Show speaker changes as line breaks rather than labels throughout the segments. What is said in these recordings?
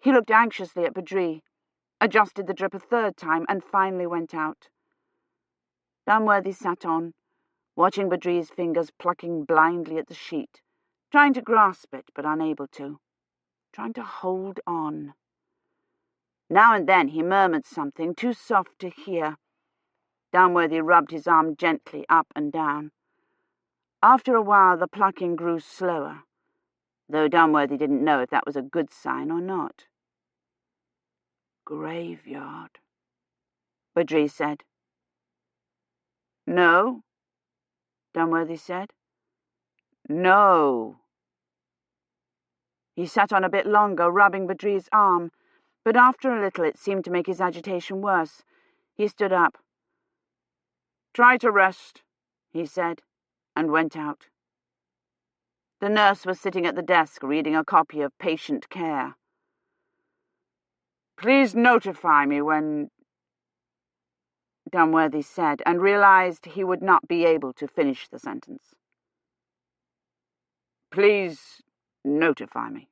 He looked anxiously at Badri, adjusted the drip a third time, and finally went out. Dunworthy sat on, watching Badri's fingers plucking blindly at the sheet, trying to grasp it but unable to, trying to hold on. Now and then he murmured something too soft to hear. Dunworthy rubbed his arm gently up and down. After a while the plucking grew slower, though Dunworthy didn't know if that was a good sign or not. "Graveyard," Badri said. "No," Dunworthy said. "No." He sat on a bit longer, rubbing Badri's arm, but after a little it seemed to make his agitation worse. He stood up. "Try to rest," he said, and went out. The nurse was sitting at the desk reading a copy of Patient Care. "Please notify me when," Dunworthy said, and realized he would not be able to finish the sentence. "Please notify me."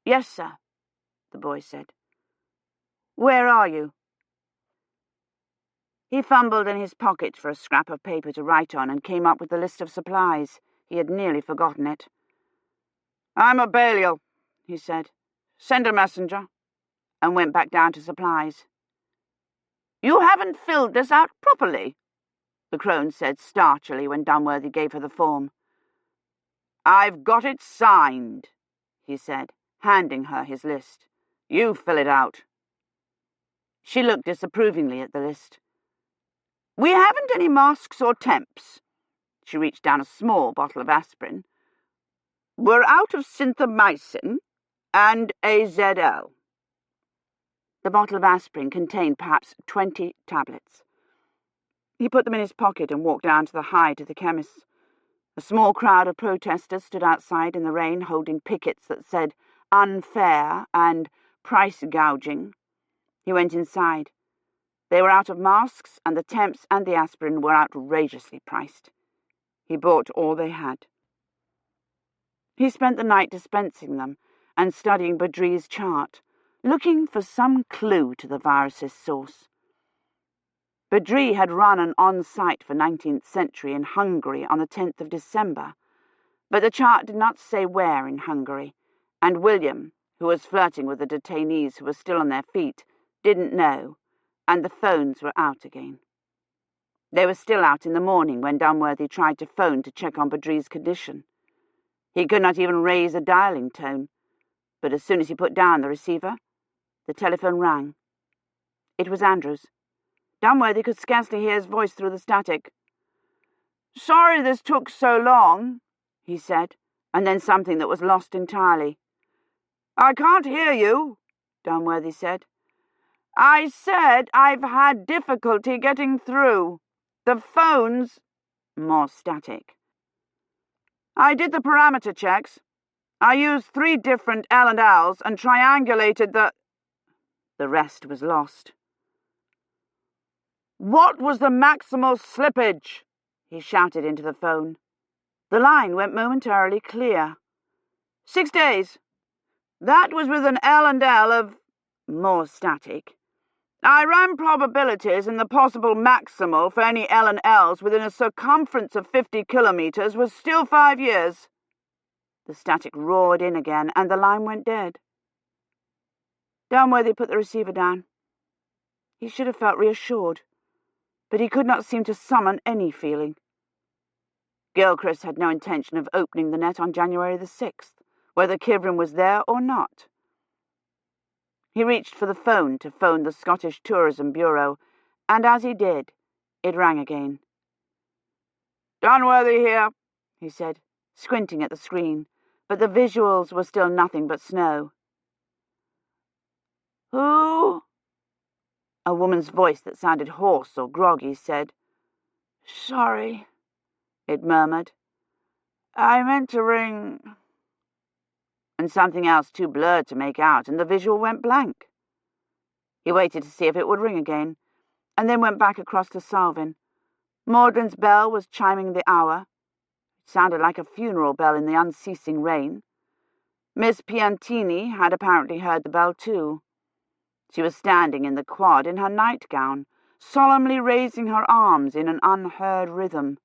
"Yes, sir," the boy said. "Where are you?" He fumbled in his pocket for a scrap of paper to write on and came up with the list of supplies. He had nearly forgotten it. "I'm at Balliol," he said. "Send a messenger," and went back down to supplies. "You haven't filled this out properly," the crone said starchily when Dunworthy gave her the form. "I've got it signed," he said, handing her his list. "You fill it out." She looked disapprovingly at the list. "We haven't any masks or temps." She reached down a small bottle of aspirin. "We're out of synthamycin and AZL." The bottle of aspirin contained perhaps 20 tablets. He put them in his pocket and walked down to the High to the chemist's. A small crowd of protesters stood outside in the rain holding pickets that said "unfair" and "price gouging." He went inside. They were out of masks, and the temps and the aspirin were outrageously priced. He bought all they had. He spent the night dispensing them and studying Badri's chart, looking for some clue to the virus's source. Badri had run an on-site for 19th century in Hungary on the 10th of December, but the chart did not say where in Hungary, and William, who was flirting with the detainees who were still on their feet, didn't know, and the phones were out again. They were still out in the morning when Dunworthy tried to phone to check on Badri's condition. He could not even raise a dialing tone, but as soon as he put down the receiver, the telephone rang. It was Andrews. Dunworthy could scarcely hear his voice through the static. "Sorry this took so long," he said, and then something that was lost entirely. "I can't hear you," Dunworthy said. "I said I've had difficulty getting through. The phone's—" More static. "I did the parameter checks. I used 3 different L&Ls and triangulated the—" The rest was lost. "What was the maximal slippage?" he shouted into the phone. The line went momentarily clear. 6 days. That was with an L&L of— More static. "I ran probabilities, and the possible maximal for any L&Ls within a circumference of 50 kilometers was still 5 years. The static roared in again, and the line went dead. Dunworthy put the receiver down. He should have felt reassured, but he could not seem to summon any feeling. Gilchrist had no intention of opening the net on January the 6th, whether Kivrin was there or not. He reached for the phone to phone the Scottish Tourism Bureau, and as he did, it rang again. "Dunworthy here," he said, squinting at the screen, but the visuals were still nothing but snow. "Who?" A woman's voice that sounded hoarse or groggy said. "Sorry," it murmured. "I meant to ring—" And something else too blurred to make out, and the visual went blank. He waited to see if it would ring again, and then went back across to Salvin. Mordrin's bell was chiming the hour. It sounded like a funeral bell in the unceasing rain. Miss Piantini had apparently heard the bell too. She was standing in the quad in her nightgown, solemnly raising her arms in an unheard rhythm.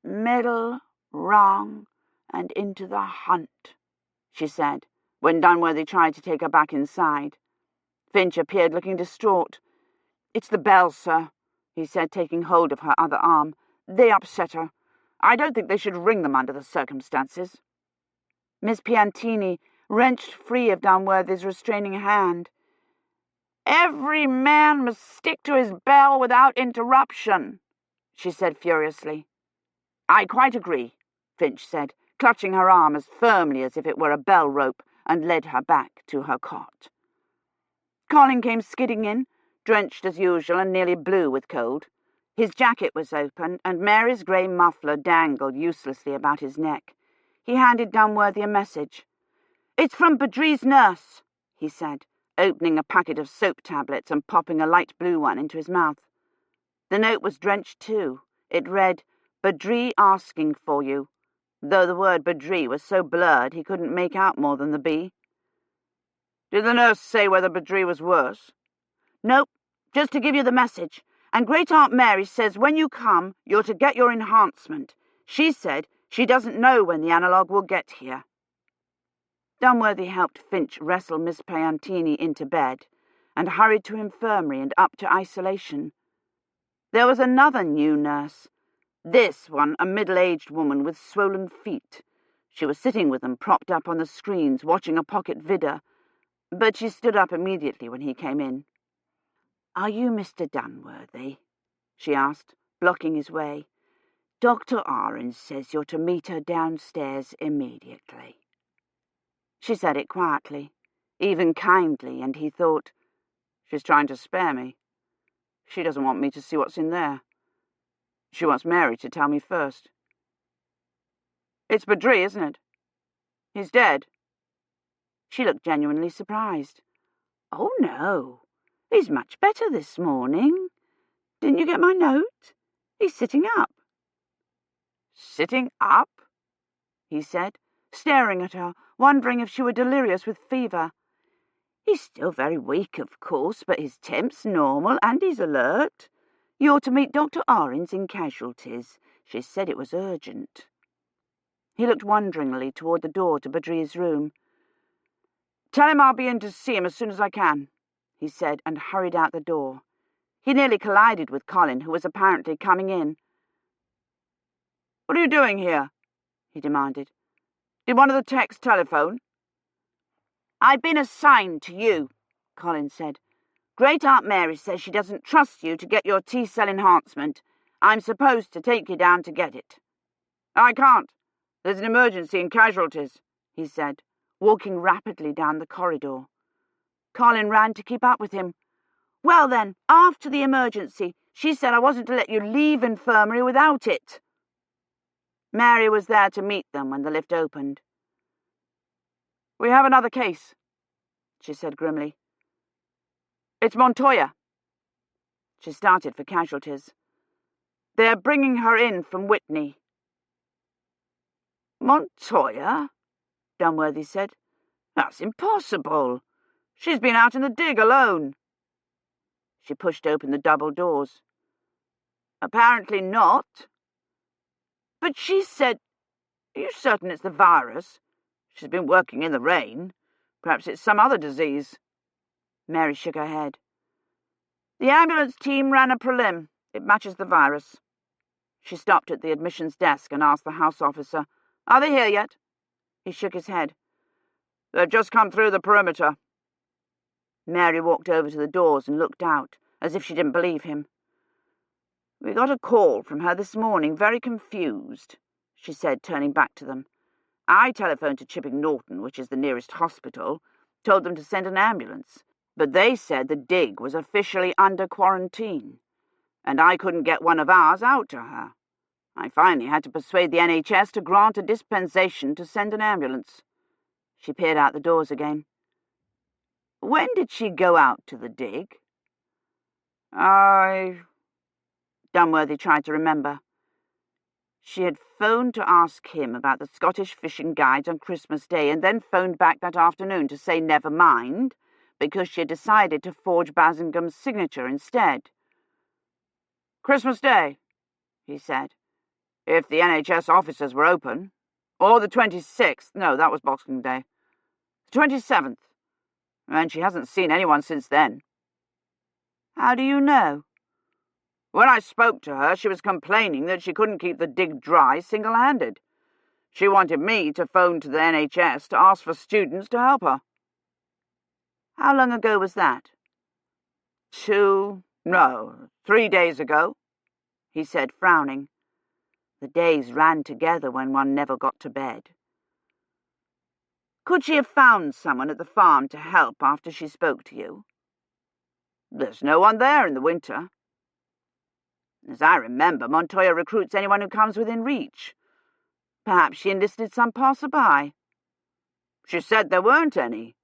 "Middle, wrong, and into the hunt," she said, when Dunworthy tried to take her back inside. Finch appeared looking distraught. "It's the bell, sir," he said, taking hold of her other arm. "They upset her. I don't think they should ring them under the circumstances." Miss Piantini wrenched free of Dunworthy's restraining hand. "Every man must stick to his bell without interruption," she said furiously. "I quite agree," Finch said, clutching her arm as firmly as if it were a bell rope, and led her back to her cot. Colin came skidding in, drenched as usual and nearly blue with cold. His jacket was open, and Mary's grey muffler dangled uselessly about his neck. He handed Dunworthy a message. "It's from Badri's nurse," he said, opening a packet of soap tablets and popping a light blue one into his mouth. The note was drenched too. It read, "Badri asking for you," though the word Badri was so blurred he couldn't make out more than the B. "Did the nurse say whether Badri was worse?" "Nope, just to give you the message. And Great Aunt Mary says when you come, you're to get your enhancement. She said she doesn't know when the analogue will get here." Dunworthy helped Finch wrestle Miss Piantini into bed and hurried to infirmary and up to isolation. There was another new nurse, this one a middle-aged woman with swollen feet. She was sitting with them propped up on the screens, watching a pocket vidder, but she stood up immediately when he came in. "Are you Mr. Dunworthy?" she asked, blocking his way. "Dr. Ahrens says you're to meet her downstairs immediately." She said it quietly, even kindly, and he thought, "She's trying to spare me. She doesn't want me to see what's in there. She wants Mary to tell me first." "It's Badri, isn't it? He's dead?" She looked genuinely surprised. "Oh, no. He's much better this morning. Didn't you get my note? He's sitting up." "Sitting up?" he said, staring at her, wondering if she were delirious with fever. "He's still very weak, of course, but his temp's normal and he's alert. You're to meet Dr. Ahrens in casualties. She said it was urgent." He looked wonderingly toward the door to Badri's room. "Tell him I'll be in to see him as soon as I can," he said, and hurried out the door. He nearly collided with Colin, who was apparently coming in. "What are you doing here?" he demanded. "Did one of the techs telephone?" "I've been assigned to you," Colin said. "Great Aunt Mary says she doesn't trust you to get your T-cell enhancement. I'm supposed to take you down to get it." "I can't. There's an emergency in casualties," he said, walking rapidly down the corridor. Colin ran to keep up with him. "Well then, after the emergency, she said I wasn't to let you leave infirmary without it." Mary was there to meet them when the lift opened. "We have another case," she said grimly. "It's Montoya." She started for casualties. "They're bringing her in from Whitney." "Montoya?" Dunworthy said. "That's impossible. She's been out in the dig alone." She pushed open the double doors. "Apparently not." "But she said—" "Are you certain it's the virus? She's been working in the rain. Perhaps it's some other disease." Mary shook her head. "The ambulance team ran a prelim. It matches the virus." She stopped at the admissions desk and asked the house officer, "Are they here yet?" He shook his head. "They've just come through the perimeter." Mary walked over to the doors and looked out, as if she didn't believe him. "We got a call from her this morning, very confused," she said, turning back to them. "I telephoned to Chipping Norton, which is the nearest hospital, told them to send an ambulance, but they said the dig was officially under quarantine, and I couldn't get one of ours out to her. I finally had to persuade the NHS to grant a dispensation to send an ambulance." She peered out the doors again. "When did she go out to the dig?" Dunworthy tried to remember. She had phoned to ask him about the Scottish fishing guides on Christmas Day and then phoned back that afternoon to say never mind, because she had decided to forge Basingham's signature instead. "Christmas Day," he said, "if the NHS offices were open. Or the 26th. No, that was Boxing Day. The 27th. And she hasn't seen anyone since then." "How do you know?" "When I spoke to her, she was complaining that she couldn't keep the dig dry single-handed. She wanted me to phone to the NHS to ask for students to help her." "How long ago was that?"
3 days ago,"
he said, frowning. The days ran together when one never got to bed. "Could she have found someone at the farm to help after she spoke to you?"
"There's no one there in the winter."
"As I remember, Montoya recruits anyone who comes within reach. Perhaps she enlisted some passer-by."
"She said there weren't any.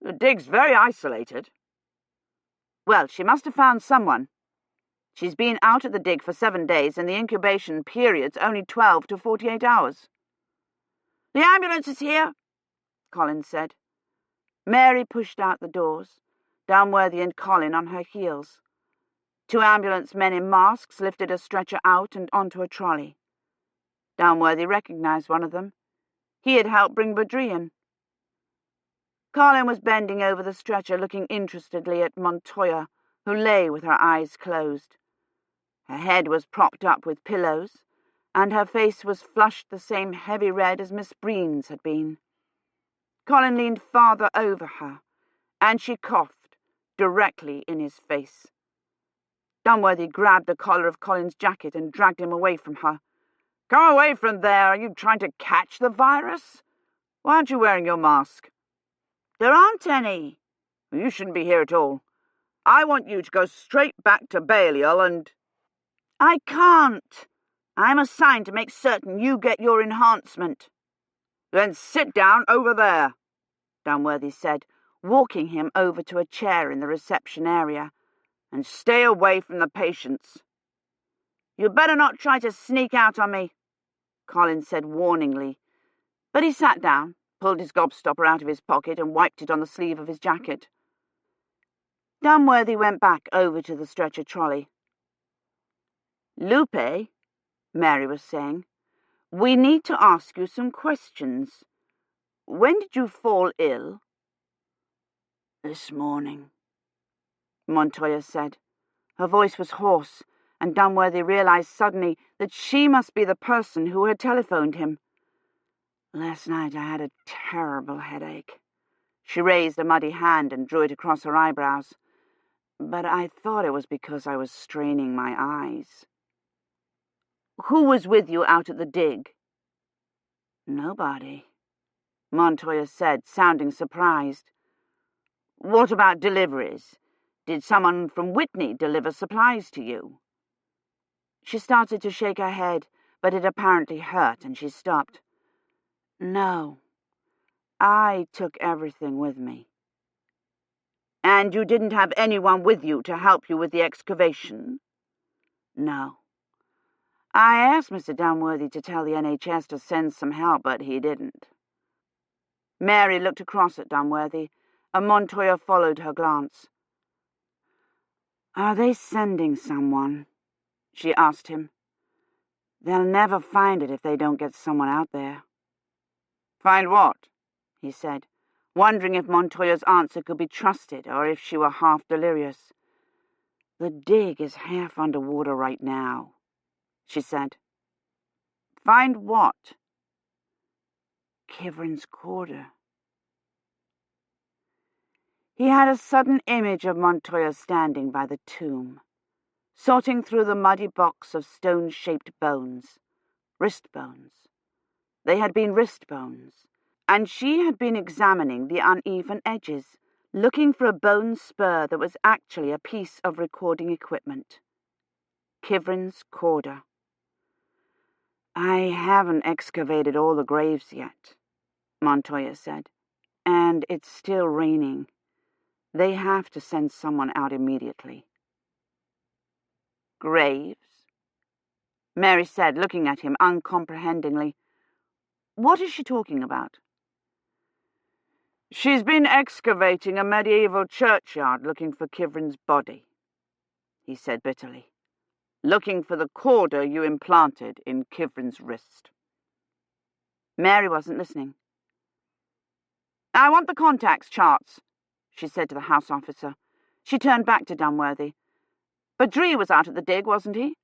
The dig's very isolated."
"Well, she must have found someone. She's been out at the dig for 7 days, and the incubation period's only 12 to 48 hours. "The ambulance is here," Colin said. Mary pushed out the doors, Downworthy and Colin on her heels. 2 ambulance men in masks lifted a stretcher out and onto a trolley. Downworthy recognised one of them. He had helped bring Badrian. Colin was bending over the stretcher, looking interestedly at Montoya, who lay with her eyes closed. Her head was propped up with pillows, and her face was flushed the same heavy red as Miss Breen's had been. Colin leaned farther over her, and she coughed directly in his face. Downworthy grabbed the collar of Colin's jacket and dragged him away from her.
"Come away from there! Are you trying to catch the virus? Why aren't you wearing your mask?"
"There aren't any."
"You shouldn't be here at all. I want you to go straight back to Balliol and—"
"I can't. I'm assigned to make certain you get your enhancement."
"Then sit down over there,"
Downworthy said, walking him over to a chair in the reception area.
"and stay away from the patients."
"You'd better not try to sneak out on me," Colin said warningly. But he sat down, pulled his gobstopper out of his pocket and wiped it on the sleeve of his jacket. Downworthy went back over to the stretcher trolley. "Lupe," Mary was saying, "we need to ask you some questions. When did you fall ill?"
"This morning,"
Montoya said. Her voice was hoarse, and Downworthy realised suddenly that she must be the person who had telephoned him. "Last night I had a terrible headache." She raised a muddy hand and drew it across her eyebrows. "But I thought it was because I was straining my eyes." "Who was with you out at the dig?" "Nobody," Montoya said, sounding surprised. "What about deliveries? Did someone from Whitney deliver supplies to you?" She started to shake her head, but it apparently hurt, and she stopped. "No, I took everything with me." "And you didn't have anyone with you to help you with the excavation?" "No. I asked Mr. Downworthy to tell the NHS to send some help, but he didn't." Mary looked across at Downworthy, and Montoya followed her glance. "Are they sending someone?" she asked him. "They'll never find it if they don't get someone out there."
"Find what?"
he said, wondering if Montoya's answer could be trusted or if she were half delirious. "The dig is half underwater right now," she said.
"Find what?"
"Kivrin's quarter." He had a sudden image of Montoya standing by the tomb, sorting through the muddy box of stone-shaped bones, wrist bones. They had been wrist bones, and she had been examining the uneven edges, looking for a bone spur that was actually a piece of recording equipment. Kivrin's quarter. "I haven't excavated all the graves yet," Montoya said, "and it's still raining. They have to send someone out immediately." "Graves?" Mary said, looking at him uncomprehendingly. What is she talking about?
She's been excavating a medieval churchyard looking for Kivrin's body, he said bitterly. Looking for the corder you implanted in Kivrin's wrist.
Mary wasn't listening. I want the contacts charts, she said to the house officer. She turned back to Dunworthy. Badri was out at the dig, wasn't he?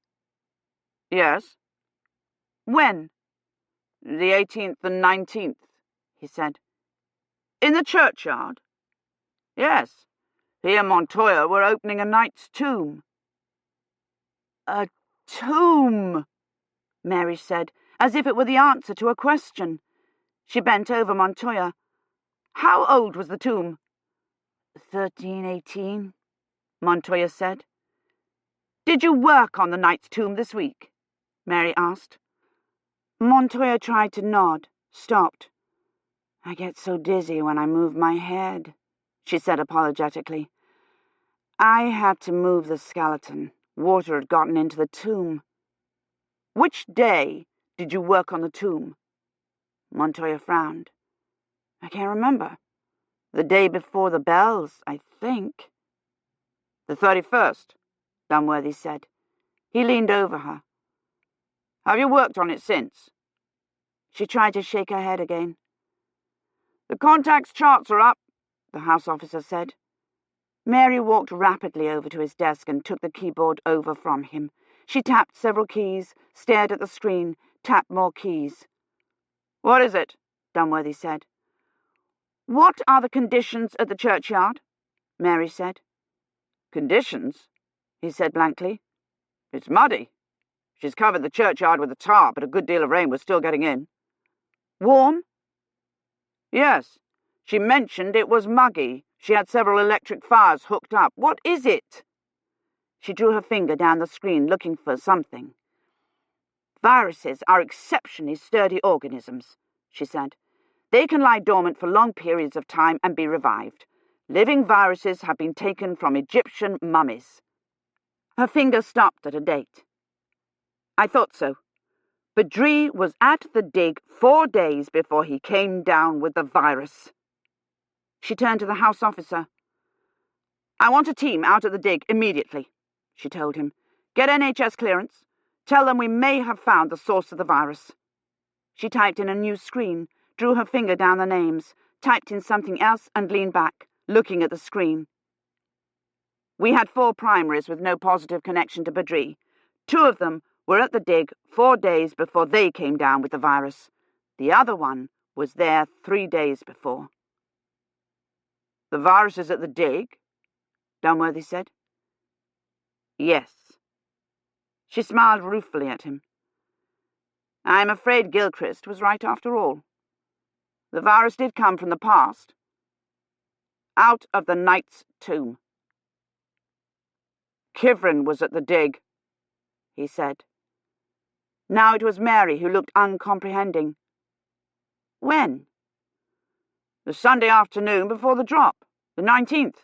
Yes.
When?
The 18th and 19th,
he said.
In the churchyard? Yes. He and Montoya were opening a knight's tomb.
A tomb, Mary said, as if it were the answer to a question. She bent over Montoya. How old was the tomb? 1318, Montoya said. Did you work on the knight's tomb this week? Mary asked. Montoya tried to nod, stopped. I get so dizzy when I move my head, she said apologetically. I had to move the skeleton. Water had gotten into the tomb. Which day did you work on the tomb? Montoya frowned. I can't remember. The day before the bells, I think.
The 31st,
Dunworthy said. He leaned over her.
Have you worked on it since?
She tried to shake her head again.
The contacts charts are up,
the house officer said. Mary walked rapidly over to his desk and took the keyboard over from him. She tapped several keys, stared at the screen, tapped more keys.
What is it?
Dunworthy said. What are the conditions at the churchyard? Mary said.
Conditions?
He said blankly.
It's muddy. She's covered the churchyard with a tarp, but a good deal of rain was still getting in.
Warm?
Yes. She mentioned it was muggy. She had several electric fires hooked up. What is it?
She drew her finger down the screen, looking for something. Viruses are exceptionally sturdy organisms, she said. They can lie dormant for long periods of time and be revived. Living viruses have been taken from Egyptian mummies. Her finger stopped at a date. I thought so. Badri was at the dig 4 days before he came down with the virus. She turned to the house officer. I want a team out at the dig immediately, she told him. Get NHS clearance. Tell them we may have found the source of the virus. She typed in a new screen, drew her finger down the names, typed in something else and leaned back, looking at the screen. We had 4 primaries with no positive connection to Badri. 2 of them were at the dig 4 days before they came down with the virus. The other one was there 3 days before.
The virus is at the dig?
Dunworthy said.
Yes.
She smiled ruefully at him. I'm afraid Gilchrist was right after all. The virus did come from the past. Out of the knight's tomb.
Kivrin was at the dig,
he said. Now it was Mary who looked uncomprehending. When?
The Sunday afternoon before the drop, the 19th.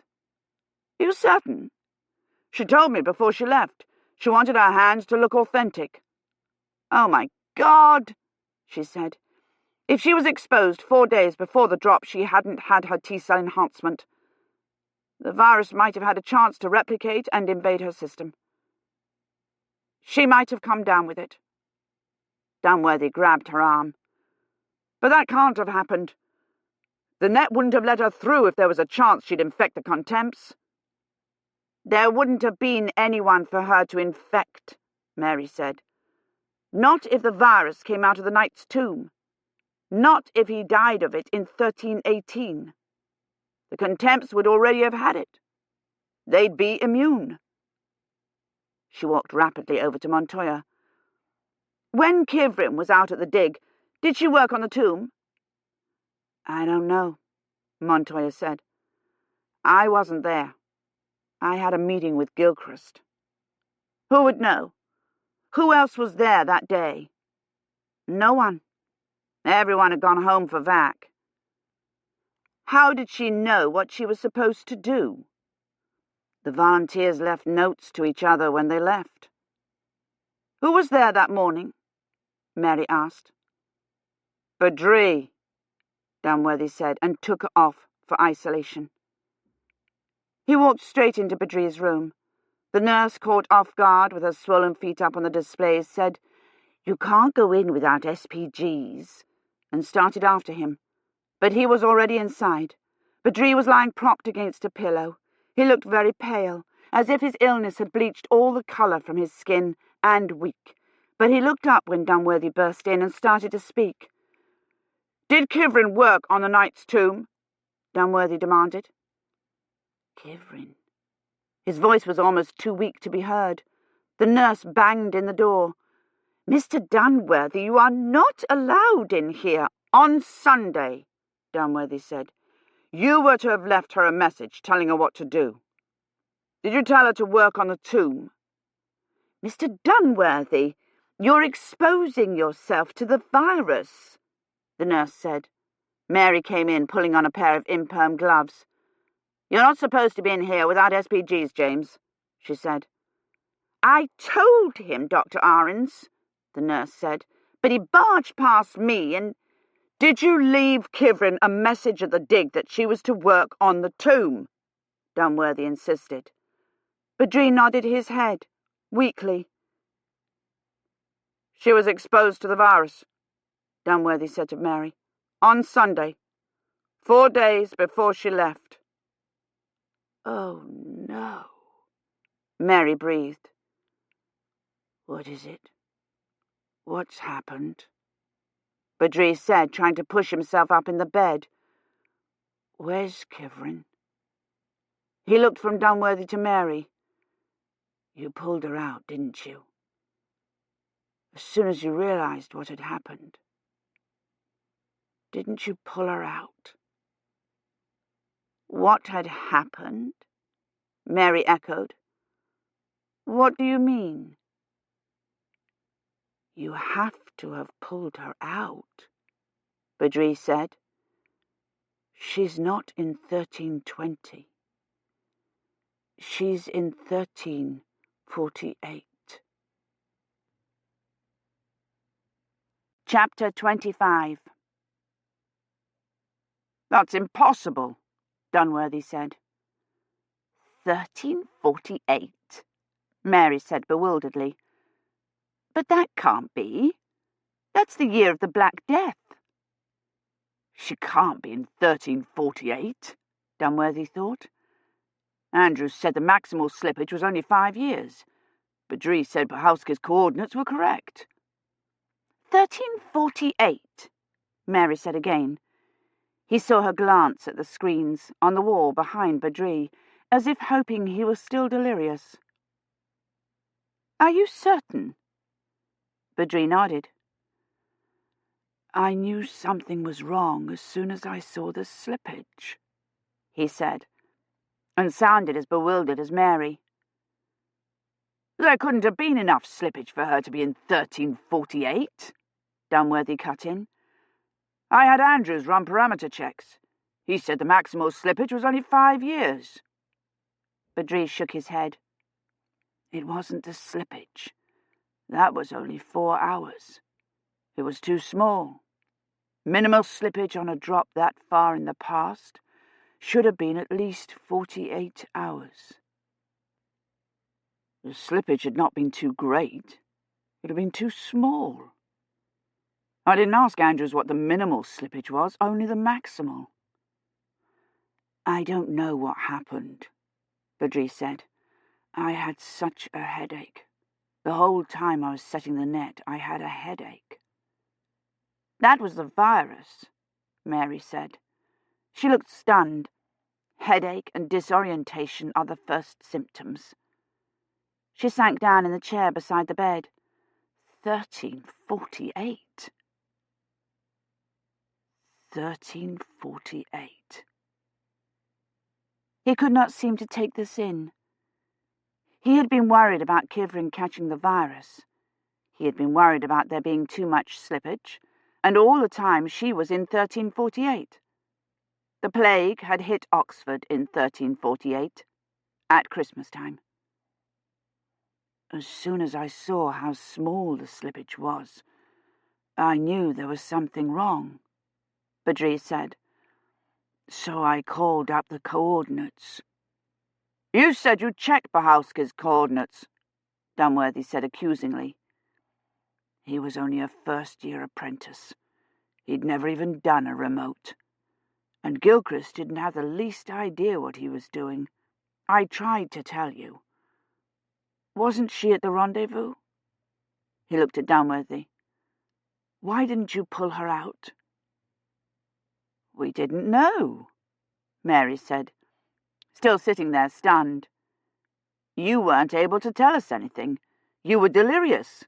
Are you certain?
She told me before she left. She wanted her hands to look authentic.
Oh, my God, she said. If she was exposed 4 days before the drop, she hadn't had her T-cell enhancement. The virus might have had a chance to replicate and invade her system. She might have come down with it. Dunworthy grabbed her arm.
But that can't have happened. The net wouldn't have let her through if there was a chance she'd infect the contemps.
There wouldn't have been anyone for her to infect, Mary said. Not if the virus came out of the knight's tomb. Not if he died of it in 1318. The contemps would already have had it. They'd be immune. She walked rapidly over to Montoya. When Kivrin was out at the dig, did she work on the tomb? I don't know, Montoya said. I wasn't there. I had a meeting with Gilchrist. Who would know? Who else was there that day? No one. Everyone had gone home for vac. How did she know what she was supposed to do? The volunteers left notes to each other when they left.
Who was there that morning? Mary asked. Badri, Dunworthy said, and took her off for isolation. He walked straight into Badri's room. The nurse, caught off guard with her swollen feet up on the displays, said, "You can't go in without SPGs," and started after him. But he was already inside. Badri was lying propped against a pillow. He looked very pale, as if his illness had bleached all the colour from his skin, and weak. But he looked up when Dunworthy burst in and started to speak. "Did Kivrin work on the knight's tomb?" Dunworthy demanded. Kivrin. His voice was almost too weak to be heard. The nurse banged in the door. "Mr. Dunworthy, you are not allowed in here." "On Sunday," Dunworthy said. "You were to have left her a message telling her what to do. Did you tell her to work on the tomb?" "Mr. Dunworthy, you're exposing yourself to the virus," the nurse said. Mary came in, pulling on a pair of imperm gloves. "You're not supposed to be in here without SPGs, James," she said. "I told him, Dr. Ahrens," the nurse said, "but he barged past me and—" "Did you leave Kivrin a message at the dig that she was to work on the tomb?" Dunworthy insisted. Badri nodded his head, weakly. "She was exposed to the virus," Dunworthy said to Mary. "On Sunday, 4 days before she left." "Oh, no," Mary breathed. "What is it? What's happened?" Badri said, trying to push himself up in the bed. "Where's Kivrin?" He looked from Dunworthy to Mary. "You pulled her out, didn't you? As soon as you realized what had happened. Didn't you pull her out?" "What had happened?" Mary echoed. "What do you mean?" "You have to have pulled her out," Badri said. "She's not in 1320. She's in 1348. Chapter 25. "That's impossible," Dunworthy said. 1348, Mary said bewilderedly. "But that can't be. That's the year of the Black Death." "She can't be in 1348, Dunworthy thought. Andrews said the maximal slippage was only 5 years. Badri said Pahalska's coordinates were correct. 1348, Mary said again. He saw her glance at the screens on the wall behind Badri, as if hoping he was still delirious. "Are you certain?" Badri nodded. "I knew something was wrong as soon as I saw the slippage," he said, and sounded as bewildered as Mary. "There couldn't have been enough slippage for her to be in 1348, Dunworthy cut in. "I had Andrews run parameter checks. He said the maximal slippage was only 5 years. Badri shook his head. "It wasn't the slippage. That was only 4 hours. It was too small. Minimal slippage on a drop that far in the past should have been at least 48 hours. The slippage had not been too great. It had been too small. I didn't ask Andrews what the minimal slippage was, only the maximal." "I don't know what happened," Badri said. "I had such a headache. The whole time I was setting the net, I had a headache." "That was the virus," Mary said. She looked stunned. Headache and disorientation are the first symptoms. She sank down in the chair beside the bed. 1348. 1348. He could not seem to take this in. He had been worried about Kivrin catching the virus. He had been worried about there being too much slippage, and all the time she was in 1348. The plague had hit Oxford in 1348, at Christmas time. As soon as I saw how small the slippage was, I knew there was something wrong, Badri said. So I called up the coordinates. You said you checked Bahowski's coordinates, Dunworthy said accusingly. He was only a first-year apprentice. He'd never even done a remote. And Gilchrist didn't have the least idea what he was doing. I tried to tell you. Wasn't she at the rendezvous? He looked at Dunworthy. Why didn't you pull her out? We didn't know, Mary said, still sitting there stunned. You weren't able to tell us anything. You were delirious.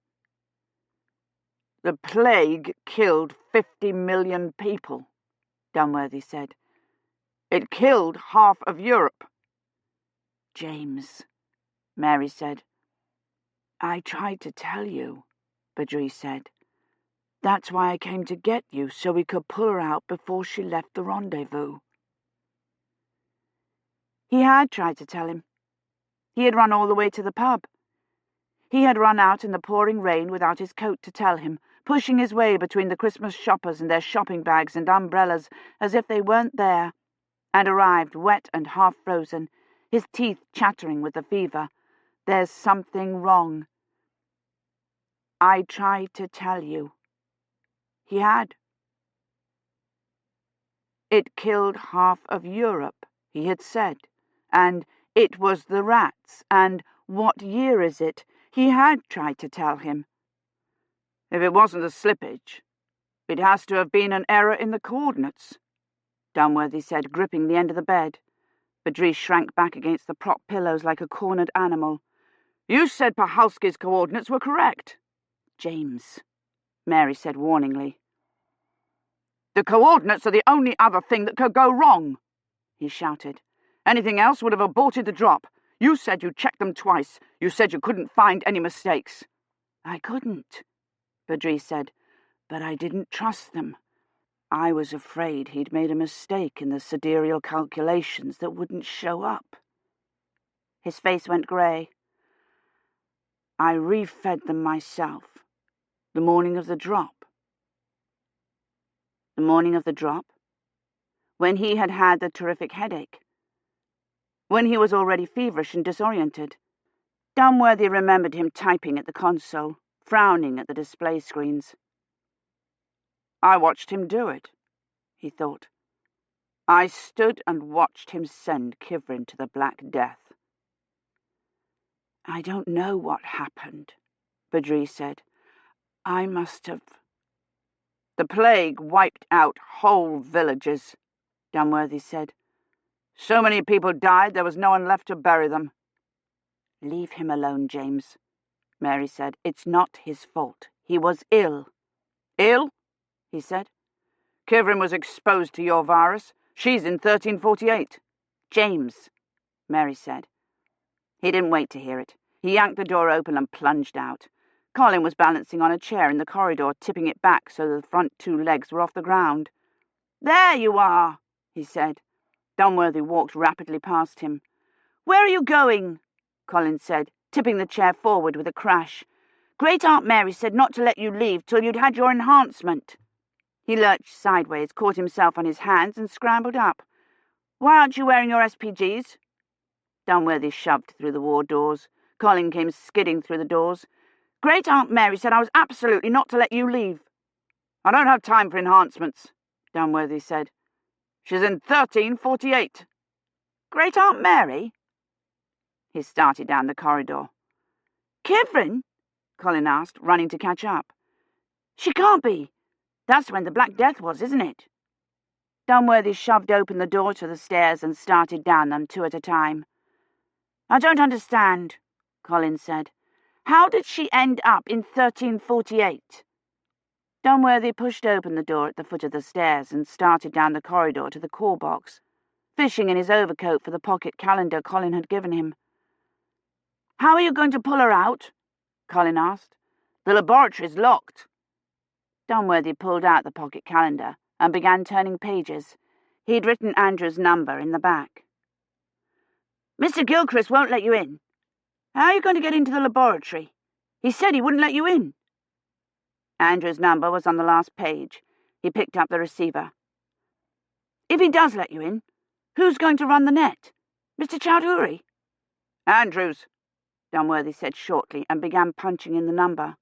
The plague killed 50 million people, Dunworthy said. It killed half of Europe. James, Mary said. I tried to tell you, Badri said. That's why I came to get you, so we could pull her out before she left the rendezvous. He had tried to tell him. He had run all the way to the pub. He had run out in the pouring rain without his coat to tell him, pushing his way between the Christmas shoppers and their shopping bags and umbrellas as if they weren't there, and arrived wet and half-frozen, his teeth chattering with the fever. There's something wrong. I tried to tell you. He had. It killed half of Europe, he had said, and it was the rats, and what year is it? He had tried to tell him. If it wasn't a slippage, it has to have been an error in the coordinates, Dunworthy said, gripping the end of the bed. Badri shrank back against the prop pillows like a cornered animal. You said Bahowski's coordinates were correct. James, Mary said warningly. The coordinates are the only other thing that could go wrong, he shouted. Anything else would have aborted the drop. You said you checked them twice. You said you couldn't find any mistakes. I couldn't, Badri said, but I didn't trust them. I was afraid he'd made a mistake in the sidereal calculations that wouldn't show up. His face went grey. I refed them myself, the morning of the drop. The morning of the drop? When he had had the terrific headache? When he was already feverish and disoriented? Dunworthy remembered him typing at the console, frowning at the display screens. I watched him do it, he thought. I stood and watched him send Kivrin to the Black Death. I don't know what happened, Badri said. I must have... The plague wiped out whole villages, Dunworthy said. So many people died there was no one left to bury them. Leave him alone, James, Mary said. It's not his fault. He was ill. Ill? He said. Kivrin was exposed to your virus. She's in 1348. James, Mary said. He didn't wait to hear it. He yanked the door open and plunged out. Colin was balancing on a chair in the corridor, tipping it back so the front two legs were off the ground. There you are, he said. Dunworthy walked rapidly past him. Where are you going? Colin said, tipping the chair forward with a crash. Great Aunt Mary said not to let you leave till you'd had your enhancement. He lurched sideways, caught himself on his hands, and scrambled up. Why aren't you wearing your SPGs? Dunworthy shoved through the ward doors. Colin came skidding through the doors. Great Aunt Mary said I was absolutely not to let you leave. I don't have time for enhancements, Dunworthy said. She's in 1348. Great Aunt Mary? He started down the corridor. Kivrin? Colin asked, running to catch up. She can't be. That's when the Black Death was, isn't it? Dunworthy shoved open the door to the stairs and started down them 2 at a time. I don't understand, Colin said. How did she end up in 1348? Dunworthy pushed open the door at the foot of the stairs and started down the corridor to the call box, fishing in his overcoat for the pocket calendar Colin had given him. How are you going to pull her out? Colin asked. The laboratory's locked. Dunworthy pulled out the pocket calendar and began turning pages. He'd written Andrew's number in the back. Mr. Gilchrist won't let you in, How are you going to get into the laboratory? He said he wouldn't let you in. Andrew's number was on the last page. He picked up the receiver. If he does let you in, who's going to run the net? Mr. Chowdhury? Andrews, Dunworthy said shortly and began punching in the number.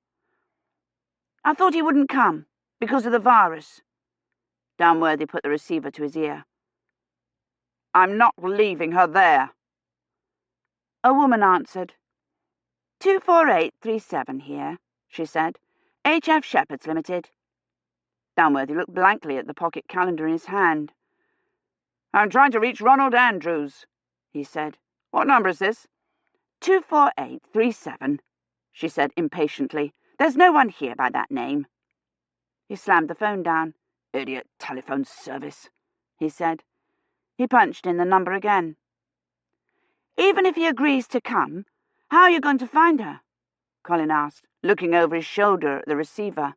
I thought he wouldn't come, because of the virus. Dunworthy put the receiver to his ear. I'm not leaving her there. A woman answered. 24837 here, she said. H.F. Shepherds Limited. Dunworthy looked blankly at the pocket calendar in his hand. I'm trying to reach Ronald Andrews, he said. What number is this? 24837, she said impatiently. There's no one here by that name. He slammed the phone down. Idiot telephone service, he said. He punched in the number again. Even if he agrees to come, how are you going to find her? Colin asked, looking over his shoulder at the receiver.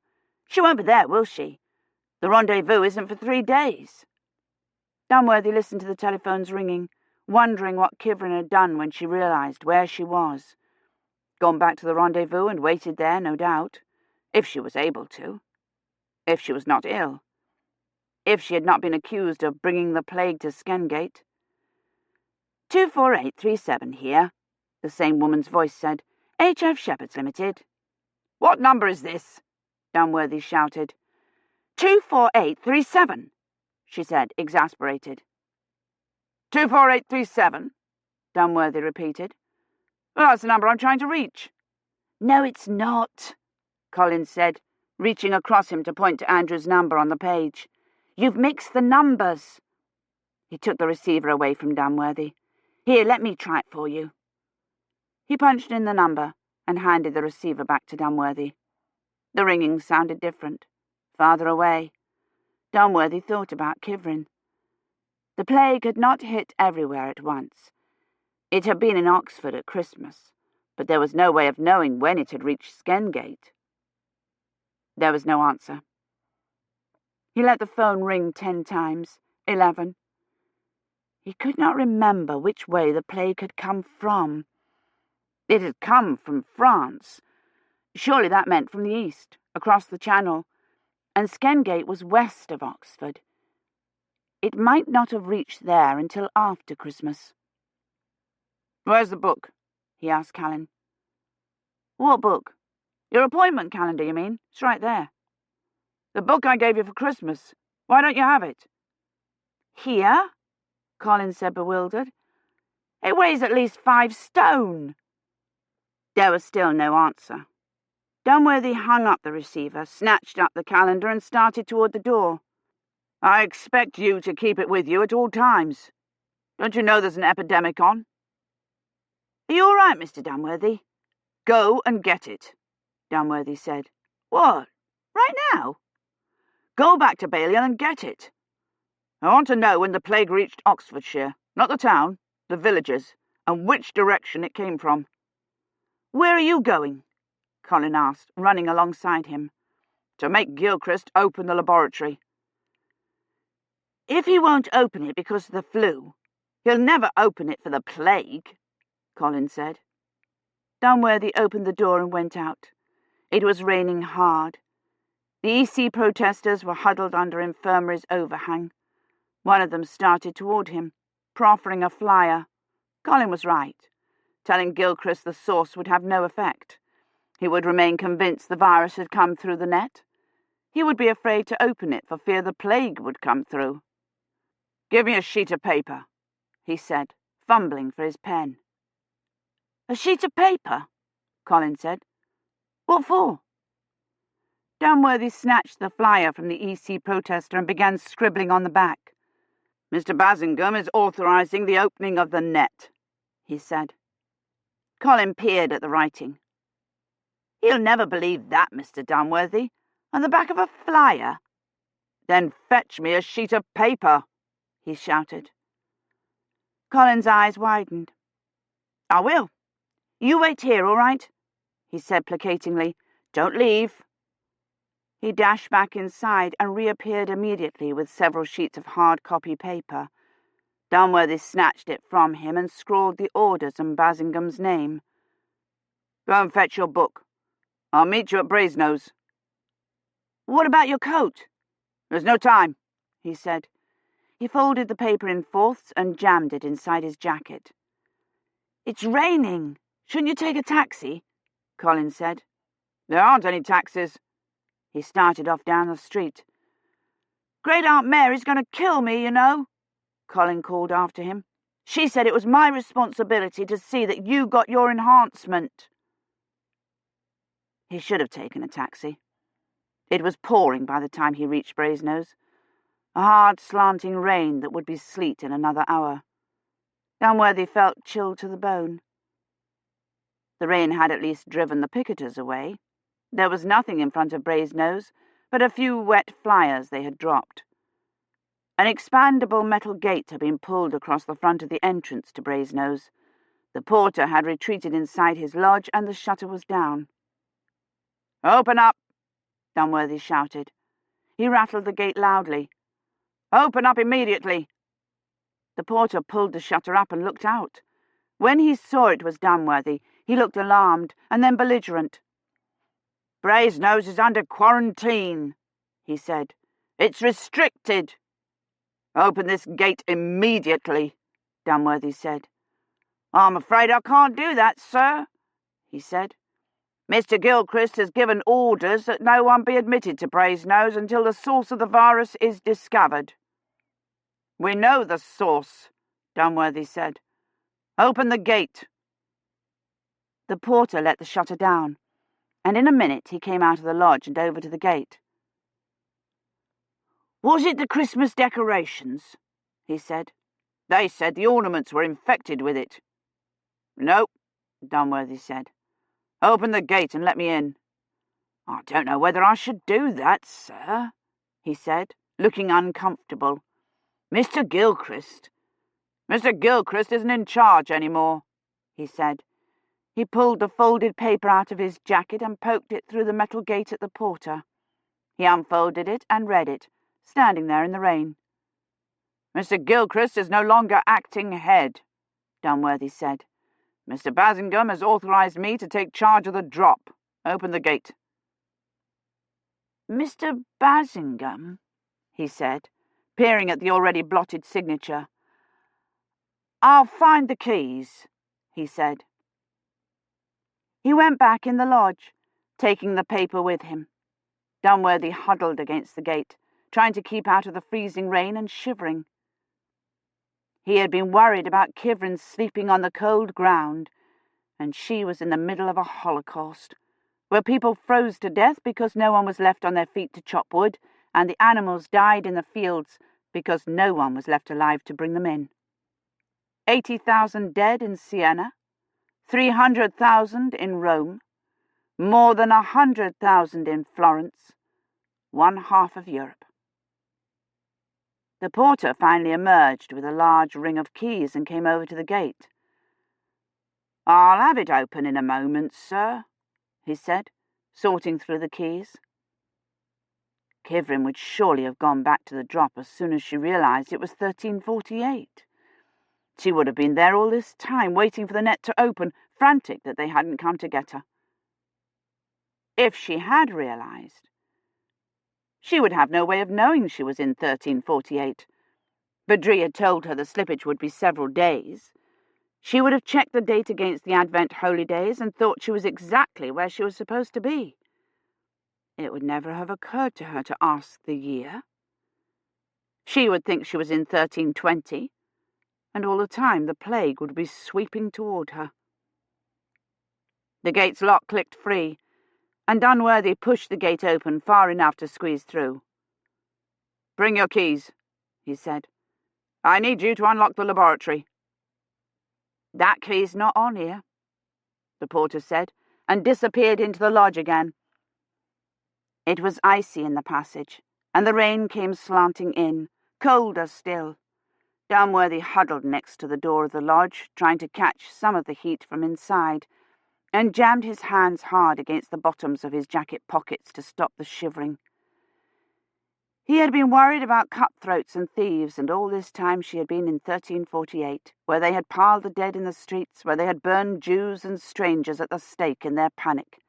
She won't be there, will she? The rendezvous isn't for 3 days. Dunworthy listened to the telephones ringing, wondering what Kivrin had done when she realised where she was. Gone back to the rendezvous and waited there, no doubt. If she was able to. If she was not ill. If she had not been accused of bringing the plague to Skengate. 24837 here, the same woman's voice said. H.F. Shepherds Limited. What number is this? Dunworthy shouted. 24837, she said, exasperated. 24837, Dunworthy repeated. Well, that's the number I'm trying to reach. No, it's not, Colin said, reaching across him to point to Andrew's number on the page. You've mixed the numbers. He took the receiver away from Dunworthy. Here, let me try it for you. He punched in the number and handed the receiver back to Dunworthy. The ringing sounded different, farther away. Dunworthy thought about Kivrin. The plague had not hit everywhere at once. It had been in Oxford at Christmas, but there was no way of knowing when it had reached Skengate. There was no answer. He let the phone ring 10 times, 11. He could not remember which way the plague had come from. It had come from France. Surely that meant from the east, across the Channel, and Skengate was west of Oxford. It might not have reached there until after Christmas. Where's the book? He asked Callan. What book? Your appointment calendar, you mean? It's right there. The book I gave you for Christmas. Why don't you have it? Here? Colin said, bewildered. It weighs at least 5 stone. There was still no answer. Dunworthy hung up the receiver, snatched up the calendar and started toward the door. I expect you to keep it with you at all times. Don't you know there's an epidemic on? Are you all right, Mr. Dunworthy? Go and get it, Dunworthy said. What? Right now? Go back to Balliol and get it. I want to know when the plague reached Oxfordshire, not the town, the villages, and which direction it came from. Where are you going? Colin asked, running alongside him. To make Gilchrist open the laboratory. If he won't open it because of the flu, he'll never open it for the plague, Colin said. Dunworthy opened the door and went out. It was raining hard. The EC protesters were huddled under infirmary's overhang. One of them started toward him, proffering a flyer. Colin was right. Telling Gilchrist the source would have no effect. He would remain convinced the virus had come through the net. He would be afraid to open it for fear the plague would come through. Give me a sheet of paper, he said, fumbling for his pen. A sheet of paper? Colin said. What for? Dunworthy snatched the flyer from the EC protester and began scribbling on the back. Mr. Bassingham is authorising the opening of the net, he said. Colin peered at the writing. He'll never believe that, Mr. Dunworthy. On the back of a flyer? Then fetch me a sheet of paper, he shouted. Colin's eyes widened. I will. You wait here, all right? He said placatingly. Don't leave. He dashed back inside and reappeared immediately with several sheets of hard copy paper. Dunworthy snatched it from him and scrawled the orders and Bassingham's name.
Go and fetch your book. I'll meet you at Brasenose.
What about your coat?
There's no time,
he said. He folded the paper in fourths and jammed it inside his jacket. It's raining. Shouldn't you take a taxi? Colin said.
There aren't any taxis.
He started off down the street. Great Aunt Mary's going to kill me, you know, Colin called after him. She said it was my responsibility to see that you got your enhancement. He should have taken a taxi. It was pouring by the time he reached Brasenose, a hard, slanting rain that would be sleet in another hour. Dunworthy felt chilled to the bone. The rain had at least driven the picketers away. There was nothing in front of Brasenose but a few wet flyers they had dropped. An expandable metal gate had been pulled across the front of the entrance to Brasenose. The porter had retreated inside his lodge and the shutter was down.
"Open up!"
Dunworthy shouted. He rattled the gate loudly.
"Open up immediately!"
The porter pulled the shutter up and looked out. When he saw it was Dunworthy, he looked alarmed and then belligerent.
"Brasenose is under quarantine," he said. "It's restricted." "Open this gate immediately," Dunworthy said.
"I'm afraid I can't do that, sir," he said.
"Mr. Gilchrist has given orders that no one be admitted to Brasenose until the source of the virus is discovered." "We know the source," Dunworthy said. "Open the gate."
The porter let the shutter down, and in a minute he came out of the lodge and over to the gate. "Was it the Christmas decorations?" he said.
"They said the ornaments were infected with it." "No," Dunworthy said. "Open the gate and let me in."
"I don't know whether I should do that, sir," he said, looking uncomfortable. "Mr. Gilchrist—"
"Mr. Gilchrist isn't in charge any more," he said.
He pulled the folded paper out of his jacket and poked it through the metal gate at the porter. He unfolded it and read it, standing there in the rain.
"Mr. Gilchrist is no longer acting head," Dunworthy said. "Mr. Bassingham has authorized me to take charge of the drop. Open the gate."
"Mr. Bassingham," he said, peering at the already blotted signature. "I'll find the keys," he said. He went back in the lodge, taking the paper with him. Dunworthy huddled against the gate, trying to keep out of the freezing rain and shivering. He had been worried about Kivrin sleeping on the cold ground, and she was in the middle of a holocaust, where people froze to death because no one was left on their feet to chop wood, and the animals died in the fields because no one was left alive to bring them in. 80,000 dead in Siena, 300,000 in Rome, more than 100,000 in Florence, one half of Europe. The porter finally emerged with a large ring of keys and came over to the gate. "I'll have it open in a moment, sir," he said, sorting through the keys. Kivrin would surely have gone back to the drop as soon as she realized it was 1348. She would have been there all this time, waiting for the net to open, frantic that they hadn't come to get her. If she had realized, she would have no way of knowing she was in 1348. Badri had told her the slippage would be several days. She would have checked the date against the Advent holy days and thought she was exactly where she was supposed to be. It would never have occurred to her to ask the year. She would think she was in 1320, and all the time the plague would be sweeping toward her. The gate's lock clicked free, and Dunworthy pushed the gate open far enough to squeeze through. "Bring your keys," he said. "I need you to unlock the laboratory." "That key's not on here," the porter said, and disappeared into the lodge again. It was icy in the passage, and the rain came slanting in, colder still. Dunworthy huddled next to the door of the lodge, trying to catch some of the heat from inside, and jammed his hands hard against the bottoms of his jacket pockets to stop the shivering. He had been worried about cutthroats and thieves, and all this time she had been in 1348, where they had piled the dead in the streets, where they had burned Jews and strangers at the stake in their panic.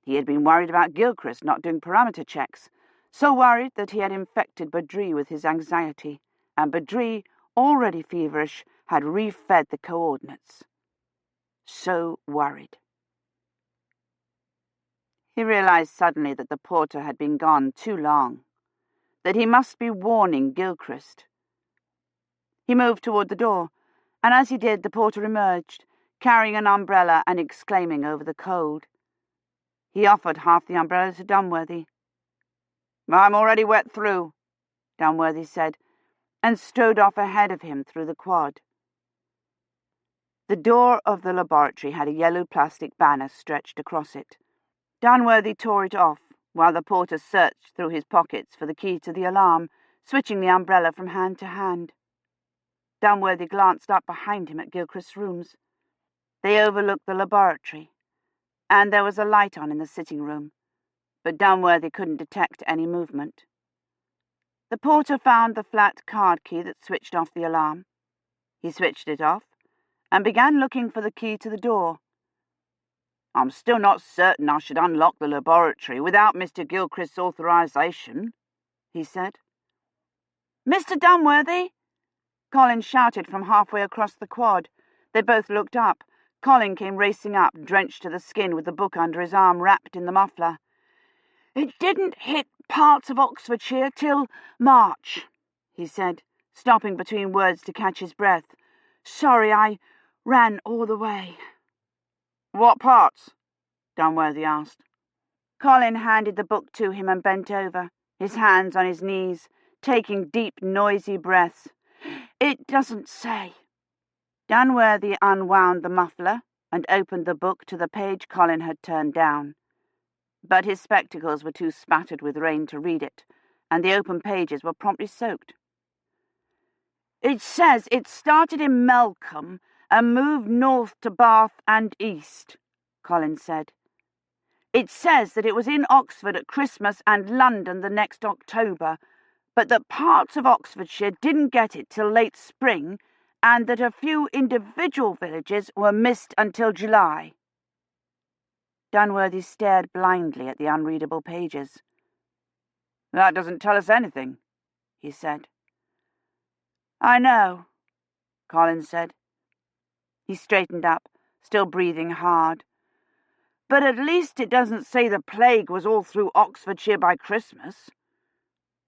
He had been worried about Gilchrist not doing parameter checks, so worried that he had infected Badri with his anxiety, and Badri, already feverish, had refed the coordinates. So worried. He realized suddenly that the porter had been gone too long, that he must be warning Gilchrist. He moved toward the door, and as he did, the porter emerged, carrying an umbrella and exclaiming over the cold. He offered half the umbrella to Dunworthy. "I'm already wet through," Dunworthy said, and strode off ahead of him through the quad. The door of the laboratory had a yellow plastic banner stretched across it. Dunworthy tore it off, while the porter searched through his pockets for the key to the alarm, switching the umbrella from hand to hand. Dunworthy glanced up behind him at Gilchrist's rooms. They overlooked the laboratory, and there was a light on in the sitting room, but Dunworthy couldn't detect any movement. The porter found the flat card key that switched off the alarm. He switched it off and began looking for the key to the door. "I'm still not certain I should unlock the laboratory without Mr. Gilchrist's authorization," he said. "Mr. Dunworthy!" Colin shouted from halfway across the quad. They both looked up. Colin came racing up, drenched to the skin with the book under his arm wrapped in the muffler. "It didn't hit parts of Oxfordshire till March," he said, stopping between words to catch his breath. "Sorry, I ran all the way." "What parts?" Dunworthy asked. Colin handed the book to him and bent over, his hands on his knees, taking deep, noisy breaths. "It doesn't say." Dunworthy unwound the muffler and opened the book to the page Colin had turned down. But his spectacles were too spattered with rain to read it, and the open pages were promptly soaked. "It says it started in Melcombe and moved north to Bath and east," Colin said. "It says that it was in Oxford at Christmas and London the next October, but that parts of Oxfordshire didn't get it till late spring, and that a few individual villages were missed until July." Dunworthy stared blindly at the unreadable pages. "That doesn't tell us anything," he said. "I know," Colin said. He straightened up, still breathing hard. "But at least it doesn't say the plague was all through Oxfordshire by Christmas.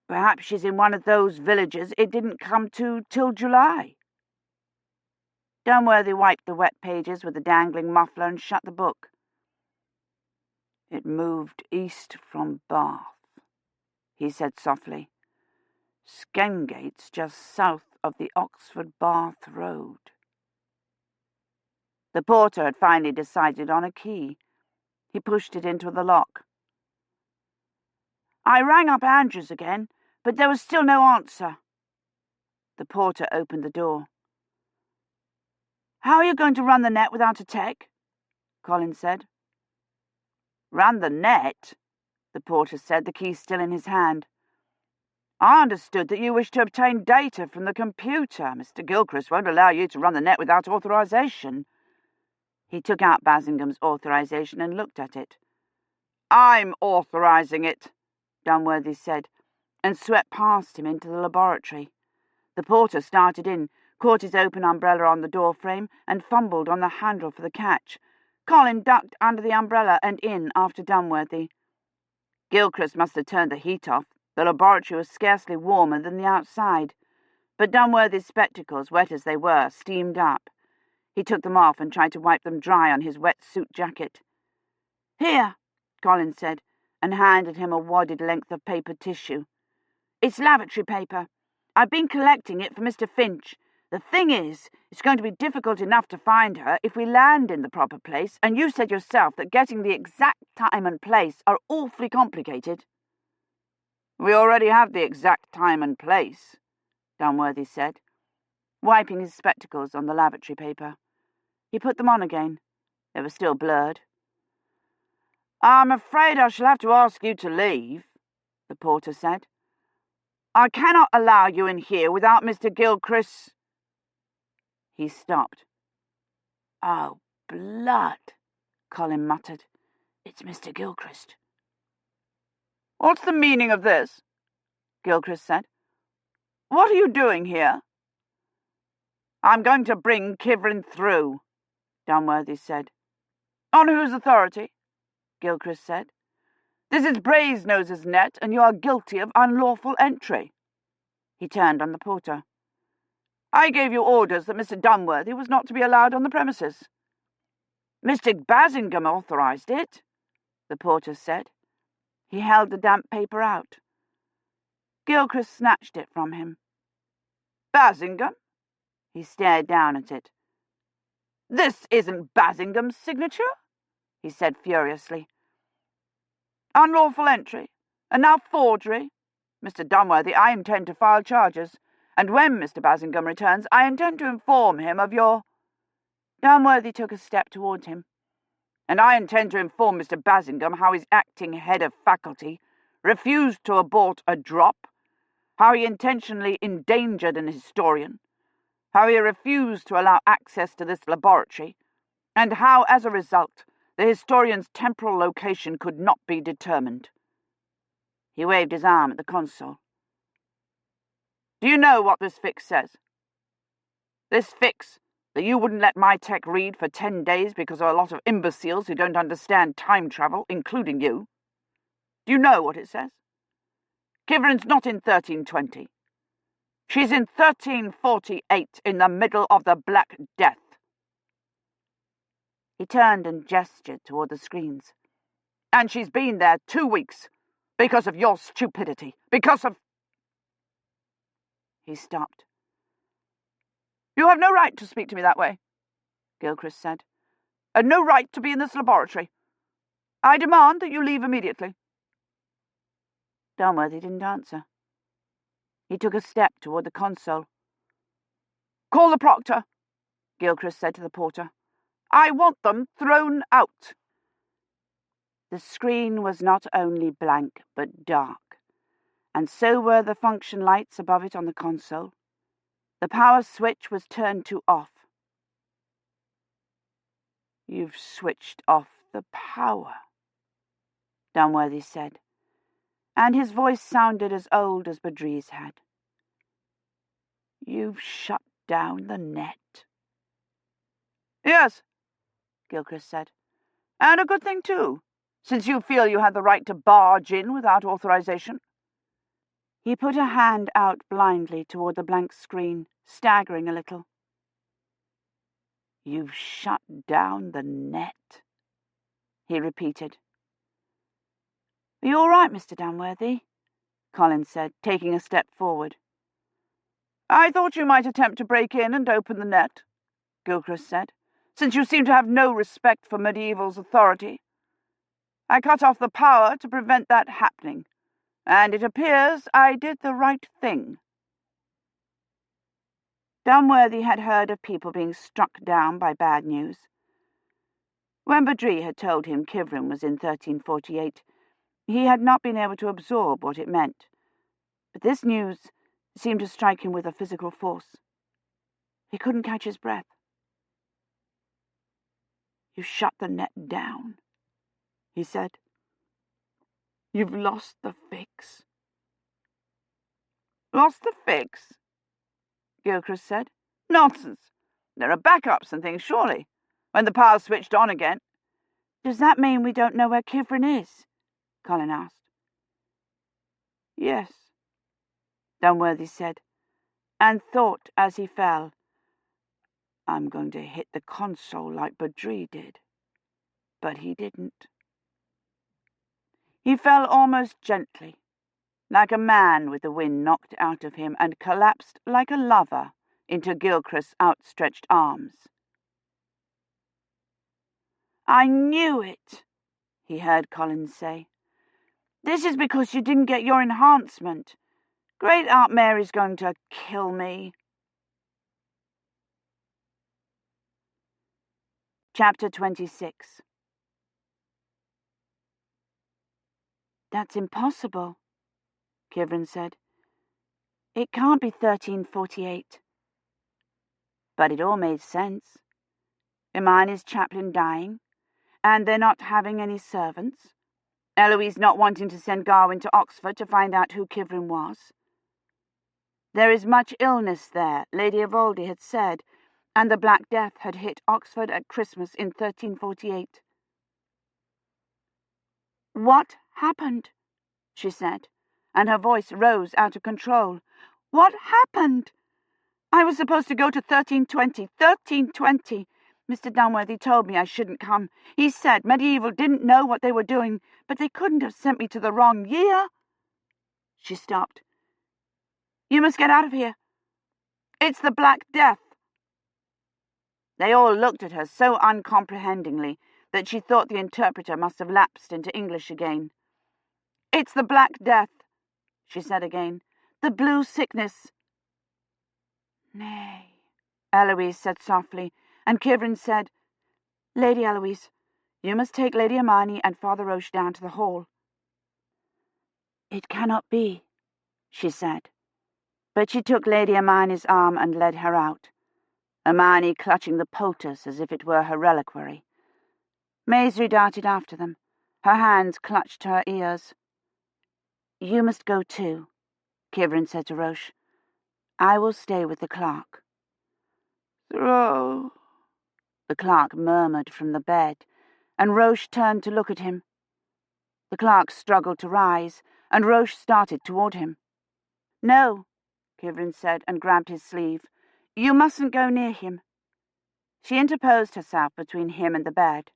Perhaps she's in one of those villages it didn't come to till July." Dunworthy wiped the wet pages with the dangling muffler and shut the book. "It moved east from Bath," he said softly. "Skengate's just south of the Oxford-Bath road." The porter had finally decided on a key. He pushed it into the lock. "I rang up Andrews again, but there was still no answer." The porter opened the door. "How are you going to run the net without a tech?" Colin said. "Run the net?" the porter said, the key still in his hand. "I understood that you wish to obtain data from the computer. Mr. Gilchrist won't allow you to run the net without authorization." He took out Basingham's authorization and looked at it. "I'm authorizing it," Dunworthy said, and swept past him into the laboratory. The porter started in, caught his open umbrella on the door frame, and fumbled on the handle for the catch. Colin ducked under the umbrella and in after Dunworthy. Gilchrist must have turned the heat off. The laboratory was scarcely warmer than the outside, but Dunworthy's spectacles, wet as they were, steamed up. He took them off and tried to wipe them dry on his wet suit jacket. "Here," Colin said, and handed him a wadded length of paper tissue. "It's lavatory paper. I've been collecting it for Mr. Finch. The thing is, it's going to be difficult enough to find her if we land in the proper place, and you said yourself that getting the exact time and place are awfully complicated." "We already have the exact time and place," Dunworthy said, wiping his spectacles on the lavatory paper. He put them on again. They were still blurred. "I'm afraid I shall have to ask you to leave," the porter said. I cannot allow you in here without Mr. Gilchrist. He stopped. Oh, blood, Colin muttered. It's Mr. Gilchrist. What's the meaning of this? Gilchrist said. What are you doing here? I'm going to bring Kivrin through, Dunworthy said. On whose authority? Gilchrist said. This is Brazenoses' net, and you are guilty of unlawful entry. He turned on the porter. I gave you orders that Mr. Dunworthy was not to be allowed on the premises. Mr. Basingham authorised it, the porter said. He held the damp paper out. Gilchrist snatched it from him. Basingham? He stared down at it. This isn't Basingham's signature, he said furiously. Unlawful entry, and now forgery. Mr. Dunworthy, I intend to file charges, and when Mr. Basingham returns, I intend to inform him of your... Dunworthy took a step towards him. And I intend to inform Mr. Basingham how his acting head of faculty refused to abort a drop, how he intentionally endangered an historian, how he refused to allow access to this laboratory, and how, as a result, the historian's temporal location could not be determined. He waved his arm at the console. Do you know what this fix says? This fix that you wouldn't let my tech read for 10 days because of a lot of imbeciles who don't understand time travel, including you. Do you know what it says? Kivrin's not in 1320. She's in 1348, in the middle of the Black Death. He turned and gestured toward the screens. And she's been there 2 weeks, because of your stupidity, because of... He stopped. You have no right to speak to me that way, Gilchrist said, and no right to be in this laboratory. I demand that you leave immediately. Dunworthy didn't answer. He took a step toward the console. Call the proctor, Gilchrist said to the porter. I want them thrown out. The screen was not only blank, but dark, and so were the function lights above it on the console. The power switch was turned to off. You've switched off the power, Dunworthy said, and his voice sounded as old as Badri's had. You've shut down the net. Yes, Gilchrist said, and a good thing too, since you feel you have the right to barge in without authorization. He put a hand out blindly toward the blank screen, staggering a little. You've shut down the net, he repeated. Are you all right, Mr. Dunworthy? Colin said, taking a step forward. I thought you might attempt to break in and open the net, Gilchrist said, since you seem to have no respect for medieval's authority. I cut off the power to prevent that happening, and it appears I did the right thing. Dunworthy had heard of people being struck down by bad news. When Badri had told him Kivrin was in 1348, he had not been able to absorb what it meant, but this news seemed to strike him with a physical force. He couldn't catch his breath. You shut the net down, he said. You've lost the fix. Lost the fix? Gilchrist said. Nonsense. There are backups and things, surely. When the power's switched on again. Does that mean we don't know where Kivrin is? Colin asked. Yes, Dunworthy said, and thought as he fell, I'm going to hit the console like Badri did. But he didn't. He fell almost gently, like a man with the wind knocked out of him, and collapsed like a lover into Gilchrist's outstretched arms. I knew it, he heard Colin say. This is because you didn't get your enhancement. Great Aunt Mary's going to kill me. Chapter 26. That's impossible, Kivrin said. It can't be 1348. But it all made sense. Hermione's chaplain dying, and they're not having any servants. Eloise not wanting to send Gawain to Oxford to find out who Kivrin was. There is much illness there, Lady Evoldi had said, and the Black Death had hit Oxford at Christmas in 1348. "What happened?" she said, and her voice rose out of control. "What happened? I was supposed to go to 1320. 1320. Mr. Dunworthy told me I shouldn't come. He said medieval didn't know what they were doing, but they couldn't have sent me to the wrong year." She stopped. "You must get out of here. It's the Black Death." They all looked at her so uncomprehendingly that she thought the interpreter must have lapsed into English again. "It's the Black Death," she said again. "The blue sickness." "Nay," Eloise said softly, and Kivrin said, "Lady Eloise, you must take Lady Hermione and Father Roche down to the hall." "It cannot be," she said, but she took Lady Hermione's arm and led her out, Hermione clutching the poultice as if it were her reliquary. Maisie darted after them, her hands clutched to her ears. "You must go too," Kivrin said to Roche. "I will stay with the clerk." "Throw," the clerk murmured from the bed, and Roche turned to look at him. The clerk struggled to rise, and Roche started toward him. "No," Kivrin said, and grabbed his sleeve. "You mustn't go near him." She interposed herself between him and the bed.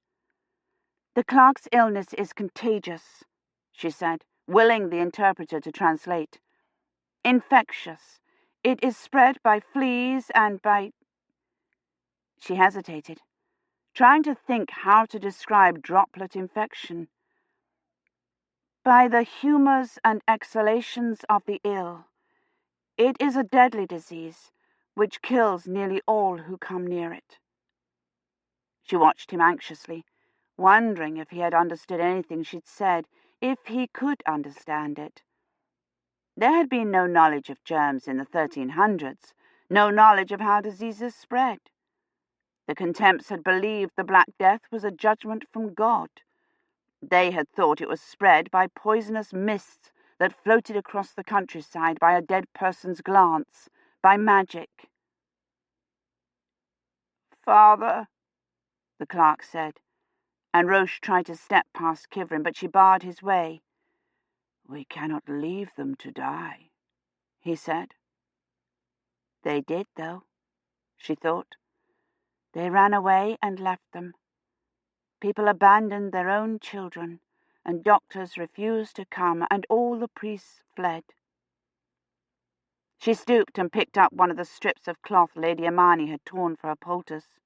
"The clerk's illness is contagious," she said, willing the interpreter to translate. "Infectious. It is spread by fleas and by—" She hesitated, trying to think how to describe droplet infection. "By the humours and exhalations of the ill. It is a deadly disease, which kills nearly all who come near it." She watched him anxiously, wondering if he had understood anything she'd said, if he could understand it. There had been no knowledge of germs in the 1300s, no knowledge of how diseases spread. The Contempts had believed the Black Death was a judgment from God. They had thought it was spread by poisonous mists that floated across the countryside by a dead person's glance, by magic. "Father," the clerk said, and Roche tried to step past Kivrin, but she barred his way. "We cannot leave them to die," he said. They did, though, she thought. They ran away and left them. People abandoned their own children, and doctors refused to come, and all the priests fled. She stooped and picked up one of the strips of cloth Lady Hermione had torn for her poultice.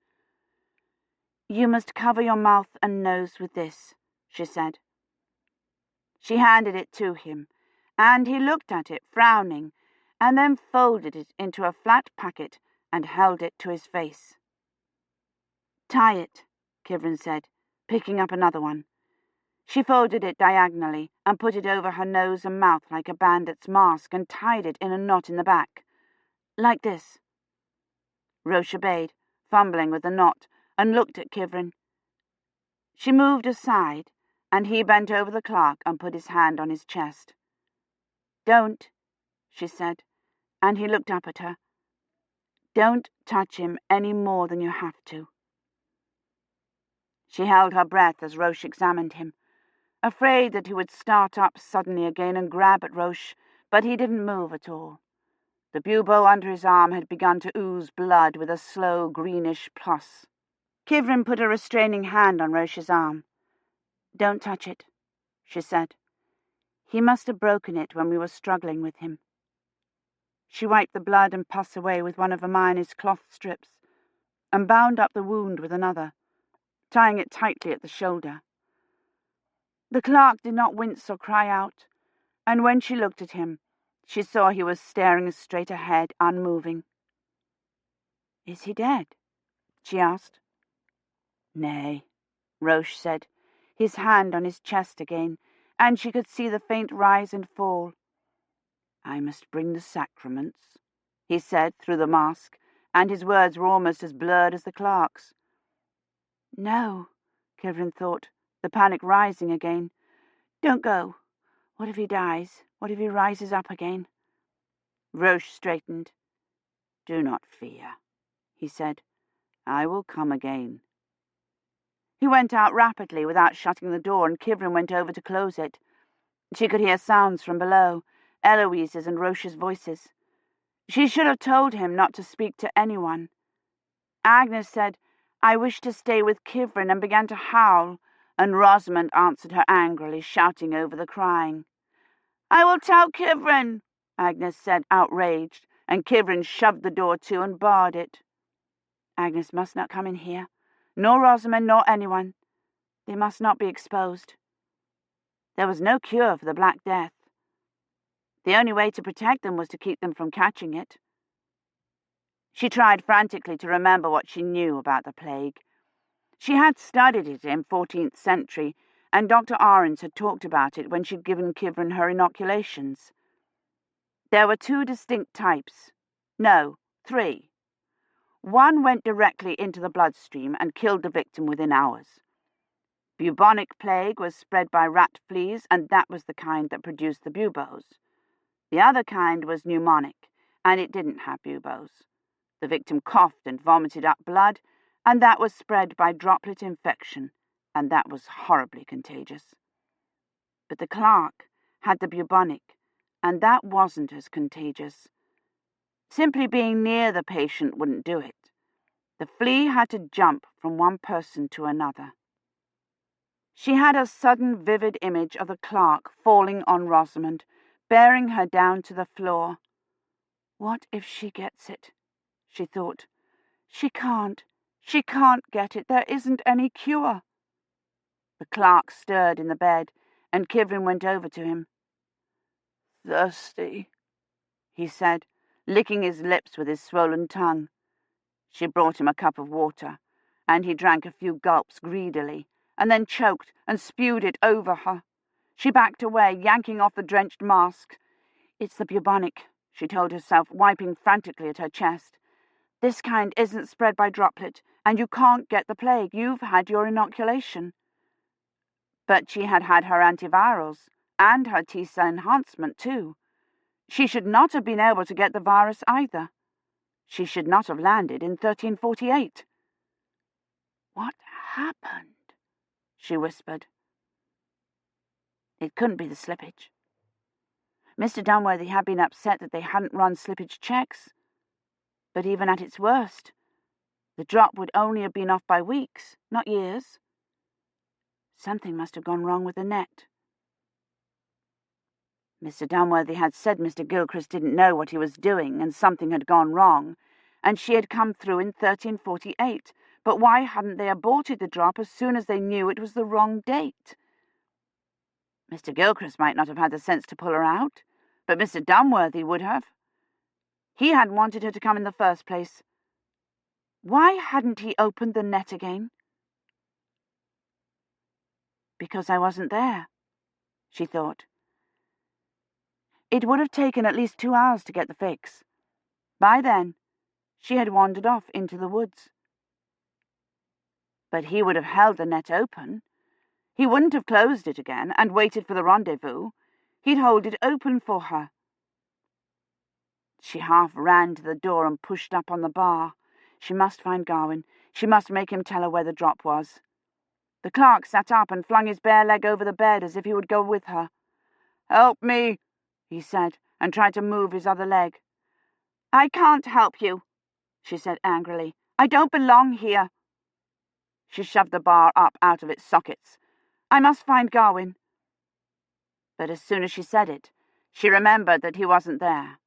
"You must cover your mouth and nose with this," she said. She handed it to him, and he looked at it, frowning, and then folded it into a flat packet and held it to his face. "Tie it," Kivrin said, picking up another one. She folded it diagonally and put it over her nose and mouth like a bandit's mask and tied it in a knot in the back. "Like this." Roche obeyed, fumbling with the knot, and looked at Kivrin. She moved aside, and he bent over the clerk and put his hand on his chest. "Don't," she said, and he looked up at her. "Don't touch him any more than you have to." She held her breath as Roche examined him, afraid that he would start up suddenly again and grab at Roche, but he didn't move at all. The bubo under his arm had begun to ooze blood with a slow greenish pus. Kivrin put a restraining hand on Roche's arm. "Don't touch it," she said. "He must have broken it when we were struggling with him." She wiped the blood and pus away with one of Hermione's cloth strips, and bound up the wound with another, tying it tightly at the shoulder. The clerk did not wince or cry out, and when she looked at him, she saw he was staring straight ahead, unmoving. "Is he dead?" she asked. "Nay," Roche said, his hand on his chest again, and she could see the faint rise and fall. "I must bring the sacraments," he said through the mask, and his words were almost as blurred as the clerk's. "No," Kivrin thought, the panic rising again. "Don't go. What if he dies? What if he rises up again?" Roche straightened. "Do not fear," he said. "I will come again." He went out rapidly without shutting the door, and Kivrin went over to close it. She could hear sounds from below, Eloise's and Roche's voices. She should have told him not to speak to anyone. Agnes said, "I wish to stay with Kivrin," and began to howl, and Rosamond answered her angrily, shouting over the crying. "I will tell Kivrin," Agnes said, outraged, and Kivrin shoved the door to and barred it. Agnes must not come in here, nor Rosamond nor anyone. They must not be exposed. There was no cure for the Black Death. The only way to protect them was to keep them from catching it. She tried frantically to remember what she knew about the plague. She had studied it in 14th century, and Dr. Ahrens had talked about it when she'd given Kivrin her inoculations. There were 2 distinct types. No, 3. One went directly into the bloodstream and killed the victim within hours. Bubonic plague was spread by rat fleas, and that was the kind that produced the buboes. The other kind was pneumonic, and it didn't have buboes. The victim coughed and vomited up blood, and that was spread by droplet infection, and that was horribly contagious. But the clerk had the bubonic, and that wasn't as contagious. Simply being near the patient wouldn't do it. The flea had to jump from one person to another. She had a sudden vivid image of the clerk falling on Rosamond, bearing her down to the floor. What if she gets it? She thought. She can't get it. There isn't any cure. The clerk stirred in the bed, and Kivrin went over to him. "Thirsty," he said, licking his lips with his swollen tongue. She brought him a cup of water, and he drank a few gulps greedily, and then choked and spewed it over her. She backed away, yanking off the drenched mask. "It's the bubonic," she told herself, wiping frantically at her chest. "This kind isn't spread by droplet, and you can't get the plague. You've had your inoculation." But she had had her antivirals, and her T-cell enhancement, too. She should not have been able to get the virus either. She should not have landed in 1348. "What happened?" she whispered. It couldn't be the slippage. Mr. Dunworthy had been upset that they hadn't run slippage checks. But even at its worst, the drop would only have been off by weeks, not years. Something must have gone wrong with the net. Mr. Dunworthy had said Mr. Gilchrist didn't know what he was doing, and something had gone wrong, and she had come through in 1348. But why hadn't they aborted the drop as soon as they knew it was the wrong date? Mr. Gilchrist might not have had the sense to pull her out, but Mr. Dunworthy would have. He had wanted her to come in the first place. Why hadn't he opened the net again? "Because I wasn't there," she thought. It would have taken at least 2 hours to get the fix. By then, she had wandered off into the woods. But he would have held the net open. He wouldn't have closed it again and waited for the rendezvous. He'd hold it open for her. She half ran to the door and pushed up on the bar. She must find Garwin. She must make him tell her where the drop was. The clerk sat up and flung his bare leg over the bed as if he would go with her. "Help me," he said, and tried to move his other leg. "I can't help you," she said angrily. "I don't belong here." She shoved the bar up out of its sockets. "I must find Garwin." But as soon as she said it, she remembered that he wasn't there,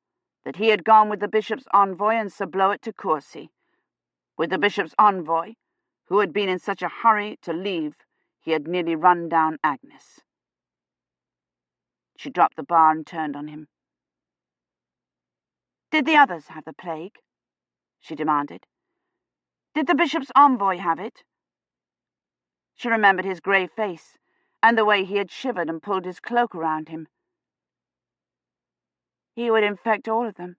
that he had gone with the bishop's envoy and Sir Bloet to Courcy. With the bishop's envoy, who had been in such a hurry to leave, he had nearly run down Agnes. She dropped the bar and turned on him. "Did the others have the plague?" she demanded. "Did the bishop's envoy have it?" She remembered his grey face, and the way he had shivered and pulled his cloak around him. He would infect all of them.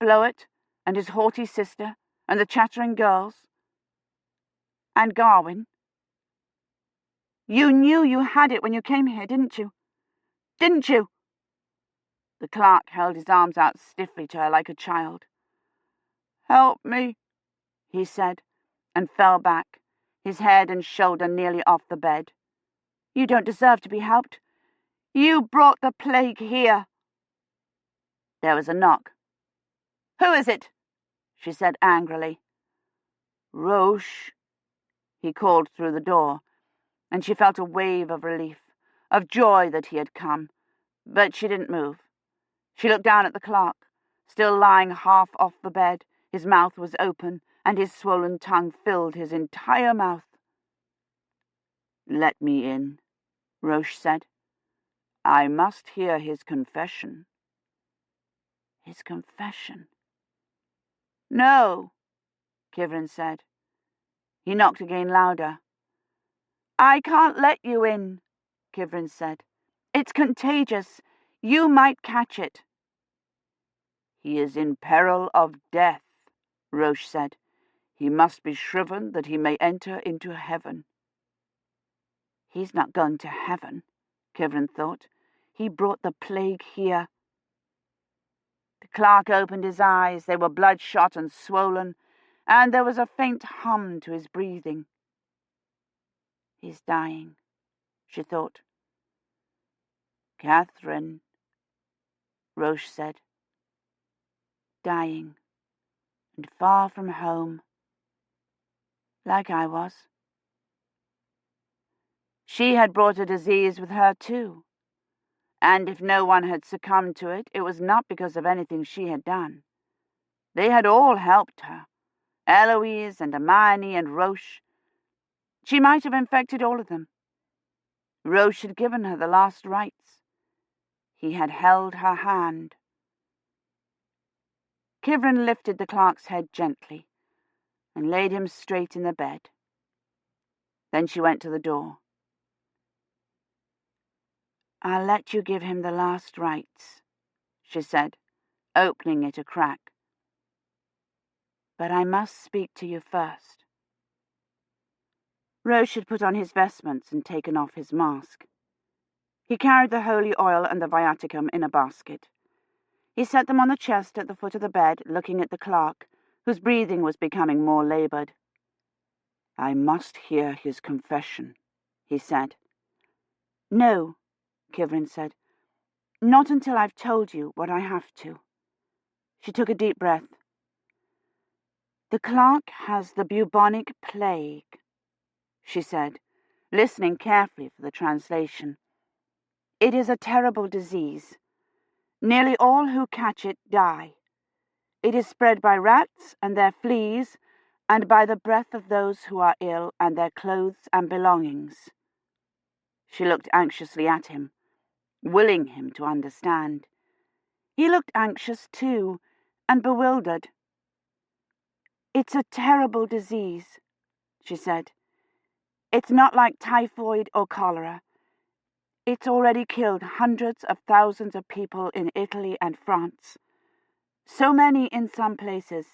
Blowett, and his haughty sister, and the chattering girls. And Garwin. You knew you had it when you came here, didn't you? Didn't you? The clerk held his arms out stiffly to her like a child. Help me, he said, and fell back, his head and shoulder nearly off the bed. You don't deserve to be helped. You brought the plague here. There was a knock. Who is it? She said angrily. Roche, he called through the door, and she felt a wave of relief, of joy that he had come, but she didn't move. She looked down at the clerk, still lying half off the bed. His mouth was open, and his swollen tongue filled his entire mouth. Let me in, Roche said. I must hear his confession. His confession? No, Kivrin said. He knocked again louder. I can't let you in, Kivrin said. It's contagious. You might catch it. He is in peril of death, Roche said. He must be shriven that he may enter into heaven. He's not going to heaven, Kivrin thought. He brought the plague here. The clerk opened his eyes. They were bloodshot and swollen, and there was a faint hum to his breathing. He's dying, she thought. Catherine, Roche said. Dying, and far from home, like I was. She had brought a disease with her too, and if no one had succumbed to it, it was not because of anything she had done. They had all helped her, Eloise and Hermione and Roche. She might have infected all of them. Roche had given her the last rites. He had held her hand. Kivrin lifted the clerk's head gently and laid him straight in the bed. Then she went to the door. I'll let you give him the last rites, she said, opening it a crack. But I must speak to you first. Roche had put on his vestments and taken off his mask. He carried the holy oil and the viaticum in a basket. He set them on the chest at the foot of the bed, looking at the clerk, whose breathing was becoming more laboured. I must hear his confession, he said. No, Kivrin said. Not until I've told you what I have to. She took a deep breath. The clerk has the bubonic plague, she said, listening carefully for the translation. It is a terrible disease. Nearly all who catch it die. It is spread by rats and their fleas, and by the breath of those who are ill and their clothes and belongings. She looked anxiously at him, willing him to understand. He looked anxious too, and bewildered. It's a terrible disease, she said. It's not like typhoid or cholera. It's already killed hundreds of thousands of people in Italy and France. So many in some places,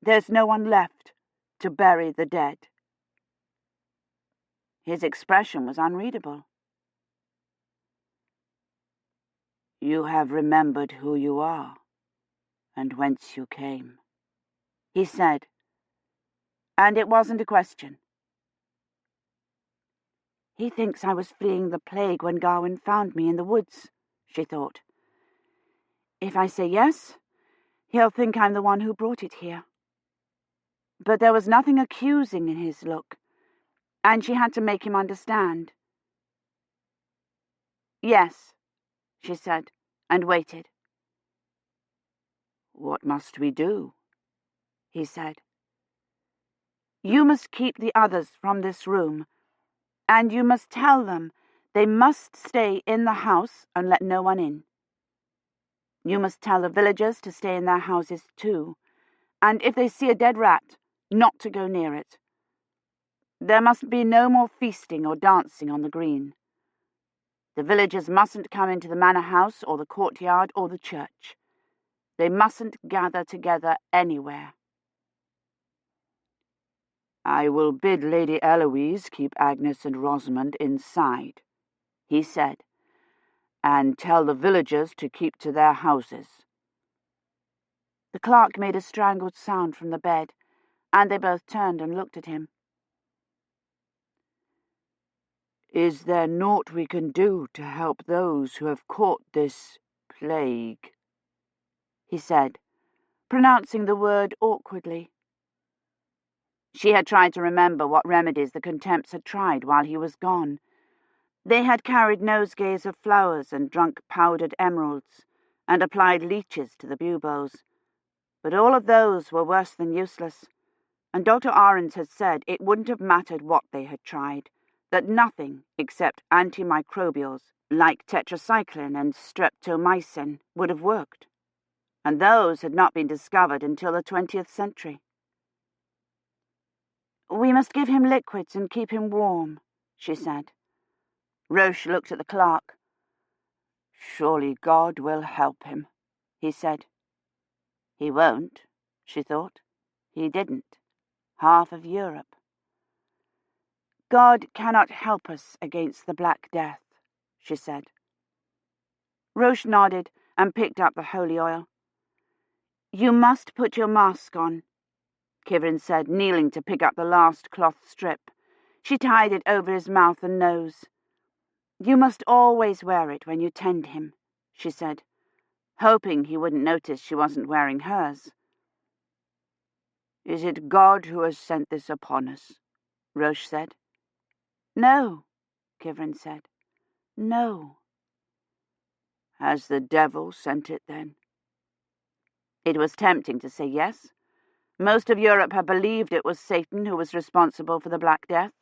there's no one left to bury the dead. His expression was unreadable. You have remembered who you are and whence you came, he said, and it wasn't a question. He thinks I was fleeing the plague when Garwin found me in the woods, she thought. If I say yes, he'll think I'm the one who brought it here. But there was nothing accusing in his look, and she had to make him understand. Yes, she said, and waited. What must we do? He said. You must keep the others from this room, and you must tell them they must stay in the house and let no one in. You must tell the villagers to stay in their houses too, and if they see a dead rat, not to go near it. There must be no more feasting or dancing on the green. The villagers mustn't come into the manor house or the courtyard or the church. They mustn't gather together anywhere. "I will bid Lady Eloise keep Agnes and Rosamond inside," he said, "and tell the villagers to keep to their houses." The clerk made a strangled sound from the bed, and they both turned and looked at him. "Is there naught we can do to help those who have caught this plague?" he said, pronouncing the word awkwardly. She had tried to remember what remedies the Contempts had tried while he was gone. They had carried nosegays of flowers and drunk powdered emeralds, and applied leeches to the buboes. But all of those were worse than useless, and Dr. Ahrens had said it wouldn't have mattered what they had tried, that nothing except antimicrobials like tetracycline and streptomycin would have worked, and those had not been discovered until the 20th century. "We must give him liquids and keep him warm," she said. Roche looked at the clerk. "Surely God will help him," he said. He won't, she thought. He didn't. Half of Europe. "God cannot help us against the Black Death," she said. Roche nodded and picked up the holy oil. "You must put your mask on," Kivrin said, kneeling to pick up the last cloth strip. She tied it over his mouth and nose. "You must always wear it when you tend him," she said, hoping he wouldn't notice she wasn't wearing hers. "Is it God who has sent this upon us?" Roche said. "No," Kivrin said. "No." "Has the devil sent it then?" It was tempting to say yes. Most of Europe had believed it was Satan who was responsible for the Black Death,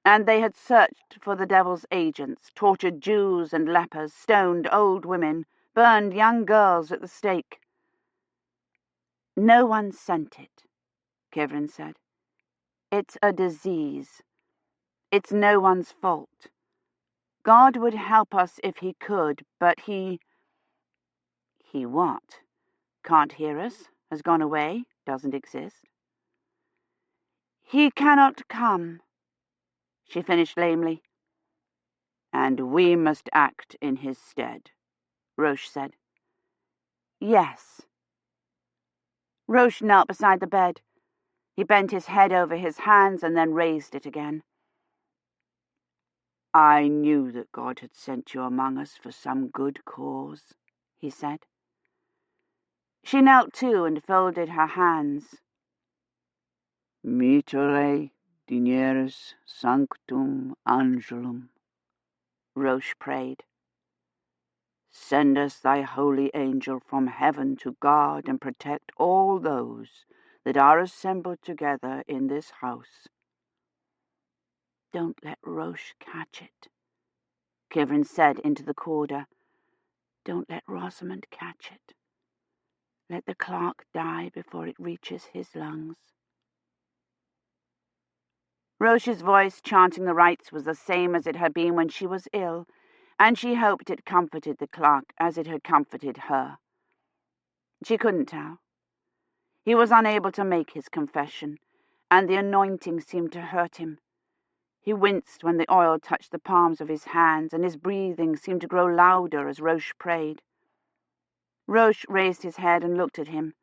and they had searched for the devil's agents, tortured Jews and lepers, stoned old women, burned young girls at the stake. "No one sent it," Kivrin said. "It's a disease. It's no one's fault. God would help us if he could, but he what? Can't hear us, has gone away, doesn't exist." "He cannot come," she finished lamely. "And we must act in his stead," Roche said. "Yes." Roche knelt beside the bed. He bent his head over his hands and then raised it again. "I knew that God had sent you among us for some good cause," he said. She knelt too and folded her hands. "Mitere dineris sanctum angelum," Roche prayed. "Send us thy holy angel from heaven to guard and protect all those that are assembled together in this house." "Don't let Roche catch it," Kivrin said into the corridor. "Don't let Rosamond catch it. Let the clerk die before it reaches his lungs." Roche's voice chanting the rites was the same as it had been when she was ill, and she hoped it comforted the clerk as it had comforted her. She couldn't tell. He was unable to make his confession, and the anointing seemed to hurt him. He winced when the oil touched the palms of his hands, and his breathing seemed to grow louder as Roche prayed. Roche raised his head and looked at him.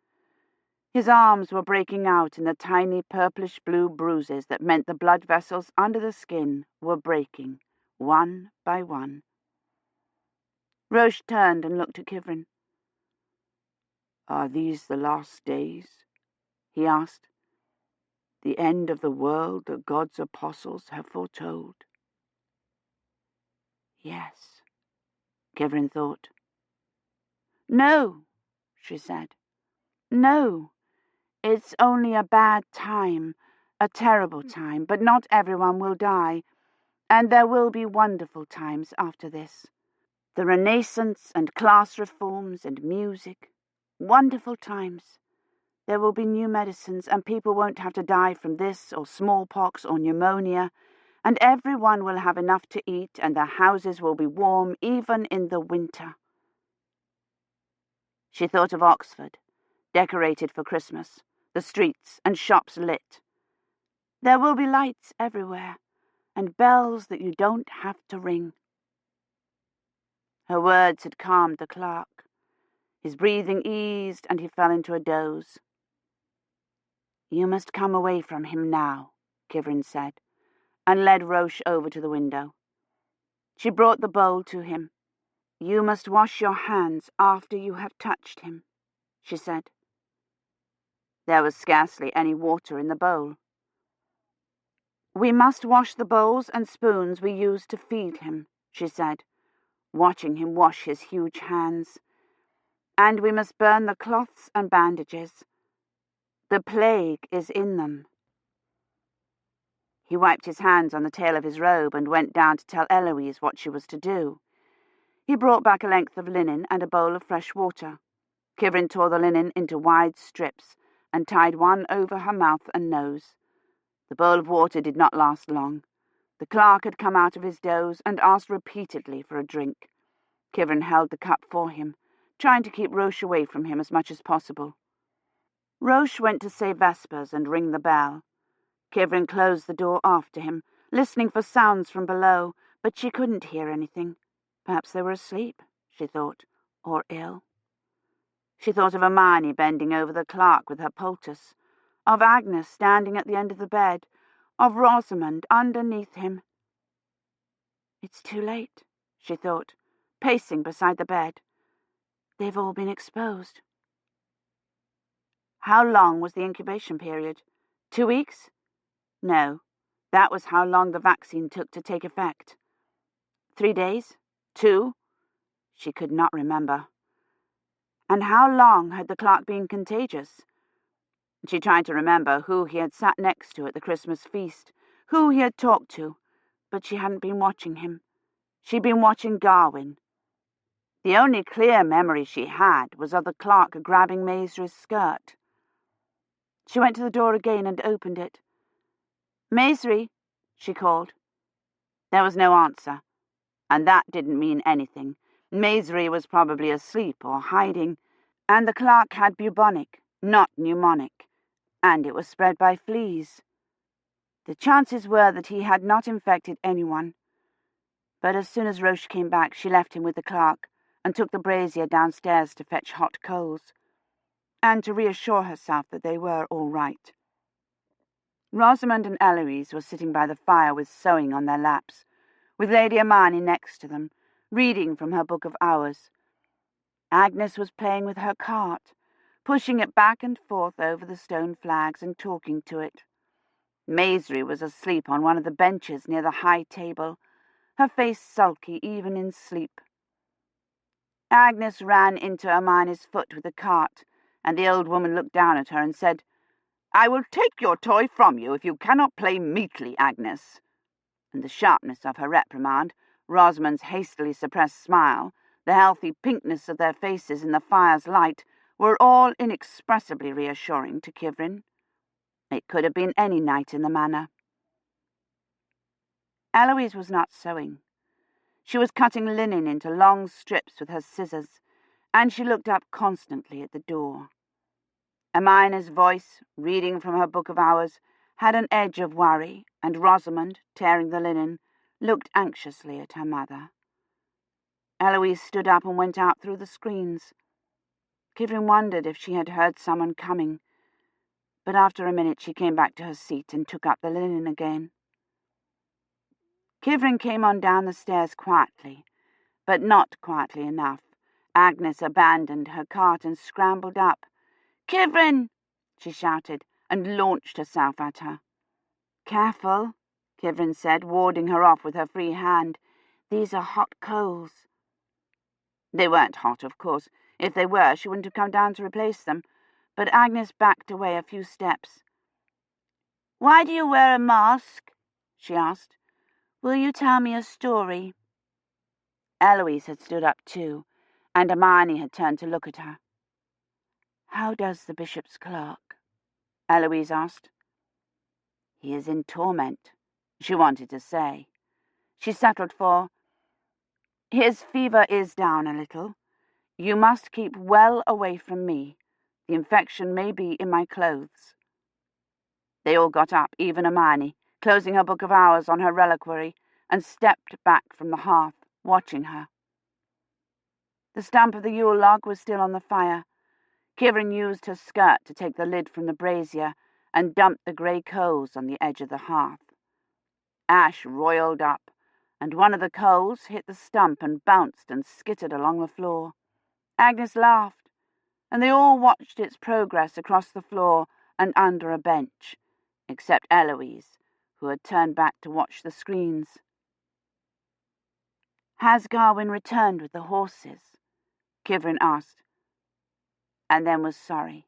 His arms were breaking out in the tiny purplish-blue bruises that meant the blood vessels under the skin were breaking, one by one. Roche turned and looked at Kivrin. "Are these the last days?" he asked. "The end of the world that God's apostles have foretold?" "Yes," Kivrin thought. "No," she said. "No. It's only a bad time, a terrible time, but not everyone will die, and there will be wonderful times after this. The Renaissance and class reforms and music. Wonderful times. There will be new medicines, and people won't have to die from this or smallpox or pneumonia, and everyone will have enough to eat, and their houses will be warm even in the winter. She thought of Oxford, decorated for Christmas, the streets and shops lit. There will be lights everywhere, and bells that you don't have to ring. Her words had calmed the clerk. His breathing eased, and he fell into a doze. "You must come away from him now," Kivrin said, and led Roche over to the window. She brought the bowl to him. "You must wash your hands after you have touched him," she said. There was scarcely any water in the bowl. "We must wash the bowls and spoons we used to feed him," she said, watching him wash his huge hands. "And we must burn the cloths and bandages. The plague is in them." He wiped his hands on the tail of his robe and went down to tell Eloise what she was to do. He brought back a length of linen and a bowl of fresh water. Kivrin tore the linen into wide strips and tied one over her mouth and nose. The bowl of water did not last long. The clerk had come out of his doze and asked repeatedly for a drink. Kivrin held the cup for him, trying to keep Roche away from him as much as possible. Roche went to say vespers and ring the bell. Kivrin closed the door after him, listening for sounds from below, but she couldn't hear anything. Perhaps they were asleep, she thought, or ill. She thought of Hermione bending over the clerk with her poultice, of Agnes standing at the end of the bed, of Rosamond underneath him. "It's too late," she thought, pacing beside the bed. "They've all been exposed." How long was the incubation period? 2 weeks? No, that was how long the vaccine took to take effect. 3 days? 2? She could not remember. And how long had the clerk been contagious? She tried to remember who he had sat next to at the Christmas feast, who he had talked to, but she hadn't been watching him. She'd been watching Garwin. The only clear memory she had was of the clerk grabbing Maisry's skirt. She went to the door again and opened it. "Maisry," she called. There was no answer, and that didn't mean anything. Maisry was probably asleep or hiding, and the clerk had bubonic, not pneumonic, and it was spread by fleas. The chances were that he had not infected anyone. But as soon as Roche came back, she left him with the clerk and took the brazier downstairs to fetch hot coals, and to reassure herself that they were all right. Rosamond and Eloise were sitting by the fire with sewing on their laps, with Lady Hermione next to them, reading from her book of hours. Agnes was playing with her cart, pushing it back and forth over the stone flags and talking to it. Maisry was asleep on one of the benches near the high table, her face sulky even in sleep. Agnes ran into Hermione's foot with the cart, and the old woman looked down at her and said, "I will take your toy from you if you cannot play meekly, Agnes." And the sharpness of her reprimand, Rosamond's hastily suppressed smile, the healthy pinkness of their faces in the fire's light, were all inexpressibly reassuring to Kivrin. It could have been any night in the manor. Eloise was not sewing. She was cutting linen into long strips with her scissors, and she looked up constantly at the door. Hermione's voice, reading from her book of hours, had an edge of worry, and Rosamond, tearing the linen, looked anxiously at her mother. Eloise stood up and went out through the screens. Kivrin wondered if she had heard someone coming, but after a minute she came back to her seat and took up the linen again. Kivrin came on down the stairs quietly, but not quietly enough. Agnes abandoned her cart and scrambled up. "Kivrin!" she shouted, and launched herself at her. "Careful," Kivrin said, warding her off with her free hand. "These are hot coals." They weren't hot, of course. If they were, she wouldn't have come down to replace them. But Agnes backed away a few steps. "Why do you wear a mask?" she asked. "Will you tell me a story?" Eloise had stood up too, and Hermione had turned to look at her. "How does the bishop's clerk?" Eloise asked. "He is in torment," she wanted to say. She settled for, "His fever is down a little. You must keep well away from me. The infection may be in my clothes." They all got up, even Hermione, closing her book of hours on her reliquary, and stepped back from the hearth, watching her. The stump of the Yule log was still on the fire. Kivrin used her skirt to take the lid from the brazier and dumped the grey coals on the edge of the hearth. Ash roiled up, and one of the coals hit the stump and bounced and skittered along the floor. Agnes laughed, and they all watched its progress across the floor and under a bench, except Eloise, who had turned back to watch the screens. "Has Garwin returned with the horses?" Kivrin asked, and then was sorry.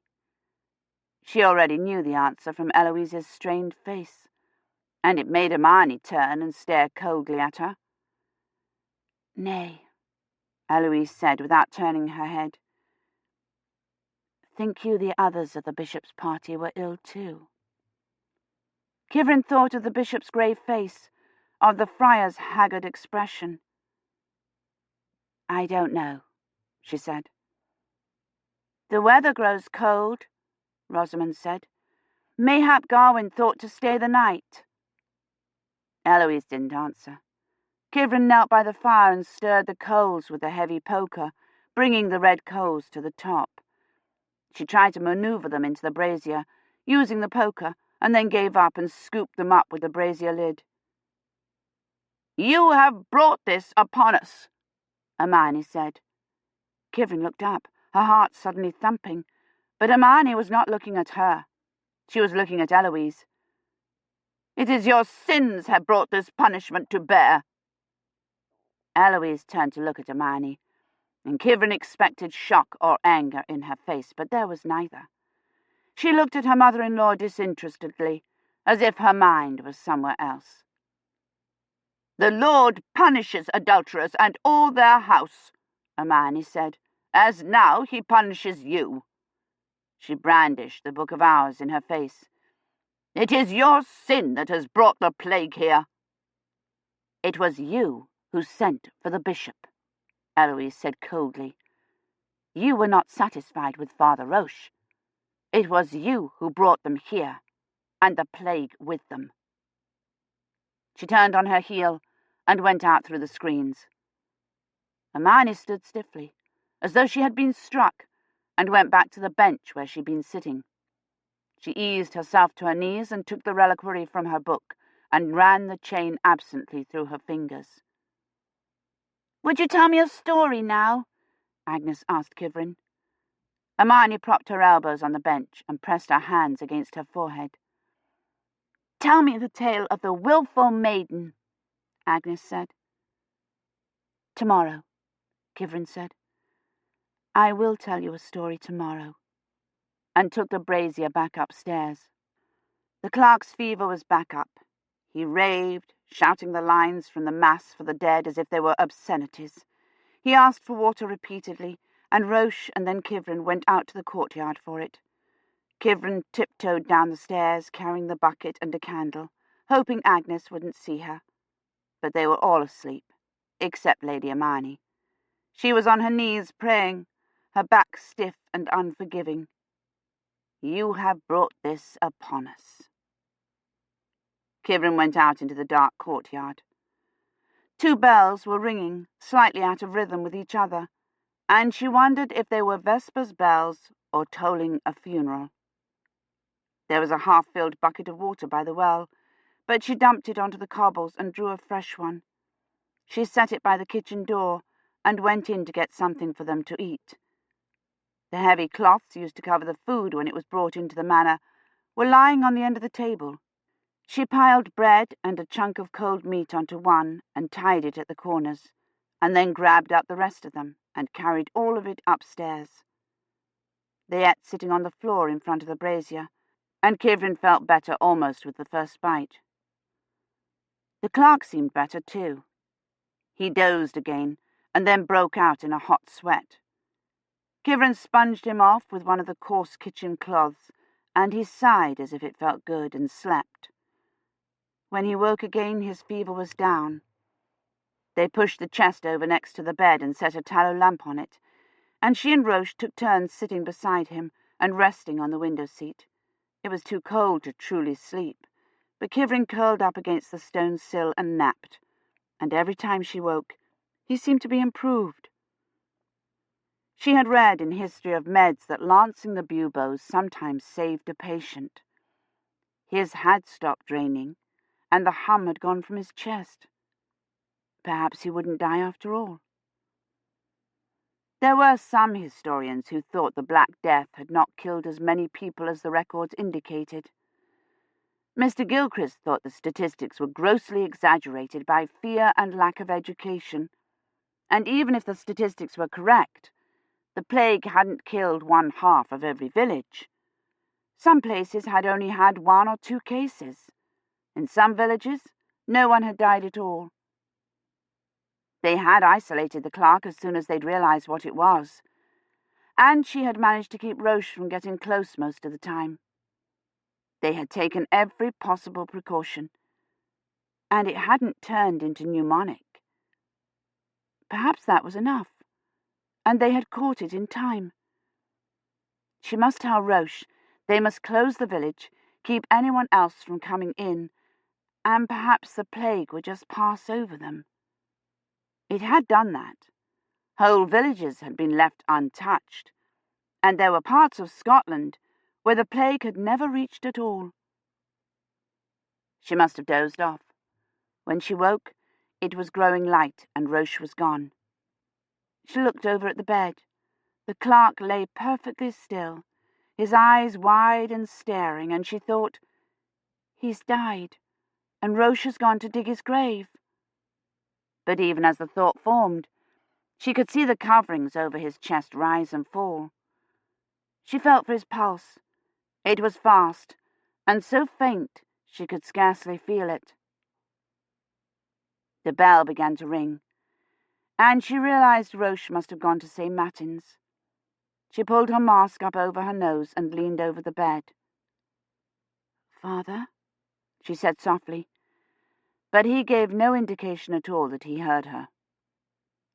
She already knew the answer from Eloise's strained face, and it made Hermione turn and stare coldly at her. "Nay," Eloise said without turning her head. "Think you the others of the bishop's party were ill too?" Kivrin thought of the bishop's grave face, of the friar's haggard expression. "I don't know," she said. "The weather grows cold," Rosamond said. "Mayhap Garwin thought to stay the night." Eloise didn't answer. Kivrin knelt by the fire and stirred the coals with a heavy poker, bringing the red coals to the top. She tried to maneuver them into the brazier, using the poker, and then gave up and scooped them up with the brazier lid. "You have brought this upon us," Hermione said. Kivrin looked up, her heart suddenly thumping, but Hermione was not looking at her. She was looking at Eloise. "It is your sins have brought this punishment to bear." Eloise turned to look at Hermione, and Kivrin expected shock or anger in her face, but there was neither. She looked at her mother-in-law disinterestedly, as if her mind was somewhere else. "The Lord punishes adulterers and all their house," Hermione said, "as now he punishes you." She brandished the Book of Hours in her face. "It is your sin that has brought the plague here." "It was you who sent for the bishop," Eloise said coldly. "You were not satisfied with Father Roche. It was you who brought them here, and the plague with them." She turned on her heel and went out through the screens. Hermione stood stiffly, as though she had been struck, and went back to the bench where she'd been sitting. She eased herself to her knees and took the reliquary from her book and ran the chain absently through her fingers. "Would you tell me a story now?" Agnes asked Kivrin. Hermione propped her elbows on the bench and pressed her hands against her forehead. "Tell me the tale of the wilful maiden," Agnes said. "Tomorrow," Kivrin said. "I will tell you a story tomorrow," and took the brazier back upstairs. The clerk's fever was back up. He raved, shouting the lines from the Mass for the dead as if they were obscenities. He asked for water repeatedly, and Roche and then Kivrin went out to the courtyard for it. Kivrin tiptoed down the stairs, carrying the bucket and a candle, hoping Agnes wouldn't see her. But they were all asleep, except Lady Hermione. She was on her knees praying, her back stiff and unforgiving. "You have brought this upon us." Kivrin went out into the dark courtyard. 2 bells were ringing, slightly out of rhythm with each other, and she wondered if they were Vespers bells or tolling a funeral. There was a half-filled bucket of water by the well, but she dumped it onto the cobbles and drew a fresh one. She set it by the kitchen door and went in to get something for them to eat. The heavy cloths used to cover the food when it was brought into the manor were lying on the end of the table. She piled bread and a chunk of cold meat onto one and tied it at the corners, and then grabbed up the rest of them and carried all of it upstairs. They ate sitting on the floor in front of the brazier, and Kivrin felt better almost with the first bite. The clerk seemed better too. He dozed again, and then broke out in a hot sweat. Kivrin sponged him off with one of the coarse kitchen cloths, and he sighed as if it felt good and slept. When he woke again, his fever was down. They pushed the chest over next to the bed and set a tallow lamp on it, and she and Roche took turns sitting beside him and resting on the window seat. It was too cold to truly sleep, but Kivrin curled up against the stone sill and napped, and every time she woke, he seemed to be improved. She had read in history of meds that lancing the buboes sometimes saved a patient. His had stopped draining, and the hum had gone from his chest. Perhaps he wouldn't die after all. There were some historians who thought the Black Death had not killed as many people as the records indicated. Mr. Gilchrist thought the statistics were grossly exaggerated by fear and lack of education, and even if the statistics were correct, the plague hadn't killed 1/2 of every village. Some places had only had 1 or 2 cases. In some villages, no one had died at all. They had isolated the clerk as soon as they'd realized what it was, and she had managed to keep Roche from getting close most of the time. They had taken every possible precaution, and it hadn't turned into pneumonic. Perhaps that was enough, and they had caught it in time. She must tell Roche they must close the village, keep anyone else from coming in, and perhaps the plague would just pass over them. It had done that. Whole villages had been left untouched, and there were parts of Scotland where the plague had never reached at all. She must have dozed off. When she woke, it was growing light and Roche was gone. She looked over at the bed. The clerk lay perfectly still, his eyes wide and staring, and she thought, he's died, and Roche has gone to dig his grave. But even as the thought formed, she could see the coverings over his chest rise and fall. She felt for his pulse. It was fast, and so faint she could scarcely feel it. The bell began to ring, and she realized Roche must have gone to say matins. She pulled her mask up over her nose and leaned over the bed. "Father?" she said softly, but he gave no indication at all that he heard her.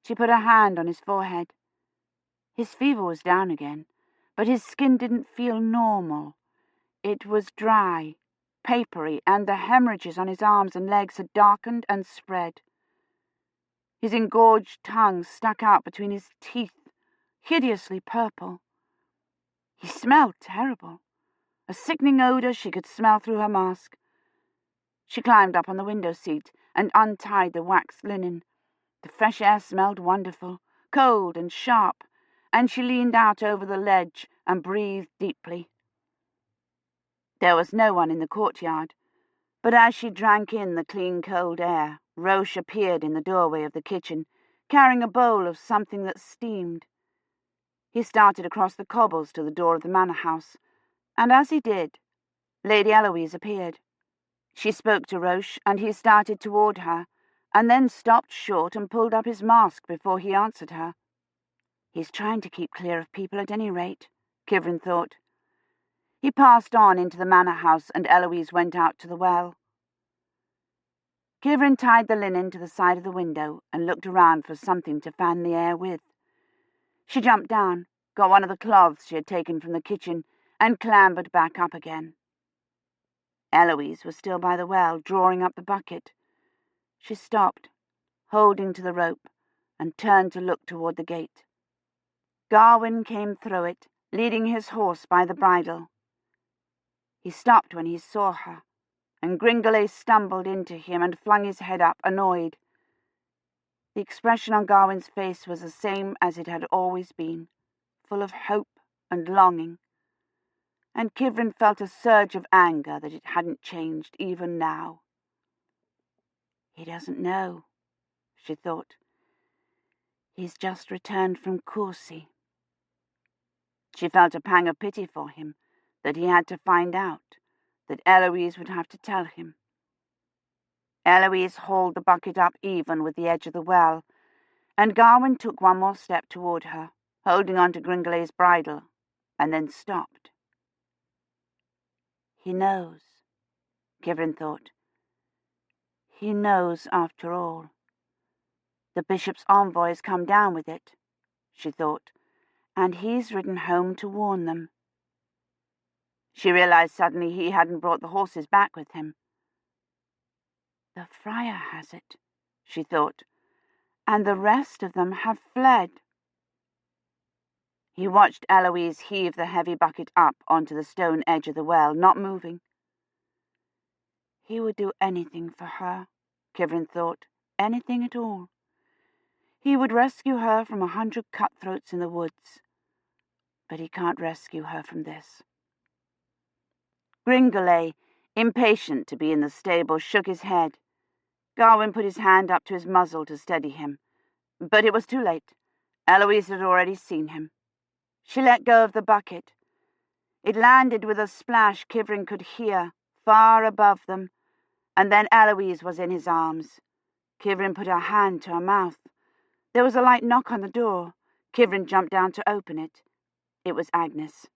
She put her hand on his forehead. His fever was down again, but his skin didn't feel normal. It was dry, papery, and the hemorrhages on his arms and legs had darkened and spread. His engorged tongue stuck out between his teeth, hideously purple. He smelled terrible, a sickening odor she could smell through her mask. She climbed up on the window seat and untied the waxed linen. The fresh air smelled wonderful, cold and sharp, and she leaned out over the ledge and breathed deeply. There was no one in the courtyard, but as she drank in the clean, cold air, Roche appeared in the doorway of the kitchen, carrying a bowl of something that steamed. He started across the cobbles to the door of the manor house, and as he did, Lady Eloise appeared. She spoke to Roche, and he started toward her, and then stopped short and pulled up his mask before he answered her. He's trying to keep clear of people at any rate, Kivrin thought. He passed on into the manor house, and Eloise went out to the well. Kivrin tied the linen to the side of the window and looked around for something to fan the air with. She jumped down, got one of the cloths she had taken from the kitchen, and clambered back up again. Eloise was still by the well, drawing up the bucket. She stopped, holding to the rope, and turned to look toward the gate. Garwin came through it, leading his horse by the bridle. He stopped when he saw her, and Gringolet stumbled into him and flung his head up, annoyed. The expression on Garwin's face was the same as it had always been, full of hope and longing, and Kivrin felt a surge of anger that it hadn't changed even now. He doesn't know, she thought. He's just returned from Courcy. She felt a pang of pity for him, that he had to find out, that Eloise would have to tell him. Eloise hauled the bucket up even with the edge of the well, and Garwin took one more step toward her, holding on to Gringolet's bridle, and then stopped. He knows, Kivrin thought. He knows, after all. The bishop's envoy has come down with it, she thought, and he's ridden home to warn them. She realized suddenly he hadn't brought the horses back with him. The friar has it, she thought, and the rest of them have fled. He watched Eloise heave the heavy bucket up onto the stone edge of the well, not moving. He would do anything for her, Kivrin thought, anything at all. He would rescue her from 100 cutthroats in the woods, but he can't rescue her from this. Gringolet, impatient to be in the stable, shook his head. Garwin put his hand up to his muzzle to steady him, but it was too late. Eloise had already seen him. She let go of the bucket. It landed with a splash Kivrin could hear, far above them, and then Eloise was in his arms. Kivrin put her hand to her mouth. There was a light knock on the door. Kivrin jumped down to open it. It was Agnes.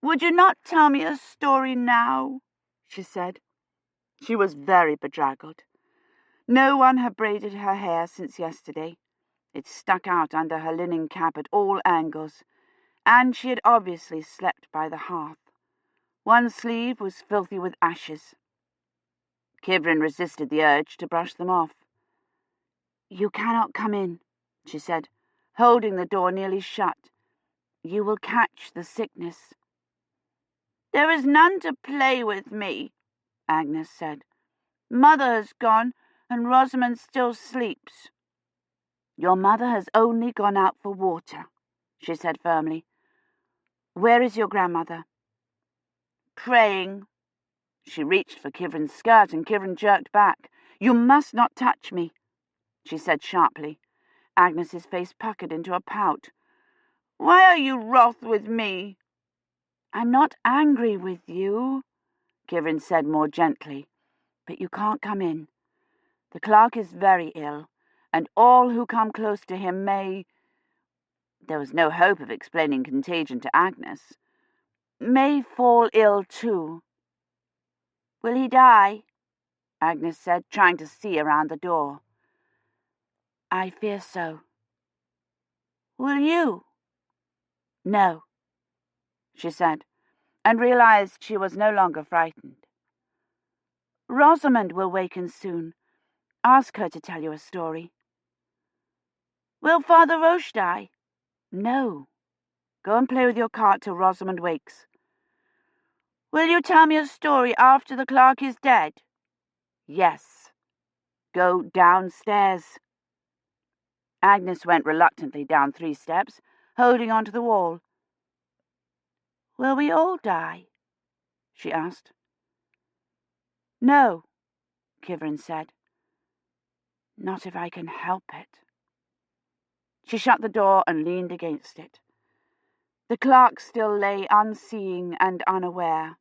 "Would you not tell me a story now?" she said. She was very bedraggled. No one had braided her hair since yesterday. It stuck out under her linen cap at all angles, and she had obviously slept by the hearth. One sleeve was filthy with ashes. Kivrin resisted the urge to brush them off. "You cannot come in," she said, holding the door nearly shut. "You will catch the sickness." "There is none to play with me," Agnes said. "Mother has gone, and Rosamond still sleeps." "Your mother has only gone out for water," she said firmly. "Where is your grandmother?" "Praying." She reached for Kivrin's skirt, and Kivrin jerked back. "You must not touch me," she said sharply. Agnes's face puckered into a pout. "Why are you wroth with me?" "I'm not angry with you," Kivrin said more gently, "but you can't come in. The clerk is very ill, and all who come close to him may—" there was no hope of explaining contagion to Agnes— "may fall ill too." "Will he die?" Agnes said, trying to see around the door. "I fear so." "Will you?" "No," she said, and realized she was no longer frightened. "Rosamond will waken soon. Ask her to tell you a story." "Will Father Roche die?" "No. Go and play with your cart till Rosamond wakes." "Will you tell me a story after the clerk is dead?" "Yes. Go downstairs." Agnes went reluctantly down 3 steps, holding onto the wall. "Will we all die?" she asked. "No," Kivrin said. "Not if I can help it." She shut the door and leaned against it. The clerk still lay unseeing and unaware,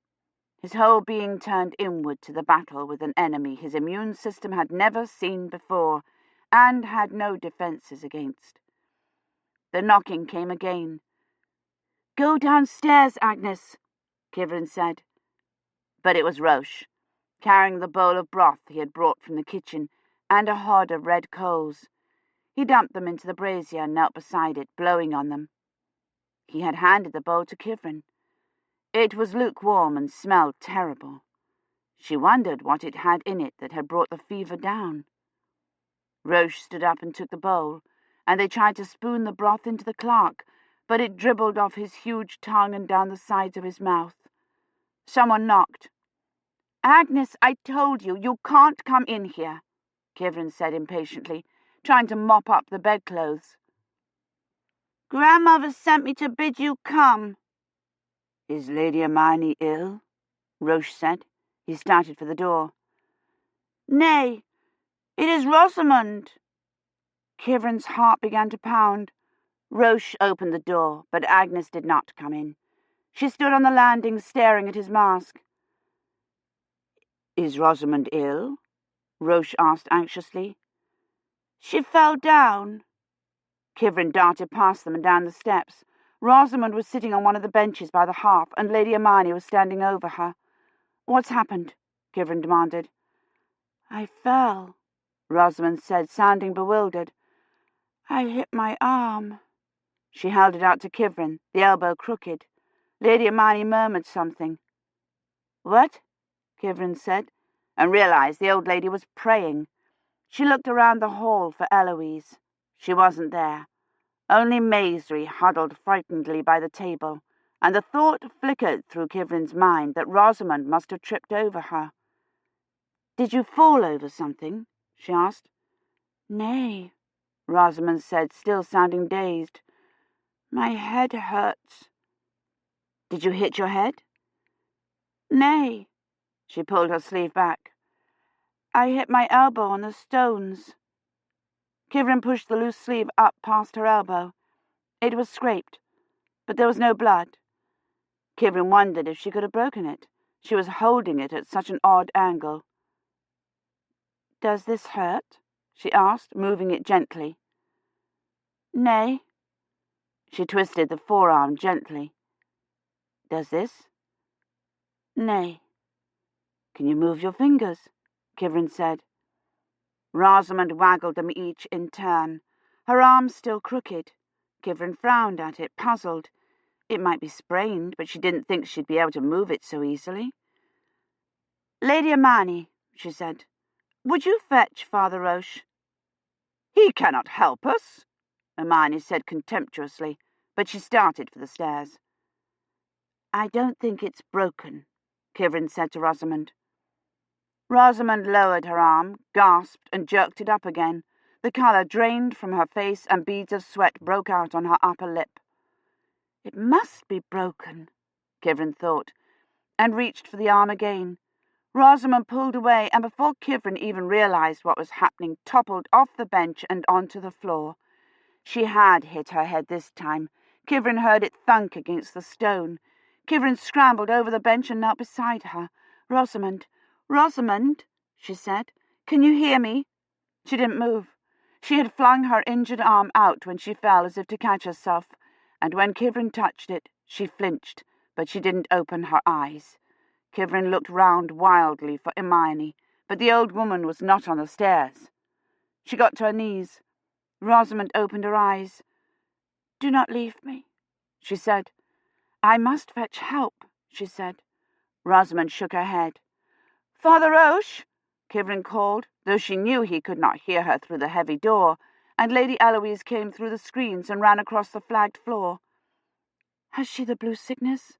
his whole being turned inward to the battle with an enemy his immune system had never seen before and had no defences against. The knocking came again. "Go downstairs, Agnes," Kivrin said. But it was Roche, carrying the bowl of broth he had brought from the kitchen and a hod of red coals. He dumped them into the brazier and knelt beside it, blowing on them. He had handed the bowl to Kivrin. It was lukewarm and smelled terrible. She wondered what it had in it that had brought the fever down. Roche stood up and took the bowl, and they tried to spoon the broth into the clerk, but it dribbled off his huge tongue and down the sides of his mouth. Someone knocked. "Agnes, I told you, you can't come in here," Kivrin said impatiently, trying to mop up the bedclothes. "Grandmother sent me to bid you come." "Is Lady Hermione ill?" Roche said. He started for the door. "Nay, it is Rosamond." Kivrin's heart began to pound. Roche opened the door, but Agnes did not come in. She stood on the landing staring at his mask. "Is Rosamond ill?" Roche asked anxiously. "She fell down." Kivrin darted past them and down the steps. Rosamond was sitting on one of the benches by the hearth, and Lady Hermione was standing over her. "What's happened?" Kivrin demanded. I fell, Rosamond said, sounding bewildered. I hit my arm. She held it out to Kivrin, the elbow crooked. Lady Hermione murmured something. What? Kivrin said, and realized the old lady was praying. She looked around the hall for Eloise. She wasn't there. Only Maisry huddled frightenedly by the table, and the thought flickered through Kivrin's mind that Rosamond must have tripped over her. Did you fall over something? She asked. Nay, Rosamond said, still sounding dazed. My head hurts. Did you hit your head? Nay. She pulled her sleeve back. I hit my elbow on the stones. Kivrin pushed the loose sleeve up past her elbow. It was scraped, but there was no blood. Kivrin wondered if she could have broken it. She was holding it at such an odd angle. Does this hurt? She asked, moving it gently. Nay. She twisted the forearm gently. Does this? Nay. Can you move your fingers? Kivrin said. Rosamond waggled them each in turn, her arm still crooked. Kivrin frowned at it, puzzled. It might be sprained, but she didn't think she'd be able to move it so easily. Lady Hermione, she said, would you fetch Father Roche? He cannot help us, Hermione said contemptuously, but she started for the stairs. I don't think it's broken, Kivrin said to Rosamond. Rosamond lowered her arm, gasped, and jerked it up again. The colour drained from her face, and beads of sweat broke out on her upper lip. It must be broken, Kivrin thought, and reached for the arm again. Rosamond pulled away, and before Kivrin even realized what was happening, toppled off the bench and onto the floor. She had hit her head this time. Kivrin heard it thunk against the stone. Kivrin scrambled over the bench and knelt beside her. Rosamond, she said, can you hear me? She didn't move. She had flung her injured arm out when she fell as if to catch herself, and when Kivrin touched it, she flinched, but she didn't open her eyes. Kivrin looked round wildly for Hermione, but the old woman was not on the stairs. She got to her knees. Rosamond opened her eyes. Do not leave me, she said. I must fetch help, she said. Rosamond shook her head. Father Roche, Kivrin called, though she knew he could not hear her through the heavy door, and Lady Eloise came through the screens and ran across the flagged floor. Has she the blue sickness?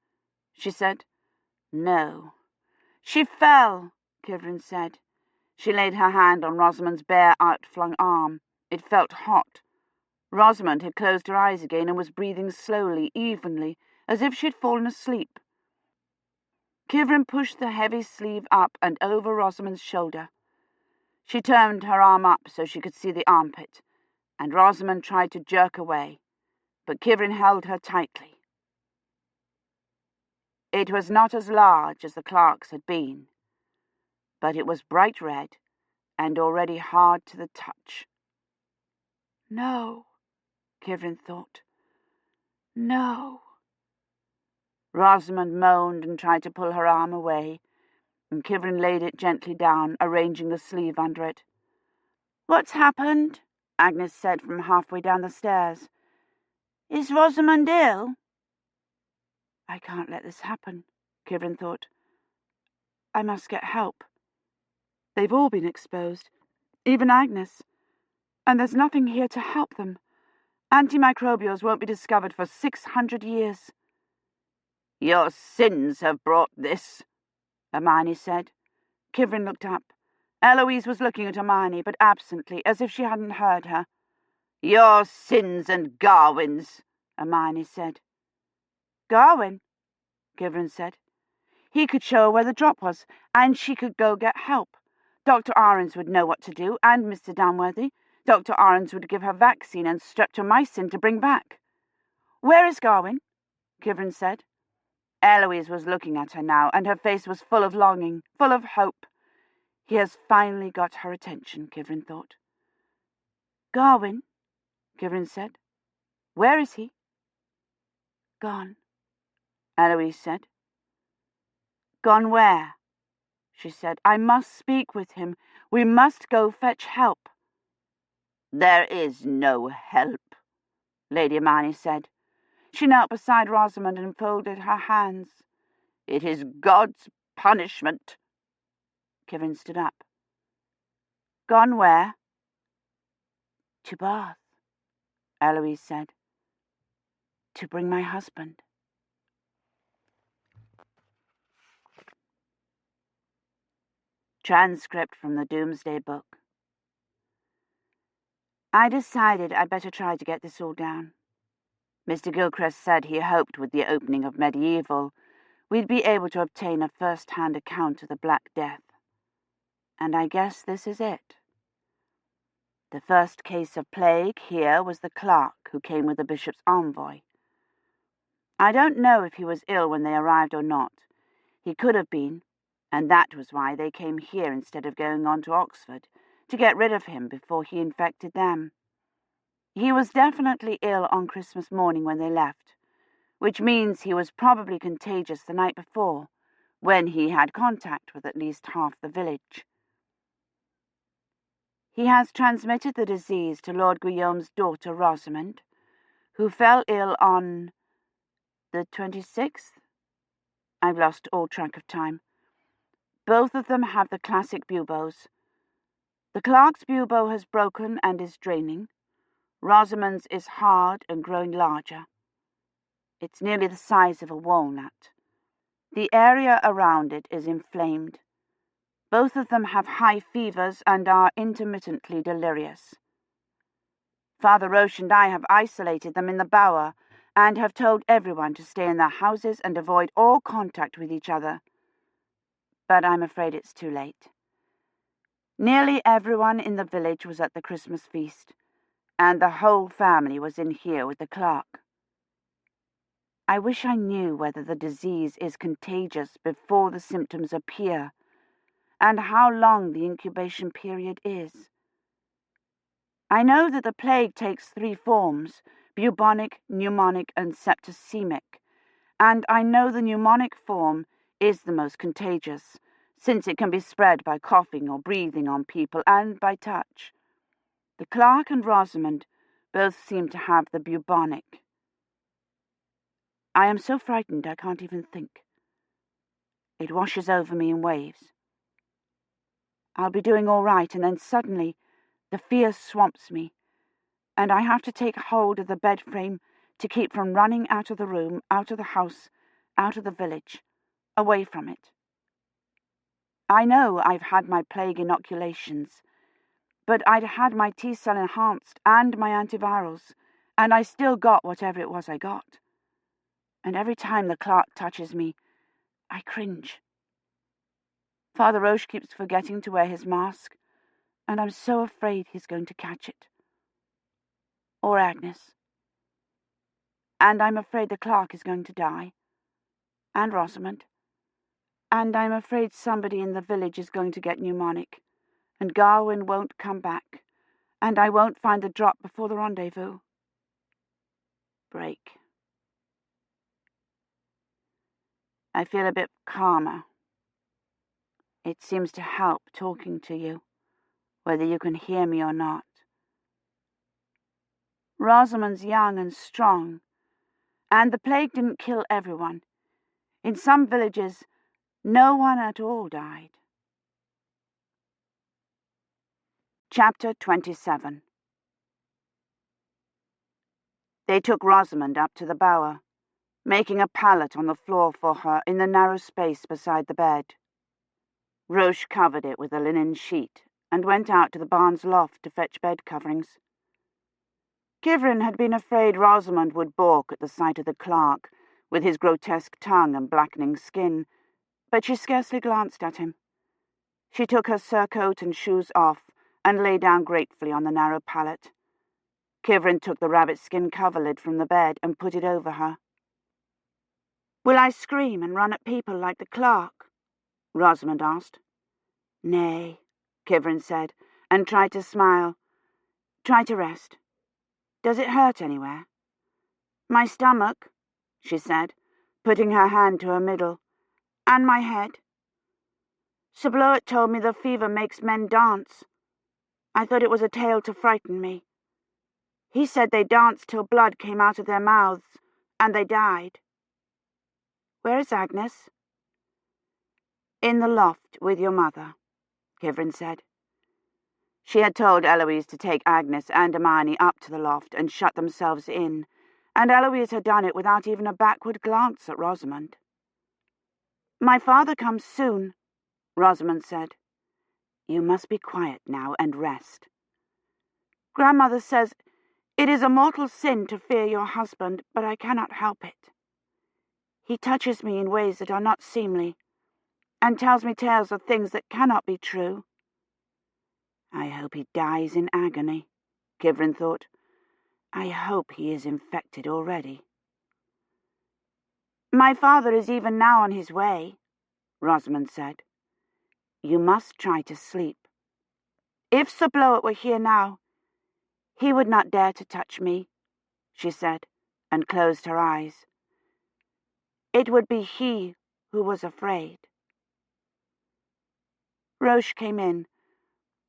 She said. No. She fell, Kivrin said. She laid her hand on Rosamond's bare, outflung arm. It felt hot. Rosamond had closed her eyes again and was breathing slowly, evenly, as if she had fallen asleep. Kivrin pushed the heavy sleeve up and over Rosamond's shoulder. She turned her arm up so she could see the armpit, and Rosamond tried to jerk away, but Kivrin held her tightly. It was not as large as the Clarks had been, but it was bright red and already hard to the touch. No, Kivrin thought. No. Rosamond moaned and tried to pull her arm away, and Kivrin laid it gently down, arranging the sleeve under it. What's happened? Agnes said from halfway down the stairs. Is Rosamond ill? I can't let this happen, Kivrin thought. I must get help. They've all been exposed, even Agnes, and there's nothing here to help them. Antimicrobials won't be discovered for 600 years. Your sins have brought this, Hermione said. Kivrin looked up. Eloise was looking at Hermione, but absently, as if she hadn't heard her. Your sins and Garwin's, Hermione said. Garwin, Kivrin said. He could show her where the drop was, and she could go get help. Dr. Ahrens would know what to do, and Mr. Dunworthy. Dr. Ahrens would give her vaccine and streptomycin to bring back. Where is Garwin? Kivrin said. Eloise was looking at her now, and her face was full of longing, full of hope. He has finally got her attention, Kivrin thought. Garwin, Kivrin said. Where is he? Gone, Eloise said. Gone where? she said. "I must speak with him. We must go fetch help."
"There is no help," Lady Imeyne said.
She knelt beside Rosamond and folded her hands.
"It is God's punishment."
Kivrin stood up. "Gone where?"
"To Bath,"
Eloise said.
"To bring my husband."
Transcript from the Doomsday Book. I decided I'd better try to get this all down. Mr. Gilchrist said he hoped with the opening of medieval we'd be able to obtain a first-hand account of the Black Death. And I guess this is it. The first case of plague here was the clerk who came with the bishop's envoy. I don't know if he was ill when they arrived or not. He could have been, and that was why they came here instead of going on to Oxford, to get rid of him before he infected them. He was definitely ill on Christmas morning when they left, which means he was probably contagious the night before, when he had contact with at least half the village. He has transmitted the disease to Lord Guillaume's daughter Rosamond, who fell ill on the 26th? I've lost all track of time. Both of them have the classic buboes. The clerk's bubo has broken and is draining. Rosamond's is hard and growing larger. It's nearly the size of a walnut. The area around it is inflamed. Both of them have high fevers and are intermittently delirious. Father Roche and I have isolated them in the bower and have told everyone to stay in their houses and avoid all contact with each other. But I'm afraid it's too late. Nearly everyone in the village was at the Christmas feast, and the whole family was in here with the clerk. I wish I knew whether the disease is contagious before the symptoms appear, and how long the incubation period is. I know that the plague takes 3 forms, bubonic, pneumonic, and septicemic, and I know the pneumonic form is the most contagious, since it can be spread by coughing or breathing on people and by touch. The clerk and Rosamond both seem to have the bubonic. I am so frightened I can't even think. It washes over me in waves. I'll be doing all right, and then suddenly the fear swamps me, and I have to take hold of the bed frame to keep from running out of the room, out of the house, out of the village, away from it. I know I've had my plague inoculations, but I'd had my T-cell enhanced and my antivirals, and I still got whatever it was I got. And every time the clerk touches me, I cringe. Father Roche keeps forgetting to wear his mask, and I'm so afraid he's going to catch it. Or Agnes. And I'm afraid the clerk is going to die. And Rosamond. And I'm afraid somebody in the village is going to get pneumonic, and Garwin won't come back, and I won't find the drop before the rendezvous. Break. I feel a bit calmer. It seems to help talking to you, whether you can hear me or not. Rosamond's young and strong, and the plague didn't kill everyone. In some villages, no one at all died. Chapter 27. They took Rosamond up to the bower, making a pallet on the floor for her in the narrow space beside the bed. Roche covered it with a linen sheet and went out to the barn's loft to fetch bed coverings. Kivrin had been afraid Rosamond would balk at the sight of the clerk, with his grotesque tongue and blackening skin, but she scarcely glanced at him. She took her surcoat and shoes off and lay down gratefully on the narrow pallet. Kivrin took the rabbit-skin coverlid from the bed and put it over her. "Will I scream and run at people like the clerk?" Rosamond asked. "Nay," Kivrin said, and tried to smile. "Try to rest. Does it hurt anywhere?" "My stomach," she said, putting her hand to her middle, "and my head." Sir Bloet told me the fever makes men dance. I thought it was a tale to frighten me. He said they danced till blood came out of their mouths, and they died. Where is Agnes? In the loft with your mother, Kivrin said. She had told Eloise to take Agnes and Hermione up to the loft and shut themselves in, and Eloise had done it without even a backward glance at Rosamond. My father comes soon, Rosamond said. You must be quiet now and rest. Grandmother says it is a mortal sin to fear your husband, but I cannot help it. He touches me in ways that are not seemly, and tells me tales of things that cannot be true. I hope he dies in agony, Kivrin thought. I hope he is infected already. My father is even now on his way, Rosamond said. You must try to sleep. If Sir Bloet were here now, he would not dare to touch me, she said, and closed her eyes. It would be he who was afraid. Roche came in,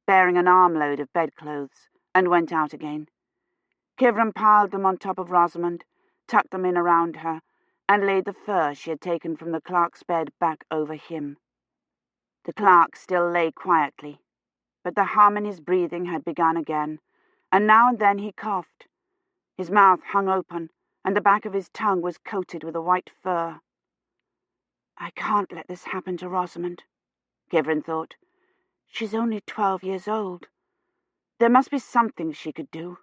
bearing an armload of bedclothes, and went out again. Kivrin piled them on top of Rosamond, tucked them in around her, and laid the fur she had taken from the clerk's bed back over him. The clerk still lay quietly, but the hum in his breathing had begun again, and now and then he coughed. His mouth hung open, and the back of his tongue was coated with a white fur. I can't let this happen to Rosamond, Kivrin thought. She's only 12 years old. There must be something she could do.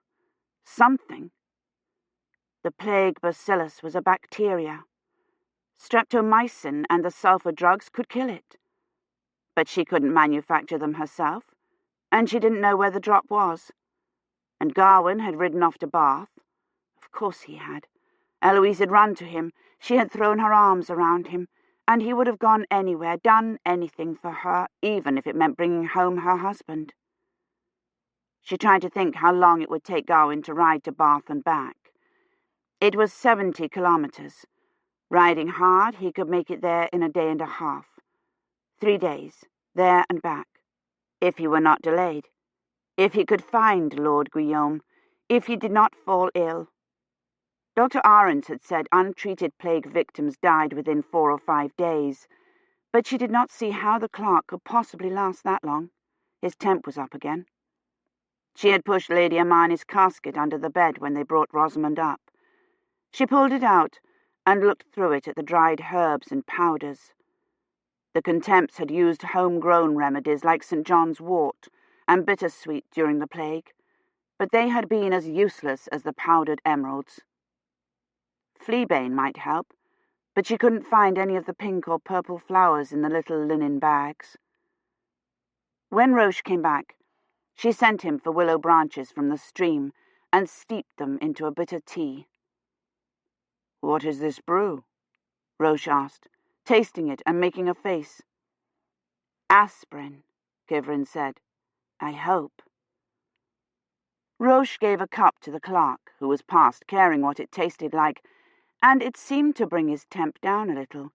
Something. The plague bacillus was a bacteria. Streptomycin and the sulfur drugs could kill it. But she couldn't manufacture them herself, and she didn't know where the drop was. And Gawain had ridden off to Bath. Of course he had. Eloise had run to him. She had thrown her arms around him, and he would have gone anywhere, done anything for her, even if it meant bringing home her husband. She tried to think how long it would take Gawain to ride to Bath and back. It was 70 kilometers. Riding hard, he could make it there in a day and a half. 3 days, there and back, if he were not delayed, if he could find Lord Guillaume, if he did not fall ill. Dr. Ahrens had said untreated plague victims died within 4 or 5 days, but she did not see how the clerk could possibly last that long. His temp was up again. She had pushed Lady Hermione's casket under the bed when they brought Rosamond up. She pulled it out and looked through it at the dried herbs and powders. The Contempts had used home-grown remedies like St. John's wort and bittersweet during the plague, but they had been as useless as the powdered emeralds. Fleabane might help, but she couldn't find any of the pink or purple flowers in the little linen bags. When Roche came back, she sent him for willow branches from the stream and steeped them into a bitter tea. "What is this brew?" Roche asked, tasting it and making a face. "Aspirin," Kivrin said. "I hope." Roche gave a cup to the clerk, who was past caring what it tasted like, and it seemed to bring his temp down a little.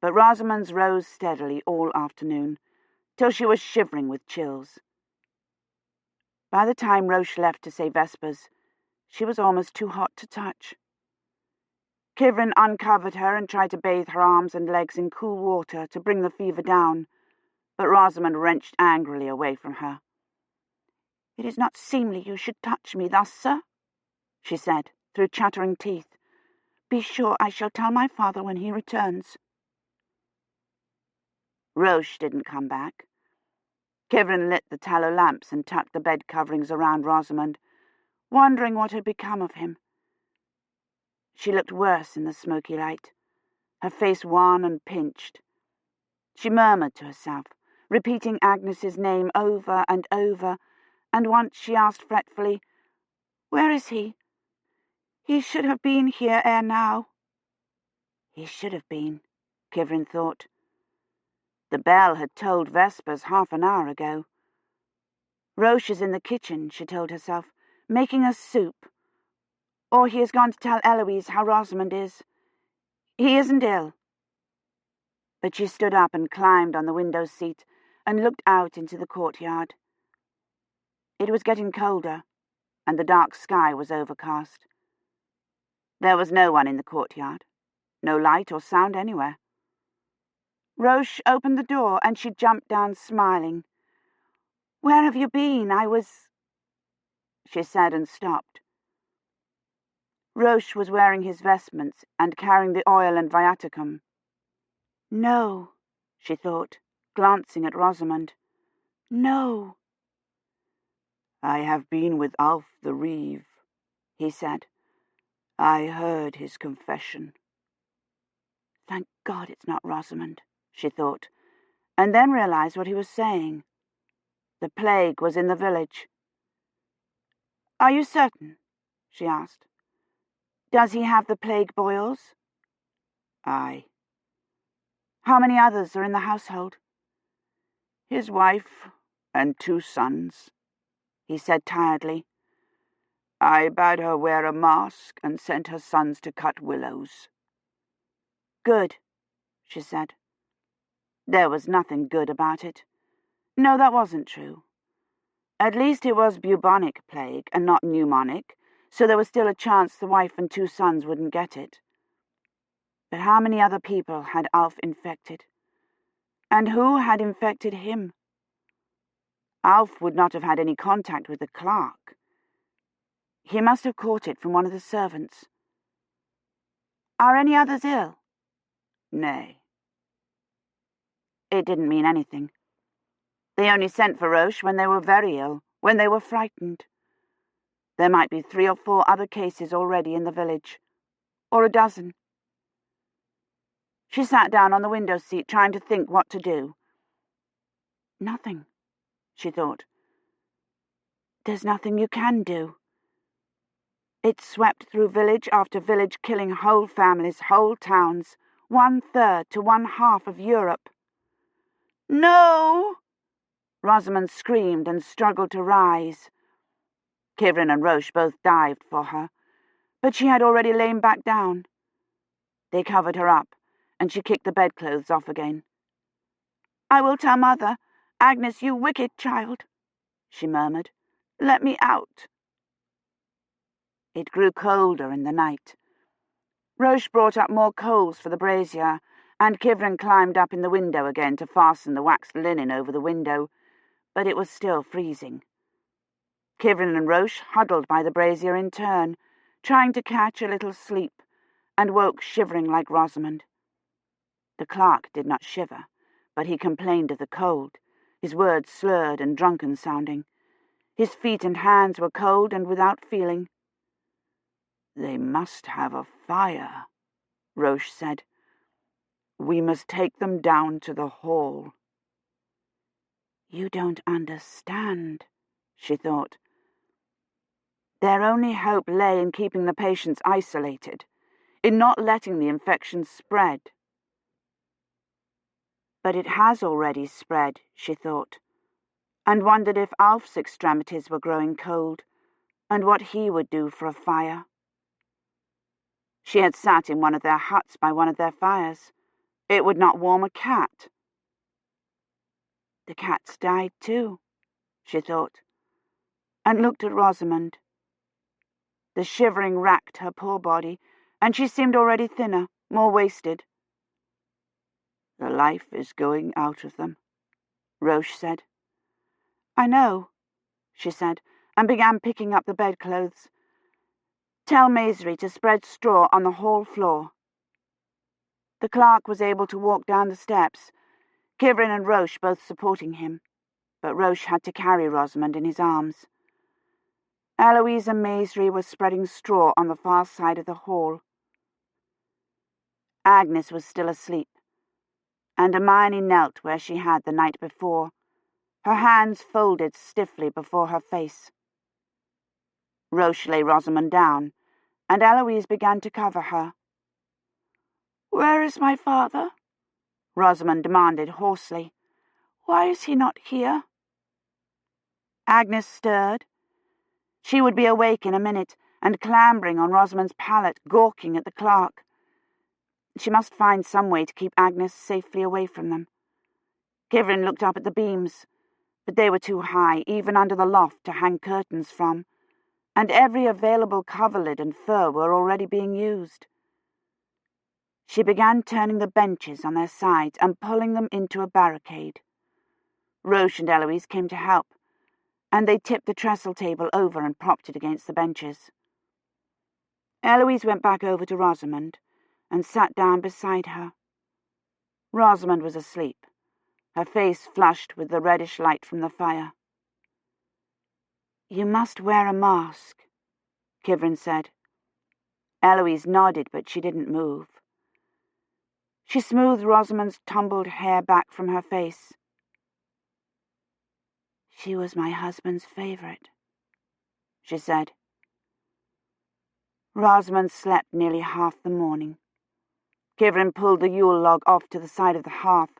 But Rosamond's rose steadily all afternoon, till she was shivering with chills. By the time Roche left to say vespers, she was almost too hot to touch. Kivrin uncovered her and tried to bathe her arms and legs in cool water to bring the fever down, but Rosamond wrenched angrily away from her. "It is not seemly you should touch me thus, sir," she said, through chattering teeth. "Be sure I shall tell my father when he returns." Roche didn't come back. Kivrin lit the tallow lamps and tucked the bed coverings around Rosamond, wondering what had become of him. She looked worse in the smoky light, her face wan and pinched. She murmured to herself, repeating Agnes's name over and over, and once she asked fretfully, "Where is he? He should have been here ere now." He should have been, Kivrin thought. The bell had tolled vespers half an hour ago. Roche is in the kitchen, she told herself, making us soup. Or he has gone to tell Eloise how Rosamond is. He isn't ill. but she stood up and climbed on the window seat and looked out into the courtyard. It was getting colder, and the dark sky was overcast. There was no one in the courtyard, no light or sound anywhere. Roche opened the door, and she jumped down smiling. "Where have you been? I was—" she said and stopped. Roche was wearing his vestments and carrying the oil and viaticum. "No," she thought, glancing at Rosamond. "No." "I have been with Alf the Reeve," he said. "I heard his confession." Thank God it's not Rosamond, she thought, and then realized what he was saying. The plague was in the village. "Are you certain?" she asked. "Does he have the plague boils?" "Aye." "How many others are in the household?" "His wife and 2 sons," he said tiredly. "I bade her wear a mask and sent her sons to cut willows." "Good," she said. There was nothing good about it. No, that wasn't true. At least it was bubonic plague and not pneumonic, so there was still a chance the wife and 2 sons wouldn't get it. But how many other people had Alf infected? And who had infected him? Alf would not have had any contact with the clerk. He must have caught it from one of the servants. "Are any others ill?" "Nay." It didn't mean anything. They only sent for Roche when they were very ill, when they were frightened. There might be 3 or 4 other cases already in the village, or a dozen. She sat down on the window seat, trying to think what to do. Nothing, she thought. There's nothing you can do. It swept through village after village, killing whole families, whole towns, 1/3 to 1/2 of Europe. "No!" Rosamond screamed and struggled to rise. Kivrin and Roche both dived for her, but she had already lain back down. They covered her up, and she kicked the bedclothes off again. "I will tell Mother. Agnes, you wicked child," she murmured. "Let me out." It grew colder in the night. Roche brought up more coals for the brazier, and Kivrin climbed up in the window again to fasten the waxed linen over the window, but it was still freezing. Kivrin and Roche huddled by the brazier in turn, trying to catch a little sleep, and woke shivering like Rosamond. The clerk did not shiver, but he complained of the cold, his words slurred and drunken-sounding. His feet and hands were cold and without feeling. "They must have a fire," Roche said. "We must take them down to the hall." "You don't understand," she thought. Their only hope lay in keeping the patients isolated, in not letting the infection spread. But it has already spread, she thought, and wondered if Alf's extremities were growing cold, and what he would do for a fire. She had sat in one of their huts by one of their fires. It would not warm a cat. The cats died too, she thought, and looked at Rosamond. The shivering racked her poor body, and she seemed already thinner, more wasted. "The life is going out of them," Roche said. "I know," she said, and began picking up the bedclothes. "Tell Maisery to spread straw on the hall floor." The clerk was able to walk down the steps, Kivrin and Roche both supporting him, but Roche had to carry Rosamond in his arms. Eloise and Maisery were spreading straw on the far side of the hall. Agnes was still asleep, and Hermione knelt where she had the night before, her hands folded stiffly before her face. Roche lay Rosamond down, and Eloise began to cover her. "Where is my father?" Rosamond demanded hoarsely. "Why is he not here?" Agnes stirred. She would be awake in a minute, and clambering on Rosamond's pallet, gawking at the clerk. She must find some way to keep Agnes safely away from them. Kivrin looked up at the beams, but they were too high, even under the loft, to hang curtains from, and every available coverlid and fur were already being used. She began turning the benches on their sides and pulling them into a barricade. Roche and Eloise came to help, and they tipped the trestle table over and propped it against the benches. Eloise went back over to Rosamond and sat down beside her. Rosamond was asleep, her face flushed with the reddish light from the fire. "You must wear a mask," Kivrin said. Eloise nodded, but she didn't move. She smoothed Rosamond's tumbled hair back from her face. "She was my husband's favourite," she said. Rosamond slept nearly half the morning. Kivrin pulled the Yule log off to the side of the hearth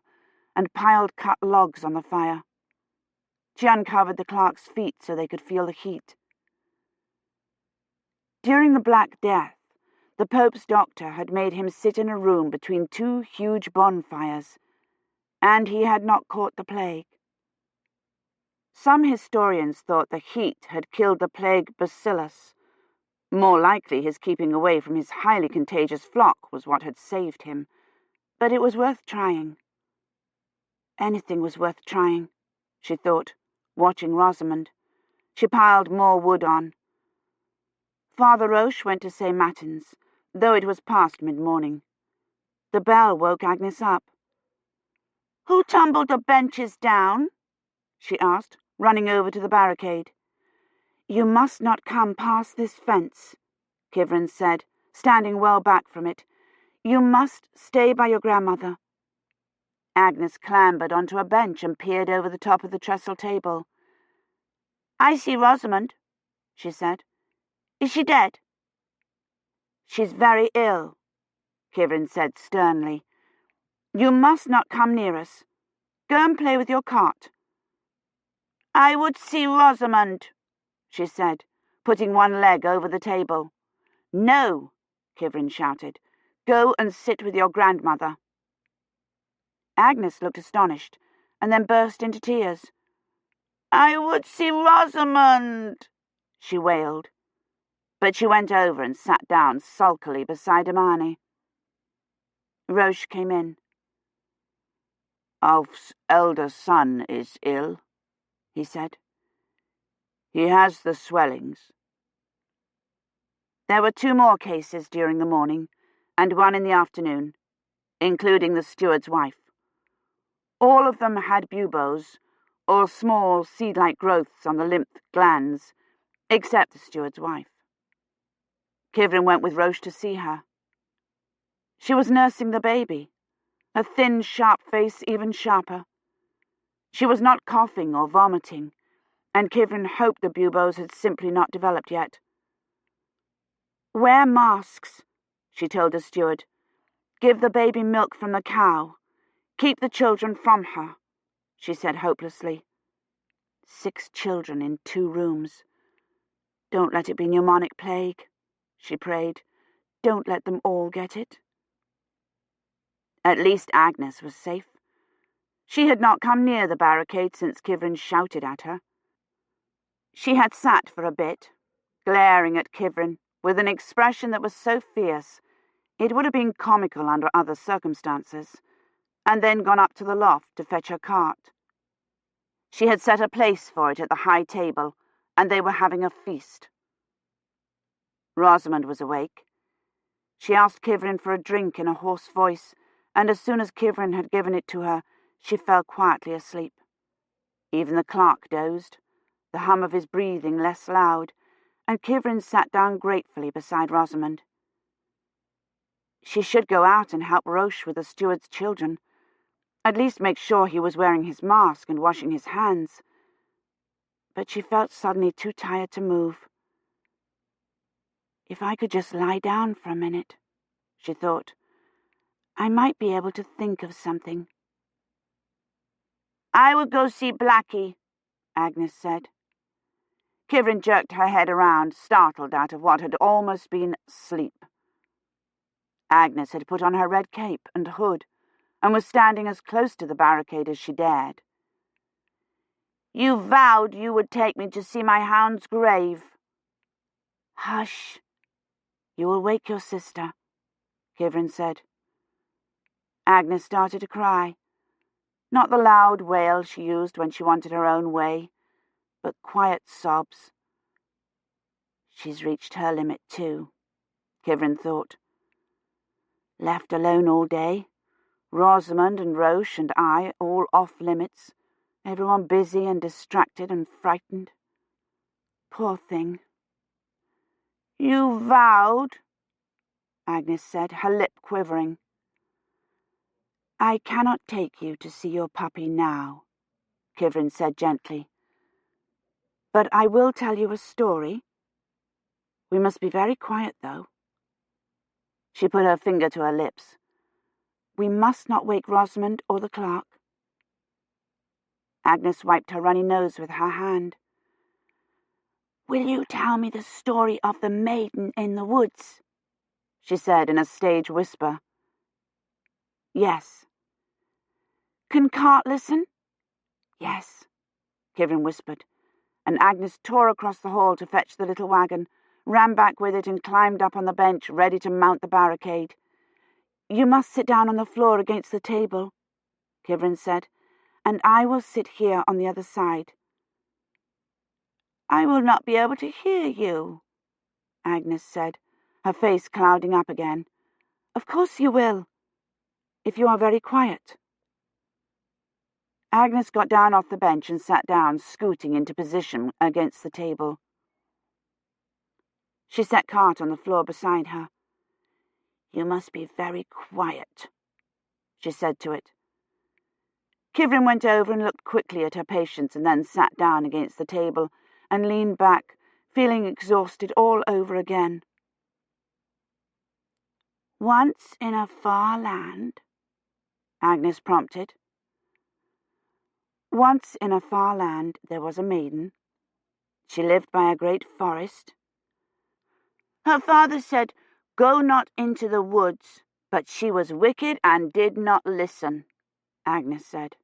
and piled cut logs on the fire. She uncovered the clerk's feet so they could feel the heat. During the Black Death, the Pope's doctor had made him sit in a room between two huge bonfires, and he had not caught the plague. Some historians thought the heat had killed the plague bacillus. More likely his keeping away from his highly contagious flock was what had saved him, but it was worth trying. Anything was worth trying, she thought, watching Rosamond. She piled more wood on. Father Roche went to say matins, though it was past mid-morning. The bell woke Agnes up. "Who tumbled the benches down?" she asked, running over to the barricade. "You must not come past this fence," Kivrin said, standing well back from it. "You must stay by your grandmother." Agnes clambered onto a bench and peered over the top of the trestle table. "I see Rosamond," she said. "Is she dead?" "She's very ill," Kivrin said sternly. "You must not come near us. Go and play with your cart." "I would see Rosamond," she said, putting one leg over the table. "No," Kivrin shouted. "Go and sit with your grandmother." Agnes looked astonished, and then burst into tears. "I would see Rosamond," she wailed. But she went over and sat down sulkily beside Imani. Roche came in. "Alf's elder son is ill," he said. "He has the swellings." There were 2 more cases during the morning, and 1 in the afternoon, including the steward's wife. All of them had buboes, or small seed-like growths on the lymph glands, except the steward's wife. Kivrin went with Roche to see her. She was nursing the baby, her thin, sharp face even sharper. She was not coughing or vomiting, and Kivrin hoped the buboes had simply not developed yet. "Wear masks," she told the steward. "Give the baby milk from the cow. Keep the children from her," she said hopelessly. 6 children in 2 rooms. "Don't let it be pneumonic plague," she prayed. "Don't let them all get it." At least Agnes was safe. She had not come near the barricade since Kivrin shouted at her. She had sat for a bit, glaring at Kivrin, with an expression that was so fierce it would have been comical under other circumstances, and then gone up to the loft to fetch her cart. She had set a place for it at the high table, and they were having a feast. Rosamond was awake. She asked Kivrin for a drink in a hoarse voice, and as soon as Kivrin had given it to her, she fell quietly asleep. Even the clerk dozed, the hum of his breathing less loud, and Kivrin sat down gratefully beside Rosamond. She should go out and help Roche with the steward's children, at least make sure he was wearing his mask and washing his hands. But she felt suddenly too tired to move. "If I could just lie down for a minute," she thought, "I might be able to think of something." "I would go see Blackie," Agnes said. Kivrin jerked her head around, startled out of what had almost been sleep. Agnes had put on her red cape and hood, and was standing as close to the barricade as she dared. "You vowed you would take me to see my hound's grave." "Hush! You will wake your sister," Kivrin said. Agnes started to cry. Not the loud wail she used when she wanted her own way, but quiet sobs. She's reached her limit too, Kivrin thought. Left alone all day, Rosamond and Roche and I all off limits, everyone busy and distracted and frightened. Poor thing. "You vowed," Agnes said, her lip quivering. "I cannot take you to see your puppy now," Kivrin said gently. "But I will tell you a story. We must be very quiet, though." She put her finger to her lips. "We must not wake Rosamond or the clerk." Agnes wiped her runny nose with her hand. "Will you tell me the story of the maiden in the woods?" she said in a stage whisper. "Yes." "Can Cart listen?" "Yes," Kivrin whispered, and Agnes tore across the hall to fetch the little wagon, ran back with it and climbed up on the bench, ready to mount the barricade. "You must sit down on the floor against the table," Kivrin said, "and I will sit here on the other side." "I will not be able to hear you," Agnes said, her face clouding up again. "Of course you will, if you are very quiet." Agnes got down off the bench and sat down, scooting into position against the table. She set Cart on the floor beside her. "You must be very quiet," she said to it. Kivrin went over and looked quickly at her patients and then sat down against the table and leaned back, feeling exhausted all over again. "Once in a far land," Agnes prompted. "Once in a far land there was a maiden. She lived by a great forest. Her father said, 'Go not into the woods,' but she was wicked and did not listen," Agnes said.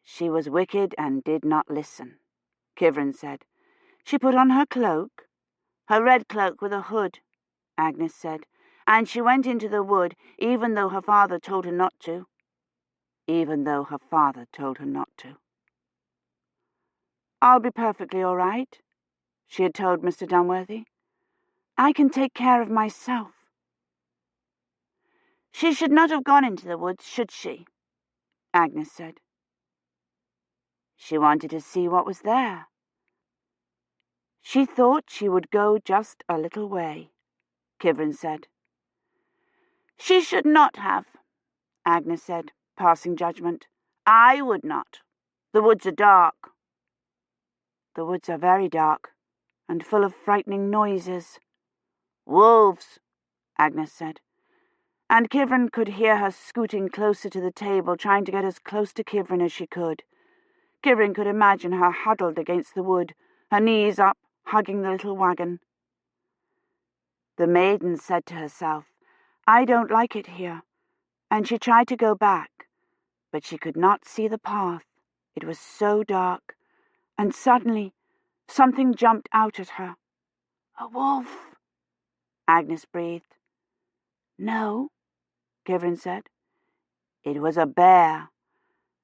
"She was wicked and did not listen," Kivrin said. "She put on her cloak, her red cloak with a hood," Agnes said, "and she went into the wood even though her father told her not to." Even though her father told her not to. "I'll be perfectly all right," she had told Mr. Dunworthy. "I can take care of myself." "She should not have gone into the woods, should she?" Agnes said. "She wanted to see what was there. She thought she would go just a little way," Kivrin said. "She should not have," Agnes said, passing judgment. "I would not. The woods are dark." "The woods are very dark, and full of frightening noises." "Wolves," Agnes said, and Kivrin could hear her scooting closer to the table, trying to get as close to Kivrin as she could. Kivrin could imagine her huddled against the wood, her knees up, hugging the little wagon. The maiden said to herself, "I don't like it here," and she tried to go back, but she could not see the path. It was so dark, and suddenly something jumped out at her. "A wolf," Agnes breathed. "No," Kivrin said. "It was a bear,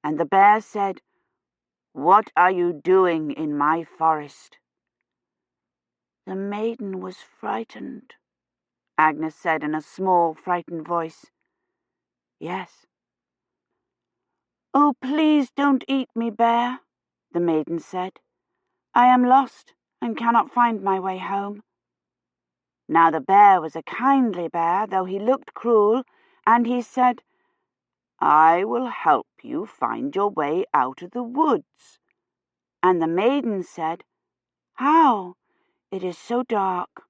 and the bear said, 'What are you doing in my forest?'" "The maiden was frightened," Agnes said in a small, frightened voice. "Yes." "Oh, please don't eat me, bear," the maiden said. "I am lost and cannot find my way home." Now the bear was a kindly bear, though he looked cruel, and he said, "I will help you find your way out of the woods." And the maiden said, "How? It is so dark."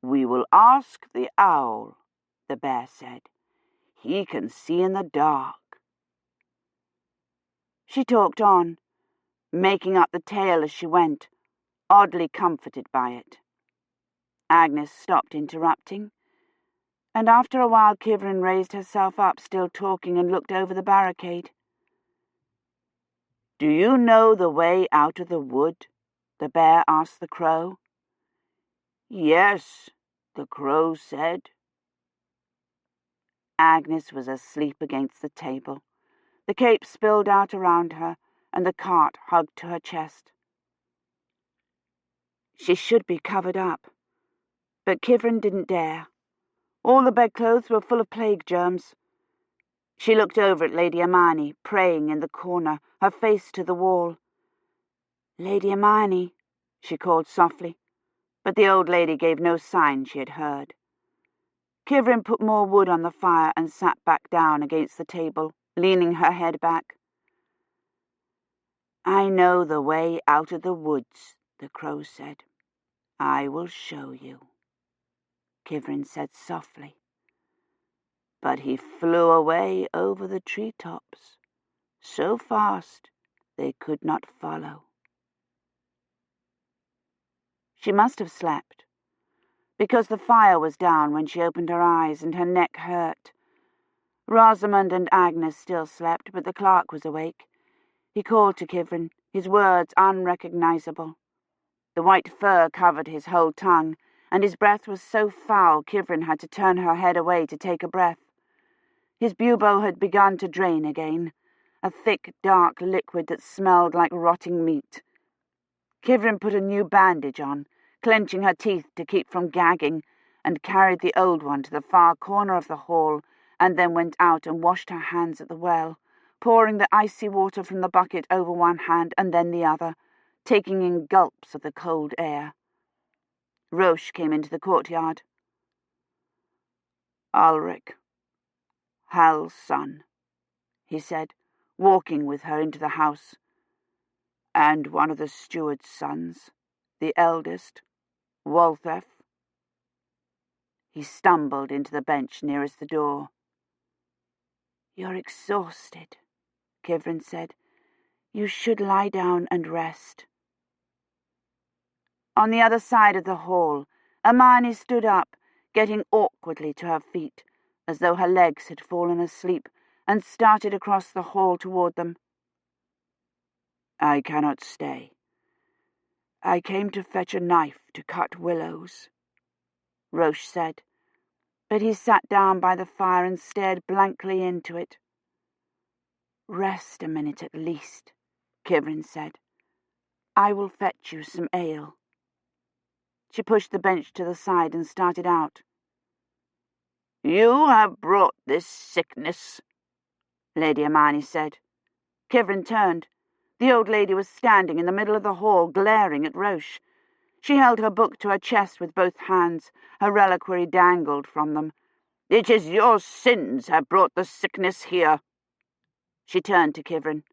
"We will ask the owl," the bear said. "He can see in the dark." She talked on, making up the tale as she went, oddly comforted by it. Agnes stopped interrupting. And after a while Kivrin raised herself up, still talking, and looked over the barricade.
"Do you know the way out of the wood?" the bear asked the crow. "Yes," the crow said. Agnes was asleep against the table. The cape spilled out around her, and the cart hugged to her chest. She should be covered up, but Kivrin didn't dare. All the bedclothes were full of plague germs. She looked over at Lady Hermione, praying in the corner, her face to the wall. "Lady Hermione," she called softly, but the old lady gave no sign she had heard. Kivrin put more wood on the fire and sat back down against the table, leaning her head back. "I know the way out of the woods," the crow said. "I will show you," Kivrin said softly. But he flew away over the treetops, so fast they could not follow. She must have slept, because the fire was down when she opened her eyes and her neck hurt. Rosamond and Agnes still slept, but the clerk was awake. He called to Kivrin, his words unrecognizable. The white fur covered his whole tongue, and his breath was so foul Kivrin had to turn her head away to take a breath. His bubo had begun to drain again, a thick, dark liquid that smelled like rotting meat. Kivrin put a new bandage on, clenching her teeth to keep from gagging, and carried the old one to the far corner of the hall, and then went out and washed her hands at the well, pouring the icy water from the bucket over one hand and then the other, taking in gulps of the cold air. Roche came into the courtyard. "Ulrich, Hal's son," he said, walking with her into the house. "And one of the steward's sons, the eldest, Walthef." He stumbled into the bench nearest the door. "You're exhausted," Kivrin said. "You should lie down and rest." On the other side of the hall, Hermione stood up, getting awkwardly to her feet, as though her legs had fallen asleep, and started across the hall toward them. "I cannot stay. I came to fetch a knife to cut willows," Roche said, but he sat down by the fire and stared blankly into it. "Rest a minute at least," Kivrin said. "I will fetch you some ale." She pushed the bench to the side and started out. "You have brought this sickness," Lady Hermione said. Kivrin turned. The old lady was standing in the middle of the hall, glaring at Roche. She held her book to her chest with both hands. Her reliquary dangled from them. "It is your sins have brought the sickness here." She turned to Kivrin.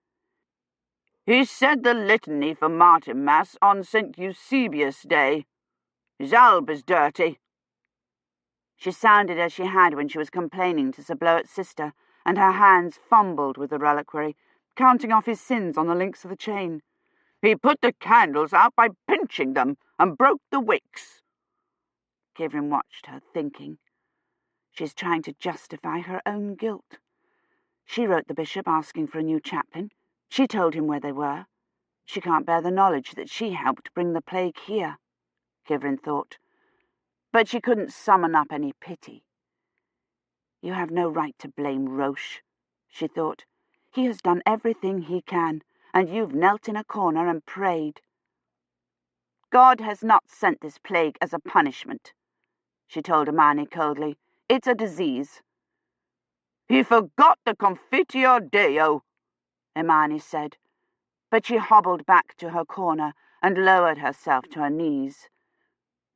"He said the litany for Martinmas on St. Eusebius' Day. His alb is dirty." She sounded as she had when she was complaining to Sir Bloet's sister, and her hands fumbled with the reliquary, counting off his sins on the links of the chain. "He put the candles out by pinching them, and broke the wicks." Kivrin watched her, thinking. She's trying to justify her own guilt. She wrote the bishop asking for a new chaplain. She told him where they were. She can't bear the knowledge that she helped bring the plague here, Kivrin thought. But she couldn't summon up any pity. "You have no right to blame Roche," she thought. "He has done everything he can, and you've knelt in a corner and prayed." "God has not sent this plague as a punishment," she told Hermione coldly. "It's a disease." "He forgot the Confiteor Deo," Hermione said, but she hobbled back to her corner and lowered herself to her knees.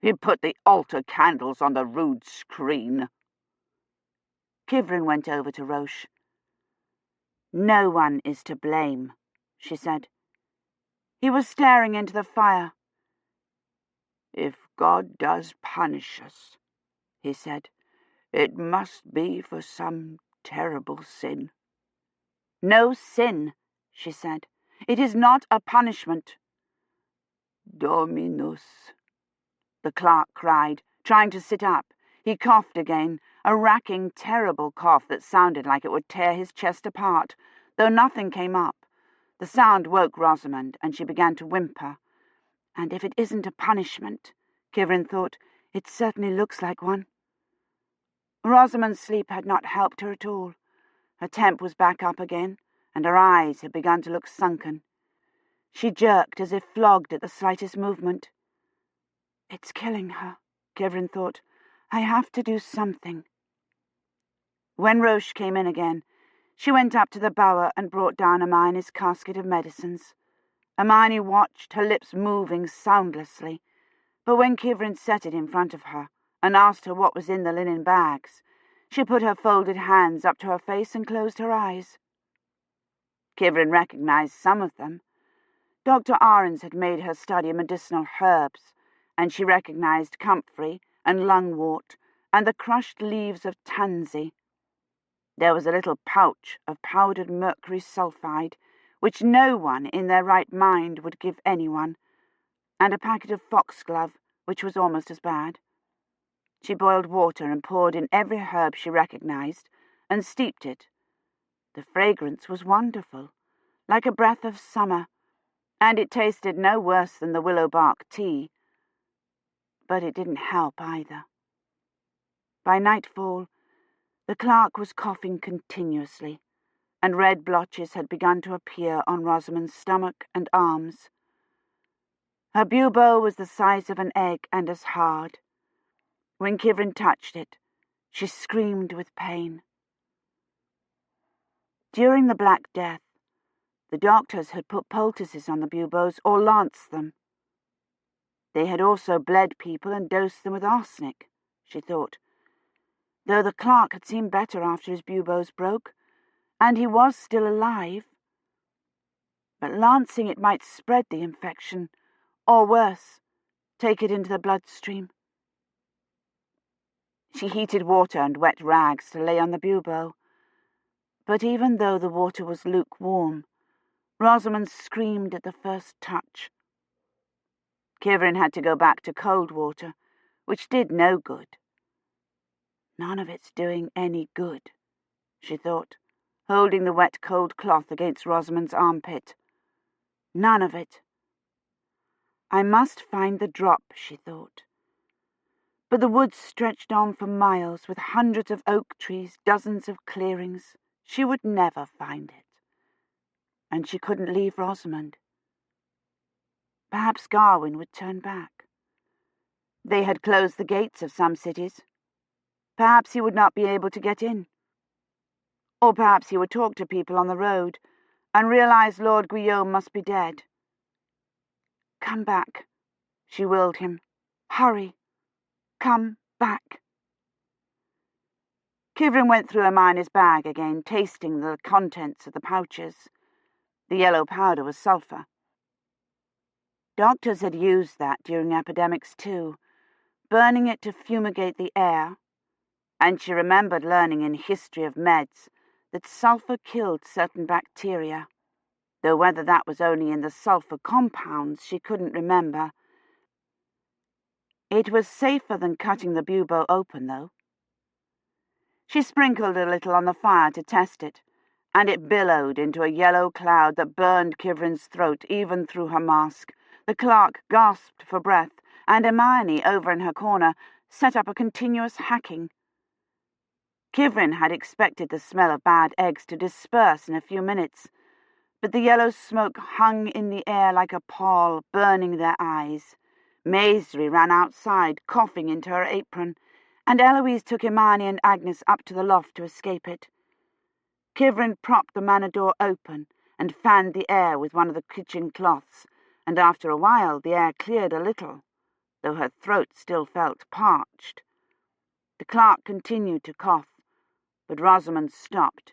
"He put the altar candles on the rood screen." Kivrin went over to Roche. "No one is to blame," she said. He was staring into the fire. "If God does punish us," he said, "it must be for some terrible sin." "No sin," she said. "It is not a punishment." "Dominus," the clerk cried, trying to sit up. He coughed again,
a racking, terrible cough that sounded like it would tear his chest apart, though nothing came up. The sound woke Rosamond, and she began to whimper. And if it isn't a punishment, Kivrin thought, it certainly looks like one. Rosamond's sleep had not helped her at all. Her temp was back up again, and her eyes had begun to look sunken. She jerked as if flogged at the slightest movement. It's killing her, Kivrin thought. I have to do something. When Roche came in again, she went up to the bower and brought down Hermione's casket of medicines. Hermione watched, her lips moving soundlessly, but when Kivrin set it in front of her and asked her what was in the linen bags, she put her folded hands up to her face and closed her eyes. Kivrin recognized some of them. Dr. Ahrens had made her study medicinal herbs, and she recognized comfrey and lungwort and the crushed leaves of tansy. There was a little pouch of powdered mercury sulphide, which no one in their right mind would give anyone, and a packet of foxglove, which was almost as bad. She boiled water and poured in every herb she recognized, and steeped it. The fragrance was wonderful, like a breath of summer, and it tasted no worse than the willow bark tea. But it didn't help either. By nightfall, the clerk was coughing continuously, and red blotches had begun to appear on Rosamond's stomach and arms. Her bubo was the size of an egg and as hard. When Kivrin touched it, she screamed with pain. During the Black Death, the doctors had put poultices on the buboes or lanced them. They had also bled people and dosed them with arsenic, she thought, though the clerk had seemed better after his buboes broke, and he was still alive. But lancing it might spread the infection, or worse, take it into the bloodstream. She heated water and wet rags to lay on the bubo, but even though the water was lukewarm, Rosamond screamed at the first touch. Kivrin had to go back to cold water, which did no good. None of it's doing any good, she thought, holding the wet cold cloth against Rosamond's armpit. None of it. I must find the drop, she thought. But the woods stretched on for miles, with hundreds of oak trees, dozens of clearings. She would never find it. And she couldn't leave Rosamond. Perhaps Garwin would turn back. They had closed the gates of some cities. Perhaps he would not be able to get in. Or perhaps he would talk to people on the road and realize Lord Guillaume must be dead. Come back, she willed him. Hurry. Come back. Kivrin went through Hermione's bag again, tasting the contents of the pouches. The yellow powder was sulphur. Doctors had used that during epidemics too, burning it to fumigate the air, and she remembered learning in History of Meds that sulphur killed certain bacteria, though whether that was only in the sulphur compounds she couldn't remember. It was safer than cutting the bubo open, though. She sprinkled a little on the fire to test it, and it billowed into a yellow cloud that burned Kivrin's throat even through her mask. The clerk gasped for breath, and Hermione, over in her corner, set up a continuous hacking. Kivrin had expected the smell of bad eggs to disperse in a few minutes, but the yellow smoke hung in the air like a pall, burning their eyes. Maisie ran outside, coughing into her apron, and Eloise took Hermione and Agnes up to the loft to escape it. Kivrin propped the manor door open and fanned the air with one of the kitchen cloths, and after a while the air cleared a little, though her throat still felt parched. The clerk continued to cough, but Rosamond stopped,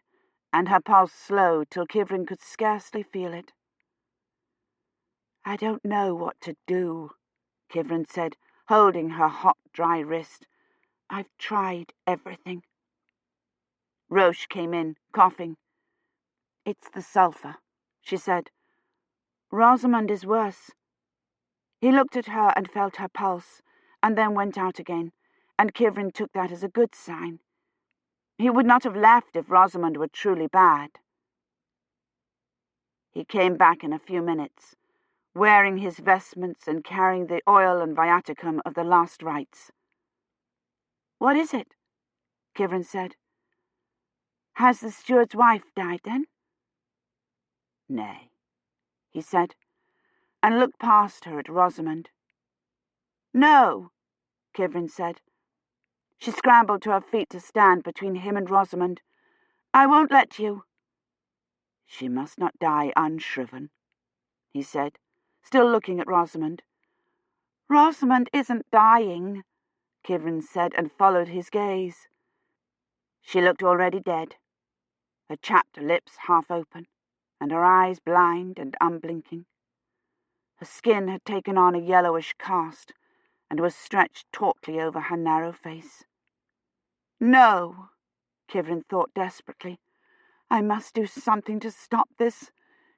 and her pulse slowed till Kivrin could scarcely feel it. I don't know what to do, Kivrin said, holding her hot, dry wrist. I've tried everything. Roche came in, coughing. It's the sulphur, she said. Rosamond is worse. He looked at her and felt her pulse, and then went out again, and Kivrin took that as a good sign. He would not have left if Rosamond were truly bad. He came back in a few minutes, wearing his vestments and carrying the oil and viaticum of the last rites. "What is it?" Kivrin said. "Has the steward's wife died, then?" "Nay," he said, and looked past her at Rosamond. "No," Kivrin said. She scrambled to her feet to stand between him and Rosamond. "I won't let you." "She must not die unshriven," he said, still looking at Rosamond. "Rosamond isn't dying," Kivrin said, and followed his gaze. She looked already dead, her chapped lips half open, and her eyes blind and unblinking. Her skin had taken on a yellowish cast, and was stretched tautly over her narrow face. "No," Kivrin thought desperately. "I must do something to stop this.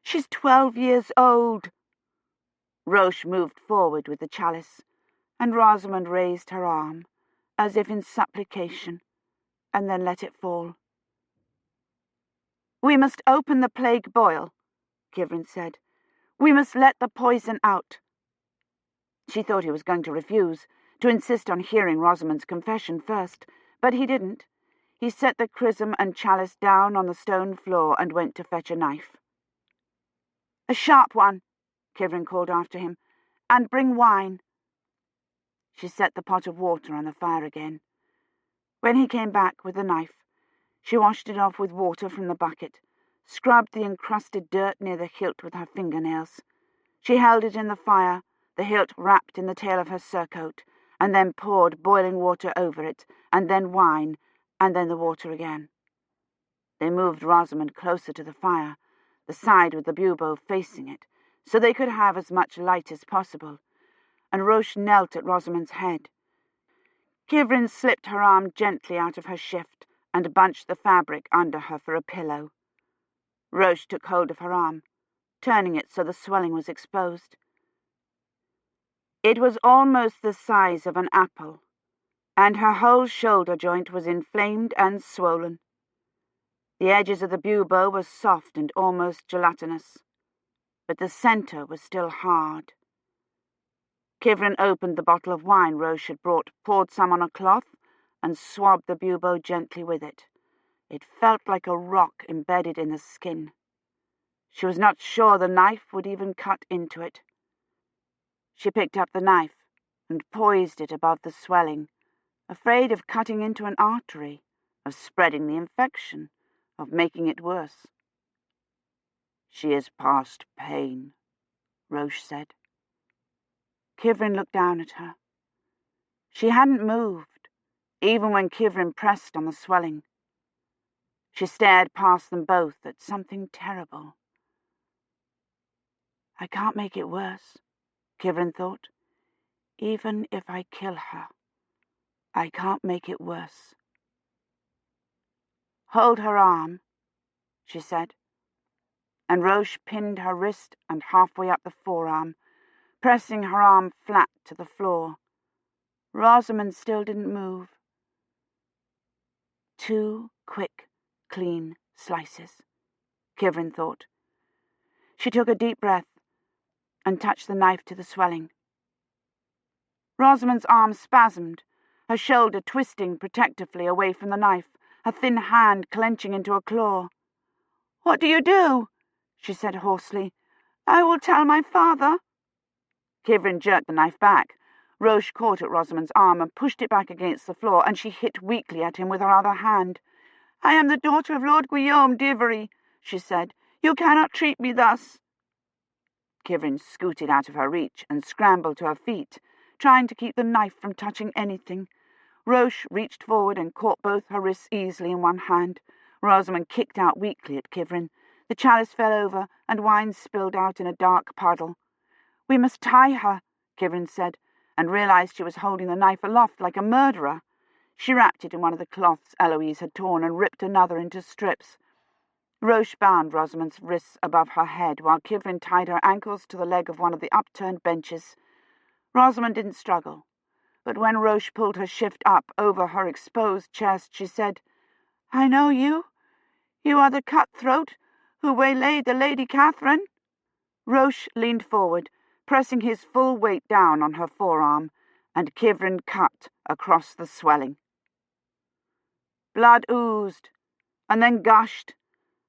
She's 12 years old." Roche moved forward with the chalice, and Rosamond raised her arm, as if in supplication, and then let it fall. "We must open the plague boil," Kivrin said. "We must let the poison out." She thought he was going to refuse, to insist on hearing Rosamond's confession first, but he didn't. He set the chrism and chalice down on the stone floor and went to fetch a knife. "A sharp one," Kivrin called after him, "and bring wine." She set the pot of water on the fire again. When he came back with the knife, she washed it off with water from the bucket, scrubbed the encrusted dirt near the hilt with her fingernails. She held it in the fire, the hilt wrapped in the tail of her surcoat, and then poured boiling water over it, and then wine, and then the water again. They moved Rosamond closer to the fire, the side with the bubo facing it, so they could have as much light as possible, and Roche knelt at Rosamond's head. Kivrin slipped her arm gently out of her shift and bunched the fabric under her for a pillow. Roche took hold of her arm, turning it so the swelling was exposed. It was almost the size of an apple, and her whole shoulder joint was inflamed and swollen. The edges of the bubo were soft and almost gelatinous, but the centre was still hard. Kivrin opened the bottle of wine Roche had brought, poured some on a cloth, and swabbed the bubo gently with it. It felt like a rock embedded in the skin. She was not sure the knife would even cut into it. She picked up the knife and poised it above the swelling, afraid of cutting into an artery, of spreading the infection, of making it worse. "She is past pain," Roche said. Kivrin looked down at her. She hadn't moved, even when Kivrin pressed on the swelling. She stared past them both at something terrible. "I can't make it worse," Kivrin thought. "Even if I kill her, I can't make it worse." "Hold her arm," she said, and Roche pinned her wrist and halfway up the forearm, pressing her arm flat to the floor. Rosamond still didn't move. 2 quick, clean slices, Kivrin thought. She took a deep breath and touched the knife to the swelling. Rosamond's arm spasmed, her shoulder twisting protectively away from the knife, her thin hand clenching into a claw. "What do you do?" she said hoarsely. "I will tell my father." Kivrin jerked the knife back. Roche caught at Rosamond's arm and pushed it back against the floor, and she hit weakly at him with her other hand. "I am the daughter of Lord Guillaume d'Ivory," she said. "You cannot treat me thus." Kivrin scooted out of her reach and scrambled to her feet, trying to keep the knife from touching anything. Roche reached forward and caught both her wrists easily in one hand. Rosamond kicked out weakly at Kivrin. The chalice fell over, and wine spilled out in a dark puddle. "We must tie her," Kivrin said, and realized she was holding the knife aloft like a murderer. She wrapped it in one of the cloths Eloise had torn and ripped another into strips. Roche bound Rosamond's wrists above her head, while Kivrin tied her ankles to the leg of one of the upturned benches. Rosamond didn't struggle, but when Roche pulled her shift up over her exposed chest, she said, I know you. You are the cutthroat who waylaid the Lady Catherine. Roche leaned forward, pressing his full weight down on her forearm, and Kivrin cut across the swelling. Blood oozed, and then gushed,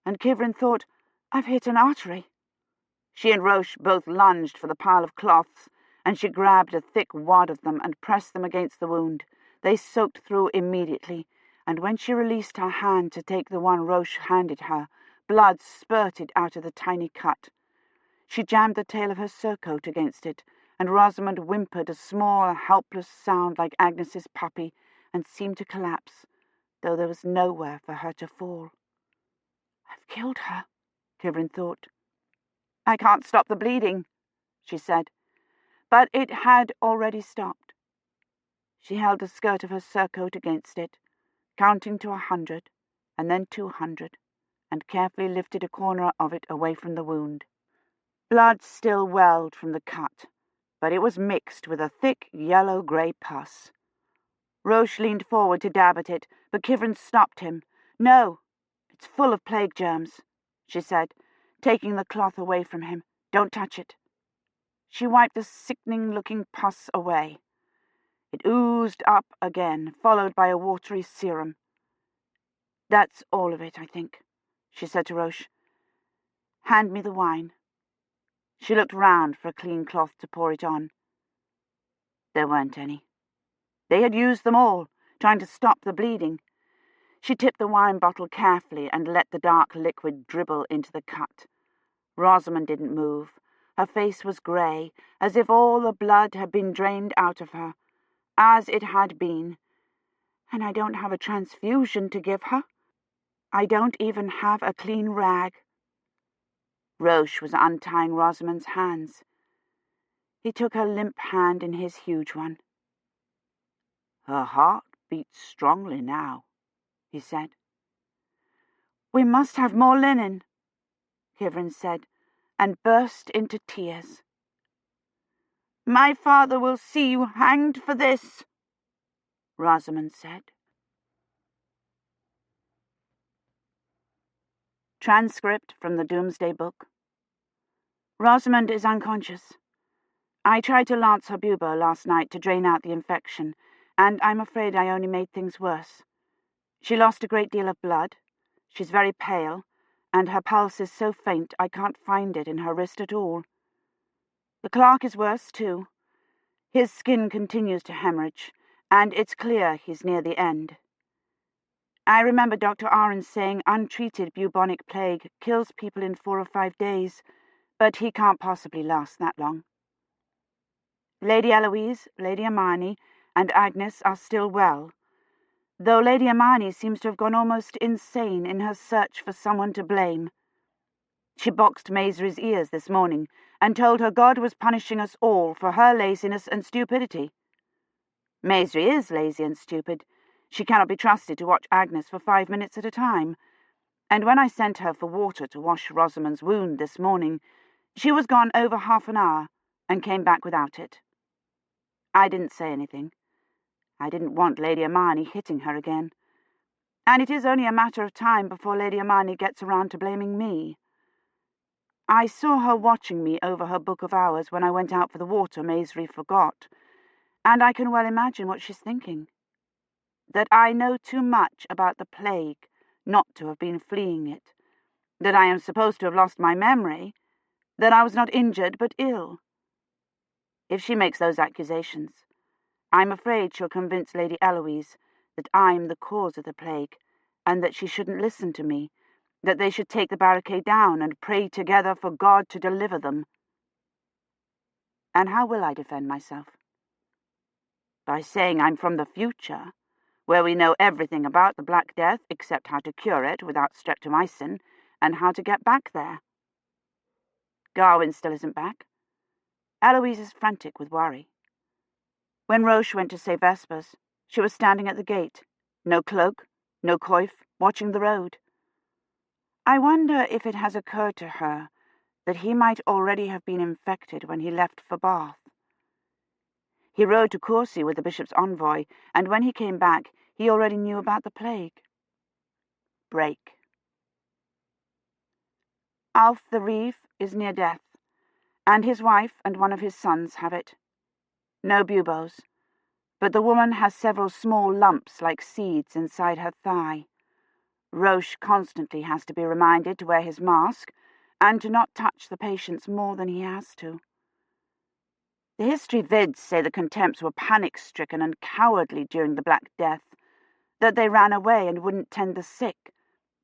and Kivrin thought, I've hit an artery. She and Roche both lunged for the pile of cloths, and she grabbed a thick wad of them and pressed them against the wound. They soaked through immediately, and when she released her hand to take the one Roche handed her, blood spurted out of the tiny cut. She jammed the tail of her surcoat against it, and Rosamond whimpered a small, helpless sound like Agnes's puppy, and seemed to collapse, though there was nowhere for her to fall. I've killed her, Kivrin thought. I can't stop the bleeding, she said, but it had already stopped. She held the skirt of her surcoat against it, counting to 100, and then 200, and carefully lifted a corner of it away from the wound. Blood still welled from the cut, but it was mixed with a thick yellow-grey pus. Roche leaned forward to dab at it, but Kivrin stopped him. No, it's full of plague germs, she said, taking the cloth away from him. Don't touch it. She wiped the sickening-looking pus away. It oozed up again, followed by a watery serum. That's all of it, I think, she said to Roche. Hand me the wine. She looked round for a clean cloth to pour it on. There weren't any. They had used them all, trying to stop the bleeding. She tipped the wine bottle carefully and let the dark liquid dribble into the cut. Rosamond didn't move. Her face was grey, as if all the blood had been drained out of her, as it had been. And I don't have a transfusion to give her. I don't even have a clean rag. Roche was untying Rosamond's hands. He took her limp hand in his huge one. Her heart beats strongly now, he said. We must have more linen, Kivrin said, and burst into tears. My father will see you hanged for this, Rosamond said. Transcript from the Doomsday Book. Rosamond is unconscious. I tried to lance her bubo last night to drain out the infection, and I'm afraid I only made things worse. She lost a great deal of blood. She's very pale, and her pulse is so faint I can't find it in her wrist at all. The clerk is worse, too. His skin continues to hemorrhage, and it's clear he's near the end. I remember Dr. Ahrens saying untreated bubonic plague kills people in 4 or 5 days, but he can't possibly last that long. Lady Eloise, Lady Imeyne, and Agnes are still well, though Lady Imeyne seems to have gone almost insane in her search for someone to blame. She boxed Maisry's ears this morning and told her God was punishing us all for her laziness and stupidity. Maisry is lazy and stupid. She cannot be trusted to watch Agnes for 5 minutes at a time, and when I sent her for water to wash Rosamond's wound this morning, she was gone over half an hour and came back without it. I didn't say anything. I didn't want Lady Imeyne hitting her again, and it is only a matter of time before Lady Imeyne gets around to blaming me. I saw her watching me over her book of hours when I went out for the water Maisry forgot, and I can well imagine what she's thinking. That I know too much about the plague not to have been fleeing it, that I am supposed to have lost my memory, that I was not injured but ill. If she makes those accusations, I'm afraid she'll convince Lady Eloise that I'm the cause of the plague, and that she shouldn't listen to me, that they should take the barricade down and pray together for God to deliver them. And how will I defend myself? By saying I'm from the future, where we know everything about the Black Death except how to cure it without streptomycin and how to get back there. Garwin still isn't back. Eloise is frantic with worry. When Roche went to say Vespers, she was standing at the gate, no cloak, no coif, watching the road. I wonder if it has occurred to her that he might already have been infected when he left for Bath. He rode to Courcy with the bishop's envoy, and when he came back, he already knew about the plague. Break. Alf the Reeve is near death, and his wife and one of his sons have it. No buboes, but the woman has several small lumps like seeds inside her thigh. Roche constantly has to be reminded to wear his mask and to not touch the patients more than he has to. The history vids say the Contempts were panic-stricken and cowardly during the Black Death, that they ran away and wouldn't tend the sick,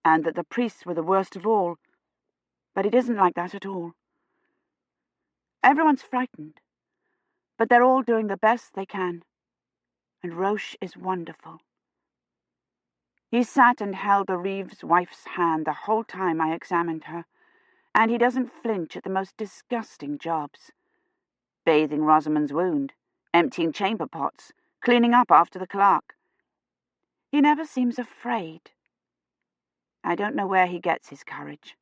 and that the priests were the worst of all. But it isn't like that at all. Everyone's frightened, but they're all doing the best they can, and Roche is wonderful. He sat and held the Reeves' wife's hand the whole time I examined her, and he doesn't flinch at the most disgusting jobs. Bathing Rosamond's wound, emptying chamber pots, cleaning up after the clerk. He never seems afraid. I don't know where he gets his courage.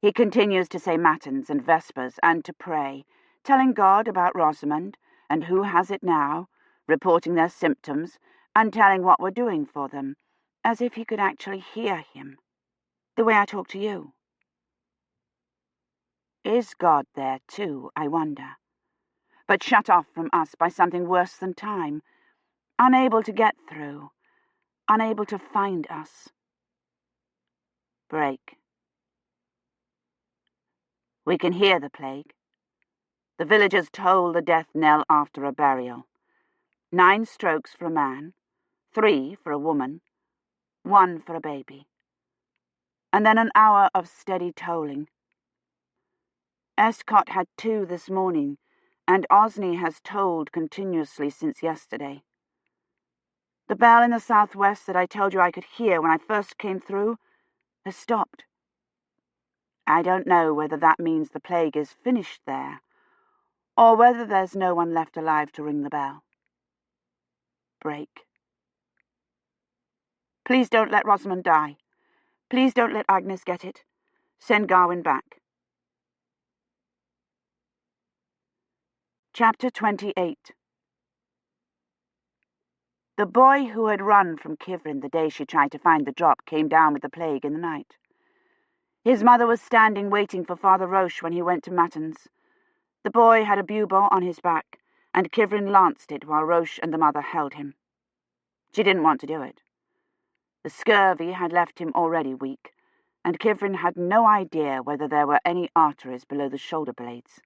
He continues to say matins and vespers and to pray, telling God about Rosamond and who has it now, reporting their symptoms and telling what we're doing for them, as if he could actually hear him, the way I talk to you. Is God there too, I wonder, but shut off from us by something worse than time, unable to get through, unable to find us? Break. We can hear the plague. The villagers toll the death knell after a burial. 9 strokes for a man, 3 for a woman, 1 for a baby. And then an hour of steady tolling. Estcott had 2 this morning, and Osney has tolled continuously since yesterday. The bell in the southwest that I told you I could hear when I first came through has stopped. I don't know whether that means the plague is finished there, or whether there's no one left alive to ring the bell. Break. Please don't let Rosamond die. Please don't let Agnes get it. Send Garwin back. Chapter 28. The boy who had run from Kivrin the day she tried to find the drop came down with the plague in the night. His mother was standing waiting for Father Roche when he went to matins. The boy had a bubo on his back, and Kivrin lanced it while Roche and the mother held him. She didn't want to do it. The scurvy had left him already weak, and Kivrin had no idea whether there were any arteries below the shoulder blades.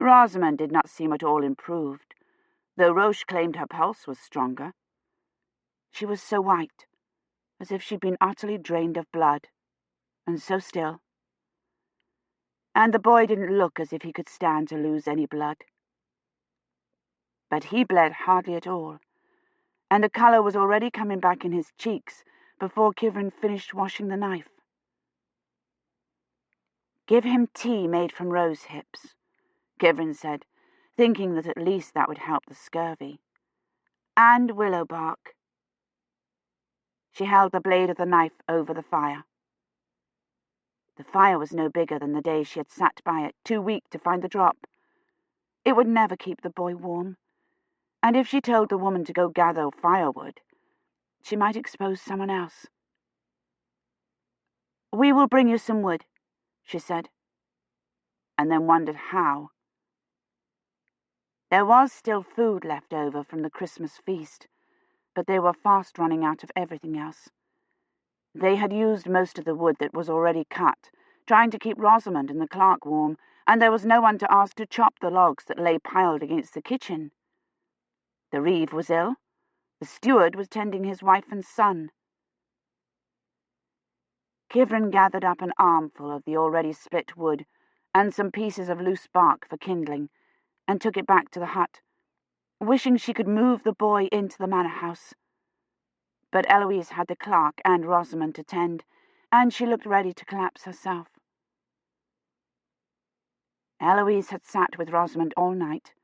Rosamond did not seem at all improved, though Roche claimed her pulse was stronger. She was so white, as if she'd been utterly drained of blood, and so still. And the boy didn't look as if he could stand to lose any blood. But he bled hardly at all, and the colour was already coming back in his cheeks before Kivrin finished washing the knife. "Give him tea made from rose hips," Kivrin said, thinking that at least that would help the scurvy. "And willow bark." She held the blade of the knife over the fire. The fire was no bigger than the day she had sat by it, too weak to find the drop. It would never keep the boy warm, and if she told the woman to go gather firewood, she might expose someone else. "We will bring you some wood," she said, and then wondered how. There was still food left over from the Christmas feast, but they were fast running out of everything else. They had used most of the wood that was already cut, trying to keep Rosamond and the clerk warm, and there was no one to ask to chop the logs that lay piled against the kitchen. The Reeve was ill. The steward was tending his wife and son. Kivrin gathered up an armful of the already split wood and some pieces of loose bark for kindling, and took it back to the hut, wishing she could move the boy into the manor house. But Eloise had the clerk and Rosamond to tend, and she looked ready to collapse herself. Eloise had sat with Rosamond all night,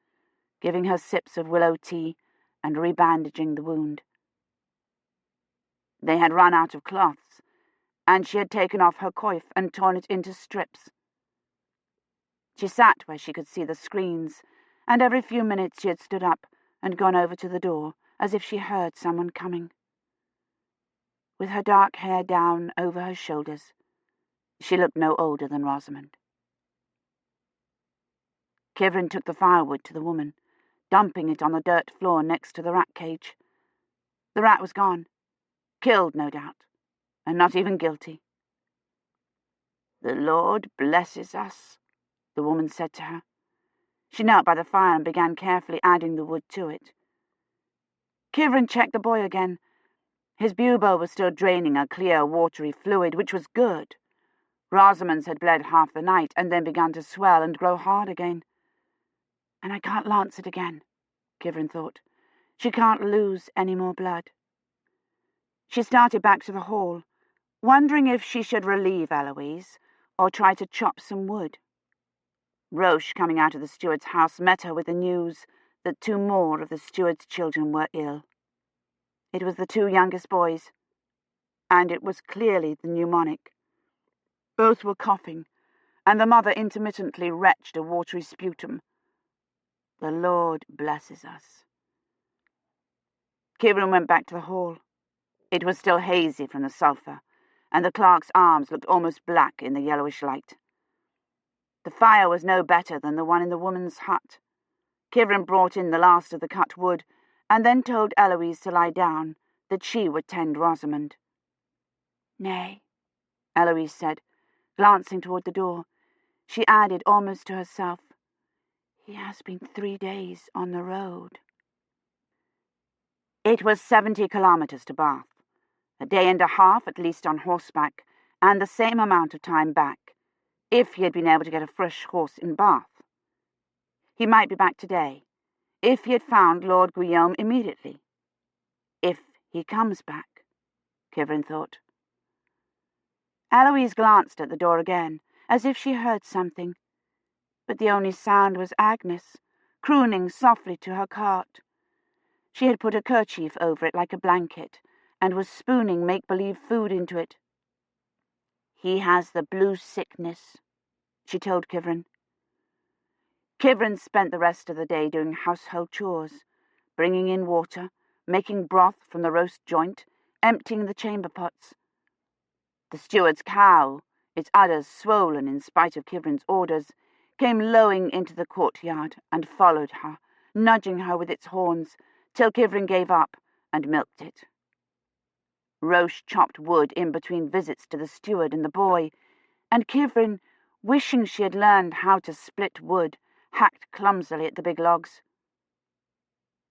giving her sips of willow tea and rebandaging the wound. They had run out of cloths, and she had taken off her coif and torn it into strips. She sat where she could see the screens, and every few minutes she had stood up and gone over to the door, as if she heard someone coming. with her dark hair down over her shoulders. She looked no older than Rosamond. Kivrin took the firewood to the woman, dumping it on the dirt floor next to the rat cage. The rat was gone. Killed, no doubt, and not even guilty. "The Lord blesses us," the woman said to her. She knelt by the fire and began carefully adding the wood to it. Kivrin checked the boy again. His bubo was still draining a clear, watery fluid, which was good. Rosamond's had bled half the night and then begun to swell and grow hard again. And I can't lance it again, Kivrin thought. She can't lose any more blood. She started back to the hall, wondering if she should relieve Eloise or try to chop some wood. Roche, coming out of the steward's house, met her with the news that 2 more of the steward's children were ill. It was the 2 youngest boys, and it was clearly the pneumonic. Both were coughing, and the mother intermittently retched a watery sputum. The Lord blesses us. Kivrin went back to the hall. It was still hazy from the sulphur, and the clerk's arms looked almost black in the yellowish light. The fire was no better than the one in the woman's hut. Kivrin brought in the last of the cut wood, and then told Eloise to lie down, that she would tend Rosamond. "Nay," Eloise said, glancing toward the door. She added almost to herself, "He has been 3 days on the road." It was 70 kilometers to Bath, a day and a half at least on horseback, and the same amount of time back, if he had been able to get a fresh horse in Bath. He might be back today, if he had found Lord Guillaume immediately. If he comes back, Kivrin thought. Eloise glanced at the door again, as if she heard something, but the only sound was Agnes, crooning softly to her cart. She had put a kerchief over it like a blanket, and was spooning make-believe food into it. "He has the blue sickness," she told Kivrin. Kivrin spent the rest of the day doing household chores, bringing in water, making broth from the roast joint, emptying the chamber pots. The steward's cow, its udders swollen in spite of Kivrin's orders, came lowing into the courtyard and followed her, nudging her with its horns, till Kivrin gave up and milked it. Roche chopped wood in between visits to the steward and the boy, and Kivrin, wishing she had learned how to split wood, hacked clumsily at the big logs.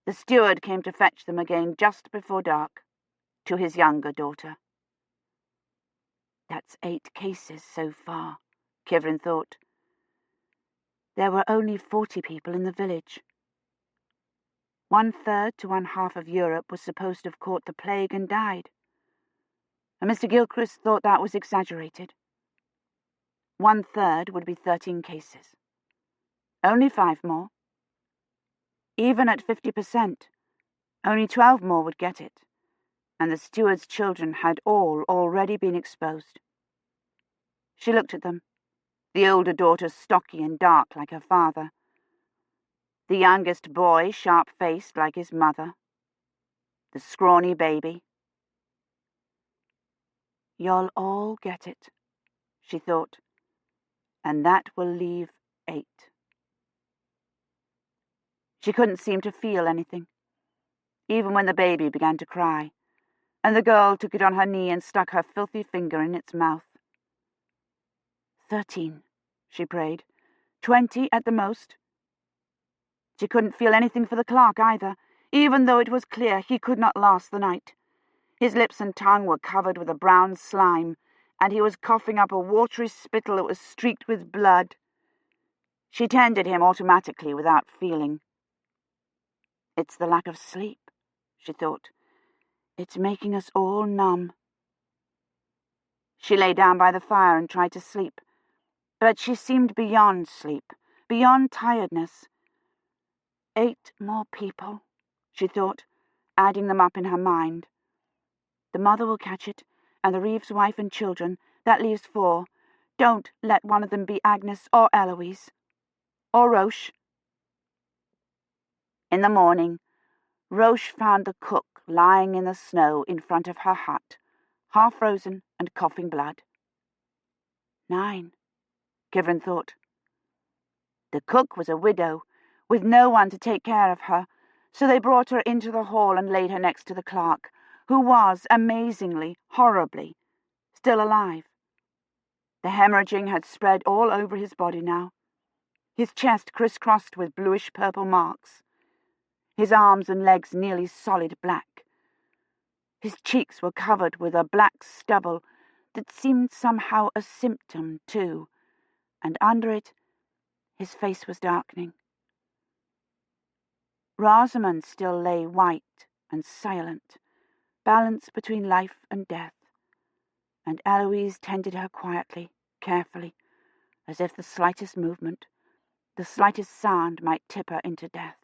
The steward came to fetch them again just before dark, to his younger daughter. That's 8 cases so far, Kivrin thought. There were only 40 people in the village. 1/3 to 1/2 of Europe was supposed to have caught the plague and died, and Mr. Gilchrist thought that was exaggerated. 1/3 would be 13 cases. Only 5 more. Even at 50%, only 12 more would get it, and the steward's children had all already been exposed. She looked at them, the older daughter stocky and dark like her father, the youngest boy sharp-faced like his mother, the scrawny baby. "You'll all get it," she thought, "and that will leave 8. She couldn't seem to feel anything, even when the baby began to cry, and the girl took it on her knee and stuck her filthy finger in its mouth. 13, she prayed. 20 at the most. She couldn't feel anything for the clerk either, even though it was clear he could not last the night. His lips and tongue were covered with a brown slime, and he was coughing up a watery spittle that was streaked with blood. She tended him automatically without feeling. It's the lack of sleep, she thought. It's making us all numb. She lay down by the fire and tried to sleep, but she seemed beyond sleep, beyond tiredness. 8 more people, she thought, adding them up in her mind. The mother will catch it, and the Reeve's wife and children. That leaves 4. Don't let one of them be Agnes or Eloise. Or Roche. In the morning, Roche found the cook lying in the snow in front of her hut, half-frozen and coughing blood. 9, Kivrin thought. The cook was a widow, with no one to take care of her, so they brought her into the hall and laid her next to the clerk, who was, amazingly, horribly, still alive. The hemorrhaging had spread all over his body now, his chest crisscrossed with bluish-purple marks, his arms and legs nearly solid black. His cheeks were covered with a black stubble that seemed somehow a symptom, too, and under it his face was darkening. Rosamond still lay white and silent, balanced between life and death, and Eloise tended her quietly, carefully, as if the slightest movement, the slightest sound might tip her into death.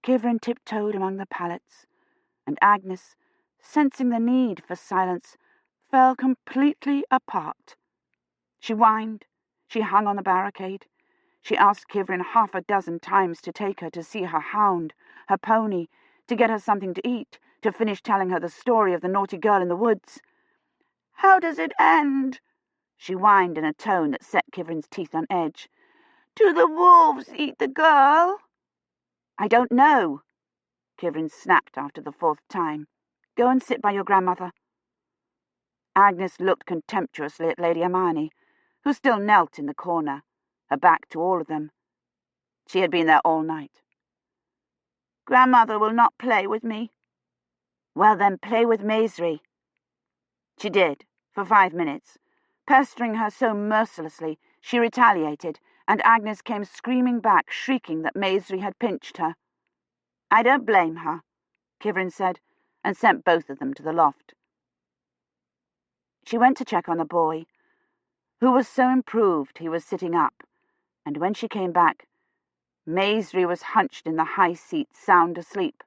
Kivrin tiptoed among the pallets, and Agnes, sensing the need for silence, fell completely apart. She whined, she hung on the barricade, she asked Kivrin 6 times to take her to see her hound, her pony, to get her something to eat, to finish telling her the story of the naughty girl in the woods. "How does it end?" she whined in a tone that set Kivrin's teeth on edge. "Do the wolves eat the girl?" "I don't know," Kivrin snapped after the 4th time. "Go and sit by your grandmother." Agnes looked contemptuously at Lady Hermione, who still knelt in the corner, her back to all of them. She had been there all night. "Grandmother will not play with me." "Well, then play with Maisry." She did, for 5 minutes. Pestering her so mercilessly, she retaliated, and Agnes came screaming back, shrieking that Maisry had pinched her. "I don't blame her," Kivrin said, and sent both of them to the loft. She went to check on the boy, who was so improved he was sitting up, and when she came back, Maisry was hunched in the high seat, sound asleep.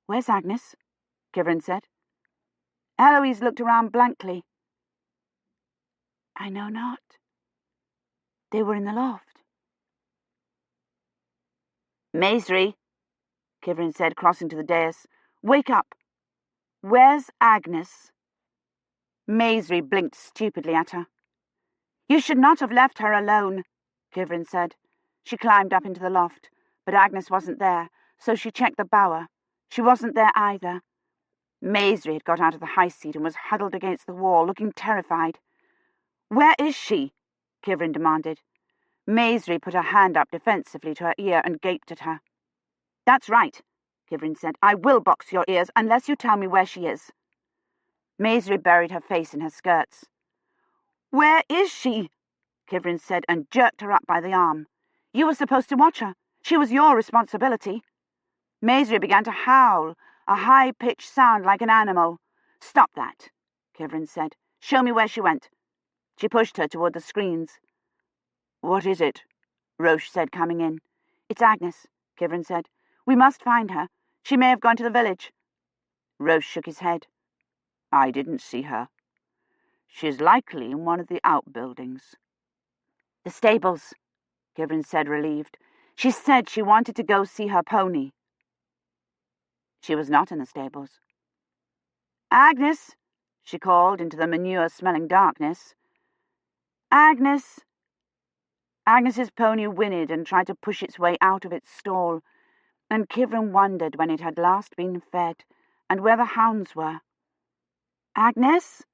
"Where's Agnes?" Kivrin said. Eloise looked around blankly. "I know not. They were in the loft." "Maisry," Kivrin said, crossing to the dais. "Wake up. Where's Agnes?" Maisry blinked stupidly at her. "You should not have left her alone," Kivrin said. She climbed up into the loft, but Agnes wasn't there, so she checked the bower. She wasn't there either. Maisry had got out of the high seat and was huddled against the wall, looking terrified. "Where is she?" Kivrin demanded. Maisry put her hand up defensively to her ear and gaped at her. "That's right," Kivrin said. "I will box your ears unless you tell me where she is." Maisry buried her face in her skirts. "Where is she?" Kivrin said, and jerked her up by the arm. "You were supposed to watch her. She was your responsibility." Maisry began to howl, a high-pitched sound like an animal. "Stop that," Kivrin said. "Show me where she went." She pushed her toward the screens. "What is it?" Roche said, coming in. "It's Agnes," Kivrin said. "We must find her. She may have gone to the village." Roche shook his head. "I didn't see her. She's likely in one of the outbuildings." "The stables," Kivrin said, relieved. "She said she wanted to go see her pony." She was not in the stables. "Agnes," she called into the manure-smelling darkness. "Agnes." Agnes's pony whinnied and tried to push its way out of its stall, and Kivrin wondered when it had last been fed, and where the hounds were. "Agnes?"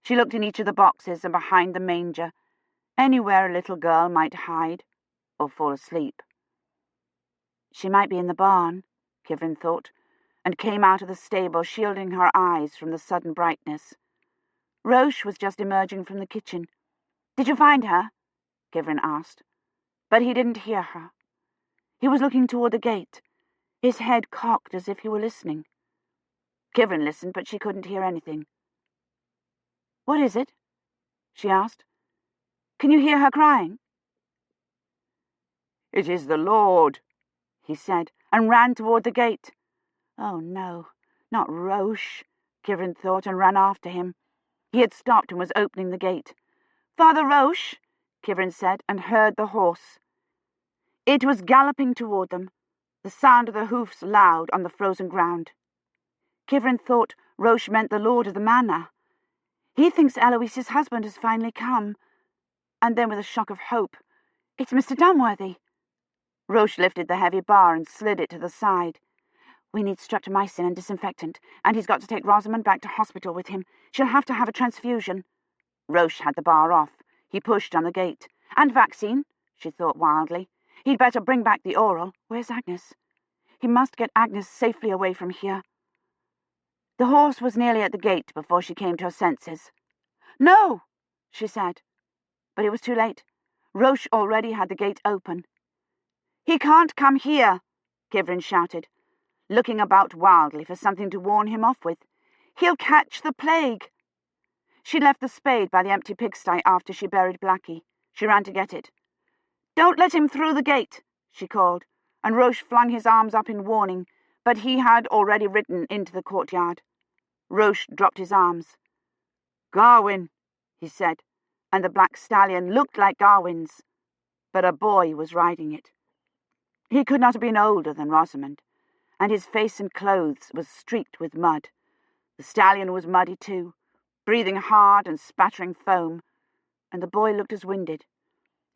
She looked in each of the boxes and behind the manger, anywhere a little girl might hide or fall asleep. She might be in the barn, Kivrin thought, and came out of the stable, shielding her eyes from the sudden brightness. Roche was just emerging from the kitchen. "Did you find her?" Kivrin asked. But he didn't hear her. He was looking toward the gate, his head cocked as if he were listening. Kivrin listened, but she couldn't hear anything. "What is it?" she asked. "Can you hear her crying?" "It is the Lord," he said, and ran toward the gate. Oh, no, not Roche, Kivrin thought, and ran after him. He had stopped and was opening the gate. "Father Roche," Kivrin said, and heard the horse. It was galloping toward them, the sound of the hoofs loud on the frozen ground. Kivrin thought Roche meant the lord of the manor. He thinks Eloise's husband has finally come. And then with a shock of hope, it's Mr. Dunworthy. Roche lifted the heavy bar and slid it to the side. We need streptomycin and disinfectant, and he's got to take Rosamond back to hospital with him. She'll have to have a transfusion. Roche had the bar off. He pushed on the gate. And vaccine, she thought wildly. He'd better bring back the oral. Where's Agnes? He must get Agnes safely away from here. The horse was nearly at the gate before she came to her senses. No, she said. But it was too late. Roche already had the gate open. He can't come here, Kivrin shouted, looking about wildly for something to warn him off with. He'll catch the plague. She left the spade by the empty pigsty after she buried Blackie. She ran to get it. Don't let him through the gate, she called, and Roche flung his arms up in warning, but he had already ridden into the courtyard. Roche dropped his arms. Garwin, he said, and the black stallion looked like Garwin's, but a boy was riding it. He could not have been older than Rosamond, and his face and clothes was streaked with mud. The stallion was muddy too, breathing hard and spattering foam, and the boy looked as winded.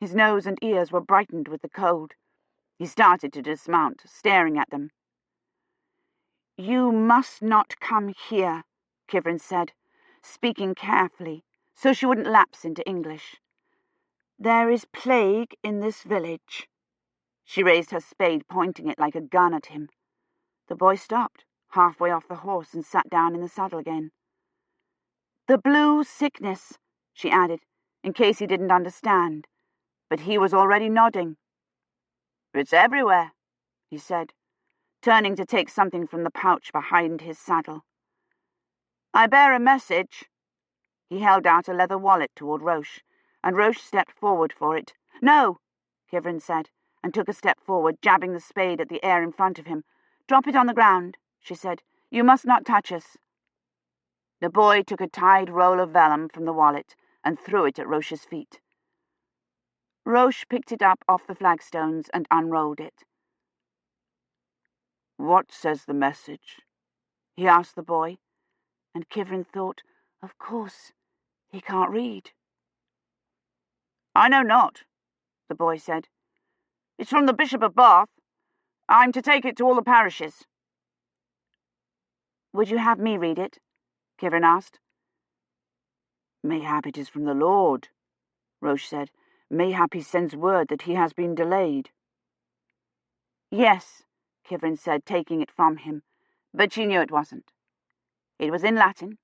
His nose and ears were brightened with the cold. He started to dismount, staring at them. You must not come here, Kivrin said, speaking carefully, so she wouldn't lapse into English. There is plague in this village. She raised her spade, pointing it like a gun at him. The boy stopped, halfway off the horse, and sat down in the saddle again. The blue sickness, she added, in case he didn't understand, but he was already nodding. It's everywhere, he said, turning to take something from the pouch behind his saddle. I bear a message. He held out a leather wallet toward Roche, and Roche stepped forward for it. No, Kivrin said, and took a step forward, jabbing the spade at the air in front of him. Drop it on the ground, she said. You must not touch us. The boy took a tied roll of vellum from the wallet and threw it at Roche's feet. Roche picked it up off the flagstones and unrolled it. What says the message? He asked the boy, and Kivrin thought, of course, he can't read. I know not, the boy said. It's from the Bishop of Bath. I'm to take it to all the parishes. Would you have me read it? Kivrin asked. Mayhap it is from the Lord, Roche said. Mayhap he sends word that he has been delayed. Yes, Kivrin said, taking it from him, but she knew it wasn't. It was in Latin,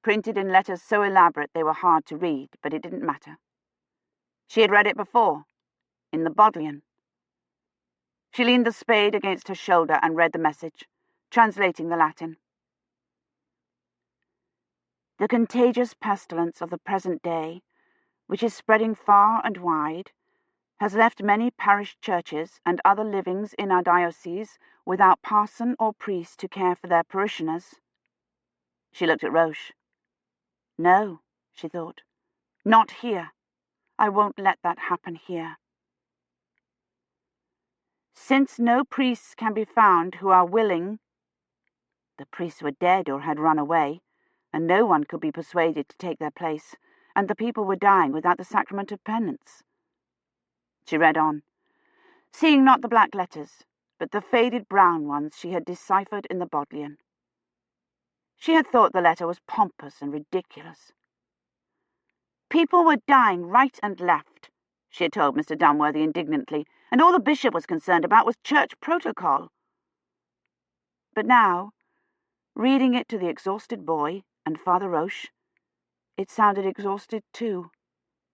printed in letters so elaborate they were hard to read, but it didn't matter. She had read it before, in the Bodleian. She leaned the spade against her shoulder and read the message, translating the Latin. The contagious pestilence of the present day, which is spreading far and wide, has left many parish churches and other livings in our diocese without parson or priest to care for their parishioners. She looked at Roche. No, she thought, not here. I won't let that happen here. Since no priests can be found who are willing, the priests were dead or had run away, and no one could be persuaded to take their place, and the people were dying without the sacrament of penance. She read on, seeing not the black letters, but the faded brown ones she had deciphered in the Bodleian. She had thought the letter was pompous and ridiculous. People were dying right and left, she had told Mr. Dunworthy indignantly, and all the bishop was concerned about was church protocol. But now, reading it to the exhausted boy and Father Roche, it sounded exhausted too,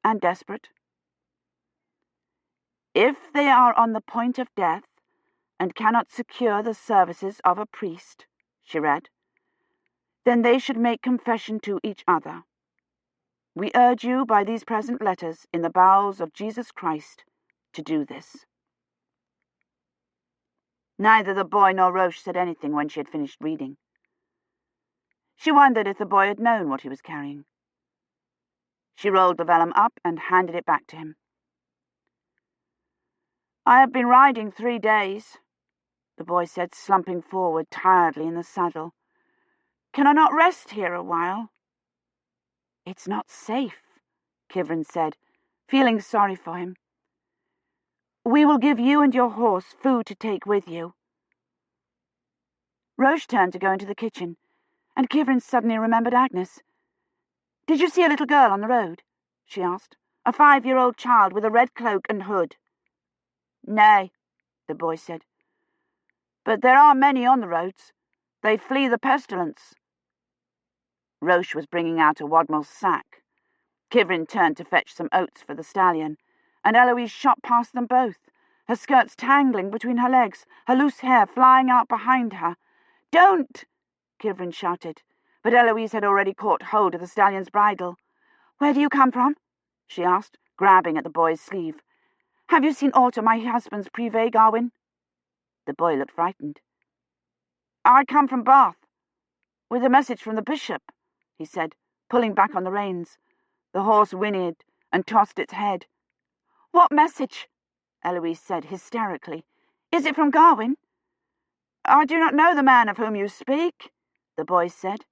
and desperate. If they are on the point of death, and cannot secure the services of a priest, she read, then they should make confession to each other. We urge you by these present letters in the bowels of Jesus Christ to do this. Neither the boy nor Roche said anything when she had finished reading. She wondered if the boy had known what he was carrying. She rolled the vellum up and handed it back to him. I have been riding 3 days, the boy said, slumping forward tiredly in the saddle. Can I not rest here a while?" "It's not safe," Kivrin said, feeling sorry for him. "We will give you and your horse food to take with you." Roche turned to go into the kitchen, and Kivrin suddenly remembered Agnes. "Did you see a little girl on the road?" she asked. "A 5-year-old child with a red cloak and hood." "Nay," the boy said. "But there are many on the roads. They flee the pestilence." Roche was bringing out a wadmal sack. Kivrin turned to fetch some oats for the stallion, and Eloise shot past them both, her skirts tangling between her legs, her loose hair flying out behind her. "Don't!" Kivrin shouted, but Eloise had already caught hold of the stallion's bridle. "Where do you come from?" she asked, grabbing at the boy's sleeve. "Have you seen aught of my husband's privé, Garwin?" The boy looked frightened. "I come from Bath, with a message from the bishop," he said, pulling back on the reins. The horse whinnied and tossed its head. "What message?" Eloise said hysterically. "Is it from Garwin?" "I do not know the man of whom you speak," the boy said.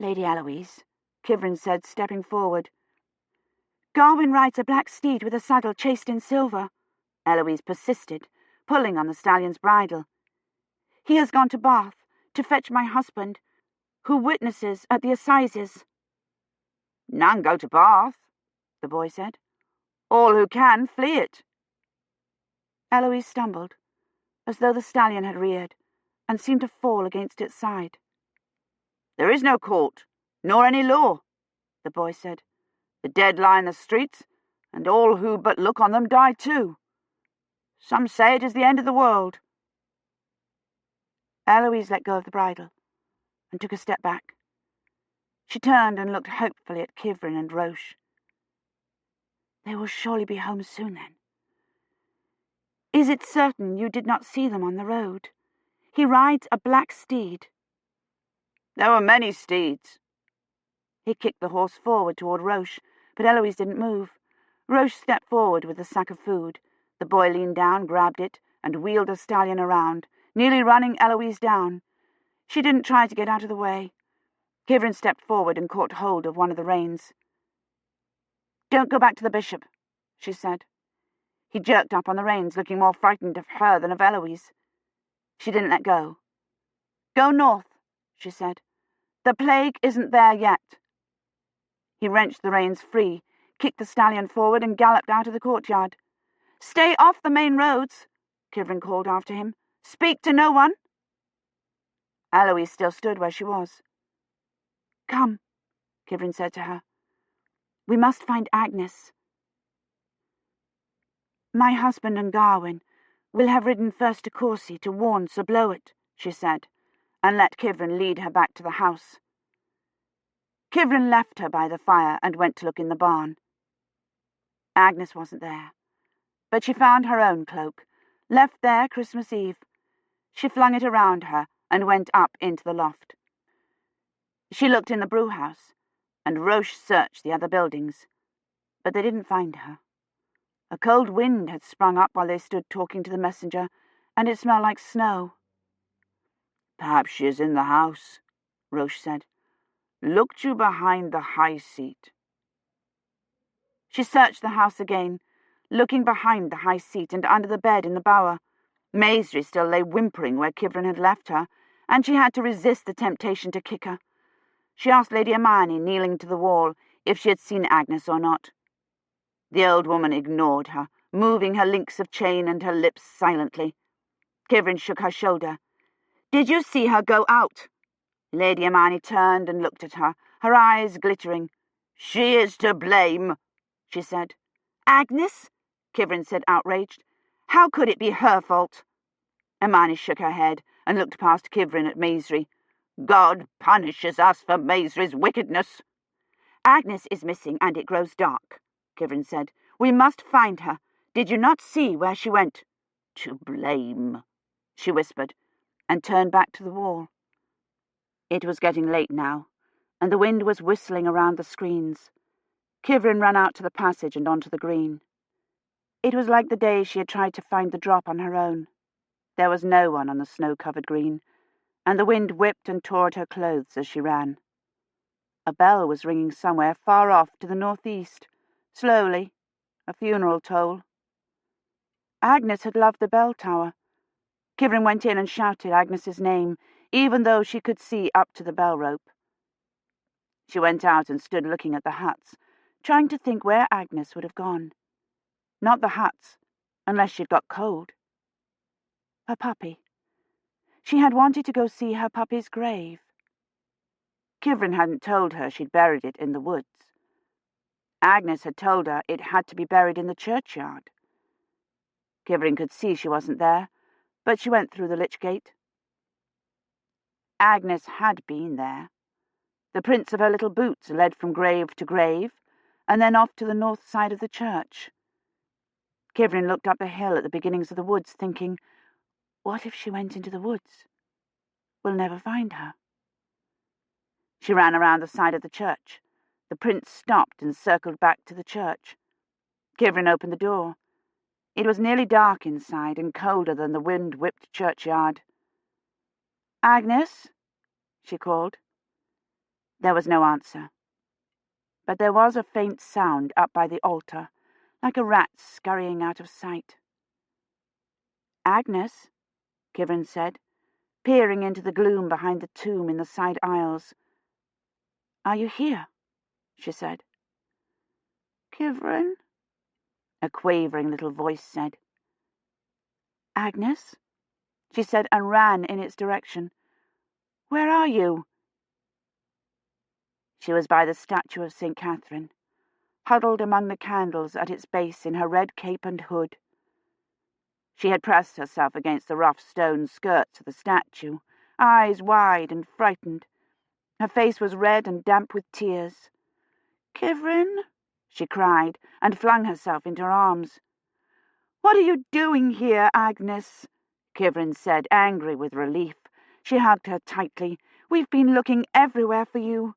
"Lady Eloise," Kivrin said, stepping forward. "Garwin rides a black steed with a saddle chased in silver," Eloise persisted, pulling on the stallion's bridle. "He has gone to Bath to fetch my husband, who witnesses at the assizes." "None go to Bath," the boy said. "All who can flee it." Eloise stumbled, as though the stallion had reared, and seemed to fall against its side. "There is no court, nor any law," the boy said. "The dead lie in the streets, and all who but look on them die too. Some say it is the end of the world." Eloise let go of the bridle and took a step back. She turned and looked hopefully at Kivrin and Roche. "They will surely be home soon, then." "Is it certain you did not see them on the road? He rides a black steed." "There were many steeds." He kicked the horse forward toward Roche, but Eloise didn't move. Roche stepped forward with the sack of food. The boy leaned down, grabbed it, and wheeled the stallion around, nearly running Eloise down. She didn't try to get out of the way. Kivrin stepped forward and caught hold of one of the reins. "Don't go back to the bishop," she said. He jerked up on the reins, looking more frightened of her than of Eloise. She didn't let go. "Go north," she said. "The plague isn't there yet." He wrenched the reins free, kicked the stallion forward, and galloped out of the courtyard. "Stay off the main roads," Kivrin called after him. "Speak to no one." Eloise still stood where she was. "Come," Kivrin said to her. "We must find Agnes. My husband and Garwin will have ridden first to Courcy to warn Sir Blowett," she said, and let Kivrin lead her back to the house. Kivrin left her by the fire and went to look in the barn. Agnes wasn't there, but she found her own cloak, left there Christmas Eve. She flung it around her and went up into the loft. She looked in the brewhouse, and Roche searched the other buildings, but they didn't find her. A cold wind had sprung up while they stood talking to the messenger, and it smelled like snow. "Perhaps she is in the house," Roche said. "Look you behind the high seat." She searched the house again, looking behind the high seat and under the bed in the bower. Maisie still lay whimpering where Kivrin had left her, and she had to resist the temptation to kick her. She asked Lady Hermione, kneeling to the wall, if she had seen Agnes or not. The old woman ignored her, moving her links of chain and her lips silently. Kivrin shook her shoulder. "Did you see her go out?" Lady Hermione turned and looked at her, her eyes glittering. "She is to blame," she said. "Agnes?" Kivrin said, outraged. "How could it be her fault?" Hermione shook her head and looked past Kivrin at Maisie. "God punishes us for Maisie's wickedness." "Agnes is missing, and it grows dark," Kivrin said. "We must find her. Did you not see where she went?" "To blame," she whispered, and turned back to the wall. It was getting late now, and the wind was whistling around the screens. Kivrin ran out to the passage and onto the green. It was like the day she had tried to find the drop on her own. There was no one on the snow-covered green, and the wind whipped and tore at her clothes as she ran. A bell was ringing somewhere far off to the northeast, slowly, a funeral toll. Agnes had loved the bell tower. Kivrin went in and shouted Agnes's name, even though she could see up to the bell rope. She went out and stood looking at the huts, trying to think where Agnes would have gone. Not the huts, unless she'd got cold. Her puppy. She had wanted to go see her puppy's grave. Kivrin hadn't told her she'd buried it in the woods. Agnes had told her it had to be buried in the churchyard. Kivrin could see she wasn't there, but she went through the lich gate. Agnes had been there. The prints of her little boots led from grave to grave, and then off to the north side of the church. Kivrin looked up the hill at the beginnings of the woods, thinking, what if she went into the woods? We'll never find her. She ran around the side of the church. The prince stopped and circled back to the church. Kivrin opened the door. It was nearly dark inside and colder than the wind-whipped churchyard. "Agnes?" she called. There was no answer. But there was a faint sound up by the altar, like a rat scurrying out of sight. "Agnes," Kivrin said, peering into the gloom behind the tomb in the side aisles. "Are you here?" she said. "Kivrin?" a quavering little voice said. "Agnes?" she said, and ran in its direction. "Where are you?" She was by the statue of St. Catherine, huddled among the candles at its base in her red cape and hood. She had pressed herself against the rough stone skirts of the statue, eyes wide and frightened. Her face was red and damp with tears. "Kivrin?" she cried, and flung herself into her arms. "What are you doing here, Agnes?" Kivrin said, angry with relief. She hugged her tightly. "We've been looking everywhere for you."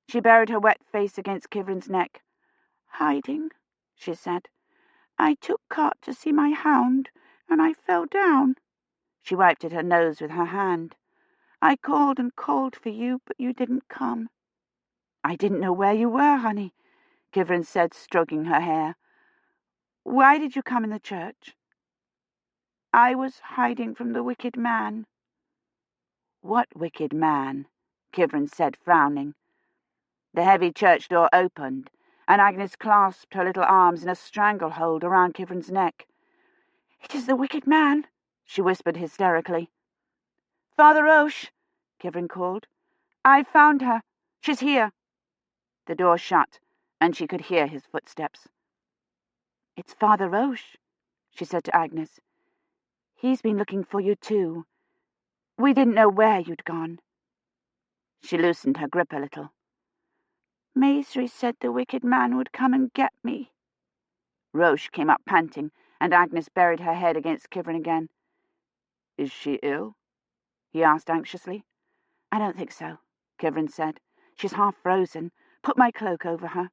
She buried her wet face against Kivrin's neck. "Hiding," she said. "I took cart to see my hound, and I fell down." She wiped at her nose with her hand. "I called and called for you, but you didn't come." "I didn't know where you were, honey," Kivrin said, stroking her hair. "Why did you come in the church?" "I was hiding from the wicked man." "What wicked man?" Kivrin said, frowning. The heavy church door opened, and Agnes clasped her little arms in a stranglehold around Kivrin's neck. "It is the wicked man," she whispered hysterically. "Father Roche," Kivrin called. "I've found her. She's here." The door shut, and she could hear his footsteps. "It's Father Roche," she said to Agnes. "He's been looking for you too. We didn't know where you'd gone." She loosened her grip a little. "Maisry said the wicked man would come and get me." Roche came up panting, and Agnes buried her head against Kivrin again. "Is she ill?" he asked anxiously. "I don't think so," Kivrin said. "She's half frozen. Put my cloak over her."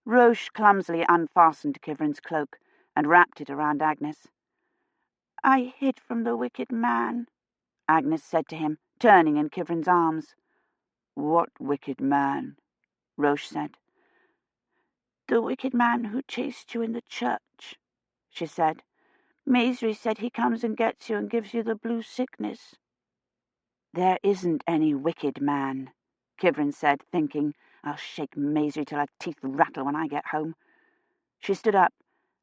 Roche clumsily unfastened Kivrin's cloak and wrapped it around Agnes. "I hid from the wicked man," Agnes said to him, turning in Kivrin's arms. "What wicked man?" Roche said. "The wicked man who chased you in the church," she said. "Maisry said he comes and gets you and gives you the blue sickness." "There isn't any wicked man," Kivrin said, thinking, "I'll shake Maisry till her teeth rattle when I get home." She stood up.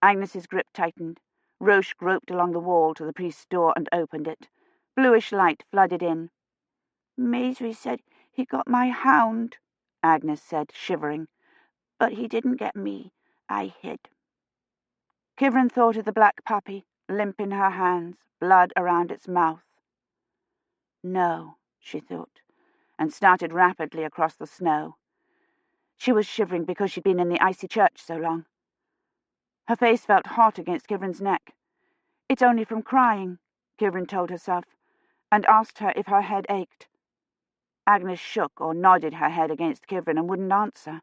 Agnes's grip tightened. Roche groped along the wall to the priest's door and opened it. Bluish light flooded in. "Maisry said he got my hound," Agnes said, shivering. "But he didn't get me. I hid." Kivrin thought of the black puppy, limp in her hands, blood around its mouth. "No," she thought, and started rapidly across the snow. She was shivering because she'd been in the icy church so long. Her face felt hot against Kivrin's neck. "It's only from crying," Kivrin told herself, and asked her if her head ached. Agnes shook or nodded her head against Kivrin and wouldn't answer.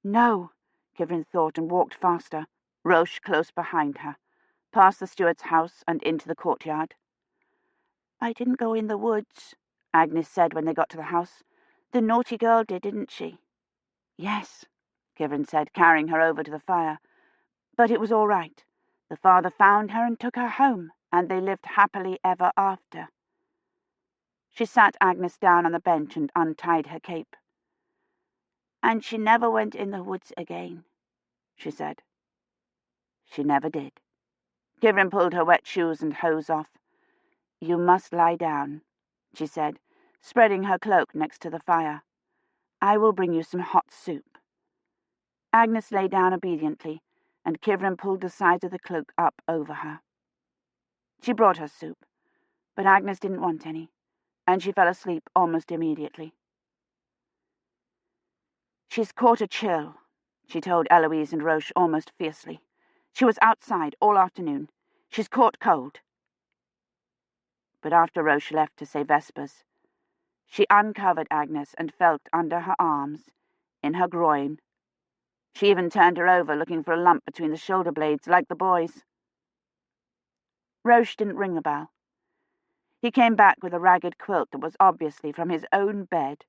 "No," Kivrin thought, and walked faster, Roche close behind her, past the steward's house and into the courtyard. "I didn't go in the woods," Agnes said when they got to the house. "The naughty girl did, didn't she?" "Yes," Kivrin said, carrying her over to the fire. "But it was all right. The father found her and took her home, and they lived happily ever after." She sat Agnes down on the bench and untied her cape. "And she never went in the woods again," she said. She never did. Kivrin pulled her wet shoes and hose off. "You must lie down," she said, spreading her cloak next to the fire. "I will bring you some hot soup." Agnes lay down obediently, and Kivrin pulled the sides of the cloak up over her. She brought her soup, but Agnes didn't want any, and she fell asleep almost immediately. "She's caught a chill," she told Eloise and Roche almost fiercely. "She was outside all afternoon. She's caught cold." But after Roche left to say Vespers, she uncovered Agnes and felt under her arms, in her groin. She even turned her over, looking for a lump between the shoulder blades, like the boys. Roche didn't ring the bell. He came back with a ragged quilt that was obviously from his own bed,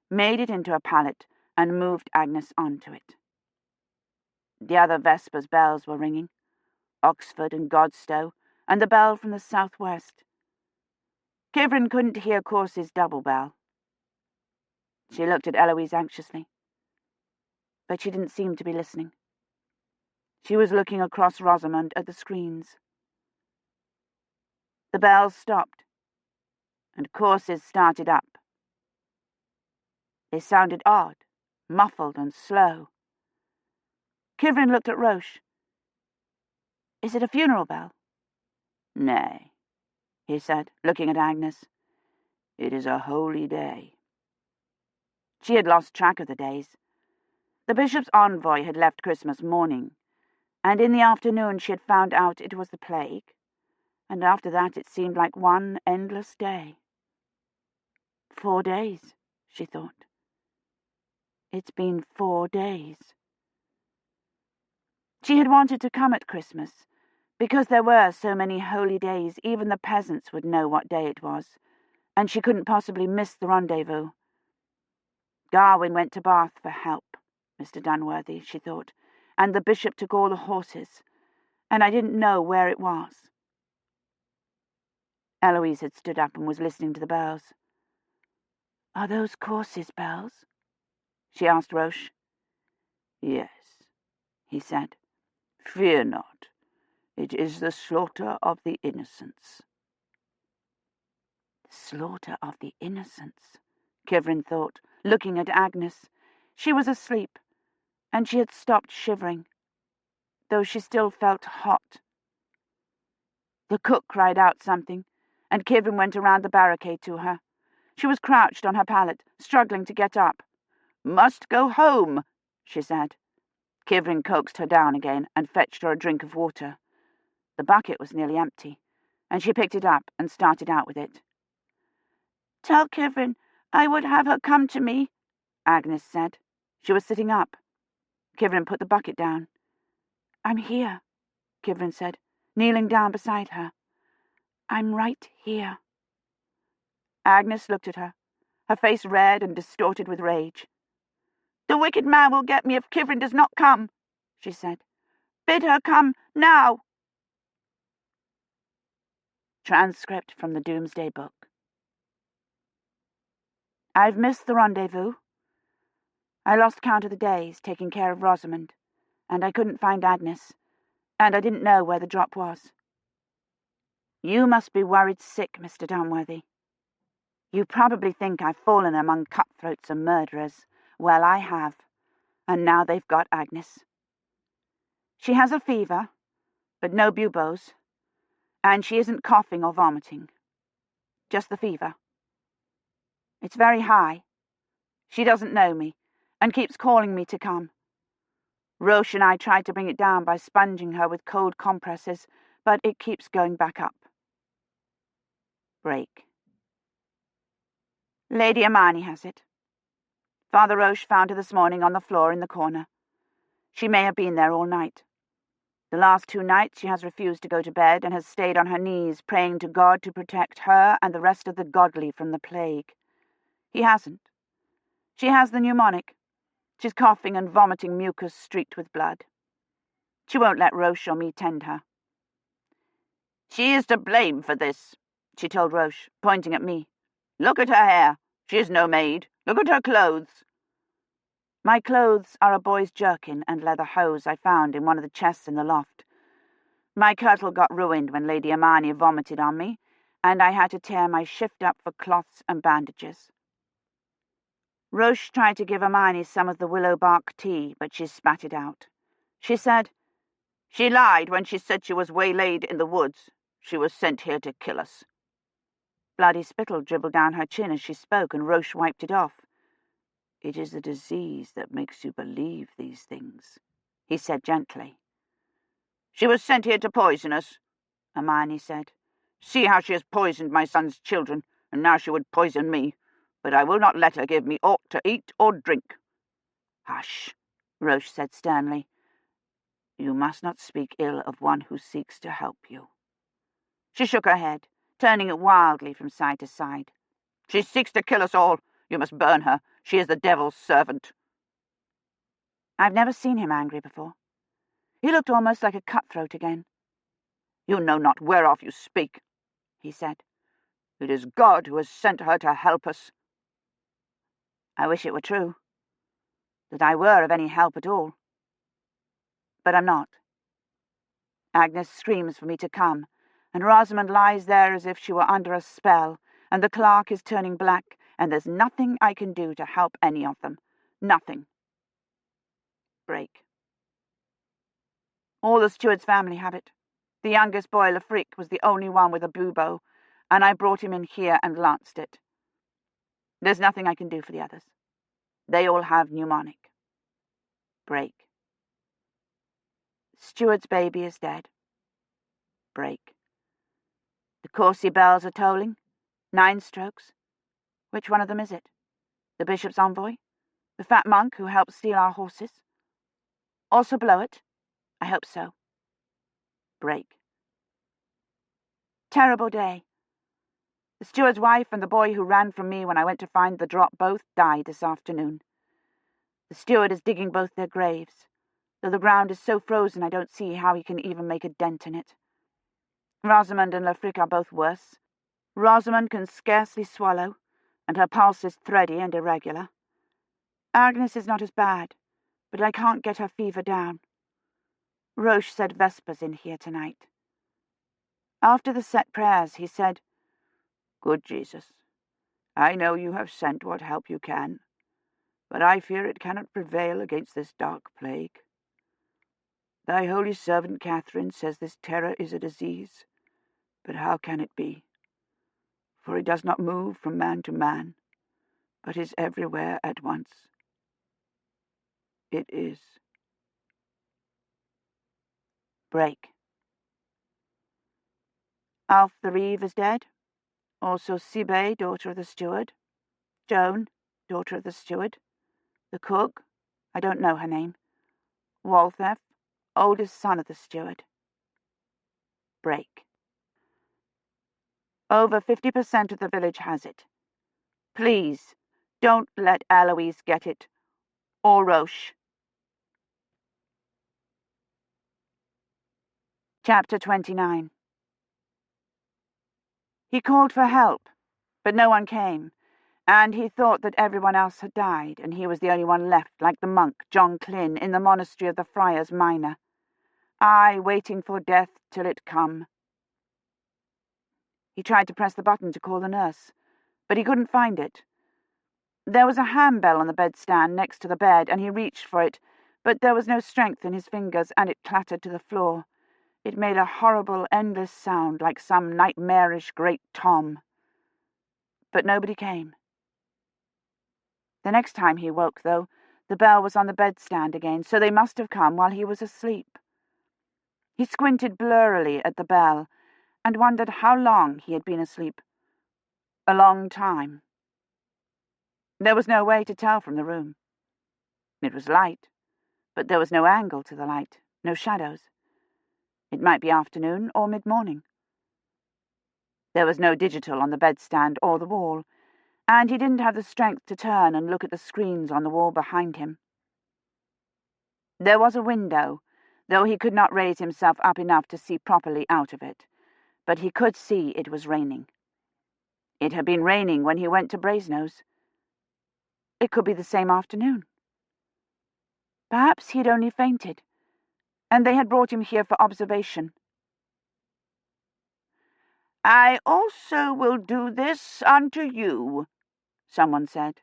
made it into a pallet, and moved Agnes onto it. The other Vespers bells were ringing, Oxford and Godstow, and the bell from the southwest. Kivrin couldn't hear Cource's double bell. She looked at Eloise anxiously, but she didn't seem to be listening. She was looking across Rosamond at the screens. The bells stopped, and Cource's started up. They sounded odd, muffled and slow. Kivrin looked at Roche. "Is it a funeral bell?" "Nay," he said, looking at Agnes. "It is a holy day." She had lost track of the days. The bishop's envoy had left Christmas morning, and in the afternoon she had found out it was the plague, and after that it seemed like one endless day. 4 days, she thought. It's been 4 days. She had wanted to come at Christmas, because there were so many holy days even the peasants would know what day it was, and she couldn't possibly miss the rendezvous. Garwin went to Bath for help, Mr. Dunworthy, she thought, and the bishop took all the horses, and I didn't know where it was. Eloise had stood up and was listening to the bells. "Are those Cource's bells?" she asked Roche. "Yes," he said. "Fear not. It is the slaughter of the innocents." The slaughter of the innocents, Kivrin thought, looking at Agnes. She was asleep, and she had stopped shivering, though she still felt hot. The cook cried out something, and Kivrin went around the barricade to her. She was crouched on her pallet, struggling to get up. "Must go home," she said. Kivrin coaxed her down again and fetched her a drink of water. The bucket was nearly empty, and she picked it up and started out with it. "Tell Kivrin I would have her come to me," Agnes said. She was sitting up. Kivrin put the bucket down. "I'm here," Kivrin said, kneeling down beside her. "I'm right here." Agnes looked at her, her face red and distorted with rage. "The wicked man will get me if Kivrin does not come," she said. "Bid her come now." Transcript from the Doomsday Book. I've missed the rendezvous. I lost count of the days, taking care of Rosamond, and I couldn't find Agnes, and I didn't know where the drop was. You must be worried sick, Mr. Dunworthy. You probably think I've fallen among cutthroats and murderers. Well, I have, and now they've got Agnes. She has a fever, but no buboes, and she isn't coughing or vomiting. Just the fever. It's very high. She doesn't know me, and keeps calling me to come. Roche and I tried to bring it down by sponging her with cold compresses, but it keeps going back up. Break. Lady Imeyne has it. Father Roche found her this morning on the floor in the corner. She may have been there all night. The last 2 nights she has refused to go to bed and has stayed on her knees praying to God to protect her and the rest of the godly from the plague. He hasn't. She has the pneumonic. She's coughing and vomiting mucus streaked with blood. She won't let Roche or me tend her. "She is to blame for this," she told Roche, pointing at me. "Look at her hair. She is no maid. Look at her clothes." My clothes are a boy's jerkin and leather hose I found in one of the chests in the loft. My kirtle got ruined when Lady Imani vomited on me, and I had to tear my shift up for cloths and bandages. Roche tried to give Imani some of the willow bark tea, but she spat it out. She said, "She lied when she said she was waylaid in the woods. She was sent here to kill us." Bloody spittle dribbled down her chin as she spoke, and Roche wiped it off. "It is the disease that makes you believe these things," he said gently. "She was sent here to poison us," Hermione said. "See how she has poisoned my son's children, and now she would poison me. But I will not let her give me aught to eat or drink." "Hush," Roche said sternly. "You must not speak ill of one who seeks to help you." She shook her head, turning it wildly from side to side. "She seeks to kill us all. You must burn her. She is the devil's servant." I've never seen him angry before. He looked almost like a cutthroat again. "You know not whereof you speak," he said. "It is God who has sent her to help us." I wish it were true, that I were of any help at all. But I'm not. Agnes screams for me to come, and Rosamond lies there as if she were under a spell, and the clerk is turning black, and there's nothing I can do to help any of them. Nothing. Break. All the steward's family have it. The youngest boy, Lafric, was the only one with a bubo, and I brought him in here and lanced it. There's nothing I can do for the others. They all have pneumonic. Break. Steward's baby is dead. Break. The Courcy bells are tolling. 9 strokes. Which one of them is it? The bishop's envoy? The fat monk who helped steal our horses? Also blow it? I hope so. Break. Terrible day. The steward's wife and the boy who ran from me when I went to find the drop both died this afternoon. The steward is digging both their graves, though the ground is so frozen I don't see how he can even make a dent in it. Rosamond and Lafric are both worse. Rosamond can scarcely swallow, and her pulse is thready and irregular. Agnes is not as bad, but I can't get her fever down. Roche said Vespers in here tonight. After the set prayers, he said, "Good Jesus, I know you have sent what help you can, but I fear it cannot prevail against this dark plague. Thy holy servant Catherine says this terror is a disease, but how can it be? For it does not move from man to man, but is everywhere at once. It is." Break. Alf the Reeve is dead. Also Sibe, daughter of the steward. Joan, daughter of the steward. The cook, I don't know her name. Walthef, oldest son of the steward. Break. Over 50% of the village has it. Please, don't let Eloise get it, or Roche. Chapter 29. He called for help, but no one came, and he thought that everyone else had died, and he was the only one left, like the monk, John Klyn, in the monastery of the Friars Minor. I, waiting for death till it come. He tried to press the button to call the nurse, but he couldn't find it. There was a handbell on the bedstand next to the bed, and he reached for it, but there was no strength in his fingers, and it clattered to the floor. It made a horrible, endless sound, like some nightmarish great tom. But nobody came. The next time he woke, though, the bell was on the bedstand again, so they must have come while he was asleep. He squinted blurrily at the bell, and wondered how long he had been asleep. A long time. There was no way to tell from the room. It was light, but there was no angle to the light, no shadows. It might be afternoon or mid-morning. There was no digital on the bedstand or the wall, and he didn't have the strength to turn and look at the screens on the wall behind him. There was a window, though he could not raise himself up enough to see properly out of it, but he could see it was raining. It had been raining when he went to Brasenose. It could be the same afternoon. Perhaps he had only fainted, and they had brought him here for observation. "I also will do this unto you," someone said.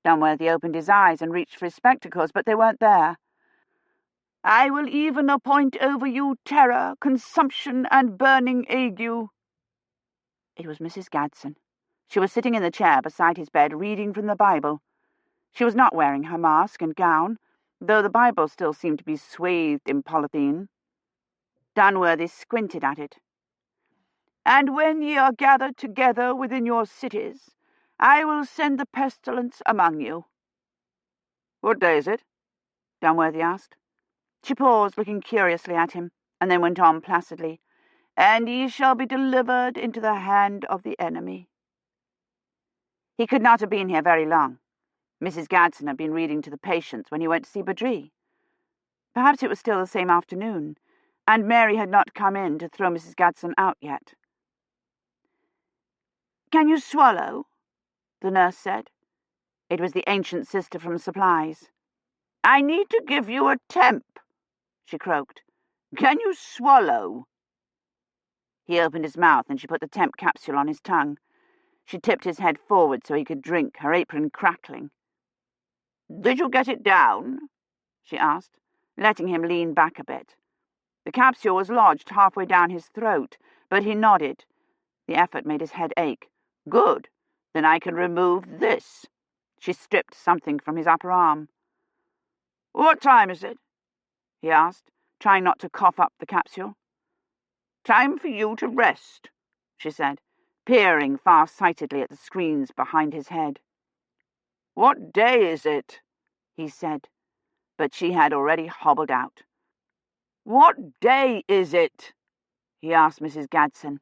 Dunworthy opened his eyes and reached for his spectacles, but they weren't there. "I will even appoint over you terror, consumption, and burning ague." It was Mrs. Gadsden. She was sitting in the chair beside his bed, reading from the Bible. She was not wearing her mask and gown, though the Bible still seemed to be swathed in polythene. Dunworthy squinted at it. "And when ye are gathered together within your cities, I will send the pestilence among you." "What day is it?" Dunworthy asked. She paused, looking curiously at him, and then went on placidly. "And ye shall be delivered into the hand of the enemy." He could not have been here very long. Mrs. Gadsden had been reading to the patients when he went to see Badri. Perhaps it was still the same afternoon, and Mary had not come in to throw Mrs. Gadsden out yet. "Can you swallow?" the nurse said. It was the ancient sister from supplies. "I need to give you a temp," she croaked. "Can you swallow?" He opened his mouth, and she put the temp capsule on his tongue. She tipped his head forward so he could drink, her apron crackling. "Did you get it down?" she asked, letting him lean back a bit. The capsule was lodged halfway down his throat, but he nodded. The effort made his head ache. "Good. Then I can remove this." She stripped something from his upper arm. "What time is it?" he asked, trying not to cough up the capsule. "Time for you to rest," she said, peering far-sightedly at the screens behind his head. "What day is it?" he said, but she had already hobbled out. "What day is it?" he asked Mrs. Gadsden,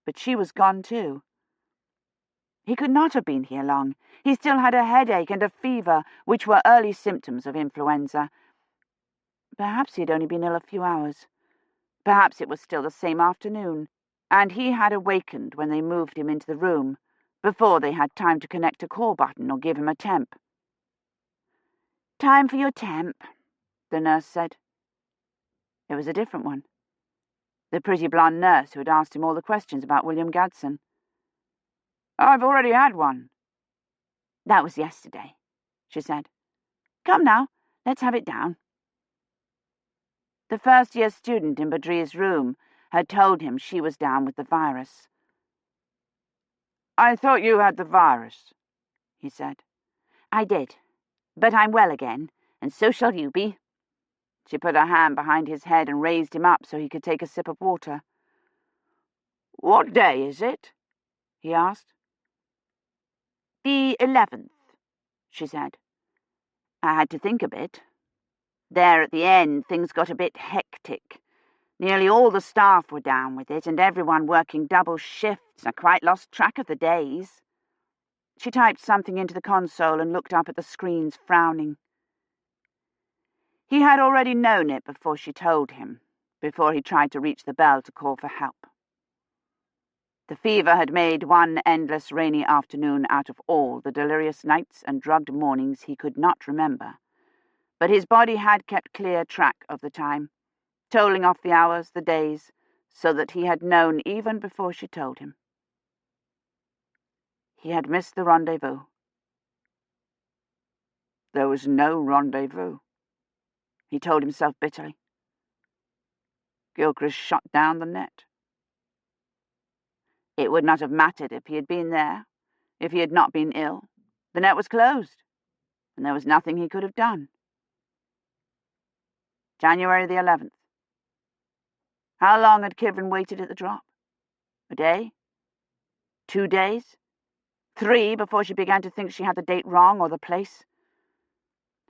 but she was gone too. He could not have been here long. He still had a headache and a fever, which were early symptoms of influenza. Perhaps he had only been ill a few hours. Perhaps it was still the same afternoon, and he had awakened when they moved him into the room, before they had time to connect a call button or give him a temp. "Time for your temp," the nurse said. It was a different one. The pretty blonde nurse who had asked him all the questions about William Gadsden. "I've already had one." "That was yesterday," she said. "Come now, let's have it down." The first-year student in Badri's room had told him she was down with the virus. "I thought you had the virus," he said. "I did, but I'm well again, and so shall you be." She put her hand behind his head and raised him up so he could take a sip of water. "What day is it?" he asked. "The 11th, she said. I had to think a bit. There at the end, things got a bit hectic. Nearly all the staff were down with it, and everyone working double shifts. I quite lost track of the days." She typed something into the console and looked up at the screens, frowning. He had already known it before she told him, before he tried to reach the bell to call for help. The fever had made one endless rainy afternoon out of all the delirious nights and drugged mornings he could not remember, but his body had kept clear track of the time, tolling off the hours, the days, so that he had known even before she told him. He had missed the rendezvous. There was no rendezvous, he told himself bitterly. Gilchrist shut down the net. It would not have mattered if he had been there, if he had not been ill. The net was closed, and there was nothing he could have done. January the 11th. How long had Kivrin waited at the drop? A day? 2 days? 3 before she began to think she had the date wrong or the place?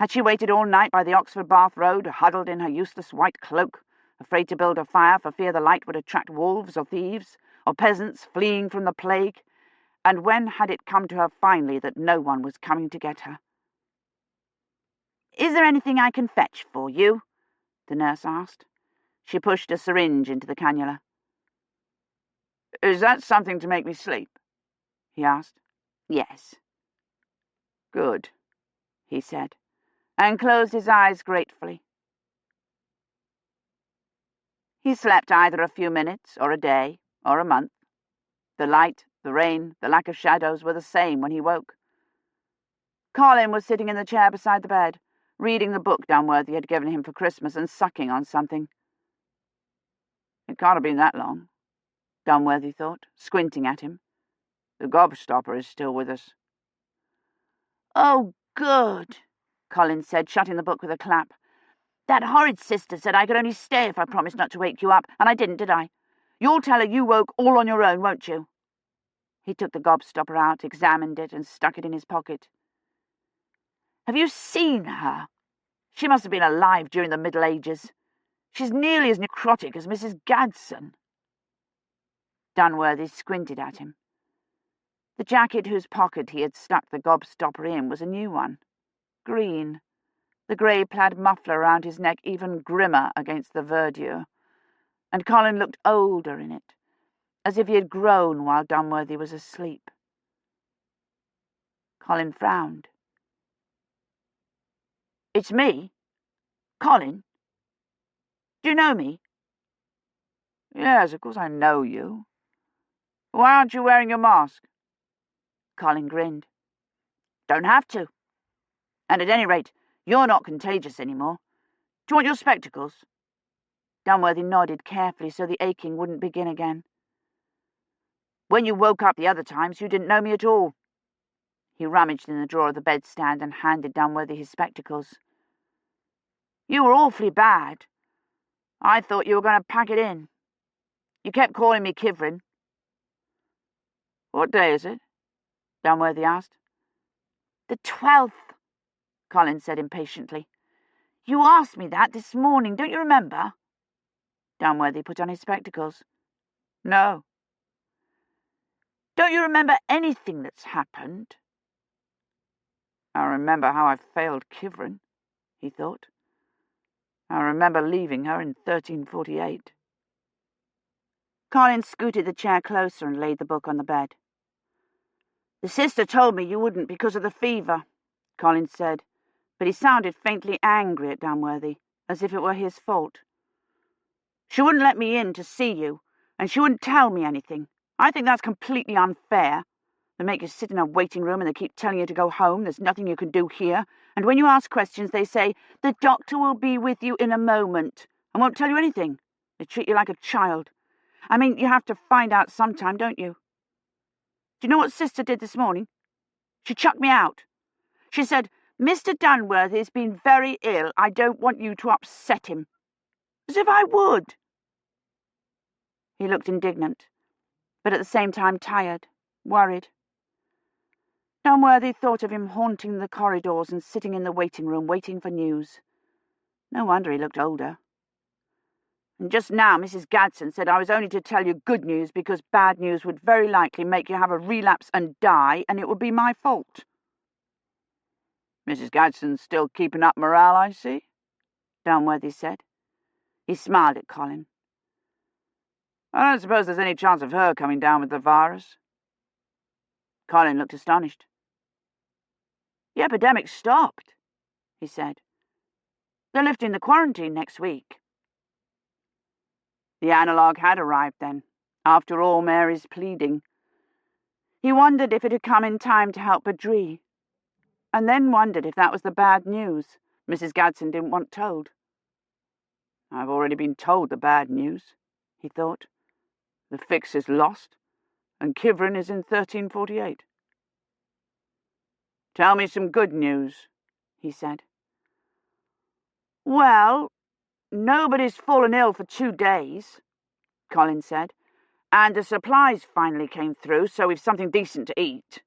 Had she waited all night by the Oxford Bath Road, huddled in her useless white cloak, afraid to build a fire for fear the light would attract wolves or thieves, or peasants fleeing from the plague, and when had it come to her finally that no one was coming to get her? "Is there anything I can fetch for you?" the nurse asked. She pushed a syringe into the cannula. "Is that something to make me sleep?" he asked. "Yes." "Good," he said, and closed his eyes gratefully. He slept either a few minutes, or a day, or a month. The light, the rain, the lack of shadows were the same when he woke. Colin was sitting in the chair beside the bed, reading the book Dunworthy had given him for Christmas and sucking on something. It can't have been that long, Dunworthy thought, squinting at him. The gobstopper is still with us. "Oh, good," Colin said, shutting the book with a clap. "That horrid sister said I could only stay if I promised not to wake you up, and I didn't, did I? You'll tell her you woke all on your own, won't you?" He took the gobstopper out, examined it, and stuck it in his pocket. "Have you seen her? She must have been alive during the Middle Ages. She's nearly as necrotic as Mrs. Gadsden." Dunworthy squinted at him. The jacket whose pocket he had stuck the gobstopper in was a new one, green, the grey plaid muffler round his neck even grimmer against the verdure, and Colin looked older in it, as if he had grown while Dunworthy was asleep. Colin frowned. "It's me? Colin? Do you know me?" "Yes, of course I know you. Why aren't you wearing your mask?" Colin grinned. "Don't have to. And at any rate, you're not contagious anymore. Do you want your spectacles?" Dunworthy nodded carefully so the aching wouldn't begin again. "When you woke up the other times, you didn't know me at all." He rummaged in the drawer of the bedstand and handed Dunworthy his spectacles. "You were awfully bad. I thought you were going to pack it in. You kept calling me Kivrin." "What day is it?" Dunworthy asked. "The 12th, Colin said impatiently. "You asked me that this morning, don't you remember?" Dunworthy put on his spectacles. "No." "Don't you remember anything that's happened?" "I remember how I failed Kivrin," he thought. "I remember leaving her in 1348. Colin scooted the chair closer and laid the book on the bed. "The sister told me you wouldn't because of the fever," Colin said, but he sounded faintly angry at Dunworthy, as if it were his fault. "She wouldn't let me in to see you, and she wouldn't tell me anything. I think that's completely unfair. They make you sit in a waiting room and they keep telling you to go home. There's nothing you can do here. And when you ask questions, they say, 'The doctor will be with you in a moment,' and won't tell you anything. They treat you like a child. I mean, you have to find out sometime, don't you? Do you know what Sister did this morning? She chucked me out. She said, 'Mr. Dunworthy's been very ill. I don't want you to upset him.' As if I would." He looked indignant, but at the same time tired, worried. Dunworthy thought of him haunting the corridors and sitting in the waiting room waiting for news. No wonder he looked older. "And just now Mrs. Gadsden said I was only to tell you good news because bad news would very likely make you have a relapse and die, and it would be my fault." "Mrs. Gadsden's still keeping up morale, I see," Dunworthy said. He smiled at Colin. "I don't suppose there's any chance of her coming down with the virus." Colin looked astonished. "The epidemic stopped," he said. "They're lifting the quarantine next week." The analogue had arrived then, after all Mary's pleading. He wondered if it had come in time to help Badri, and then wondered if that was the bad news Mrs. Gadsden didn't want told. "I've already been told the bad news," he thought. "The fix is lost, and Kivrin is in 1348. "Tell me some good news," he said. "Well, nobody's fallen ill for 2 days," Colin said, "and the supplies finally came through, so we've something decent to eat."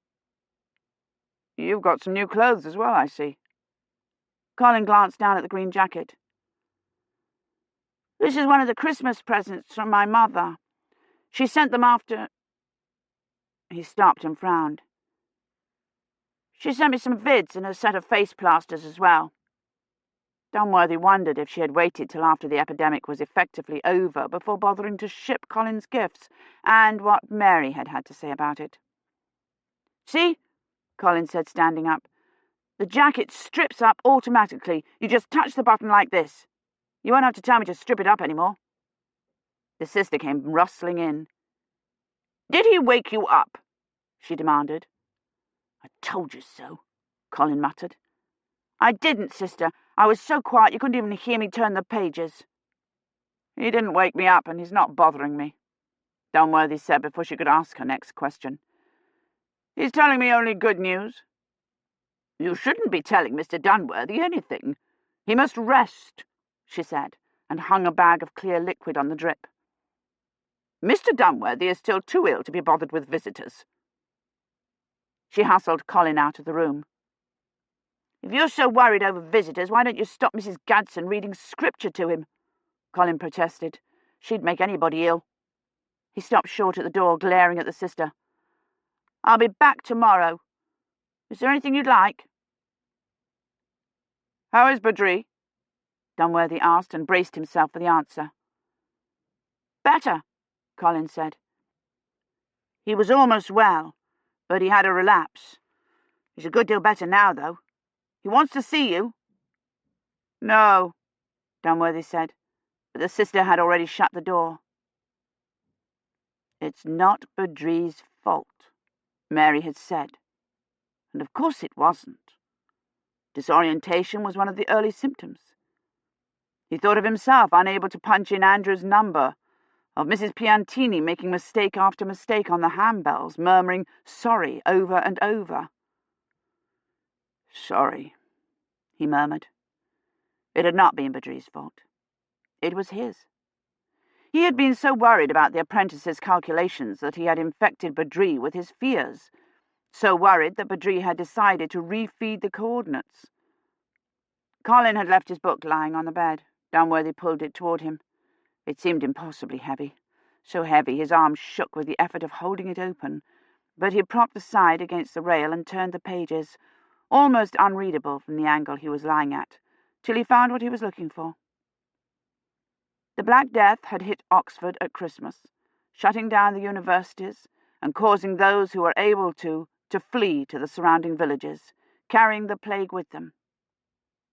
"You've got some new clothes as well, I see." Colin glanced down at the green jacket.
This is one of the Christmas presents from my mother. She sent them after—" He stopped and frowned. "She sent me some vids and a set of face plasters as well." Dunworthy wondered if she had waited till after the epidemic was effectively over before bothering to ship Colin's gifts, and what Mary had had to say about it. "See," Colin said, standing up. "The jacket strips up automatically. You just touch the button like this. You won't have to tell me to strip it up anymore." The sister came rustling in. "Did he wake you up?" she demanded. "I told you so," Colin muttered. "I didn't, sister. I was so quiet you couldn't even hear me turn the pages." "He didn't wake me up, and he's not bothering me," Dunworthy said before she could ask her next question. "He's telling me only good news." "You shouldn't be telling Mr. Dunworthy anything. He must rest," she said, and hung a bag of clear liquid on the drip. "Mr. Dunworthy is still too ill to be bothered with visitors." She hustled Colin out of the room. "If you're so worried over visitors, why don't you stop Mrs. Gadsden reading scripture to him?" Colin protested. "She'd make anybody ill." He stopped short at the door, glaring at the sister. "I'll be back tomorrow. Is there anything you'd like?" "How is Badri?" Dunworthy asked, and braced himself for the answer. "Better," Colin said. "He was almost well, but he had a relapse. He's a good deal better now, though. He wants to see you." "No," Dunworthy said, but the sister had already shut the door. "It's not Badri's fault," Mary had said, and of course it wasn't. Disorientation was one of the early symptoms. He thought of himself unable to punch in Andrew's number, of Mrs. Piantini making mistake after mistake on the handbells, murmuring sorry over and over. "Sorry," he murmured. It had not been Badri's fault. It was his. He had been so worried about the apprentice's calculations that he had infected Badri with his fears, so worried that Badri had decided to refeed the coordinates. Colin had left his book lying on the bed. Dunworthy pulled it toward him. It seemed impossibly heavy, so heavy his arms shook with the effort of holding it open, but he propped the side against the rail and turned the pages, almost unreadable from the angle he was lying at, till he found what he was looking for. The Black Death had hit Oxford at Christmas, shutting down the universities and causing those who were able to flee to the surrounding villages, carrying the plague with them.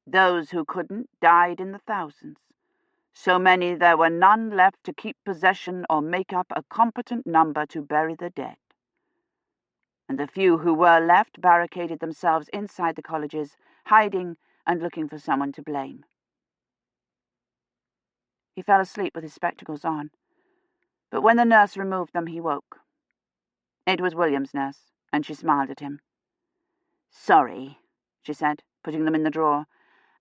Those who couldn't died in the thousands. So many there were none left to keep possession or make up a competent number to bury the dead. And the few who were left barricaded themselves inside the colleges, hiding and looking for someone to blame. He fell asleep with his spectacles on, but when the nurse removed them, he woke. It was William's nurse, and she smiled at him. "Sorry," she said, putting them in the drawer.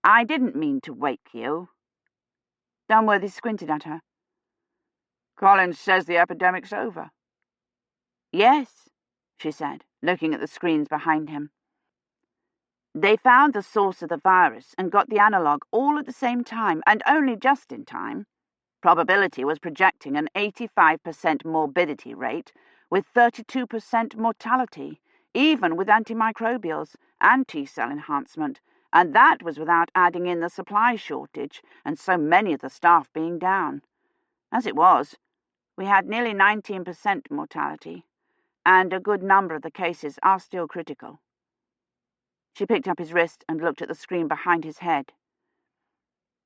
"I didn't mean to wake you." Dunworthy squinted at her. "Colin says the epidemic's over." "Yes," she said, looking at the screens behind him. "They found the source of the virus and got the analogue all at the same time, and only just in time. Probability was projecting an 85% morbidity rate with 32% mortality, even with antimicrobials and T-cell enhancement, and that was without adding in the supply shortage and so many of the staff being down. As it was, we had nearly 19% mortality, and a good number of the cases are still critical." She picked up his wrist and looked at the screen behind his head.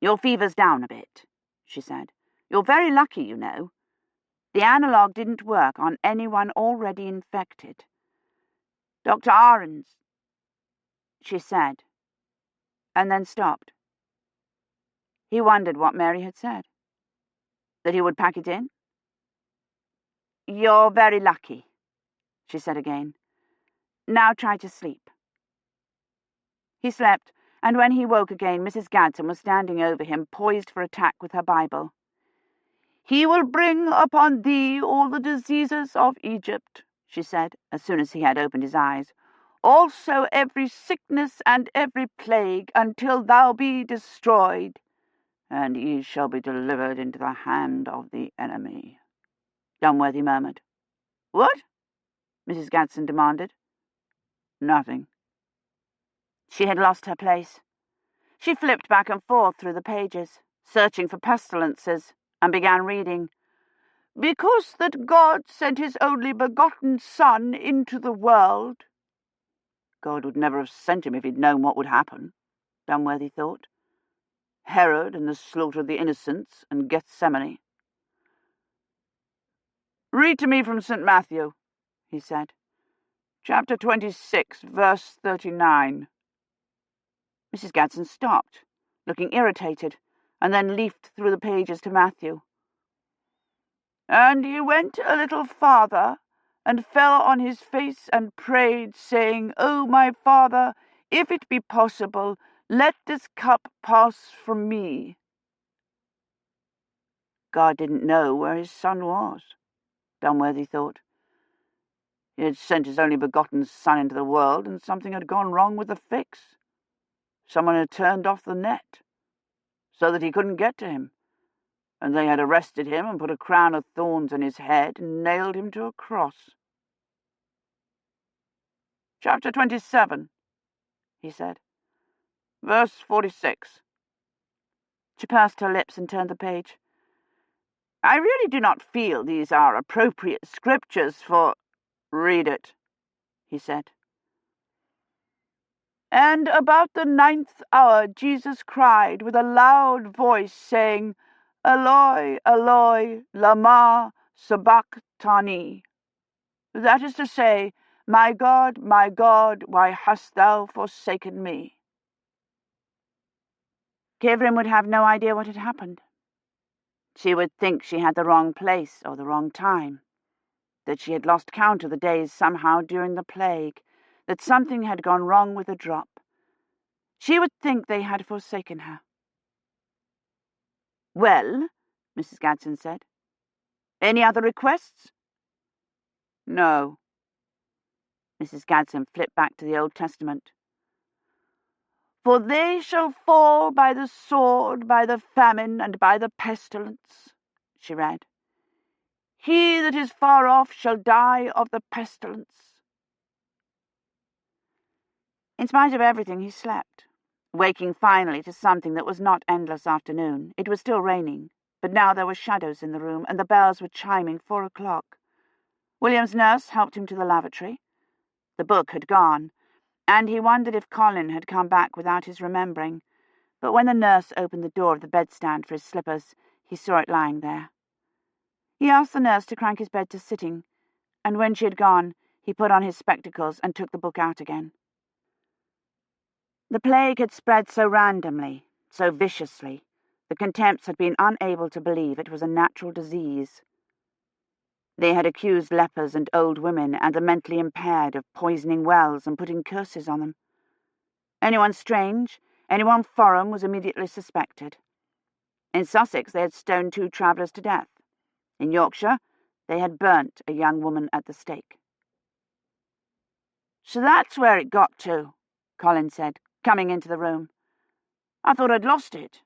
"Your fever's down a bit," she said. "You're very lucky, you know. The analogue didn't work on anyone already infected. Dr. Ahrens," she said, and then stopped. He wondered what Mary had said. That he would pack it in? "You're very lucky," she said again. "Now try to sleep." He slept, and when he woke again, Mrs. Gadsden was standing over him, poised for attack with her Bible. "He will bring upon thee all the diseases of Egypt," she said, as soon as he had opened his eyes. "Also every sickness and every plague, until thou be destroyed.
"and he shall be delivered into the hand of the enemy," Dunworthy murmured. "What?" Mrs. Gadsden demanded. "Nothing." She had lost her place. She flipped back and forth through the pages, searching for pestilences, and began reading. "Because that God sent his only begotten Son into the world." God would never have sent him if he'd known what would happen, Dunworthy thought. Herod and the slaughter of the innocents and Gethsemane. "Read to me from St. Matthew," he said. "Chapter 26, verse 39. Mrs. Gadsden stopped, looking irritated, and then leafed through the pages to Matthew. "And he went a little farther, and fell on his face and prayed, saying, O my Father, if it be possible, let this cup pass from me." God didn't know where his Son was, Dunworthy thought. He had sent his only begotten Son into the world, and something had gone wrong with the fix. Someone had turned off the net, so that he couldn't get to him, and they had arrested him and put a crown of thorns on his head and nailed him to a cross. "Chapter 27, he said. Verse 46. She pursed her lips and turned the page. "I really do not feel these are appropriate scriptures for—" "Read it," he said. "And about the 9th hour Jesus cried with a loud voice, saying, Eloi, Eloi, lama sabachthani. That is to say, my God, why hast thou forsaken me?" Kivrin would have no idea what had happened. She would think she had the wrong place or the wrong time, that she had lost count of the days somehow during the plague, that something had gone wrong with the drop. She would think they had forsaken her. "Well," Mrs. Gadsden said, "any other requests?" "No." Mrs. Gadsden flipped back to the Old Testament. "For they shall fall by the sword, by the famine, and by the pestilence," she read. "He that is far off shall die of the pestilence." In spite of everything, he slept, waking finally to something that was not endless afternoon. It was still raining, but now there were shadows in the room, and the bells were chiming 4 o'clock. William's nurse helped him to the lavatory. The book had gone, and he wondered if Colin had come back without his remembering, but when the nurse opened the door of the bedstand for his slippers, he saw it lying there. He asked the nurse to crank his bed to sitting, and when she had gone, he put on his spectacles and took the book out again. The plague had spread so randomly, so viciously, the Contempts had been unable to believe it was a natural disease. They had accused lepers and old women and the mentally impaired of poisoning wells and putting curses on them. Anyone strange, anyone foreign was immediately suspected. In Sussex they had stoned 2 travellers to death. In Yorkshire they had burnt a young woman at the stake. "So that's where it got to," Colin said, coming into the room. "I thought I'd lost it."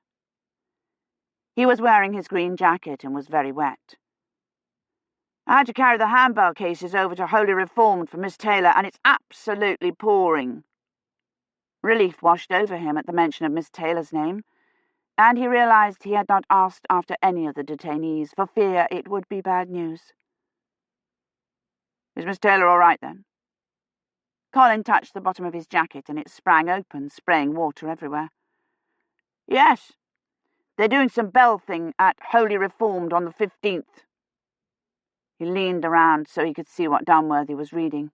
He was wearing his green jacket and was very wet. "I had to carry the handbell cases over to Holy Reformed for Miss Taylor, and it's absolutely pouring." Relief washed over him at the mention of Miss Taylor's name, and he realized he had not asked after any of the detainees for fear it would be bad news. "Is Miss Taylor all right, then?" Colin touched the bottom of his jacket, and it sprang open, spraying water everywhere. "Yes. They're doing some bell thing at Holy Reformed on the 15th. He leaned around so he could see what Dunworthy was reading.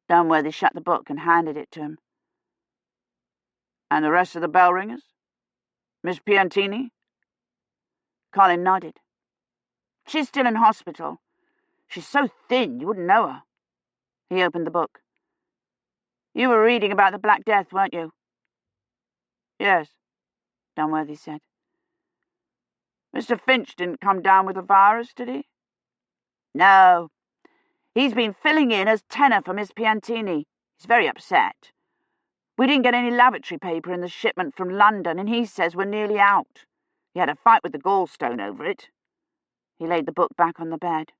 Dunworthy shut the book and handed it to him. "And the rest of the bell ringers? Miss Piantini?" Colin nodded. "She's still in hospital. She's so thin you wouldn't know her." He opened the book. "You were reading about the Black Death, weren't you?" "Yes," Dunworthy said. "Mr. Finch didn't come down with the virus, did he?" "No. He's been filling in as tenor for Miss Piantini. He's very upset. We didn't get any lavatory paper in the shipment from London, and he says we're nearly out.
He had a fight with the gallstone over it. He laid the book back on the bed.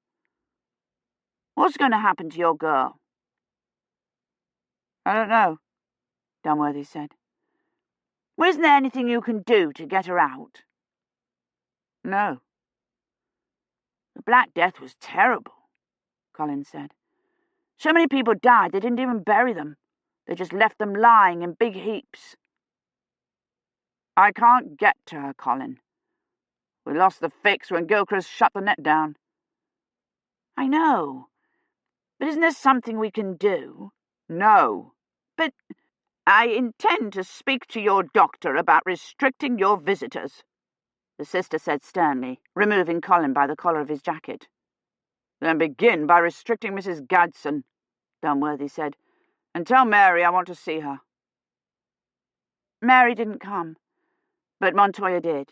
What's going to happen to your girl? I don't know, Dunworthy said. Well, isn't there anything you can do to get her out? No. The Black Death was terrible, Colin said. So many people died they didn't even bury them. They just left them lying in big heaps. I can't get to her, Colin. We lost the fix when Gilchrist shut the net down. I know. But isn't there something we can do? No. But I intend to speak to your doctor about restricting your visitors, the sister said sternly, removing Colin by the collar of his jacket. Then begin by restricting Mrs. Gadsden, Dunworthy said, and tell Mary I want to see her. Mary didn't come, but Montoya did.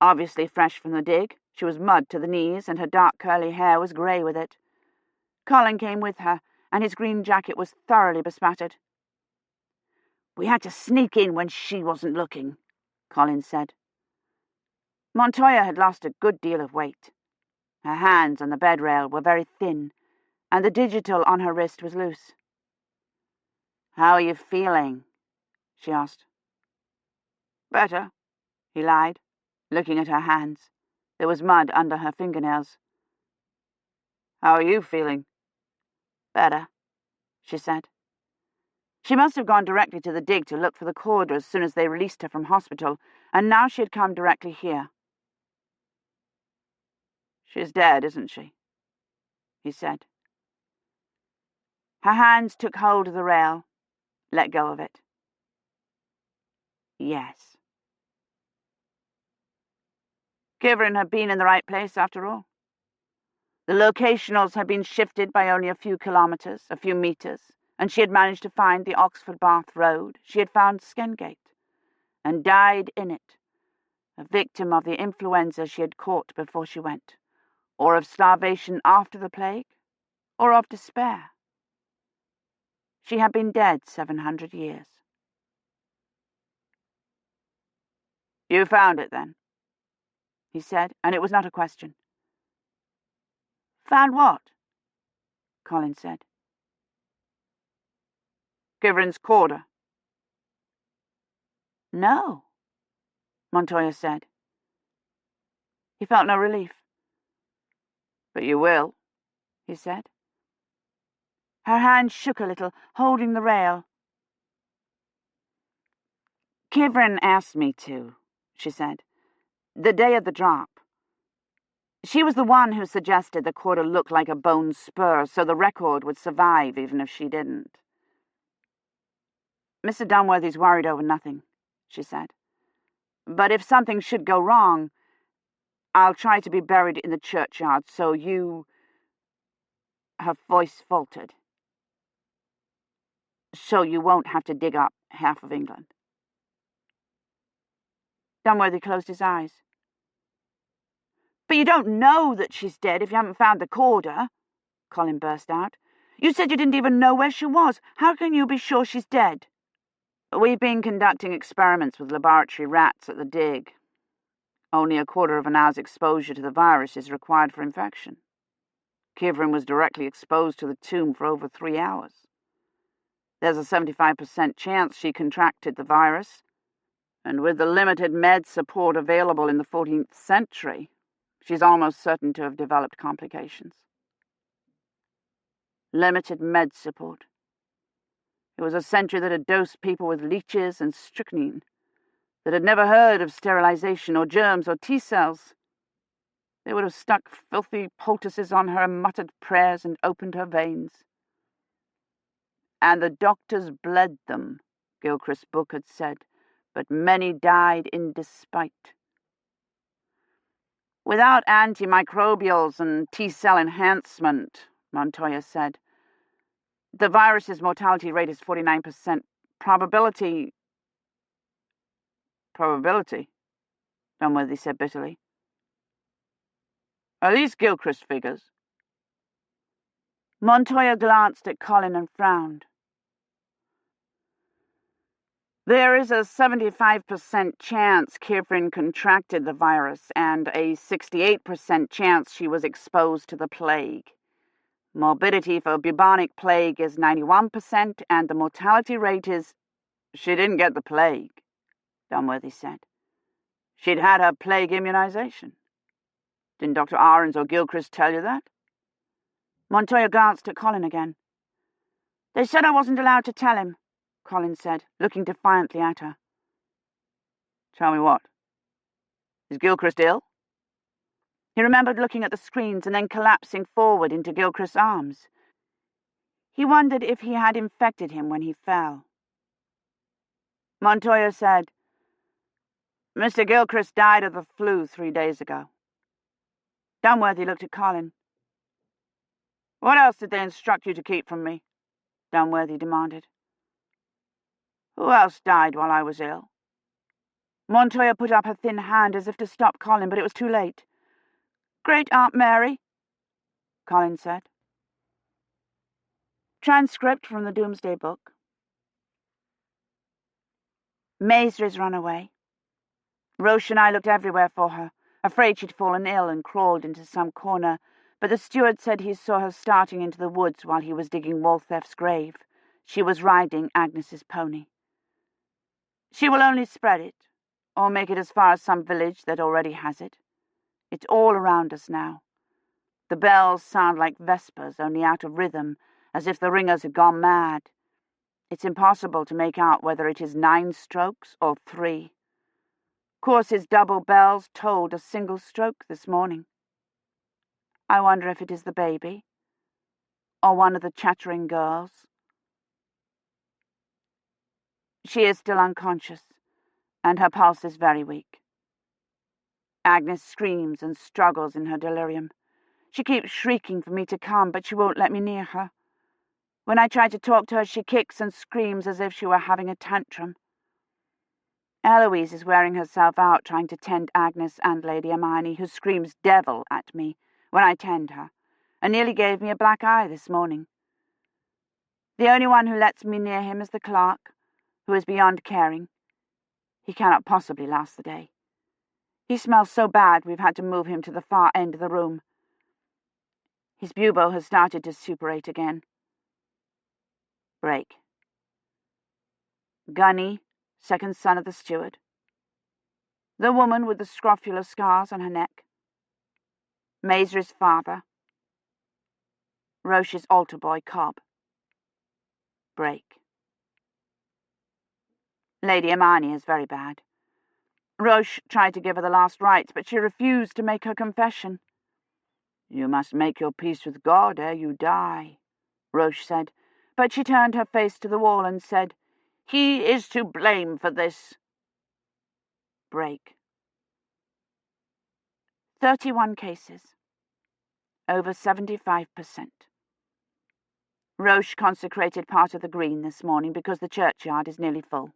Obviously fresh from the dig, she was mud to the knees, and her dark curly hair was grey with it. Colin came with her, and his green jacket was thoroughly bespattered. We had to sneak in when she wasn't looking, Colin said. Montoya had lost a good deal of weight. Her hands on the bed rail were very thin, and the digital on her wrist was loose. How are you feeling? She asked. Better, he lied, looking at her hands. There was mud under her fingernails. How are you feeling? Better, she said. She must have gone directly to the dig to look for the corridor as soon as they released her from hospital, and now she had come directly here. She's dead, isn't she? He said. Her hands took hold of the rail, let go of it. Yes. Kivrin had been in the right place after all. The locationals had been shifted by only a few kilometres, a few metres, and she had managed to find the Oxford-Bath Road. She had found Skengate, and died in it, a victim of the influenza she had caught before she went, or of starvation after the plague, or of despair. She had been dead 700 years. You found it, then? He said, and it was not a question. Found what? Colin said. Kivrin's corder. No, Montoya said. He felt no relief. But you will, he said. Her hand shook a little, holding the rail. Kivrin asked me to, she said, the day of the drop. She was the one who suggested the corder looked like a bone spur, so the record would survive even if she didn't. Mr. Dunworthy's worried over nothing, she said. But if something should go wrong, I'll try to be buried in the churchyard, so you... Her voice faltered. So you won't have to dig up half of England. Dunworthy closed his eyes. But you don't know that she's dead if you haven't found the corder, Colin burst out. You said you didn't even know where she was. How can you be sure she's dead? We've been conducting experiments with laboratory rats at the dig. Only a quarter of an hour's exposure to the virus is required for infection. Kivrin was directly exposed to the tomb for over 3 hours. There's a 75% chance she contracted the virus, and with the limited med support available in the 14th century, she's almost certain to have developed complications. Limited med support. It was a century that had dosed people with leeches and strychnine, that had never heard of sterilization or germs or T-cells. They would have stuck filthy poultices on her, muttered prayers, and opened her veins. And the doctors bled them, Gilchrist's book had said, but many died in despite. Without antimicrobials and T-cell enhancement, Montoya said, the virus's mortality rate is 49%. Probability, Dunworthy said bitterly. At least Gilchrist figures. Montoya glanced at Colin and frowned. There is a 75% chance Kivrin contracted the virus and a 68% chance she was exposed to the plague. Morbidity for bubonic plague is 91% and the mortality rate is... She didn't get the plague, Dunworthy said. She'd had her plague immunization. Didn't Dr. Ahrens or Gilchrist tell you that?
Montoya glanced at Colin again. They said I wasn't allowed to tell him, Colin said, looking defiantly at her.
Tell me what? Is Gilchrist ill?
He remembered looking at the screens and then collapsing forward into Gilchrist's arms. He wondered if he had infected him when he fell.
Montoya said, Mr. Gilchrist died of the flu 3 days ago.
Dunworthy looked at Colin.
What else did they instruct you to keep from me?
Dunworthy demanded.
Who else died while I was ill?
Montoya put up her thin hand as if to stop Colin, but it was too late. Great-Aunt Mary, Colin said. Transcript from the Doomsday Book. Maisry's run away. Roche and I looked everywhere for her, afraid she'd fallen ill and crawled into some corner, but the steward said he saw her starting into the woods while he was digging Waltheff's grave. She was riding Agnes's pony. She will only spread it, or make it as far as some village that already has it. It's all around us now. The bells sound like vespers, only out of rhythm, as if the ringers had gone mad. It's impossible to make out whether it is 9 strokes or 3. Course's double bells tolled a single stroke this morning. I wonder if it is the baby, or one of the chattering girls. She is still unconscious, and her pulse is very weak. Agnes screams and struggles in her delirium. She keeps shrieking for me to come, but she won't let me near her. When I try to talk to her, she kicks and screams as if she were having a tantrum. Eloise is wearing herself out trying to tend Agnes and Lady Hermione, who screams devil at me when I tend her, and nearly gave me a black eye this morning. The only one who lets me near him is the clerk, who is beyond caring. He cannot possibly last the day. He smells so bad we've had to move him to the far end of the room. His bubo has started to suppurate again. Break. Gunny, second son of the steward. The woman with the scrofular scars on her neck. Maisry's father. Roche's altar boy, Cobb. Break. Lady Hermione is very bad. Roche tried to give her the last rites, but she refused to make her confession. You must make your peace with God ere you die, Roche said, but she turned her face to the wall and said, He is to blame for this. Break. 31 cases. Over 75%. Roche consecrated part of the green this morning because the churchyard is nearly full.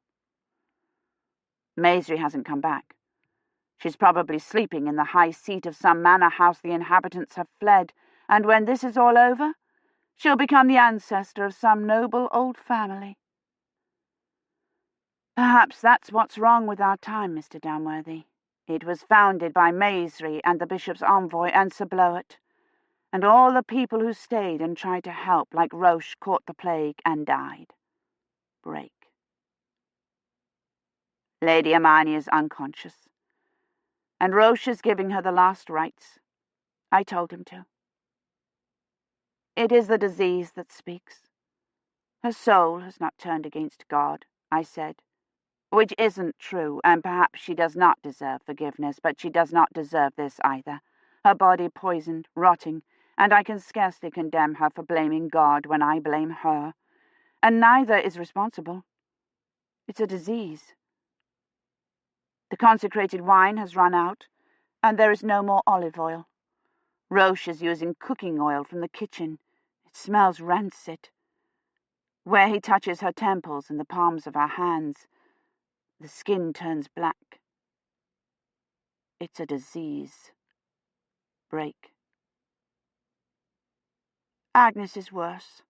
Maisry hasn't come back. She's probably sleeping in the high seat of some manor house the inhabitants have fled, and when this is all over, she'll become the ancestor of some noble old family. Perhaps that's what's wrong with our time, Mr. Dunworthy. It was founded by Maisry and the bishop's envoy and Sir Bloet, and all the people who stayed and tried to help, like Roche, caught the plague and died. Break. Lady Hermione is unconscious, and Roche is giving her the last rites. I told him to. It is the disease that speaks. Her soul has not turned against God, I said, which isn't true, and perhaps she does not deserve forgiveness, but she does not deserve this either. Her body poisoned, rotting, and I can scarcely condemn her for blaming God when I blame her, and neither is responsible. It's a disease. The consecrated wine has run out, and there is no more olive oil. Roche is using cooking oil from the kitchen. It smells rancid. Where he touches her temples and the palms of her hands, the skin turns black. It's a disease. Break. Agnes is worse.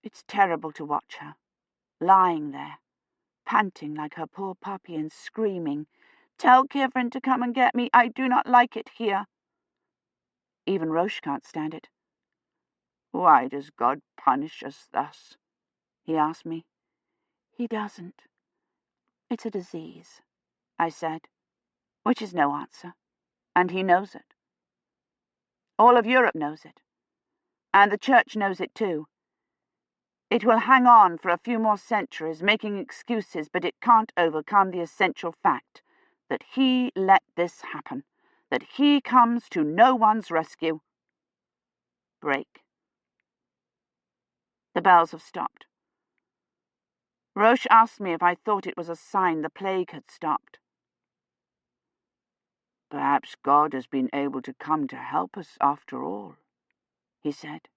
It's terrible to watch her, lying there, panting like her poor puppy and screaming, "Tell Kivrin to come and get me. I do not like it here." Even Roche can't stand it. "Why does God punish us thus?" he asked me. "He doesn't. It's a disease," I said, which is no answer, and he knows it. All of Europe knows it, and the Church knows it too. It will hang on for a few more centuries, making excuses, but it can't overcome the essential fact that he let this happen, that he comes to no one's rescue. Break. The bells have stopped. Roche asked me if I thought it was a sign the plague had stopped. "Perhaps God has been able to come to help us after all," he said.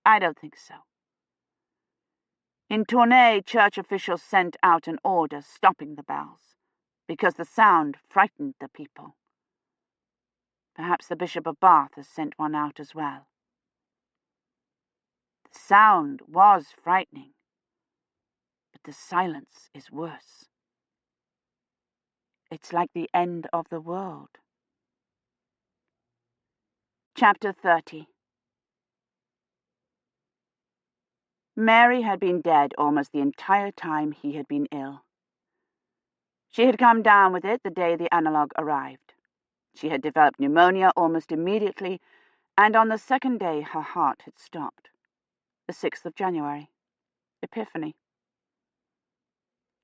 I don't think so. In Tournai, church officials sent out an order stopping the bells, because the sound frightened the people. Perhaps the Bishop of Bath has sent one out as well. The sound was frightening, but the silence is worse. It's like the end of the world. Chapter 30. Mary had been dead almost the entire time he had been ill. She had come down with it the day the analogue arrived. She had developed pneumonia almost immediately, and on the second day her heart had stopped. The 6th of January. Epiphany.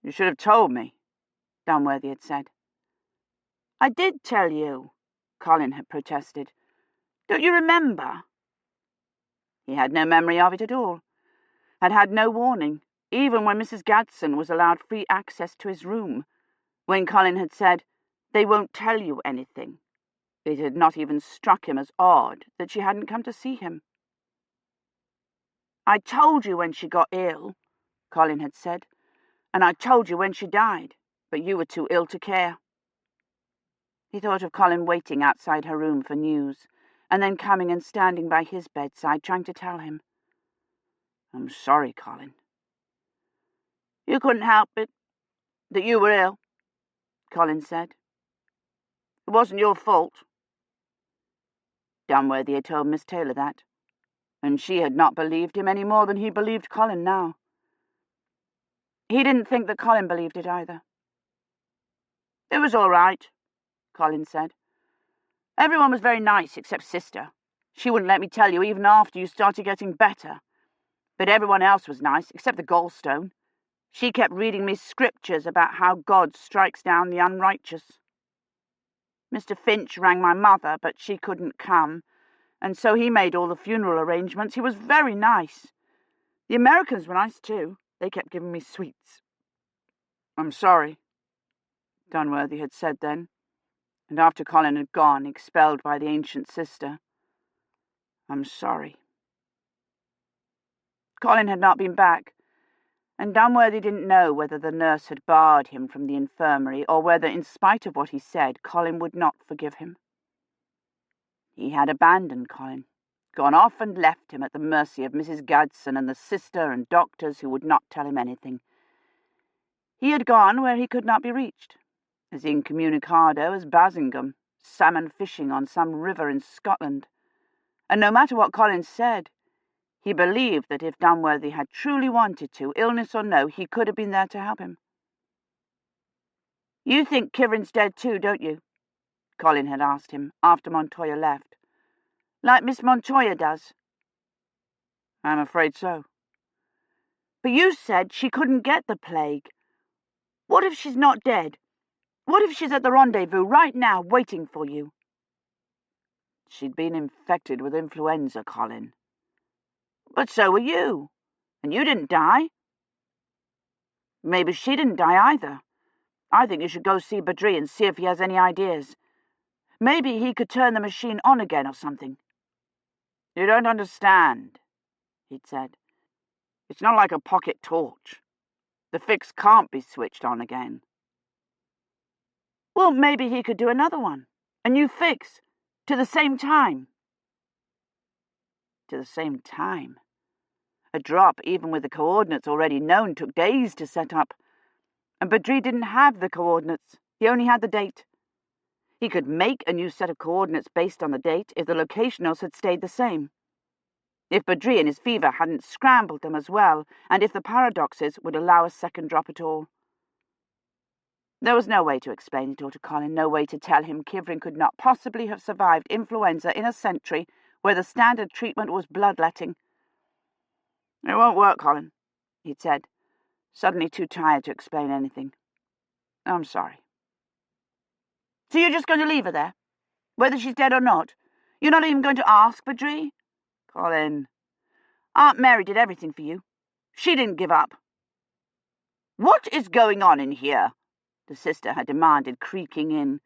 "You should have told me," Dunworthy had said. "I did tell you," Colin had protested. "Don't you remember?" He had no memory of it at all, had had no warning, even when Mrs. Gadsden was allowed free access to his room, when Colin had said, "They won't tell you anything." It had not even struck him as odd that she hadn't come to see him. "I told you when she got ill," Colin had said, "and I told you when she died, but you were too ill to care." He thought of Colin waiting outside her room for news, and then coming and standing by his bedside, trying to tell him. "I'm sorry, Colin." "You couldn't help it, that you were ill," Colin said. "It wasn't your fault." Dunworthy had told Miss Taylor that, and she had not believed him any more than he believed Colin now. He didn't think that Colin believed it either. "It was all right," Colin said. "Everyone was very nice except Sister. She wouldn't let me tell you even after you started getting better. But everyone else was nice, except the gallstone. She kept reading me scriptures about how God strikes down the unrighteous. Mr. Finch rang my mother, but she couldn't come, and so he made all the funeral arrangements. He was very nice. The Americans were nice too. They kept giving me sweets." "I'm sorry," Dunworthy had said then, and after Colin had gone, expelled by the ancient sister. "I'm sorry." Colin had not been back, and Dunworthy didn't know whether the nurse had barred him from the infirmary, or whether, in spite of what he said, Colin would not forgive him. He had abandoned Colin, gone off and left him at the mercy of Mrs. Gadsden and the sister and doctors who would not tell him anything. He had gone where he could not be reached, as incommunicado as Basingame, salmon fishing on some river in Scotland. And no matter what Colin said, he believed that if Dunworthy had truly wanted to, illness or no, he could have been there to help him. "You think Kivrin's dead too, don't you?" Colin had asked him after Montoya left. "Like Miss Montoya does." "I'm afraid so." "But you said she couldn't get the plague. What if she's not dead? What if she's at the rendezvous right now, waiting for you?" "She'd been infected with influenza, Colin." "But so were you. And you didn't die." "Maybe she didn't die either. I think you should go see Badri and see if he has any ideas. Maybe he could turn the machine on again or something." "You don't understand," he'd said. "It's not like a pocket torch. The fix can't be switched on again." "Well, maybe he could do another one. A new fix. To the same time." To the same time. A drop, even with the coordinates already known, took days to set up. And Badri didn't have the coordinates. He only had the date. He could make a new set of coordinates based on the date if the locationals had stayed the same. If Badri and his fever hadn't scrambled them as well, and if the paradoxes would allow a second drop at all. There was no way to explain it all to Colin, no way to tell him Kivrin could not possibly have survived influenza in a century where the standard treatment was bloodletting. "It won't work, Colin," he'd said, suddenly too tired to explain anything. "I'm sorry." "So you're just going to leave her there? Whether she's dead or not? You're not even going to ask Badri?" "Colin, Aunt Mary did everything for you. She didn't give up." "What is going on in here?" the sister had demanded, creaking in.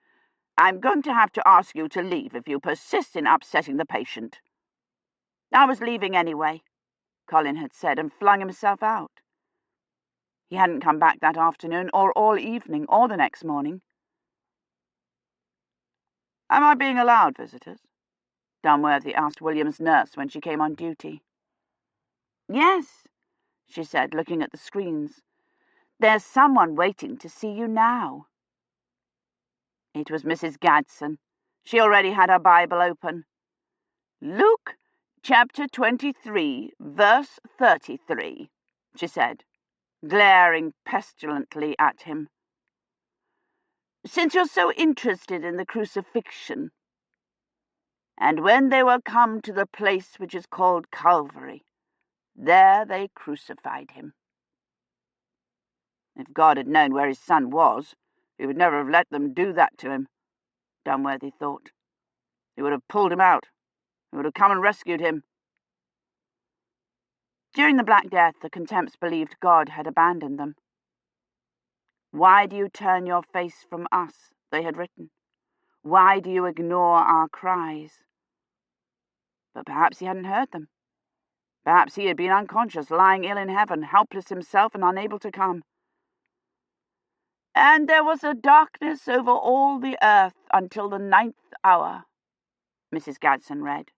"I'm going to have to ask you to leave if you persist in upsetting the patient." "I was leaving anyway," Colin had said, and flung himself out. He hadn't come back that afternoon, or all evening, or the next morning. "Am I being allowed visitors?" Dunworthy asked William's nurse when she came on duty. "Yes," she said, looking at the screens. "There's someone waiting to see you now." It was Mrs. Gadsden. She already had her Bible open. "Luke chapter 23, verse 33, she said, glaring pestilently at him. "Since you're so interested in the crucifixion. And when they were come to the place which is called Calvary, there they crucified him." If God had known where his son was, he would never have let them do that to him, Dunworthy thought. He would have pulled him out. He would have come and rescued him. During the Black Death, the Contempts believed God had abandoned them. "Why do you turn your face from us?" they had written. "Why do you ignore our cries?" But perhaps he hadn't heard them. Perhaps he had been unconscious, lying ill in heaven, helpless himself and unable to come. "And there was a darkness over all the earth until the 9th hour, Mrs. Gadsden read.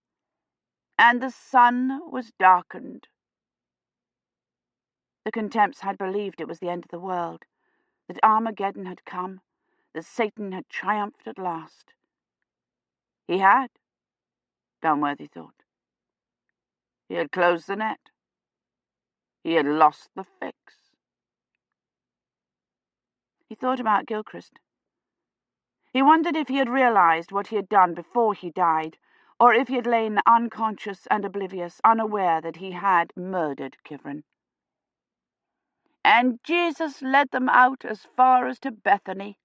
"And the sun was darkened." The Contempts had believed it was the end of the world, that Armageddon had come, that Satan had triumphed at last. He had, Dunworthy thought. He had closed the net. He had lost the fix. He thought about Gilchrist. He wondered if he had realized what he had done before he died, or if he had lain unconscious and oblivious, unaware that he had murdered Kivrin. "And Jesus led them out as far as to Bethany,"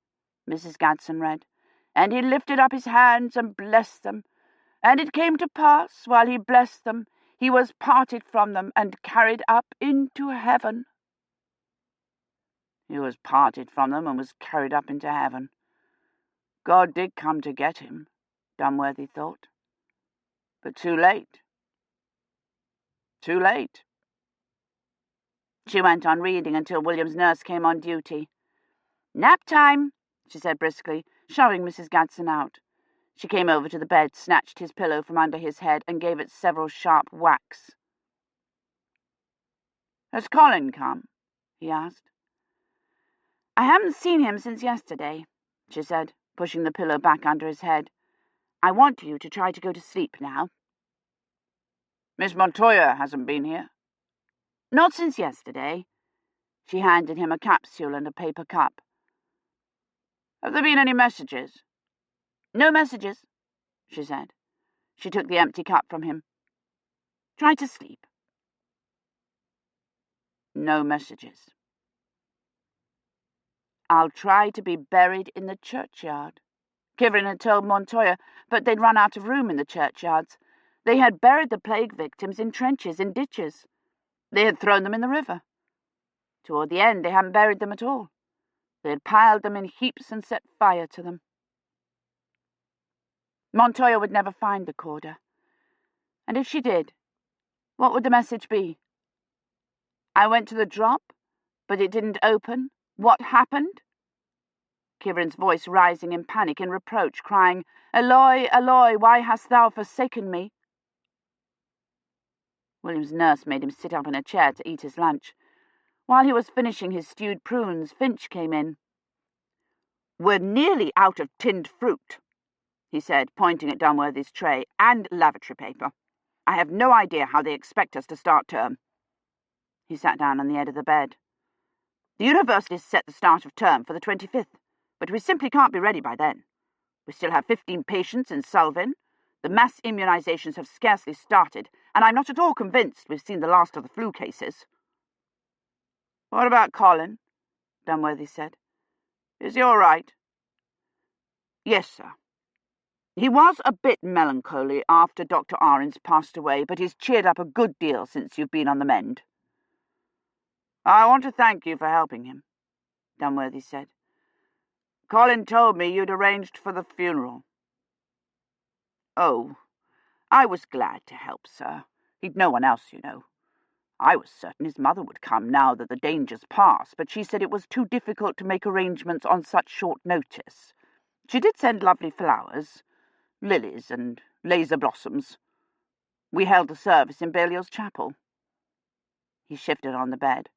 Mrs. Gadsden read, "and he lifted up his hands and blessed them. And it came to pass, while he blessed them, he was parted from them and carried up into heaven." He was parted from them and was carried up into heaven. God did come to get him, Dunworthy thought. But too late. Too late. She went on reading until William's nurse came on duty. "Nap time," she said briskly, shoving Mrs. Gadsden out. She came over to the bed, snatched his pillow from under his head, and gave it several sharp whacks. "Has Colin come?" he asked. "I haven't seen him since yesterday," she said, pushing the pillow back under his head. "I want you to try to go to sleep now." "Miss Montoya hasn't been here?" "Not since yesterday." She handed him a capsule and a paper cup. "Have there been any messages?" "No messages," she said. She took the empty cup from him. "Try to sleep." No messages. "I'll try to be buried in the churchyard," Kivrin had told Montoya, but they'd run out of room in the churchyards. They had buried the plague victims in trenches, in ditches. They had thrown them in the river. Toward the end, they hadn't buried them at all. They had piled them in heaps and set fire to them. Montoya would never find the corder. And if she did, what would the message be? "I went to the drop, but it didn't open. What happened?" Kivrin's voice rising in panic, in reproach, crying, "Eloi, Eloi, why hast thou forsaken me?" William's nurse made him sit up in a chair to eat his lunch. While he was finishing his stewed prunes, Finch came in. "We're nearly out of tinned fruit," he said, pointing at Dunworthy's tray, "and lavatory paper. I have no idea how they expect us to start term." He sat down on the edge of the bed. "The university's set the start of term for the 25th, but we simply can't be ready by then. We still have 15 patients in Selvin. The mass immunisations have scarcely started, and I'm not at all convinced we've seen the last of the flu cases." "What about Colin?" Dunworthy said. "Is he all right?" "Yes, sir. He was a bit melancholy after Dr. Ahrens passed away, but he's cheered up a good deal since you've been on the mend." "I want to thank you for helping him," Dunworthy said. "Colin told me you'd arranged for the funeral." "Oh, I was glad to help, sir. He'd no one else, you know. I was certain his mother would come now that the danger's past, but she said it was too difficult to make arrangements on such short notice. She did send lovely flowers, lilies and laser blossoms. We held the service in Balliol's chapel." He shifted on the bed.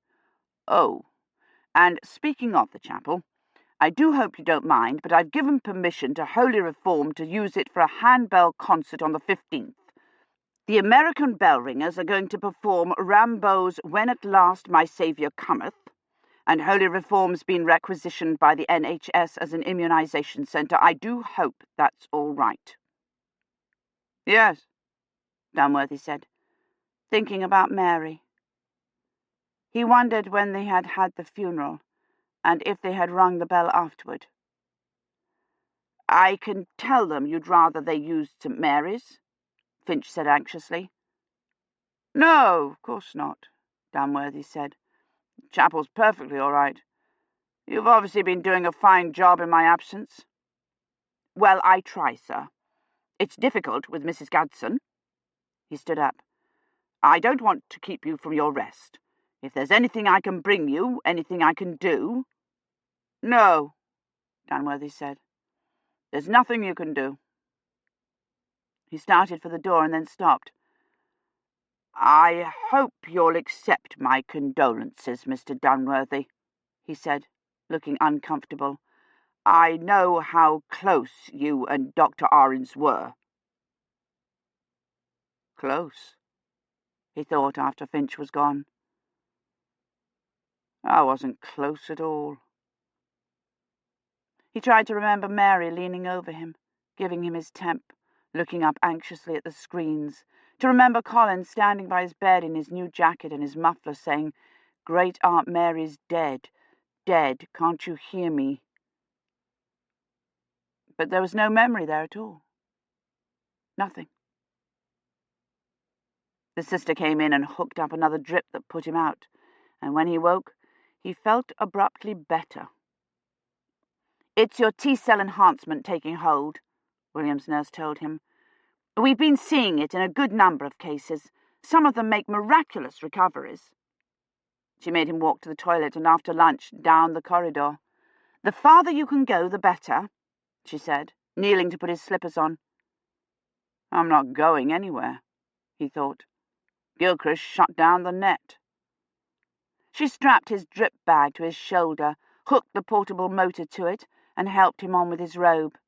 "Oh, and speaking of the chapel, I do hope you don't mind, but I've given permission to Holy Reform to use it for a handbell concert on the 15th. The American bell ringers are going to perform Rimbaud's When at Last My Saviour Cometh, and Holy Reform's been requisitioned by the NHS as an immunisation centre. I do hope that's all right." "Yes," Dunworthy said, thinking about Mary. He wondered when they had had the funeral, and if they had rung the bell afterward. "I can tell them you'd rather they used St. Mary's," Finch said anxiously. "No, of course not," Dunworthy said. "Chapel's perfectly all right. You've obviously been doing a fine job in my absence." "Well, I try, sir. It's difficult with Mrs. Gadsden." He stood up. "I don't want to keep you from your rest. If there's anything I can bring you, anything I can do—" "No," Dunworthy said. "There's nothing you can do." He started for the door and then stopped. "I hope you'll accept my condolences, Mr. Dunworthy," he said, looking uncomfortable. "I know how close you and Dr. Ahrens were." Close, he thought after Finch was gone. I wasn't close at all. He tried to remember Mary leaning over him, giving him his temp, looking up anxiously at the screens, to remember Colin standing by his bed in his new jacket and his muffler saying, "Great Aunt Mary's dead, dead, can't you hear me?" But there was no memory there at all. Nothing. The sister came in and hooked up another drip that put him out, and when he woke, he felt abruptly better. "It's your T-cell enhancement taking hold," William's nurse told him. "We've been seeing it in a good number of cases. Some of them make miraculous recoveries." She made him walk to the toilet and after lunch down the corridor. "The farther you can go, the better," she said, kneeling to put his slippers on. I'm not going anywhere, he thought. Gilchrist shut down the net. She strapped his drip bag to his shoulder, hooked the portable motor to it, and helped him on with his robe.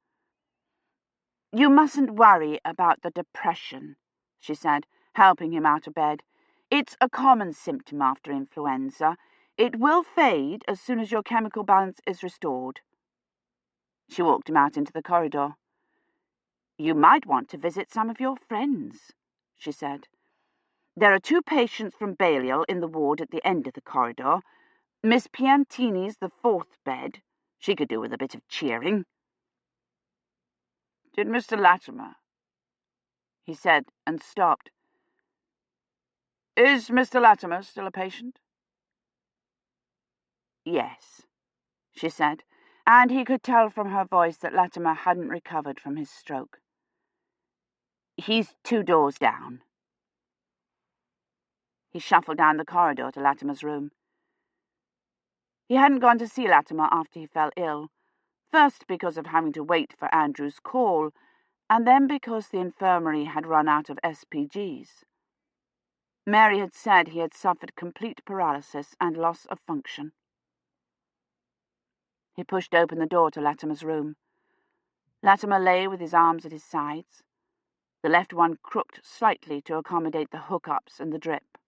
"You mustn't worry about the depression," she said, helping him out of bed. "It's a common symptom after influenza. It will fade as soon as your chemical balance is restored." She walked him out into the corridor. "You might want to visit some of your friends," she said. "There are 2 patients from Balliol in the ward at the end of the corridor. Miss Piantini's the 4th bed. She could do with a bit of cheering." "Did Mr. Latimer?" he said, and stopped. "Is Mr. Latimer still a patient?" "Yes," she said, and he could tell from her voice that Latimer hadn't recovered from his stroke. "He's 2 doors down." He shuffled down the corridor to Latimer's room. He hadn't gone to see Latimer after he fell ill, first because of having to wait for Andrew's call, and then because the infirmary had run out of SPGs. Mary had said he had suffered complete paralysis and loss of function. He pushed open the door to Latimer's room. Latimer lay with his arms at his sides, the left one crooked slightly to accommodate the hookups and the drip.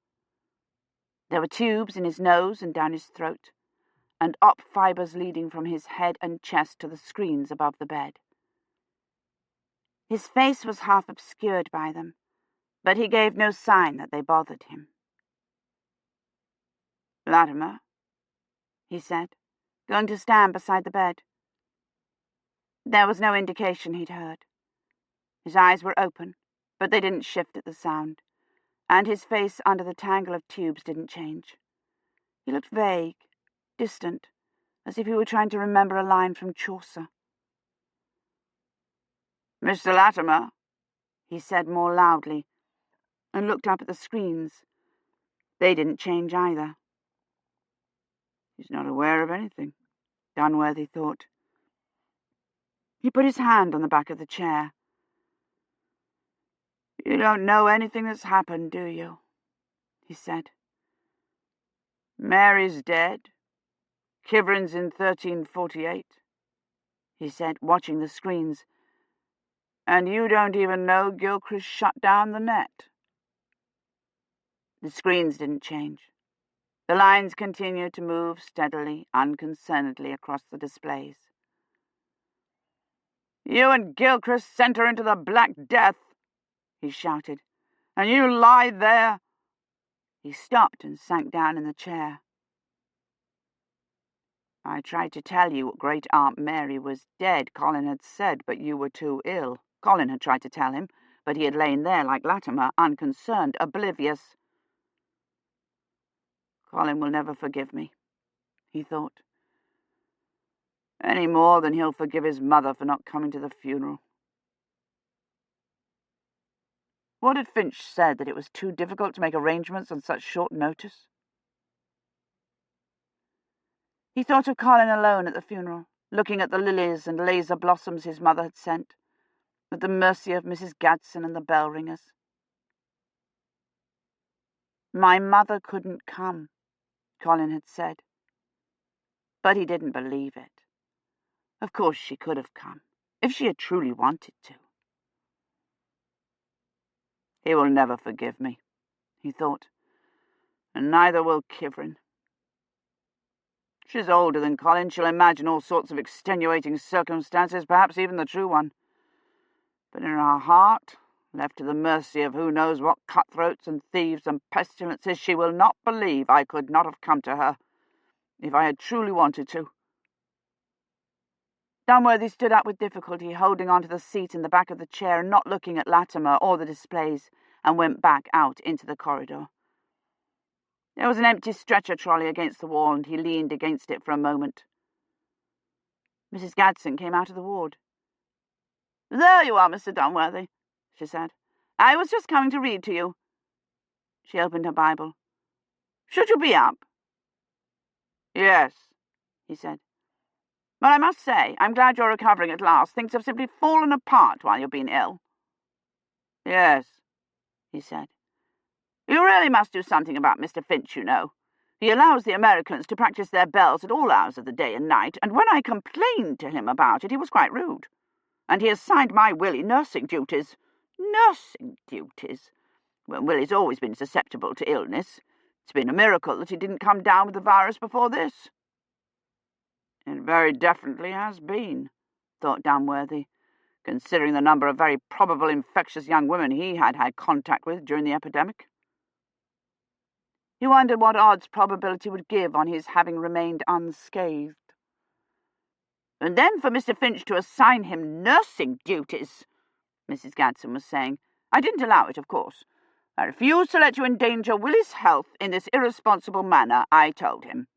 There were tubes in his nose and down his throat, and op fibres leading from his head and chest to the screens above the bed. His face was half obscured by them, but he gave no sign that they bothered him. "Latimer," he said, going to stand beside the bed. There was no indication he'd heard. His eyes were open, but they didn't shift at the sound, and his face under the tangle of tubes didn't change. He looked vague, distant, as if he were trying to remember a line from Chaucer. "Mr. Latimer," he said more loudly, and looked up at the screens. They didn't change either. He's not aware of anything, Dunworthy thought. He put his hand on the back of the chair. "You don't know anything that's happened, do you?" he said. "Mary's dead. Kivrin's in 1348, he said, watching the screens. "And you don't even know Gilchrist shut down the net." The screens didn't change. The lines continued to move steadily, unconcernedly across the displays. "You and Gilchrist sent her into the Black Death," he shouted. "And you lie there." He stopped and sank down in the chair. "I tried to tell you Great Aunt Mary was dead," Colin had said, "but you were too ill." Colin had tried to tell him, but he had lain there like Latimer, unconcerned, oblivious. Colin will never forgive me, he thought, any more than he'll forgive his mother for not coming to the funeral. What had Finch said, that it was too difficult to make arrangements on such short notice? He thought of Colin alone at the funeral, looking at the lilies and laser blossoms his mother had sent, at the mercy of Mrs. Gadsden and the bell ringers. My mother couldn't come, Colin had said. But he didn't believe it. Of course she could have come, if she had truly wanted to. He will never forgive me, he thought, and neither will Kivrin. She's older than Colin. She'll imagine all sorts of extenuating circumstances, perhaps even the true one. But in her heart, left to the mercy of who knows what cutthroats and thieves and pestilences, she will not believe I could not have come to her, if I had truly wanted to. Dunworthy stood up with difficulty, holding onto the seat in the back of the chair and not looking at Latimer or the displays, and went back out into the corridor. There was an empty stretcher trolley against the wall, and he leaned against it for a moment. Mrs. Gadsden came out of the ward. "There you are, Mr. Dunworthy," she said. "I was just coming to read to you." She opened her Bible. "Should you be up?" "Yes," he said. "Well, I must say, I'm glad you're recovering at last. Things have simply fallen apart while you've been ill." "Yes," he said. "You really must do something about Mr. Finch, you know. He allows the Americans to practice their bells at all hours of the day and night, and when I complained to him about it, he was quite rude. And he assigned my Willie nursing duties." "Nursing duties? Well, Willie's always been susceptible to illness. It's been a miracle that he didn't come down with the virus before this." "It very definitely has been," thought Dunworthy, considering the number of very probable infectious young women he had had contact with during the epidemic. He wondered what odds probability would give on his having remained unscathed. "And then for Mr. Finch to assign him nursing duties," Mrs. Gadsden was saying. "I didn't allow it, of course. I refuse to let you endanger Willie's health in this irresponsible manner, I told him.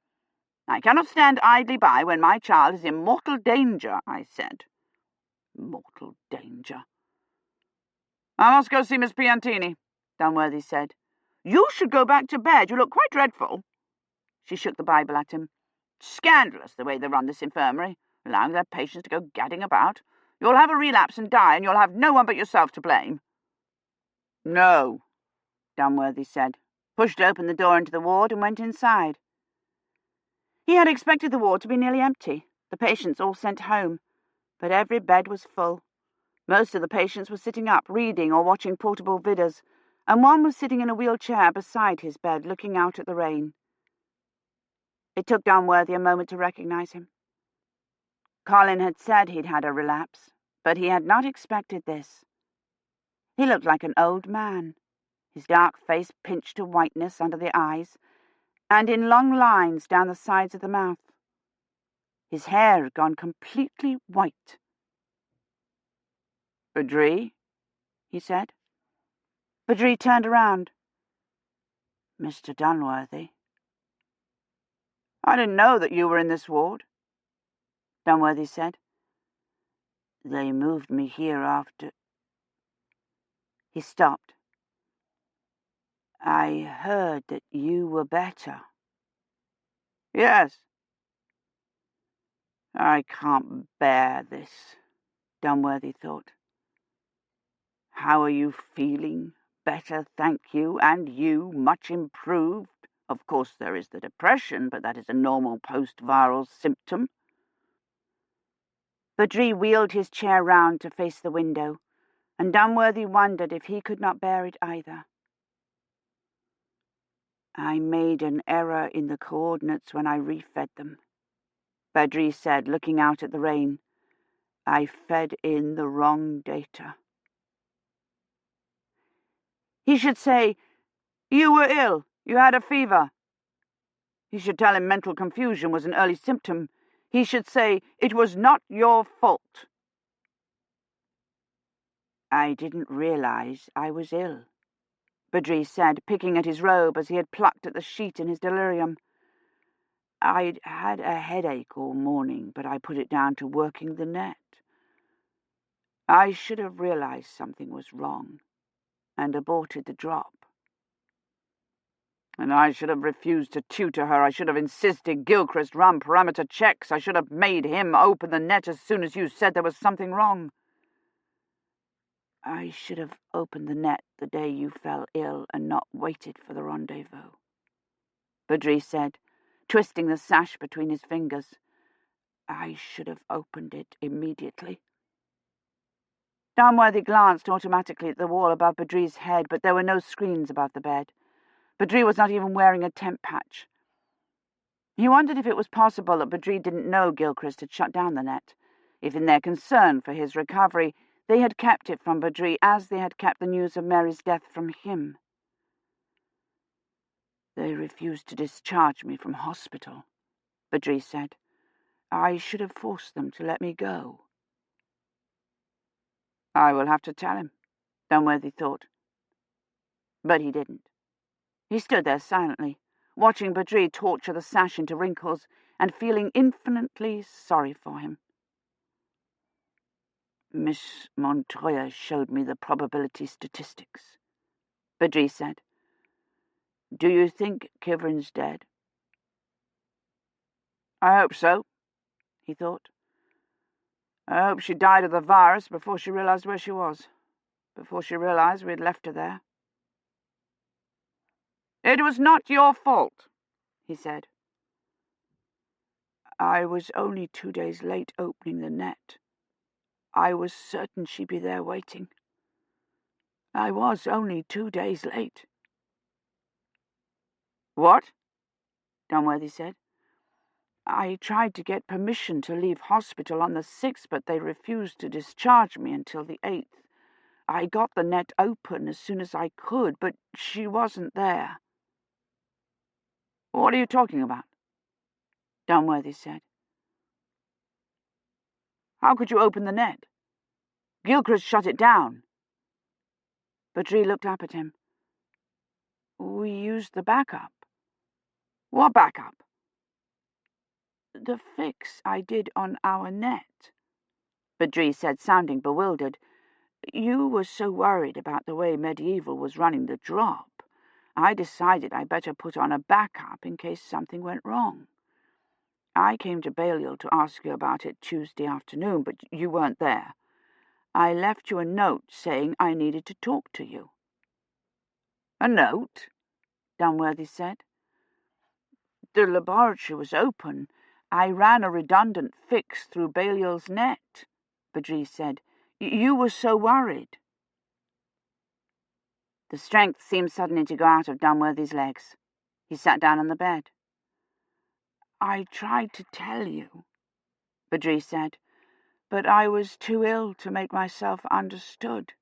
I cannot stand idly by when my child is in mortal danger, I said." Mortal danger. "I must go see Miss Piantini," Dunworthy said. "You should go back to bed. You look quite dreadful." She shook the Bible at him. "Scandalous the way they run this infirmary, allowing their patients to go gadding about. You'll have a relapse and die, and you'll have no one but yourself to blame." "No," Dunworthy said, pushed open the door into the ward and went inside. He had expected the ward to be nearly empty, the patients all sent home, but every bed was full. Most of the patients were sitting up, reading or watching portable vidas, and one was sitting in a wheelchair beside his bed, looking out at the rain. It took Dunworthy a moment to recognize him. Colin had said he'd had a relapse, but he had not expected this. He looked like an old man, his dark face pinched to whiteness under the eyes, and in long lines down the sides of the mouth. His hair had gone completely white. "Badri?" he said. Badri turned around. "Mr. Dunworthy." "I didn't know that you were in this ward," Dunworthy said. "They moved me here after—" He stopped. "I heard that you were better." "Yes." "I can't bear this," Dunworthy thought. "How are you feeling?" "Better, thank you. And you, much improved? Of course there is the depression, but that is a normal post-viral symptom." Badri wheeled his chair round to face the window, and Dunworthy wondered if he could not bear it either. "I made an error in the coordinates when I refed them," Badri said, looking out at the rain. "I fed in the wrong data." He should say, "You were ill. You had a fever." He should tell him mental confusion was an early symptom. He should say, "It was not your fault." "I didn't realize I was ill," Badri said, picking at his robe as he had plucked at the sheet in his delirium. "I'd had a headache all morning, but I put it down to working the net. I should have realized something was wrong and aborted the drop. And I should have refused to tutor her. I should have insisted Gilchrist run parameter checks. I should have made him open the net as soon as you said there was something wrong. I should have opened the net the day you fell ill and not waited for the rendezvous," Badri said, twisting the sash between his fingers. "I should have opened it immediately." Dunworthy glanced automatically at the wall above Badri's head, but there were no screens above the bed. Badri was not even wearing a temp patch. He wondered if it was possible that Badri didn't know Gilchrist had shut down the net, if in their concern for his recovery they had kept it from Badri as they had kept the news of Mary's death from him. "They refused to discharge me from hospital," Badri said. "I should have forced them to let me go." "I will have to tell him," Dunworthy thought. But he didn't. He stood there silently, watching Badri torture the sash into wrinkles and feeling infinitely sorry for him. "Miss Montoya showed me the probability statistics," Badri said. "Do you think Kivrin's dead?" "I hope so," he thought. "I hope she died of the virus before she realized where she was, before she realized we had left her there." "It was not your fault," he said. "I was only 2 days late opening the net. I was certain she'd be there waiting. I was only 2 days late." "What?" Dunworthy said. "I tried to get permission to leave hospital on the 6th, but they refused to discharge me until the 8th. I got the net open as soon as I could, but she wasn't there." "What are you talking about?" Dunworthy said. "How could you open the net? Gilchrist shut it down." Badri looked up at him. "We used the backup." "What backup?" "The fix I did on our net," Badri said, sounding bewildered. "You were so worried about the way Medieval was running the drop. I decided I better put on a backup in case something went wrong. I came to Balliol to ask you about it Tuesday afternoon, but you weren't there. I left you a note saying I needed to talk to you." "A note?" Dunworthy said. The laboratory was open. I ran a redundant fix through Belial's net, Badri said. You were so worried. The strength seemed suddenly to go out of Dunworthy's legs. He sat down on the bed. I tried to tell you, Badri said, but I was too ill to make myself understood.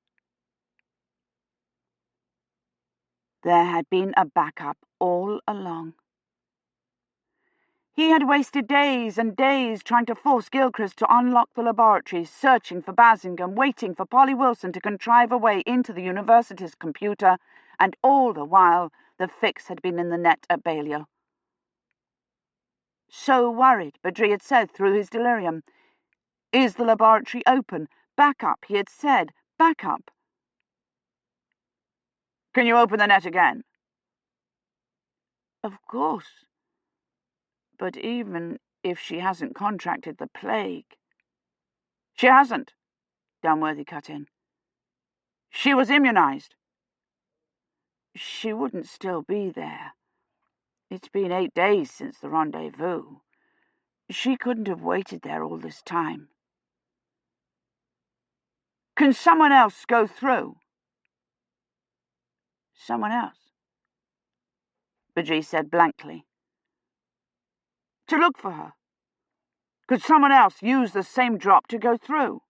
There had been a backup all along. He had wasted days and days trying to force Gilchrist to unlock the laboratory, searching for Basingame, waiting for Polly Wilson to contrive a way into the university's computer, and all the while the fix had been in the net at Belial. So worried, Badri had said through his delirium. Is the laboratory open? Back up, he had said. Back up. Can you open the net again? Of course. But even if she hasn't contracted the plague... She hasn't, Dunworthy cut in. She was immunized. She wouldn't still be there. It's been 8 days since the rendezvous. She couldn't have waited there all this time. Can someone else go through? Someone else? Badri said blankly. To look for her. Could someone else use the same drop to go through?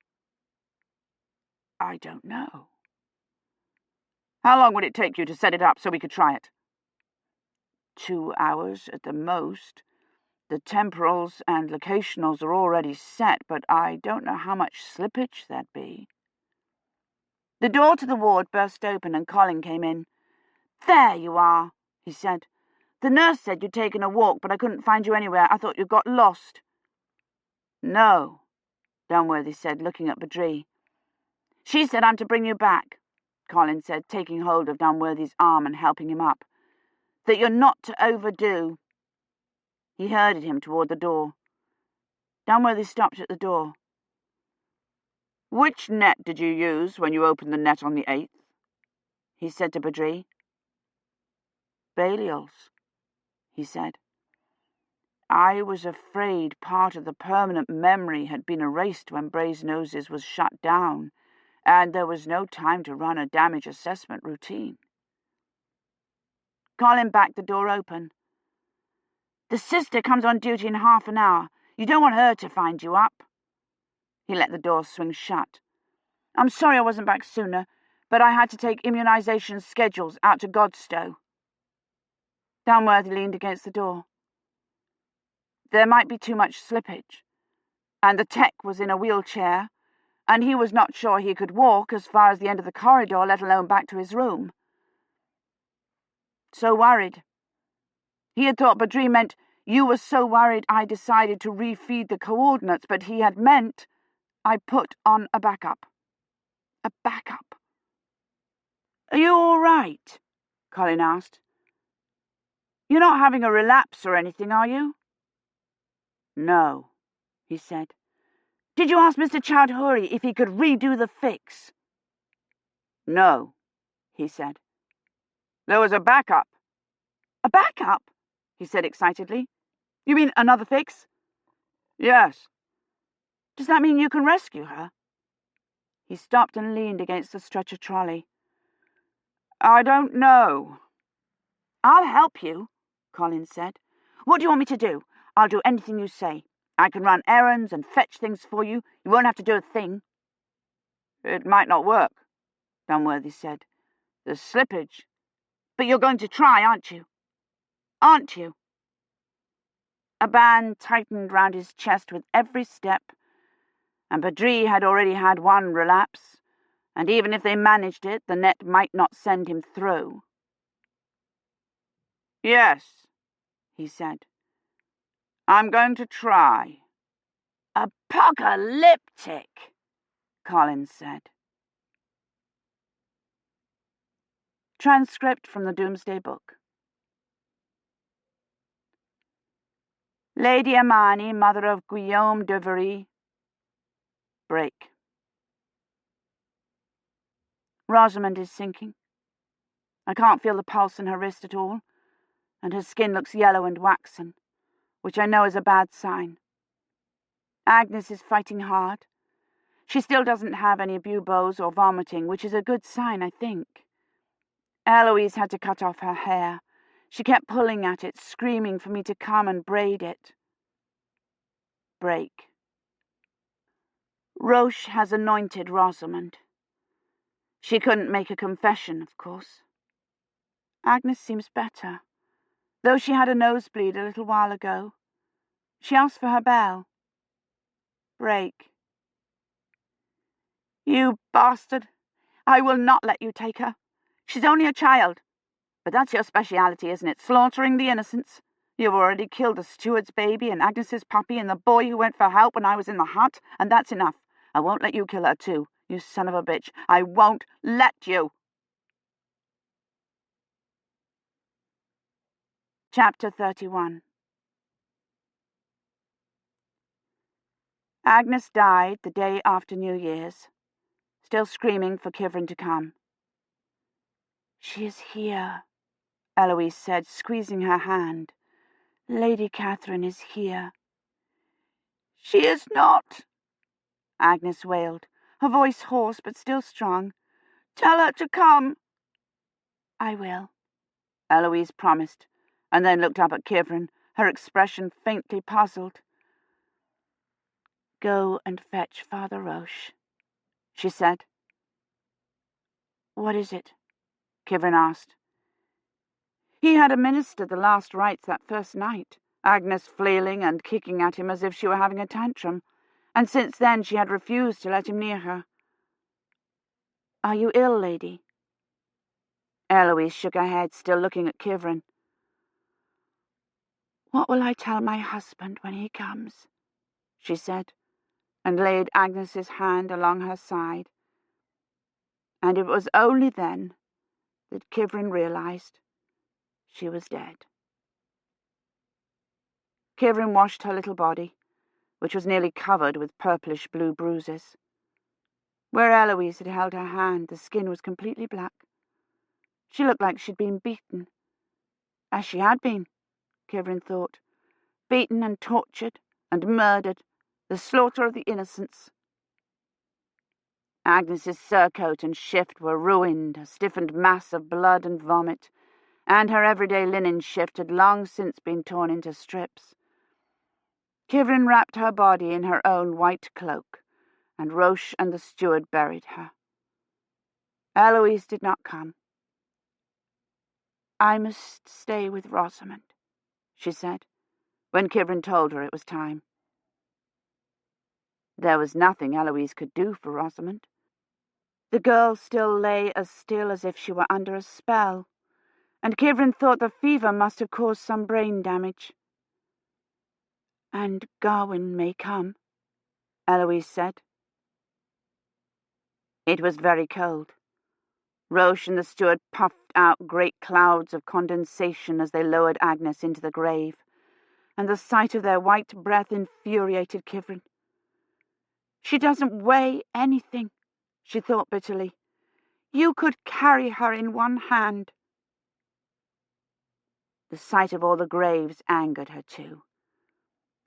I don't know. How long would it take you to set it up so we could try it? 2 hours at the most. The temporals and locationals are already set, but I don't know how much slippage there'd be. The door to the ward burst open and Colin came in. There you are, he said. The nurse said you'd taken a walk, but I couldn't find you anywhere. I thought you'd got lost. No, Dunworthy said, looking at Badri. She said I'm to bring you back, Colin said, taking hold of Dunworthy's arm and helping him up. That you're not to overdo. He herded him toward the door. Dunworthy stopped at the door. Which net did you use when you opened the net on the 8th? He said to Badri. Belial's, he said. I was afraid part of the permanent memory had been erased when Brazenoses was shut down, and there was no time to run a damage assessment routine. Colin backed the door open. The sister comes on duty in half an hour. You don't want her to find you up. He let the door swing shut. I'm sorry I wasn't back sooner, but I had to take immunisation schedules out to Godstow. Dunworthy leaned against the door. There might be too much slippage, and the tech was in a wheelchair, and he was not sure he could walk as far as the end of the corridor, let alone back to his room. So worried. He had thought Badri meant you were so worried I decided to refeed the coordinates, but he had meant I put on a backup. A backup. Are you all right? Colin asked. You're not having a relapse or anything, are you? No, he said. Did you ask Mr. Chowdhury if he could redo the fix? No, he said. There was a backup. A backup? He said excitedly. You mean another fix? Yes. Does that mean you can rescue her? He stopped and leaned against the stretcher trolley. I don't know. I'll help you, Colin said. What do you want me to do? I'll do anything you say. I can run errands and fetch things for you. You won't have to do a thing. It might not work, Dunworthy said. There's slippage. But you're going to try, aren't you? Aren't you? A band tightened round his chest with every step, and Badri had already had one relapse, and even if they managed it, the net might not send him through. Yes, he said. I'm going to try. Apocalyptic, Colin said. Transcript from the Doomsday Book. Lady Amani, mother of Guillaume de Very. Break. Rosamond is sinking. I can't feel the pulse in her wrist at all. and her skin looks yellow and waxen, which I know is a bad sign. Agnes is fighting hard. She still doesn't have any buboes or vomiting, which is a good sign, I think. Eloise had to cut off her hair. She kept pulling at it, screaming for me to come and braid it. Break. Roche has anointed Rosamond. She couldn't make a confession, of course. Agnes seems better, though she had a nosebleed a little while ago. She asked for her bell. Break. You bastard! I will not let you take her. She's only a child. But that's your speciality, isn't it? Slaughtering the innocents. You've already killed the steward's baby and Agnes's puppy and the boy who went for help when I was in the hut, and that's enough. I won't let you kill her too, you son of a bitch. I won't let you. Chapter 31. Agnes died the day after New Year's, still screaming for Kivrin to come. She is here, Eloise said, squeezing her hand. Lady Catherine is here. She is not, Agnes wailed, her voice hoarse but still strong. Tell her to come. I will, Eloise promised, and then looked up at Kivrin, her expression faintly puzzled. Go and fetch Father Roche, she said. What is it? Kivrin asked. He had administered the last rites that first night, Agnes flailing and kicking at him as if she were having a tantrum, and since then she had refused to let him near her. Are you ill, lady? Eloise shook her head, still looking at Kivrin. What will I tell my husband when he comes? She said, and laid Agnes's hand along her side. And it was only then that Kivrin realized she was dead. Kivrin washed her little body, which was nearly covered with purplish-blue bruises. Where Eloise had held her hand, the skin was completely black. She looked like she'd been beaten. As she had been, Kivrin thought. Beaten and tortured and murdered, the slaughter of the innocents. Agnes's surcoat and shift were ruined, a stiffened mass of blood and vomit, and her everyday linen shift had long since been torn into strips. Kivrin wrapped her body in her own white cloak, and Roche and the steward buried her. Eloise did not come. I must stay with Rosamond, she said, when Kivrin told her it was time. There was nothing Eloise could do for Rosamond. The girl still lay as still as if she were under a spell, and Kivrin thought the fever must have caused some brain damage. And Gawain may come, Eloise said. It was very cold. Roche and the steward puffed out great clouds of condensation as they lowered Agnes into the grave, and the sight of their white breath infuriated Kivrin. She doesn't weigh anything, she thought bitterly. You could carry her in one hand. The sight of all the graves angered her too.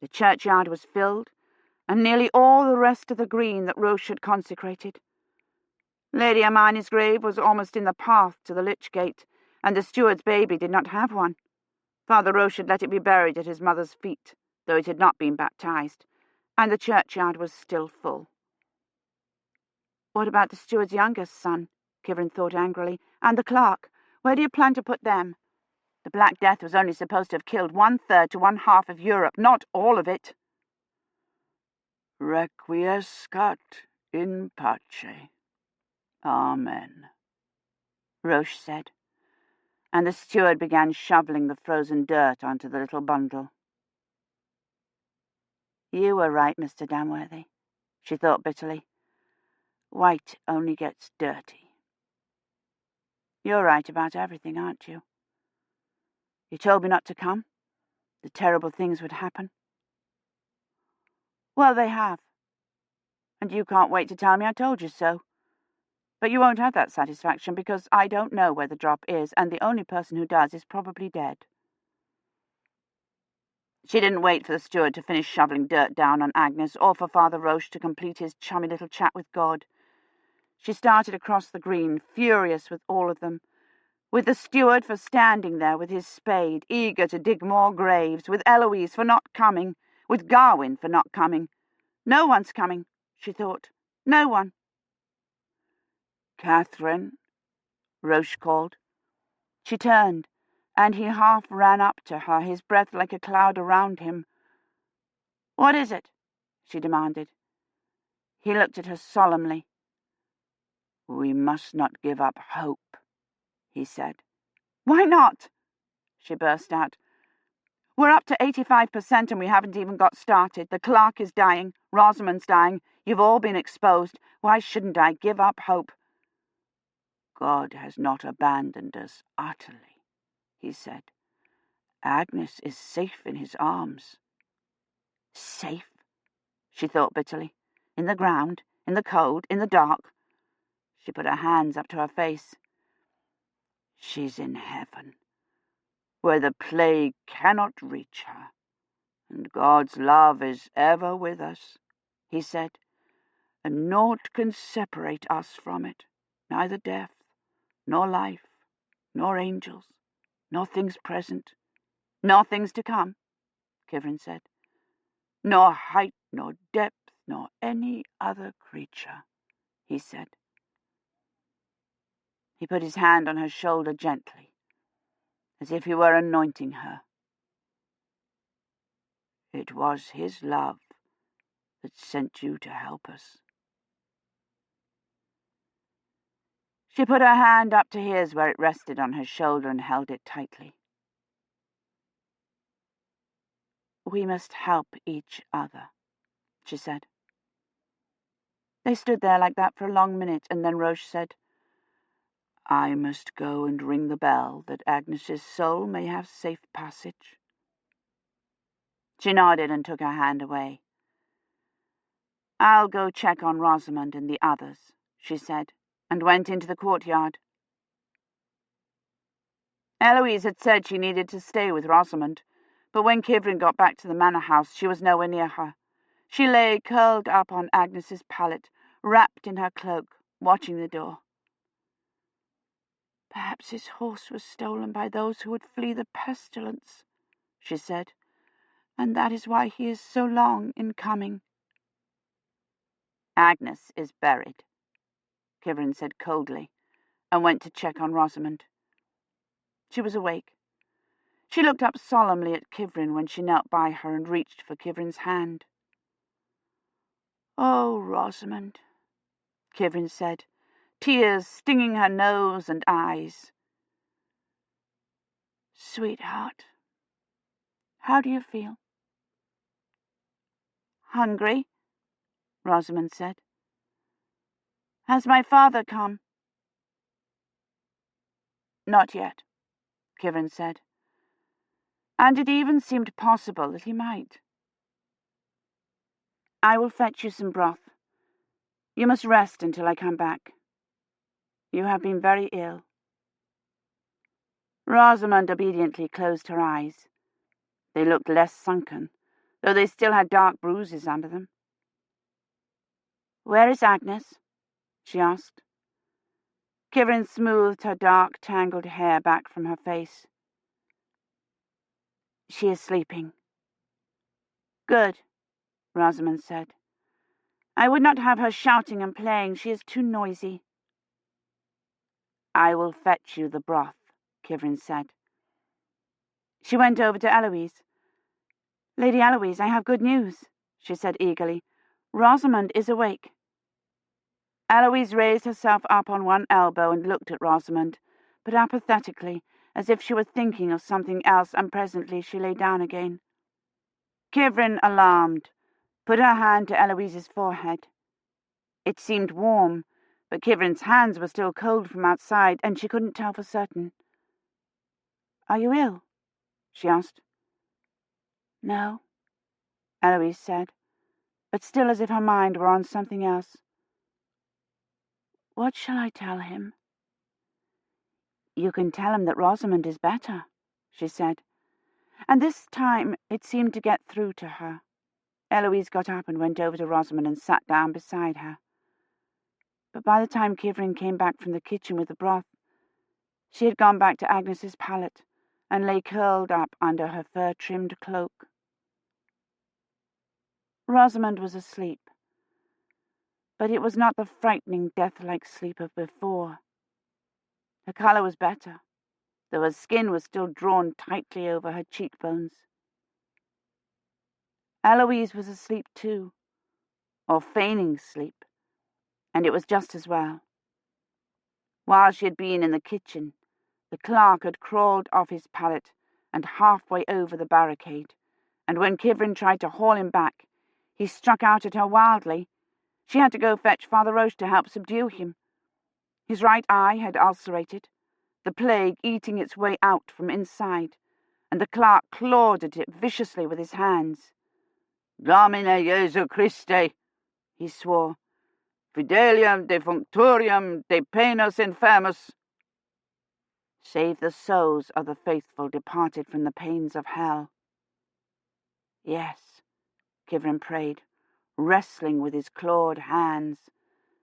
The churchyard was filled, and nearly all the rest of the green that Roche had consecrated. Lady Hermione's grave was almost in the path to the lich gate, and the steward's baby did not have one. Father Roche had let it be buried at his mother's feet, though it had not been baptized, and the churchyard was still full. What about the steward's youngest son? Kivrin thought angrily. And the clerk? Where do you plan to put them? The Black Death was only supposed to have killed 1/3 to 1/2 of Europe, not all of it. Requiescat in pace. Amen, Roche said, and the steward began shoveling the frozen dirt onto the little bundle. You were right, Mr. Damworthy, she thought bitterly. White only gets dirty. You're right about everything, aren't you? You told me not to come. The terrible things would happen. Well, they have. And you can't wait to tell me I told you so. But you won't have that satisfaction because I don't know where the drop is, and the only person who does is probably dead. She didn't wait for the steward to finish shoveling dirt down on Agnes or for Father Roche to complete his chummy little chat with God. She started across the green, furious with all of them, with the steward for standing there with his spade, eager to dig more graves, with Eloise for not coming, with Garwin for not coming. No one's coming, she thought. No one. "Catherine," Roche called. She turned, and he half ran up to her, his breath like a cloud around him. "What is it?" she demanded. He looked at her solemnly. "We must not give up hope," he said. "Why not?" she burst out. "We're up to 85% and we haven't even got started. The clerk is dying. Rosamond's dying. You've all been exposed. Why shouldn't I give up hope?" "God has not abandoned us utterly," he said. "Agnes is safe in his arms." Safe? She thought bitterly. In the ground, in the cold, in the dark. She put her hands up to her face. "She's in heaven, where the plague cannot reach her, and God's love is ever with us," he said, "and naught can separate us from it, neither death, nor life, nor angels, nor things present, nor things to come," Kivrin said, "nor height, nor depth, nor any other creature," he said. He put his hand on her shoulder gently, as if he were anointing her. "It was his love that sent you to help us." She put her hand up to his where it rested on her shoulder and held it tightly. "We must help each other," she said. They stood there like that for a long minute, and then Roche said, "I must go and ring the bell that Agnes's soul may have safe passage." She nodded and took her hand away. "I'll go check on Rosamond and the others," she said, and went into the courtyard. Eloise had said she needed to stay with Rosamond, but when Kivrin got back to the manor house, she was nowhere near her. She lay curled up on Agnes's pallet, wrapped in her cloak, watching the door. "Perhaps his horse was stolen by those who would flee the pestilence," she said, "and that is why he is so long in coming." "Agnes is buried," Kivrin said coldly, and went to check on Rosamond. She was awake. She looked up solemnly at Kivrin when she knelt by her and reached for Kivrin's hand. "Oh, Rosamond," Kivrin said, tears stinging her nose and eyes. "Sweetheart, how do you feel?" "Hungry," Rosamond said. "Has my father come?" "Not yet," Kivrin said. And it even seemed possible that he might. "I will fetch you some broth. You must rest until I come back. You have been very ill." Rosamond obediently closed her eyes. They looked less sunken, though they still had dark bruises under them. "Where is Agnes?" she asked. Kivrin smoothed her dark, tangled hair back from her face. "She is sleeping." "Good," Rosamond said. "I would not have her shouting and playing. She is too noisy." "I will fetch you the broth," Kivrin said. She went over to Eloise. "Lady Eloise, I have good news," she said eagerly. "Rosamond is awake." Eloise raised herself up on one elbow and looked at Rosamond, but apathetically, as if she were thinking of something else, and presently she lay down again. Kivrin, alarmed, put her hand to Eloise's forehead. It seemed warm, but Kivrin's hands were still cold from outside, and she couldn't tell for certain. "Are you ill?" she asked. "No," Eloise said, but still as if her mind were on something else. "What shall I tell him?" "You can tell him that Rosamond is better," she said, "and this time It seemed to get through to her. Eloise got up and went over to Rosamond and sat down beside her. But by the time Kivrin came back from the kitchen with the broth, she had gone back to Agnes's pallet and lay curled up under her fur-trimmed cloak. Rosamond was asleep, but it was not the frightening, death-like sleep of before. Her colour was better, though her skin was still drawn tightly over her cheekbones. Eloise was asleep too, or feigning sleep, and it was just as well. While she had been in the kitchen, the clerk had crawled off his pallet and halfway over the barricade, and when Kivrin tried to haul him back, he struck out at her wildly. She had to go fetch Father Roche to help subdue him. His right eye had ulcerated, the plague eating its way out from inside, and the clerk clawed at it viciously with his hands. "Domine Jesu Christe," he swore, "fidelium defunctorium de penos infamus." Save the souls of the faithful departed from the pains of hell. Yes, Kivrin prayed, wrestling with his clawed hands.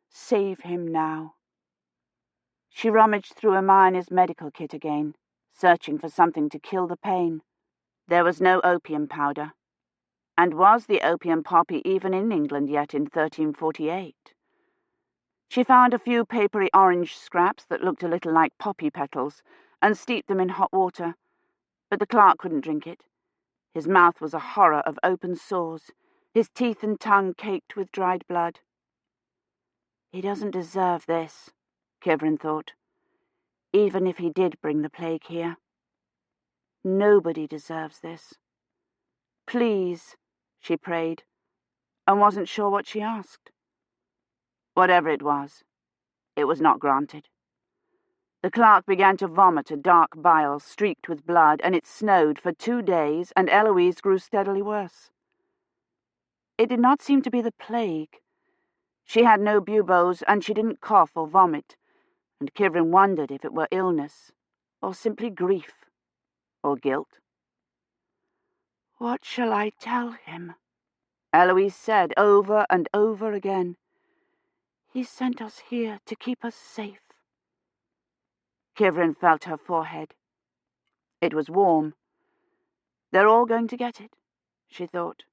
Save him now. She rummaged through Hermione's medical kit again, searching for something to kill the pain. There was no opium powder. And was the opium poppy even in England yet in 1348? She found a few papery orange scraps that looked a little like poppy petals and steeped them in hot water, but the clerk couldn't drink it. His mouth was a horror of open sores, his teeth and tongue caked with dried blood. He doesn't deserve this, Kivrin thought, even if he did bring the plague here. Nobody deserves this. Please, she prayed, and wasn't sure what she asked. Whatever it was not granted. The clerk began to vomit a dark bile streaked with blood, and it snowed for 2 days, and Eloise grew steadily worse. It did not seem to be the plague. She had no buboes, and she didn't cough or vomit, and Kivrin wondered if it were illness, or simply grief, or guilt. "What shall I tell him?" Eloise said over and over again. "He sent us here to keep us safe." Kivrin felt her forehead. It was warm. They're all going to get it, she thought.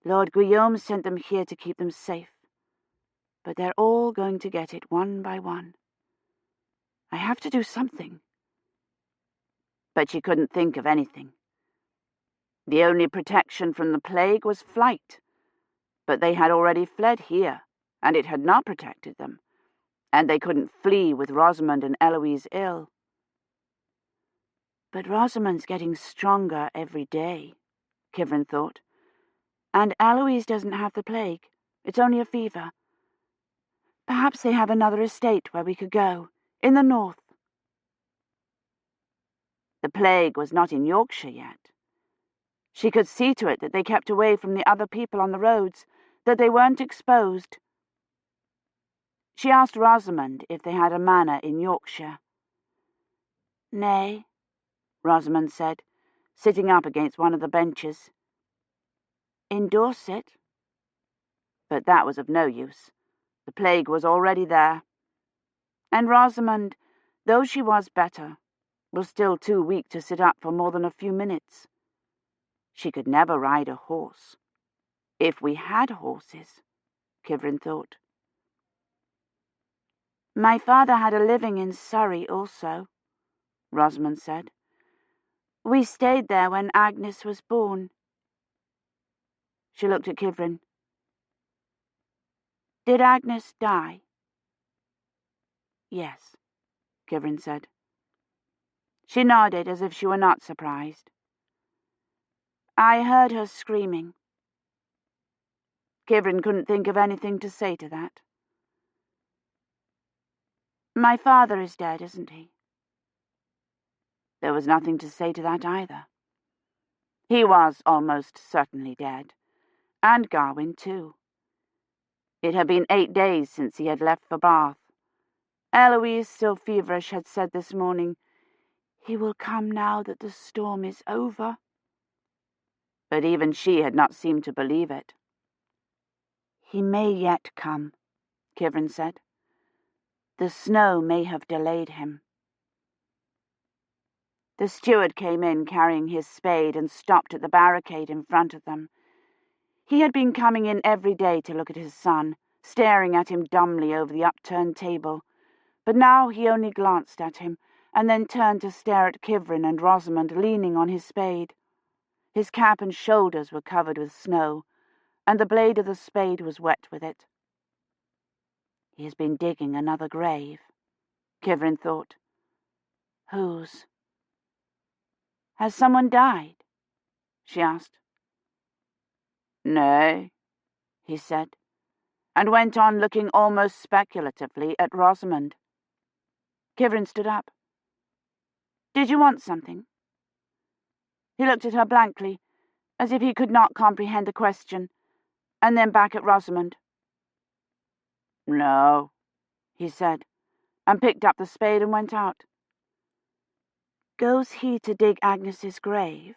Lord Guillaume sent them here to keep them safe, but they're all going to get it one by one. I have to do something. But she couldn't think of anything. The only protection from the plague was flight, but they had already fled here, and it had not protected them, and they couldn't flee with Rosamond and Eloise ill. But Rosamond's getting stronger every day, Kivrin thought, and Eloise doesn't have the plague. It's only a fever. Perhaps they have another estate where we could go, in the north. The plague was not in Yorkshire yet. She could see to it that they kept away from the other people on the roads, that they weren't exposed. She asked Rosamond if they had a manor in Yorkshire. "Nay," Rosamond said, sitting up against one of the benches. "In Dorset." But that was of no use. The plague was already there. And Rosamond, though she was better, was still too weak to sit up for more than a few minutes. She could never ride a horse. If we had horses, Kivrin thought. "My father had a living in Surrey also," Rosamond said. "We stayed there when Agnes was born." She looked at Kivrin. "Did Agnes die?" "Yes," Kivrin said. She nodded as if she were not surprised. "I heard her screaming." Kivrin couldn't think of anything to say to that. "My father is dead, isn't he?" There was nothing to say to that either. He was almost certainly dead, and Gawain too. It had been 8 days since he had left for Bath. Eloise, still feverish, had said this morning, "He will come now that the storm is over." but even she had not seemed to believe it. "He may yet come," Kivrin said. "The snow may have delayed him." The steward came in carrying his spade and stopped at the barricade in front of them. He had been coming in every day to look at his son, staring at him dumbly over the upturned table, but now he only glanced at him and then turned to stare at Kivrin and Rosamond leaning on his spade. His cap and shoulders were covered with snow, and the blade of the spade was wet with it. "He has been digging another grave," Kivrin thought. "Whose?" "Has someone died?" she asked. "No," he said, and went on looking almost speculatively at Rosamond. Kivrin stood up. "Did you want something?" He looked at her blankly, as if he could not comprehend the question, and then back at Rosamond. "No," he said, and picked up the spade and went out. "Goes he to dig Agnes's grave?"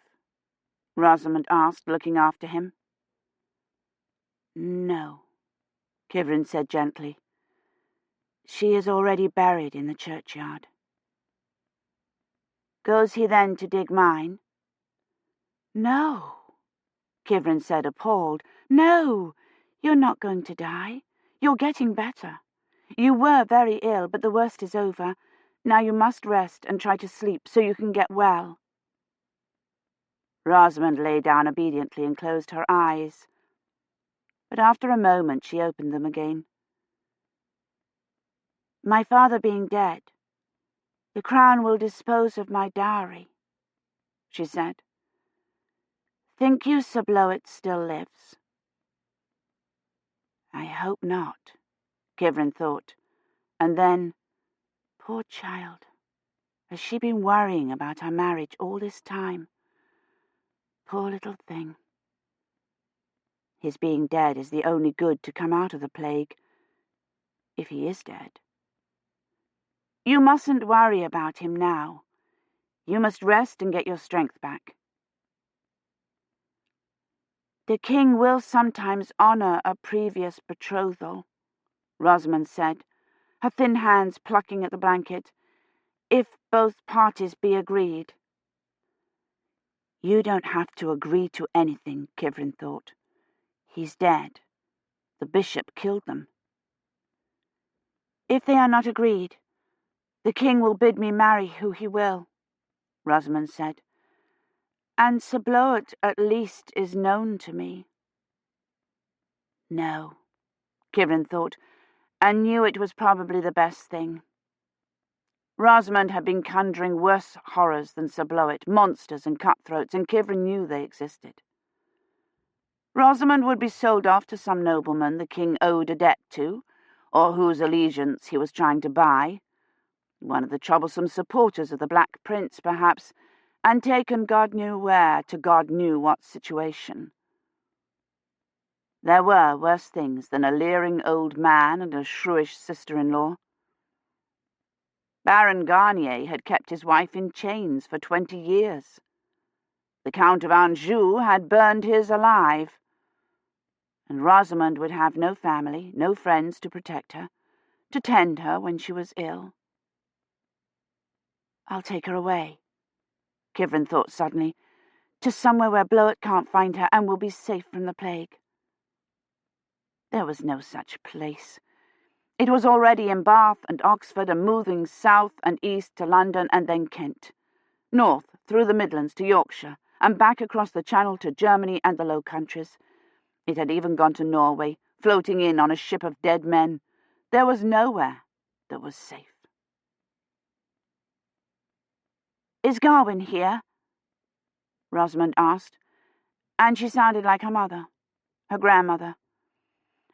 Rosamond asked, looking after him. "No," Kivrin said gently. "She is already buried in the churchyard." "Goes he then to dig mine?" "No," Kivrin said, appalled. "No, you're not going to die. You're getting better. You were very ill, but the worst is over. Now you must rest and try to sleep so you can get well." Rosamond lay down obediently and closed her eyes. But after a moment she opened them again. "My father being dead, the Crown will dispose of my dowry," she said. "Think you Sir Bloet still lives?" "I hope not," Kivrin thought, and then, poor child, has she been worrying about our marriage all this time? Poor little thing. His being dead is the only good to come out of the plague, if he is dead. You mustn't worry about him now. You must rest and get your strength back. The king will sometimes honour a previous betrothal," Rosamond said, her thin hands plucking at the blanket, "if both parties be agreed." You don't have to agree to anything, Kivrin thought. He's dead. The bishop killed them. If they are not agreed, the king will bid me marry who he will, Rosamond said. And Sir Bloet at least is known to me. No, Kivrin thought, and knew it was probably the best thing. Rosamond had been conjuring worse horrors than Sir Bloet, monsters and cutthroats, and Kivrin knew they existed. Rosamond would be sold off to some nobleman the king owed a debt to, or whose allegiance he was trying to buy, one of the troublesome supporters of the Black Prince, perhaps, and taken God knew where to God knew what situation. There were worse things than a leering old man and a shrewish sister-in-law. Baron Garnier had kept his wife in chains for 20 years. The Count of Anjou had burned his alive. And Rosamond would have no family, no friends to protect her, to tend her when she was ill. I'll take her away, Kivrin thought suddenly, to somewhere where Bloet can't find her and will be safe from the plague. There was no such place. It was already in Bath and Oxford and moving south and east to London and then Kent, north through the Midlands to Yorkshire and back across the Channel to Germany and the Low Countries. It had even gone to Norway, floating in on a ship of dead men. There was nowhere that was safe. Is Gawain here? Rosamond asked, and she sounded like her mother, her grandmother.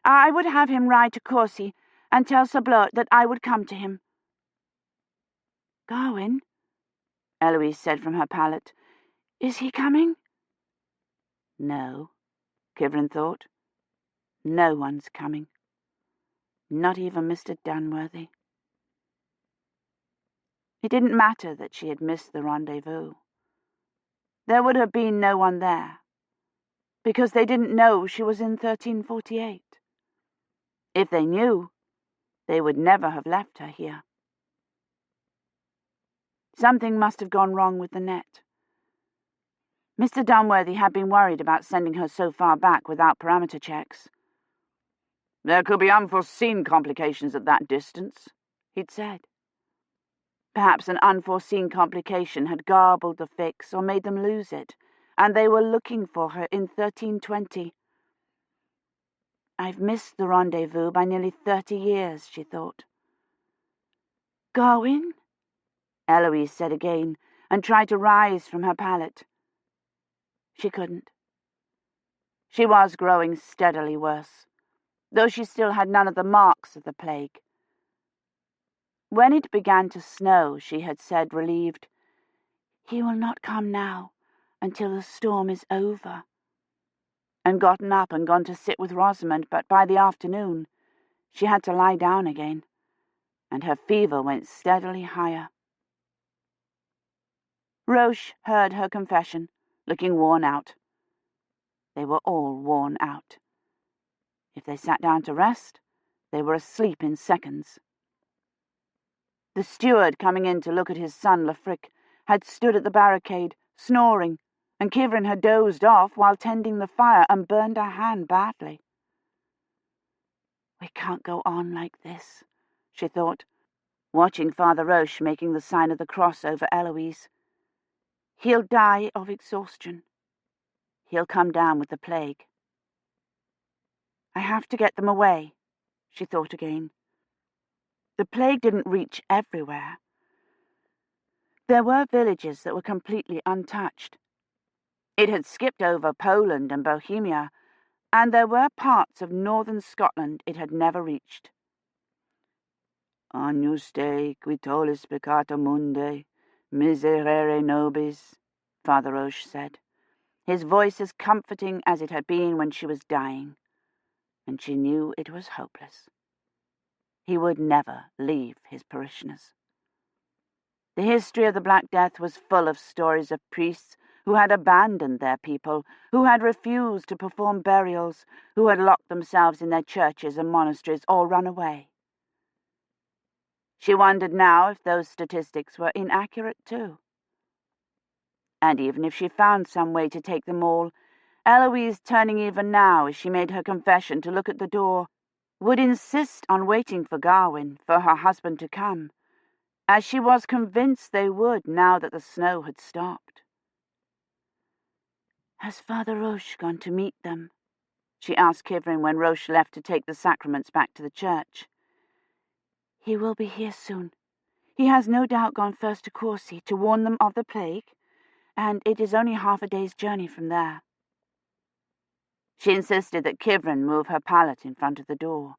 I would have him ride to Courcy and tell Sir Bloet that I would come to him. Gawain? Eloise said from her pallet. Is he coming? No, Kivrin thought. No one's coming. Not even Mr. Dunworthy. It didn't matter that she had missed the rendezvous. There would have been no one there. because they didn't know she was in 1348. If they knew, they would never have left her here. Something must have gone wrong with the net. Mr. Dunworthy had been worried about sending her so far back without parameter checks. "There could be unforeseen complications at that distance," he'd said. Perhaps an unforeseen complication had garbled the fix or made them lose it, and they were looking for her in 1320. I've missed the rendezvous by nearly 30 years, she thought. "Gawain?" Eloise said again, and tried to rise from her pallet. She couldn't. She was growing steadily worse, though she still had none of the marks of the plague. When it began to snow, she had said, relieved, "He will not come now until the storm is over," and gotten up and gone to sit with Rosamond, but by the afternoon she had to lie down again, and her fever went steadily higher. Roche heard her confession, looking worn out. They were all worn out. If they sat down to rest, they were asleep in seconds. The steward, coming in to look at his son Lafric, had stood at the barricade, snoring, and Kivrin had dozed off while tending the fire and burned her hand badly. "We can't go on like this," she thought, watching Father Roche making the sign of the cross over Eloise. "He'll die of exhaustion. He'll come down with the plague." "I have to get them away," she thought again. The plague didn't reach everywhere. There were villages that were completely untouched. It had skipped over Poland and Bohemia, and there were parts of northern Scotland it had never reached. "Agnus Dei, qui tollis peccata mundi, miserere nobis," Father Roche said, his voice as comforting as it had been when she was dying, and she knew it was hopeless. He would never leave his parishioners. The history of the Black Death was full of stories of priests who had abandoned their people, who had refused to perform burials, who had locked themselves in their churches and monasteries or run away. She wondered now if those statistics were inaccurate too. And even if she found some way to take them all, Eloise, turning even now as she made her confession to look at the door, would insist on waiting for Gawain, for her husband to come, as she was convinced they would now that the snow had stopped. "Has Father Roche gone to meet them?" she asked Kivrin when Roche left to take the sacraments back to the church. "He will be here soon. He has no doubt gone first to Courcy to warn them of the plague, and it is only half a day's journey from there." She insisted that Kivrin move her pallet in front of the door.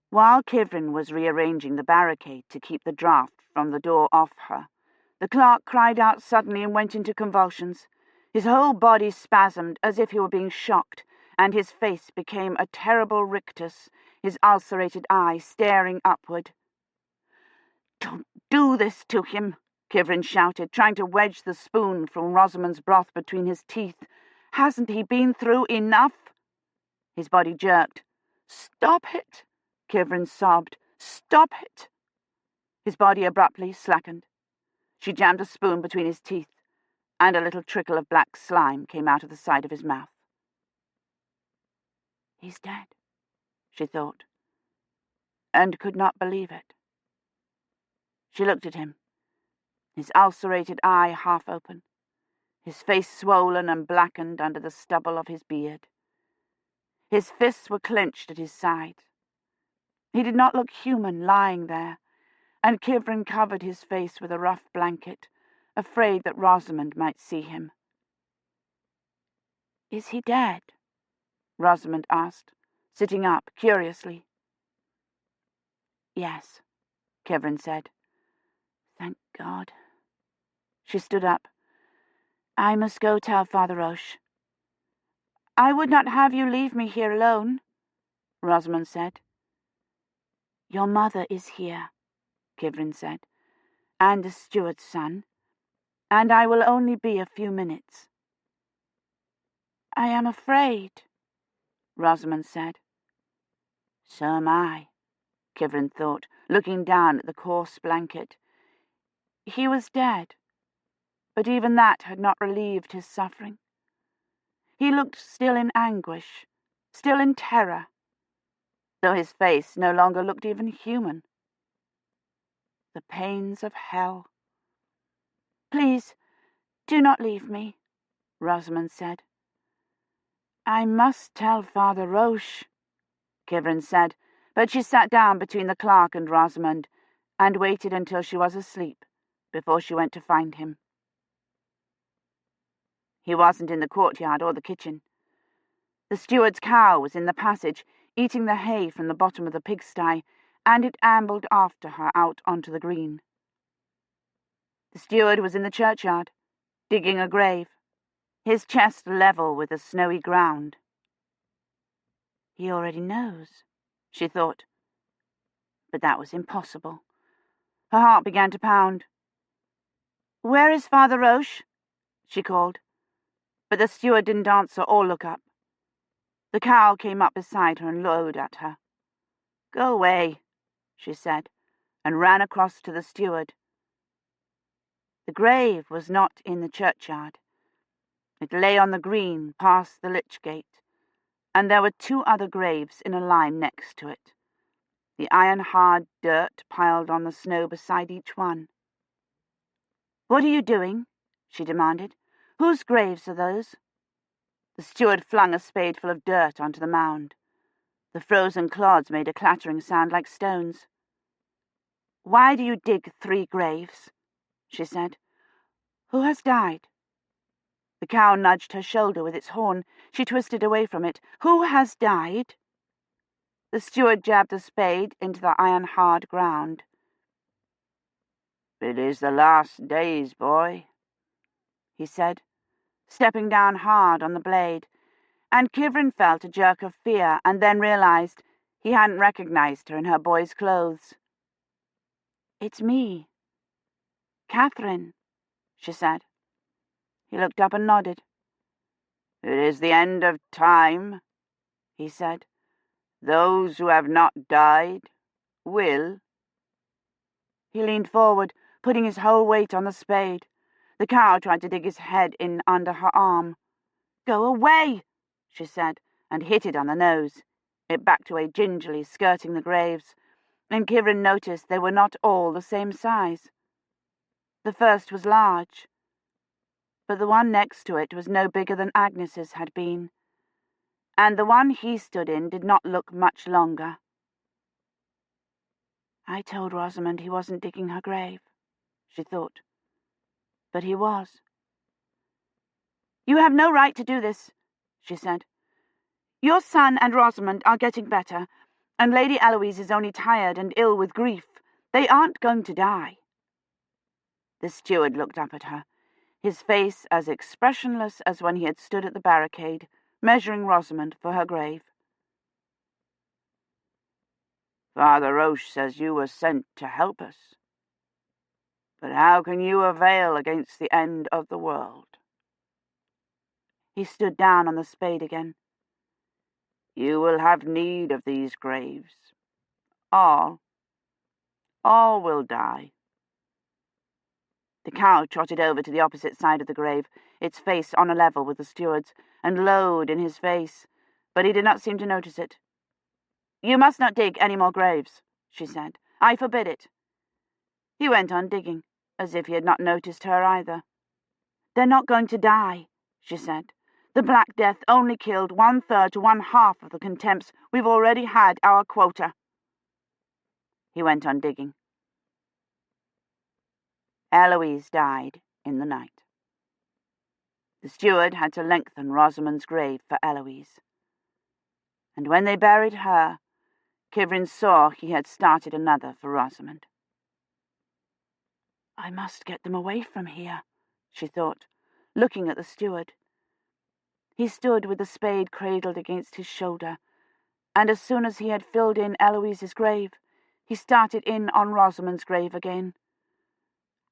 While Kivrin was rearranging the barricade to keep the draught from the door off her, the clerk cried out suddenly and went into convulsions. His whole body spasmed as if he were being shocked, and his face became a terrible rictus, his ulcerated eye staring upward. "Don't do this to him," Kivrin shouted, trying to wedge the spoon from Rosamond's broth between his teeth. "Hasn't he been through enough?" His body jerked. "Stop it," Kivrin sobbed. "Stop it." His body abruptly slackened. She jammed a spoon between his teeth, and a little trickle of black slime came out of the side of his mouth. "He's dead," she thought, and could not believe it. She looked at him, his ulcerated eye half open, his face swollen and blackened under the stubble of his beard. His fists were clenched at his side. He did not look human lying there, and Kivrin covered his face with a rough blanket, afraid that Rosamond might see him. "Is he dead?" Rosamond asked, sitting up curiously. "Yes," Kivrin said. "Thank God." She stood up. "I must go tell Father Roche." "I would not have you leave me here alone," Rosamond said. "Your mother is here," Kivrin said, "and the steward's son, and I will only be a few minutes." I am afraid, Rosamond said. So am I, Kivrin thought, looking down at the coarse blanket. He was dead, but even that had not relieved his suffering. He looked still in anguish, still in terror, though his face no longer looked even human. The pains of hell. Please, do not leave me, Rosamond said. I must tell Father Roche, Kivrin said, but she sat down between the clerk and Rosamond and waited until she was asleep before she went to find him. He wasn't in the courtyard or the kitchen. The steward's cow was in the passage, eating the hay from the bottom of the pigsty, and it ambled after her out onto the green. The steward was in the churchyard, digging a grave, his chest level with the snowy ground. He already knows, she thought. But that was impossible. Her heart began to pound. Where is Father Roche? She called. But the steward didn't answer or look up. The cow came up beside her and lowed at her. Go away, she said, and ran across to the steward. The grave was not in the churchyard. It lay on the green past the lich gate, and there were 2 other graves in a line next to it, the iron-hard dirt piled on the snow beside each one. What are you doing? She demanded. Whose graves are those? The steward flung a spadeful of dirt onto the mound. The frozen clods made a clattering sound like stones. Why do you dig 3 graves? She said. Who has died? The cow nudged her shoulder with its horn. She twisted away from it. Who has died? The steward jabbed a spade into the iron-hard ground. It is the last days, boy, he said, stepping down hard on the blade, and Kivrin felt a jerk of fear and then realized he hadn't recognized her in her boy's clothes. It's me. Catherine, she said. He looked up and nodded. It is the end of time, he said. Those who have not died will. He leaned forward, putting his whole weight on the spade. The cow tried to dig his head in under her arm. Go away, she said, and hit it on the nose. It backed away gingerly, skirting the graves, and Kivrin noticed they were not all the same size. The first was large, but the one next to it was no bigger than Agnes's had been, and the one he stood in did not look much longer. I told Rosamond he wasn't digging her grave, she thought. But he was. You have no right to do this, she said. Your son and Rosamond are getting better, and Lady Eloise is only tired and ill with grief. They aren't going to die. The steward looked up at her, his face as expressionless as when he had stood at the barricade, measuring Rosamond for her grave. Father Roche says you were sent to help us. But how can you avail against the end of the world? He stood down on the spade again. You will have need of these graves. All will die. The cow trotted over to the opposite side of the grave, its face on a level with the steward's, and lowed in his face, but he did not seem to notice it. You must not dig any more graves, she said. I forbid it. He went on digging, as if he had not noticed her either. They're not going to die, she said. The Black Death only killed 1/3 to 1/2 of the contempts. We've already had our quota. He went on digging. Eloise died in the night. The steward had to lengthen Rosamond's grave for Eloise. And when they buried her, Kivrin saw he had started another for Rosamond. I must get them away from here, she thought, looking at the steward. He stood with the spade cradled against his shoulder, and as soon as he had filled in Eloise's grave, he started in on Rosamond's grave again.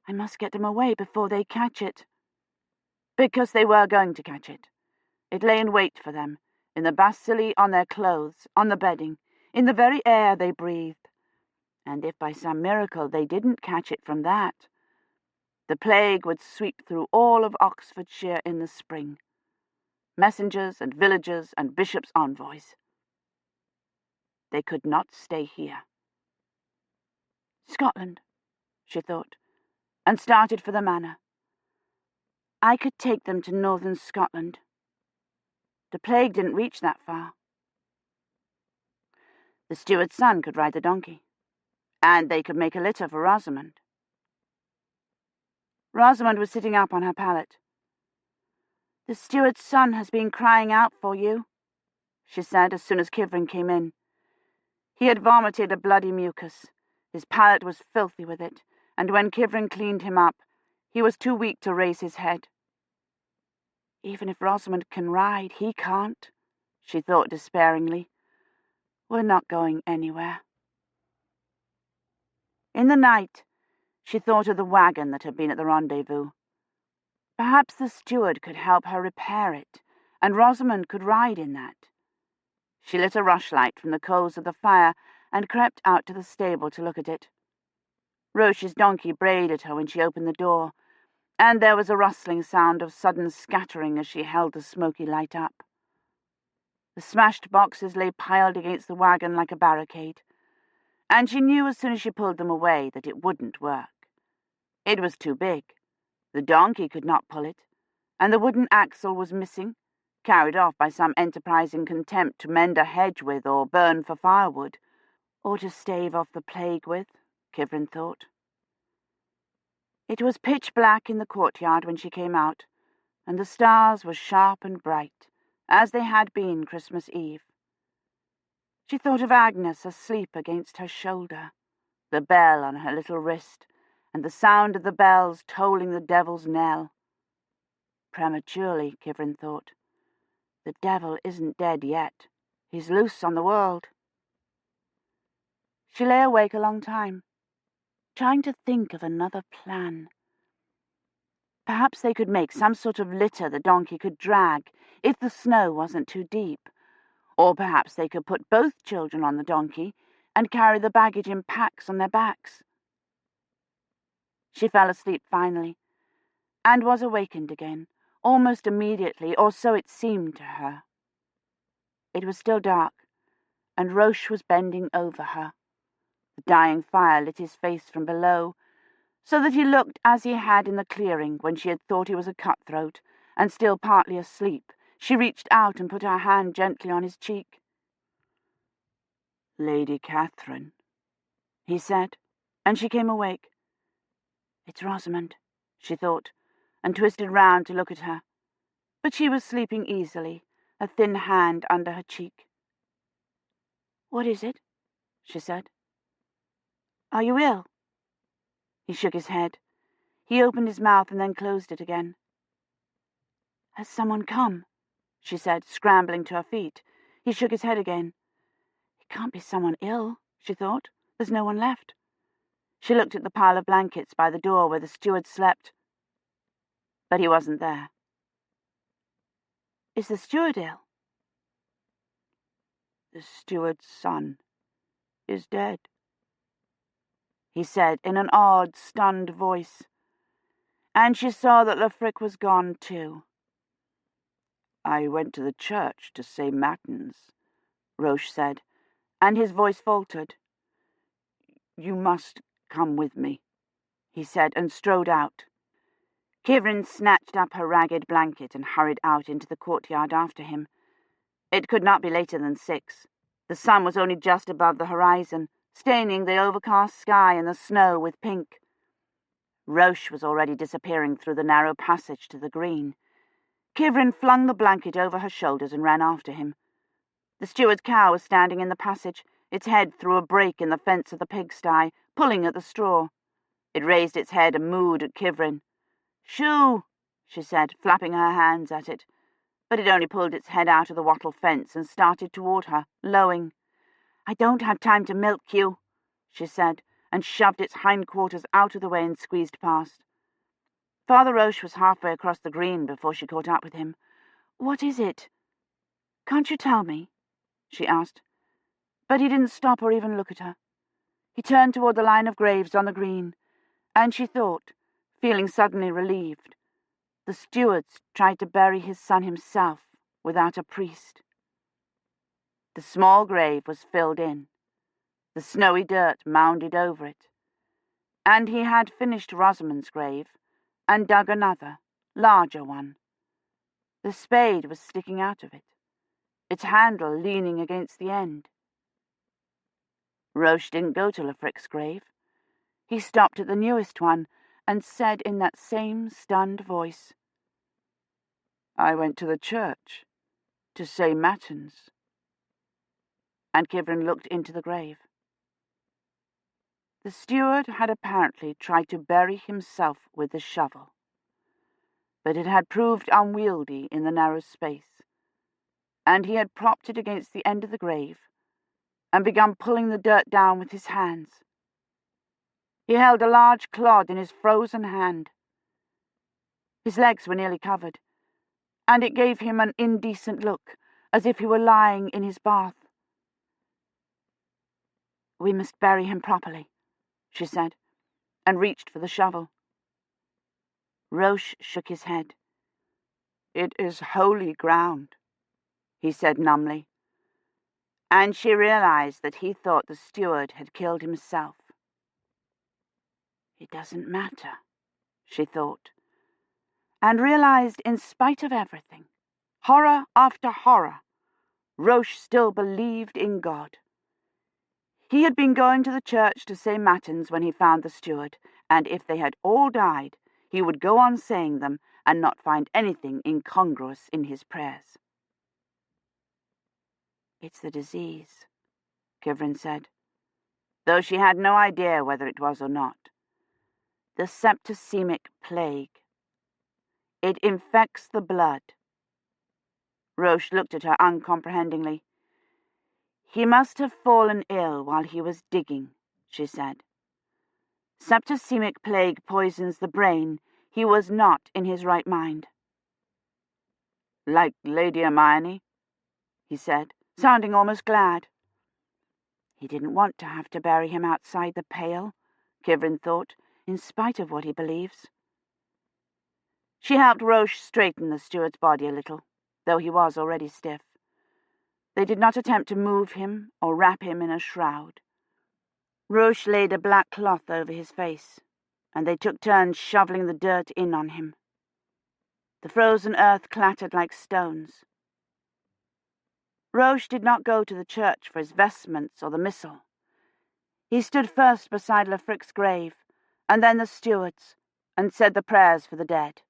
I must get them away before they catch it. Because they were going to catch it. It lay in wait for them, in the bacilli on their clothes, on the bedding, in the very air they breathed. And if by some miracle they didn't catch it from that, the plague would sweep through all of Oxfordshire in the spring. Messengers and villagers and bishops' envoys. They could not stay here. Scotland, she thought, and started for the manor. I could take them to northern Scotland. The plague didn't reach that far. The steward's son could ride the donkey, and they could make a litter for Rosamond. Rosamond was sitting up on her pallet. "The steward's son has been crying out for you," she said as soon as Kivrin came in. He had vomited a bloody mucus. His palate was filthy with it, and when Kivrin cleaned him up, he was too weak to raise his head. Even if Rosamond can ride, he can't, she thought despairingly. We're not going anywhere. In the night, she thought of the wagon that had been at the rendezvous. Perhaps the steward could help her repair it, and Rosamond could ride in that. She lit a rushlight from the coals of the fire and crept out to the stable to look at it. Roche's donkey brayed at her when she opened the door, and there was a rustling sound of sudden scattering as she held the smoky light up. The smashed boxes lay piled against the wagon like a barricade, and she knew as soon as she pulled them away that it wouldn't work. It was too big. The donkey could not pull it, and the wooden axle was missing, carried off by some enterprising contempt to mend a hedge with or burn for firewood, or to stave off the plague with, Kivrin thought. It was pitch black in the courtyard when she came out, and the stars were sharp and bright, as they had been Christmas Eve. She thought of Agnes asleep against her shoulder, the bell on her little wrist, and the sound of the bells tolling the devil's knell. Prematurely, Kivrin thought. The devil isn't dead yet. He's loose on the world. She lay awake a long time, trying to think of another plan. Perhaps they could make some sort of litter the donkey could drag, if the snow wasn't too deep. Or perhaps they could put both children on the donkey and carry the baggage in packs on their backs. She fell asleep finally, and was awakened again, almost immediately, or so it seemed to her. It was still dark, and Roche was bending over her. The dying fire lit his face from below, so that he looked as he had in the clearing when she had thought he was a cutthroat, and still partly asleep. She reached out and put her hand gently on his cheek. "Lady Catherine," he said, and she came awake. It's Rosamond, she thought, and twisted round to look at her. But she was sleeping easily, a thin hand under her cheek. "What is it?" she said. "Are you ill?" He shook his head. He opened his mouth and then closed it again. "Has someone come?" she said, scrambling to her feet. He shook his head again. "It can't be someone ill," she thought. "There's no one left." She looked at the pile of blankets by the door where the steward slept. But he wasn't there. "Is the steward ill?" "The steward's son is dead," he said in an odd, stunned voice. And she saw that Lefric was gone too. "I went to the church to say matins," Roche said, and his voice faltered. "You must come with me," he said, and strode out. Kivrin snatched up her ragged blanket and hurried out into the courtyard after him. It could not be later than 6. The sun was only just above the horizon, staining the overcast sky and the snow with pink. Roche was already disappearing through the narrow passage to the green. Kivrin flung the blanket over her shoulders and ran after him. The steward's cow was standing in the passage, its head through a break in the fence of the pigsty, pulling at the straw. It raised its head and mooed at Kivrin. "Shoo!" she said, flapping her hands at it. But it only pulled its head out of the wattle fence and started toward her, lowing. "I don't have time to milk you," she said, and shoved its hindquarters out of the way and squeezed past. Father Roche was halfway across the green before she caught up with him. What is it? Can't you tell me? She asked. But he didn't stop or even look at her. He turned toward the line of graves on the green, and she thought, feeling suddenly relieved, the stewards tried to bury his son himself without a priest. The small grave was filled in, the snowy dirt mounded over it, and he had finished Rosamond's grave and dug another, larger one. The spade was sticking out of it, its handle leaning against the end. Roche didn't go to Lefric's grave. He stopped at the newest one and said in that same stunned voice, "I went to the church to say matins." And Kivrin looked into the grave. The steward had apparently tried to bury himself with the shovel, but it had proved unwieldy in the narrow space, and he had propped it against the end of the grave and begun pulling the dirt down with his hands. He held a large clod in his frozen hand. His legs were nearly covered, and it gave him an indecent look, as if he were lying in his bath. "We must bury him properly," she said, and reached for the shovel. Roche shook his head. "It is holy ground," he said numbly, and she realized that he thought the steward had killed himself. It doesn't matter, she thought, and realized in spite of everything, horror after horror, Roche still believed in God. He had been going to the church to say matins when he found the steward, and if they had all died, he would go on saying them and not find anything incongruous in his prayers. "It's the disease," Kivrin said, though she had no idea whether it was or not. "The septicemic plague. It infects the blood." Roche looked at her uncomprehendingly. "He must have fallen ill while he was digging," she said. "Septicemic plague poisons the brain. He was not in his right mind." "Like Lady Hermione?" he said, sounding almost glad. He didn't want to have to bury him outside the pale, Kivrin thought, in spite of what he believes. She helped Roche straighten the steward's body a little, though he was already stiff. They did not attempt to move him or wrap him in a shroud. Roche laid a black cloth over his face, and they took turns shoveling the dirt in on him. The frozen earth clattered like stones. Roche did not go to the church for his vestments or the missal. He stood first beside Lefric's grave, and then the steward's, and said the prayers for the dead.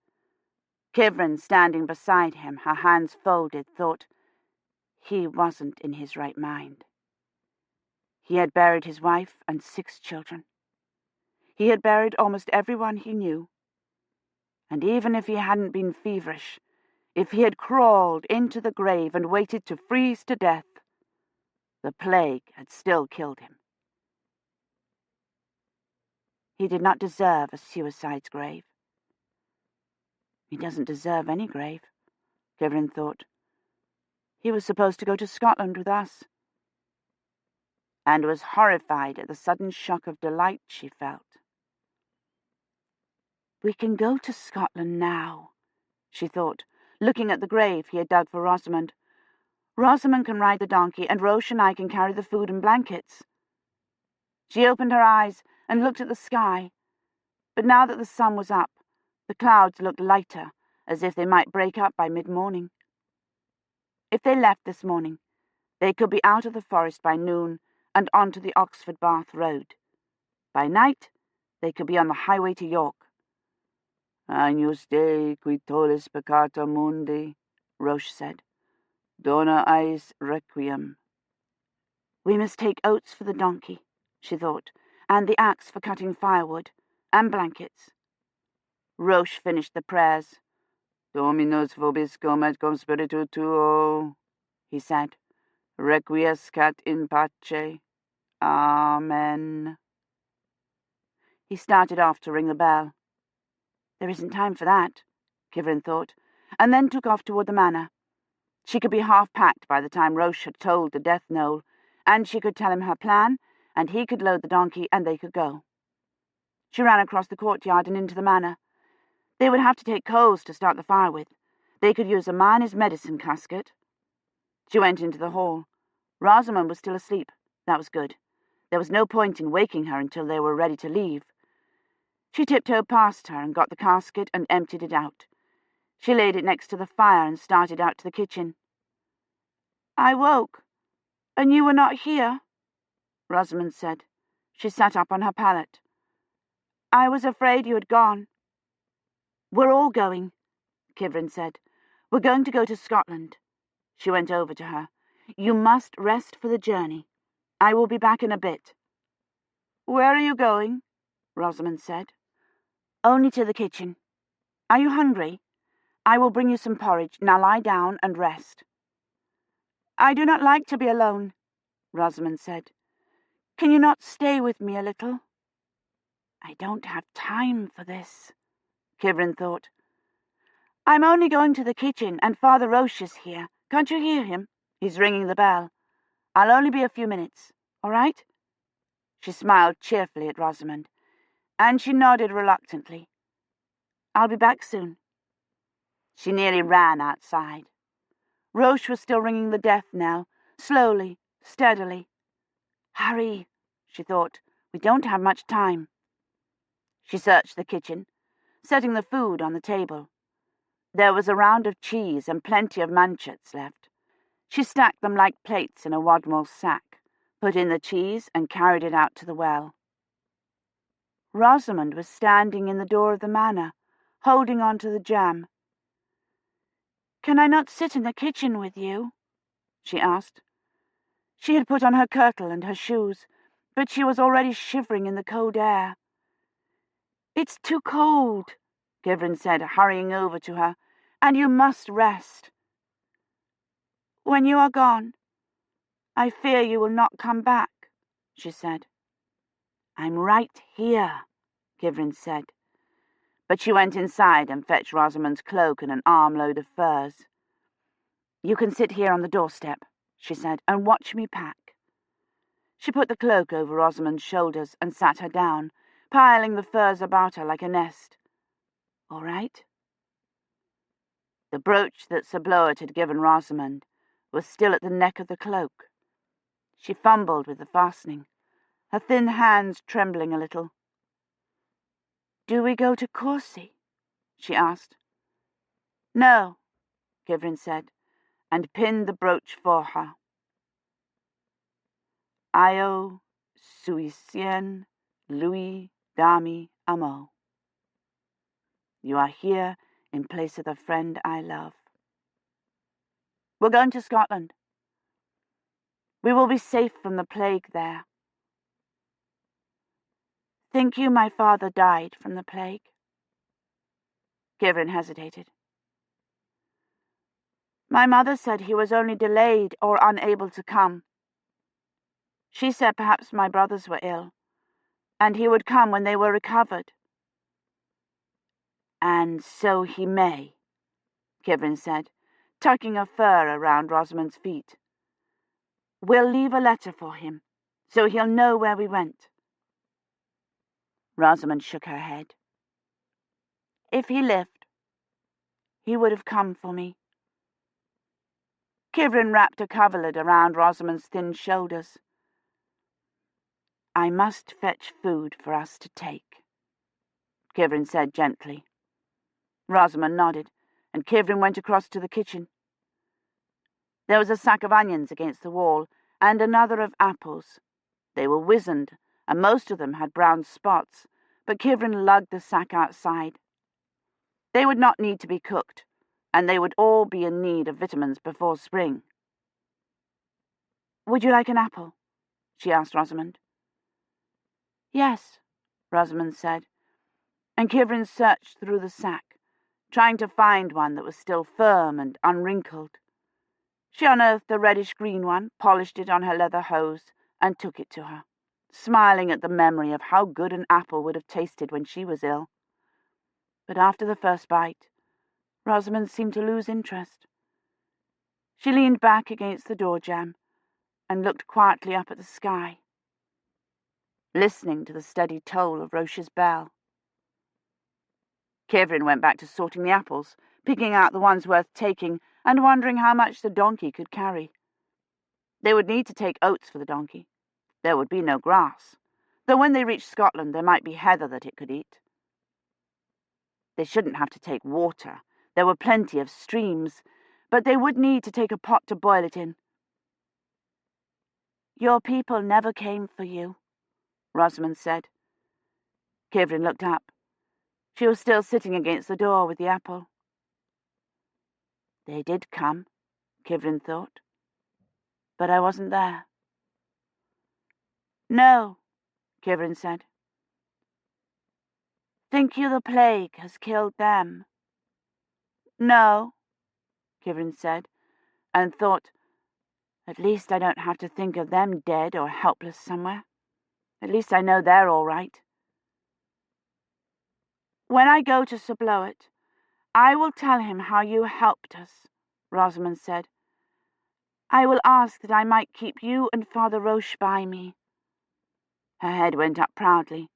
Kivrin, standing beside him, her hands folded, thought, he wasn't in his right mind. He had buried his wife and 6 children. He had buried almost everyone he knew. And even if he hadn't been feverish, if he had crawled into the grave and waited to freeze to death, the plague had still killed him. He did not deserve a suicide's grave. He doesn't deserve any grave, Kivrin thought. He was supposed to go to Scotland with us. And was horrified at the sudden shock of delight she felt. "We can go to Scotland now," she thought, looking at the grave he had dug for Rosamond. "Rosamond can ride the donkey, and Roche and I can carry the food and blankets." She opened her eyes and looked at the sky, but now that the sun was up, the clouds looked lighter, as if they might break up by mid-morning. If they left this morning, they could be out of the forest by noon and onto the Oxford-Bath road. By night, they could be on the highway to York. "Agnus Dei qui tollis peccata mundi," Roche said. "Dona eis requiem." We must take oats for the donkey, she thought, and the axe for cutting firewood, and blankets. Roche finished the prayers. "Dominus vobiscum et cum spiritu tuo," he said. "Requiescat in pace. Amen." He started off to ring the bell. There isn't time for that, Kivrin thought, and then took off toward the manor, She could be half-packed by the time Roche had told the death knoll, and she could tell him her plan, and he could load the donkey, and they could go. She ran across the courtyard and into the manor. They would have to take coals to start the fire with. They could use a miner's medicine casket. She went into the hall. Rosamond was still asleep. That was good. There was no point in waking her until they were ready to leave. She tiptoed past her and got the casket and emptied it out. She laid it next to the fire and started out to the kitchen. "I woke, and you were not here," Rosamond said. She sat up on her pallet. "I was afraid you had gone." "We're all going," Kivrin said. "We're going to go to Scotland." She went over to her. "You must rest for the journey. I will be back in a bit." "Where are you going?" Rosamond said. "Only to the kitchen. Are you hungry? I will bring you some porridge. Now lie down and rest." "I do not like to be alone," Rosamond said. "Can you not stay with me a little?" "I don't have time for this," Kivrin thought. "I'm only going to the kitchen, and Father Roche is here. Can't you hear him? He's ringing the bell. I'll only be a few minutes, all right?" She smiled cheerfully at Rosamond, and she nodded reluctantly. "I'll be back soon." She nearly ran outside. Roche was still ringing the death knell, slowly, steadily. "Hurry," she thought. "We don't have much time." She searched the kitchen, setting the food on the table. There was a round of cheese and plenty of manchets left. She stacked them like plates in a wadmal sack, put in the cheese, and carried it out to the well. Rosamond was standing in the door of the manor, holding on to the jam. "Can I not sit in the kitchen with you?" she asked. She had put on her kirtle and her shoes, but she was already shivering in the cold air. "It's too cold," Kivrin said, hurrying over to her, "and you must rest. When you are gone, I fear you will not come back," she said. "I'm right here," Kivrin said. But she went inside and fetched Rosamond's cloak and an armload of furs. "You can sit here on the doorstep," she said, "and watch me pack." She put the cloak over Rosamond's shoulders and sat her down, piling the furs about her like a nest. "All right?" The brooch that Sir Bloet had given Rosamond was still at the neck of the cloak. She fumbled with the fastening, her thin hands trembling a little. "Do we go to Courcy?" she asked. "No," Kivrin said, and pinned the brooch for her. "Io suicien Louis Dami Amo." You are here in place of the friend I love. "We're going to Scotland. We will be safe from the plague there." "Think you my father died from the plague?" Kivrin hesitated. "My mother said he was only delayed or unable to come. She said perhaps my brothers were ill, and he would come when they were recovered." "And so he may," Kivrin said, tucking a fur around Rosamond's feet. "We'll leave a letter for him, so he'll know where we went." Rosamond shook her head. "If he lived, he would have come for me." Kivrin wrapped a coverlid around Rosamond's thin shoulders. "I must fetch food for us to take," Kivrin said gently. Rosamond nodded, and Kivrin went across to the kitchen. There was a sack of onions against the wall, and another of apples. They were wizened, and most of them had brown spots, but Kivrin lugged the sack outside. They would not need to be cooked, and they would all be in need of vitamins before spring. "Would you like an apple?" she asked Rosamond. "Yes," Rosamond said, and Kivrin searched through the sack, trying to find one that was still firm and unwrinkled. She unearthed a reddish-green one, polished it on her leather hose, and took it to her, smiling at the memory of how good an apple would have tasted when she was ill. But after the first bite, Rosamond seemed to lose interest. She leaned back against the door jamb and looked quietly up at the sky, listening to the steady toll of Roche's bell. Kivrin went back to sorting the apples, picking out the ones worth taking and wondering how much the donkey could carry. They would need to take oats for the donkey. There would be no grass, though when they reached Scotland there might be heather that it could eat. They shouldn't have to take water. There were plenty of streams, but they would need to take a pot to boil it in. "Your people never came for you," Rosamond said. Kivrin looked up. She was still sitting against the door with the apple. They did come, Kivrin thought, but I wasn't there. "No," Kivrin said. "Think you the plague has killed them?" "No," Kivrin said, and thought, at least I don't have to think of them dead or helpless somewhere. At least I know they're all right. "When I go to Sir Bloet, I will tell him how you helped us," Rosamond said. "I will ask that I might keep you and Father Roche by me." Her head went up proudly.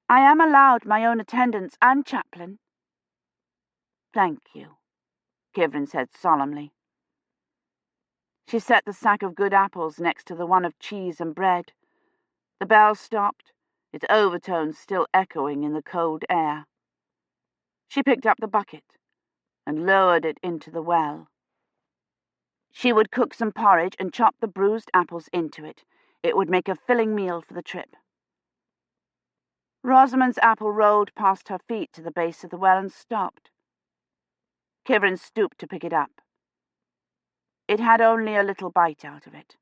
"I am allowed my own attendants and chaplain." "Thank you," Kivrin said solemnly. She set the sack of good apples next to the one of cheese and bread. The bell stopped, its overtones still echoing in the cold air. She picked up the bucket and lowered it into the well. She would cook some porridge and chop the bruised apples into it. It would make a filling meal for the trip. Rosamond's apple rolled past her feet to the base of the well and stopped. Kivrin stooped to pick it up. It had only a little bite out of it,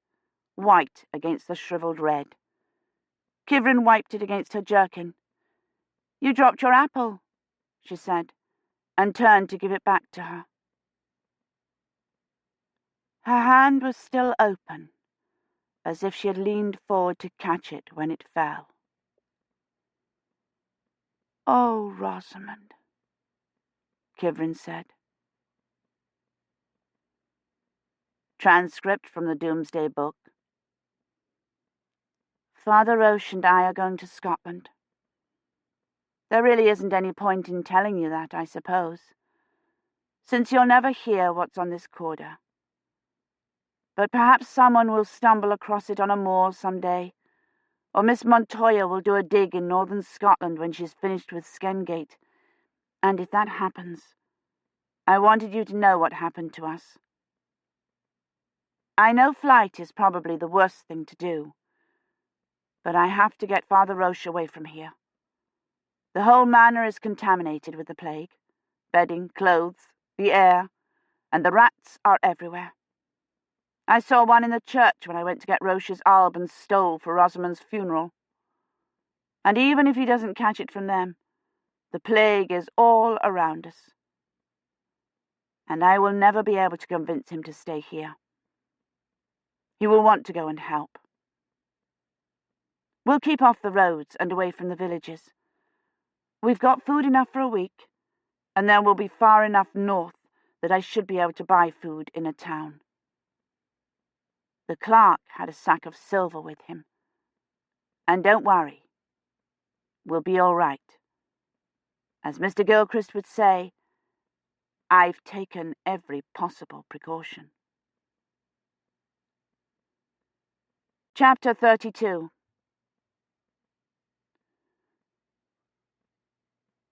white against the shriveled red. Kivrin wiped it against her jerkin. "You dropped your apple," she said, and turned to give it back to her. Her hand was still open, as if she had leaned forward to catch it when it fell. "Oh, Rosamond," Kivrin said. Transcript from the Doomsday Book. Father Roche and I are going to Scotland. There really isn't any point in telling you that, I suppose, since you'll never hear what's on this corder. But perhaps someone will stumble across it on a moor some day, or Miss Montoya will do a dig in northern Scotland when she's finished with Skengate, and if that happens, I wanted you to know what happened to us. I know flight is probably the worst thing to do, but I have to get Father Roche away from here. The whole manor is contaminated with the plague. Bedding, clothes, the air, and the rats are everywhere. I saw one in the church when I went to get Roche's alb and stole for Rosamond's funeral. And even if he doesn't catch it from them, the plague is all around us. And I will never be able to convince him to stay here. He will want to go and help. We'll keep off the roads and away from the villages. We've got food enough for a week, and then we'll be far enough north that I should be able to buy food in a town. The clerk had a sack of silver with him. And don't worry, we'll be all right. As Mr. Gilchrist would say, I've taken every possible precaution. Chapter 32.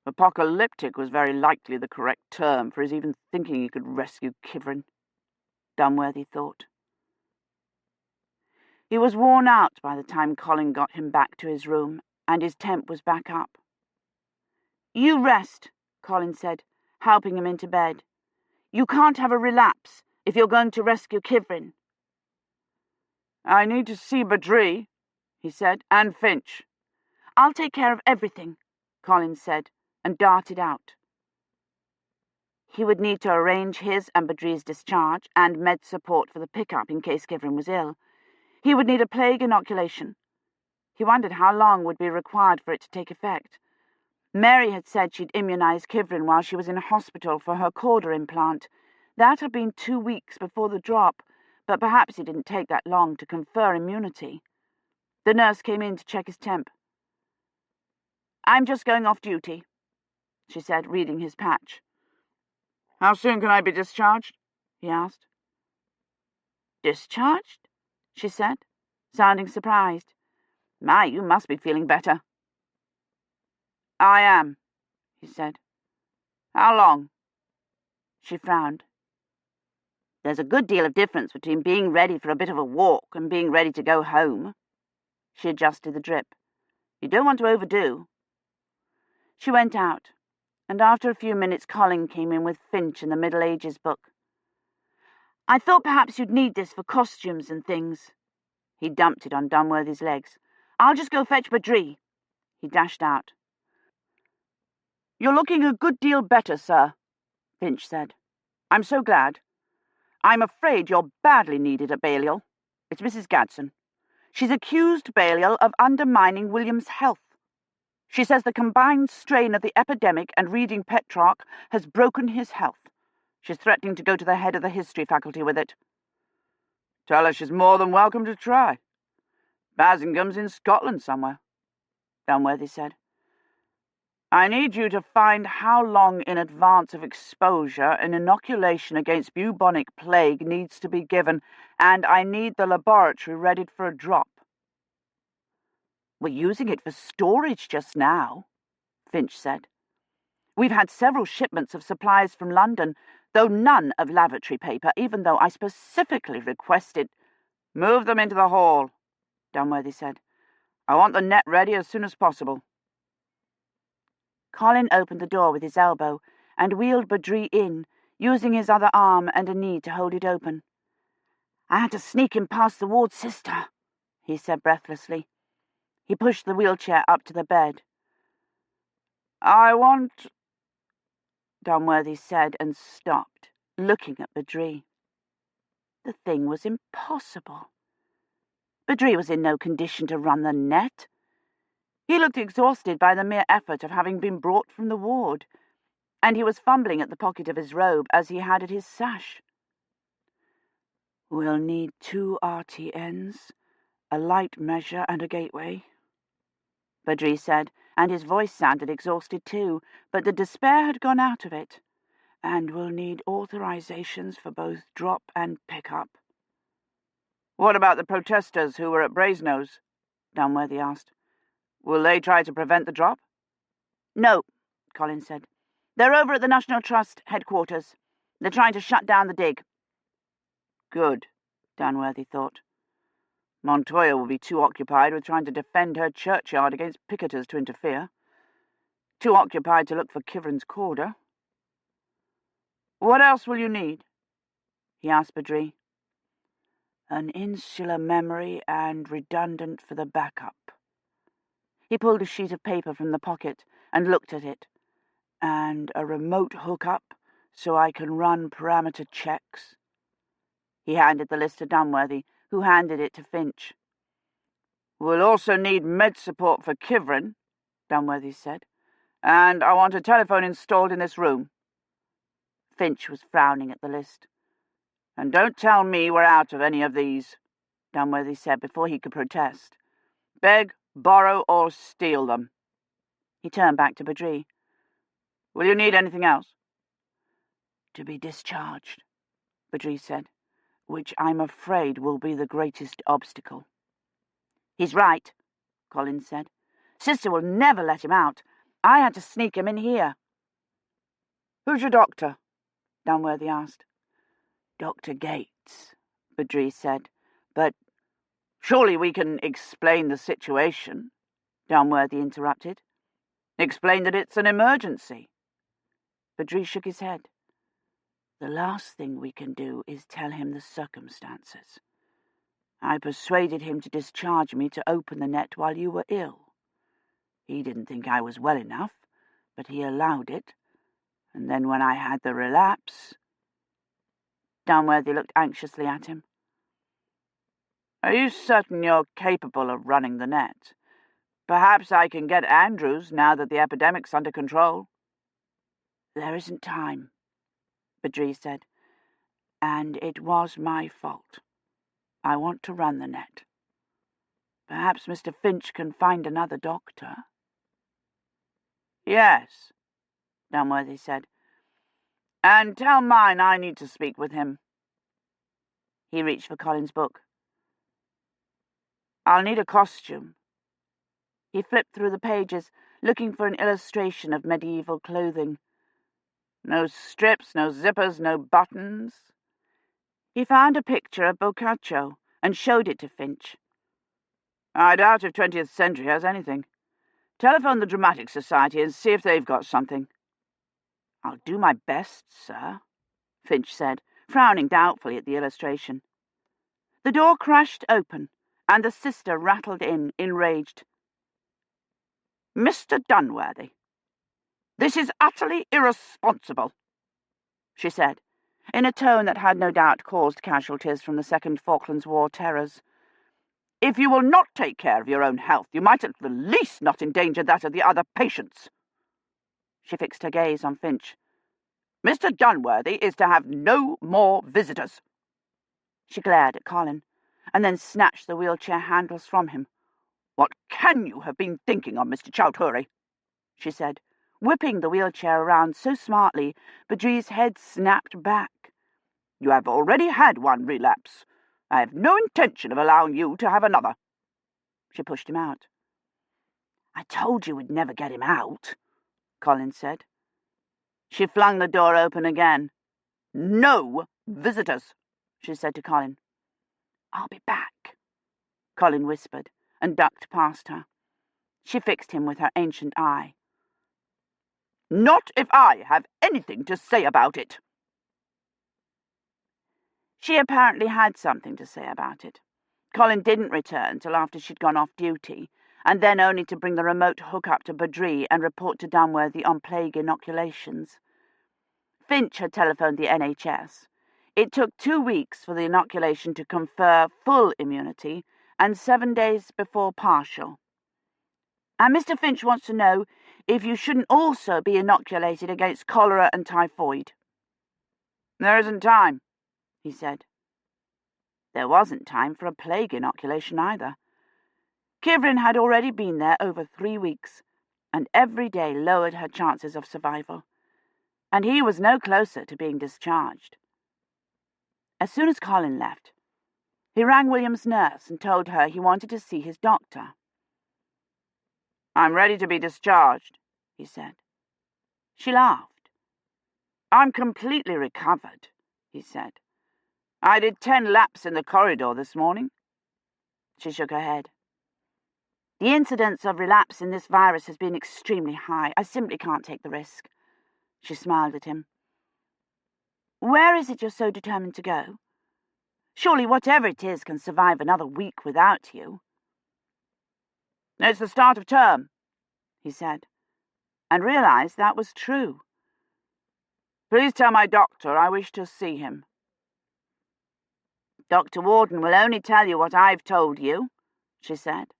Apocalyptic was very likely the correct term for his even thinking he could rescue Kivrin, Dunworthy thought. He was worn out by the time Colin got him back to his room, and his temp was back up. "You rest," Colin said, helping him into bed. "You can't have a relapse if you're going to rescue Kivrin." "I need to see Badri," he said, "and Finch." "I'll take care of everything," Colin said, and darted out. He would need to arrange his and Badri's discharge and med support for the pickup in case Kivrin was ill. He would need a plague inoculation. He wondered how long would be required for it to take effect. Mary had said she'd immunize Kivrin while she was in hospital for her cauda implant.
That had been 2 weeks before the drop, but perhaps it didn't take that long to confer immunity. The nurse came in to check his temp. "I'm just going off duty," she said, reading his patch.
"How soon can I be discharged?"
he asked. "Discharged?" she said, sounding surprised. "My, you must be feeling better."
"I am," he said. "How long?"
She frowned. "There's a good deal of difference between being ready for a bit of a walk and being ready to go home." She adjusted the drip. "You don't want to overdo." She went out, and after a few minutes Colin came in with Finch and the Middle Ages book. "I thought perhaps you'd need this for costumes and things." He dumped it on Dunworthy's legs. "I'll just go fetch Badri." He dashed out.
"You're looking a good deal better, sir," Finch said. "I'm so glad. I'm afraid you're badly needed at Balliol. It's Mrs. Gadsden. She's accused Balliol of undermining William's health. She says the combined strain of the epidemic and reading Petrarch has broken his health. She's threatening to go to the head of the history faculty with it." "Tell her she's more than welcome to try. Basingham's in Scotland somewhere," Dunworthy said. "I need you to find how long in advance of exposure an inoculation against bubonic plague needs to be given, and I need the laboratory readied for a drop."
"We're using it for storage just now," Finch said. "We've had several shipments of supplies from London, though none of lavatory paper, even though I specifically requested—"
"Move them into the hall," Dunworthy said. "I want the net ready as soon as possible."
Colin opened the door with his elbow and wheeled Badri in, using his other arm and a knee to hold it open. "I had to sneak him past the ward sister," he said breathlessly. He pushed the wheelchair up to the bed.
"I want—"
Dunworthy said and stopped, looking at Badri. The thing was impossible. Badri was in no condition to run the net. He looked exhausted by the mere effort of having been brought from the ward, and he was fumbling at the pocket of his robe as he had at his sash. "We'll need 2 RTNs, a light measure and a gateway," Badri said, and his voice sounded exhausted too, but the despair had gone out of it. "And we'll need authorizations for both drop and pickup."
"What about the protesters who were at Brasenose?" Dunworthy asked. "Will they try to prevent the drop?"
"No," Colin said. "They're over at the National Trust headquarters. They're trying to shut down the dig."
Good, Dunworthy thought. Montoya will be too occupied with trying to defend her churchyard against picketers to interfere. Too occupied to look for Kivrin's corder. "What else will you need?" he asked Badri.
"An insular memory and redundant for the backup." He pulled a sheet of paper from the pocket and looked at it. "And a remote hookup so I can run parameter checks." He handed the list to Dunworthy, who handed it to Finch.
"We'll also need med support for Kivrin," Dunworthy said. "And I want a telephone installed in this room."
Finch was frowning at the list.
"And don't tell me we're out of any of these," Dunworthy said before he could protest. "Beg, borrow, or steal them."
He turned back to Badri.
"Will you need anything else?"
"To be discharged," Badri said, "which I'm afraid will be the greatest obstacle." "He's right," Colin said. "Sister will never let him out. I had to sneak him in here."
"Who's your doctor?"
Dunworthy asked. "Dr. Gates," Badri said. "But—"
"Surely we can explain the situation," Dunworthy interrupted. "Explain that it's an emergency."
Badri shook his head. "The last thing we can do is tell him the circumstances. I persuaded him to discharge me to open the net while you were ill. He didn't think I was well enough, but he allowed it. And then when I had the relapse—" Dunworthy looked anxiously at him.
"Are you certain you're capable of running the net? Perhaps I can get Andrews now that the epidemic's under control."
"There isn't time," Badri said. And it was my fault. I want to run the net. Perhaps Mr. Finch can find another doctor." "Yes," Dunworthy said. "And tell mine I need to speak with him." He reached for Colin's book. "I'll need a costume." He flipped through the pages, looking for an illustration of medieval clothing. No strips, no zippers, no buttons. He found a picture of Boccaccio and showed it to Finch. "I doubt if 20th century has anything. Telephone the Dramatic Society and see if they've got something." "I'll do my best, sir," Finch said, frowning doubtfully at the illustration. The door crashed open, and the sister rattled in, enraged. "Mr. Dunworthy, this is utterly irresponsible," she said, in a tone that had no doubt caused casualties from the Second Falklands War terrors. "If you will not take care of your own health, you might at the least not endanger that of the other patients." She fixed her gaze on Finch. "Mr. Dunworthy is to have no more visitors." She glared at Colin, and then snatched the wheelchair handles from him. "What can you have been thinking of, Mr. Chowdhury?" she said, whipping the wheelchair around so smartly Badri's head snapped back. "You have already had one relapse. I have no intention of allowing you to have another." She pushed him out. "I told you we'd never get him out," Colin said. She flung the door open again. "No visitors," she said to Colin. "I'll be back," Colin whispered, and ducked past her. She fixed him with her ancient eye. "Not if I have anything to say about it." She apparently had something to say about it. Colin didn't return till after she'd gone off duty, and then only to bring the remote hookup to Badri and report to Dunworthy on plague inoculations. Finch had telephoned the NHS. It took 2 weeks for the inoculation to confer full immunity and 7 days before partial. "And Mr. Finch wants to know if you shouldn't also be inoculated against cholera and typhoid." "There isn't time," he said. There wasn't time for a plague inoculation either. Kivrin had already been there over 3 weeks, and every day lowered her chances of survival. And he was no closer to being discharged. As soon as Colin left, he rang William's nurse and told her he wanted to see his doctor. "I'm ready to be discharged," he said. She laughed. "I'm completely recovered," he said. "I did 10 laps in the corridor this morning." She shook her head. "The incidence of relapse in this virus has been extremely high. I simply can't take the risk." She smiled at him. "Where is it you're so determined to go? Surely whatever it is can survive another week without you." "It's the start of term," he said, and realized that was true. "Please tell my doctor I wish to see him." "Dr. Warden will only tell you what I've told you," she said.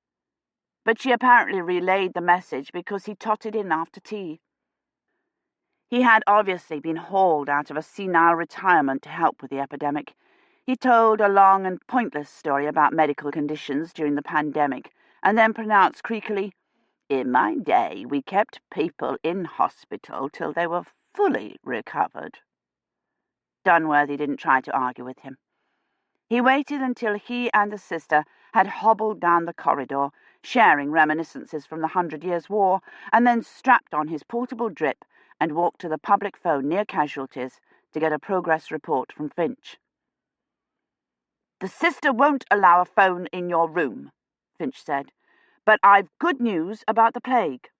But she apparently relayed the message because he tottered in after tea. He had obviously been hauled out of a senile retirement to help with the epidemic. He told a long and pointless story about medical conditions during the pandemic, and then pronounced creakily, "In my day, we kept people in hospital till they were fully recovered." Dunworthy didn't try to argue with him. He waited until he and the sister had hobbled down the corridor, sharing reminiscences from the 100 Years' War, and then strapped on his portable drip and walked to the public phone near casualties to get a progress report from Finch. "The sister won't allow a phone in your room," Finch said, "but I've good news about the plague.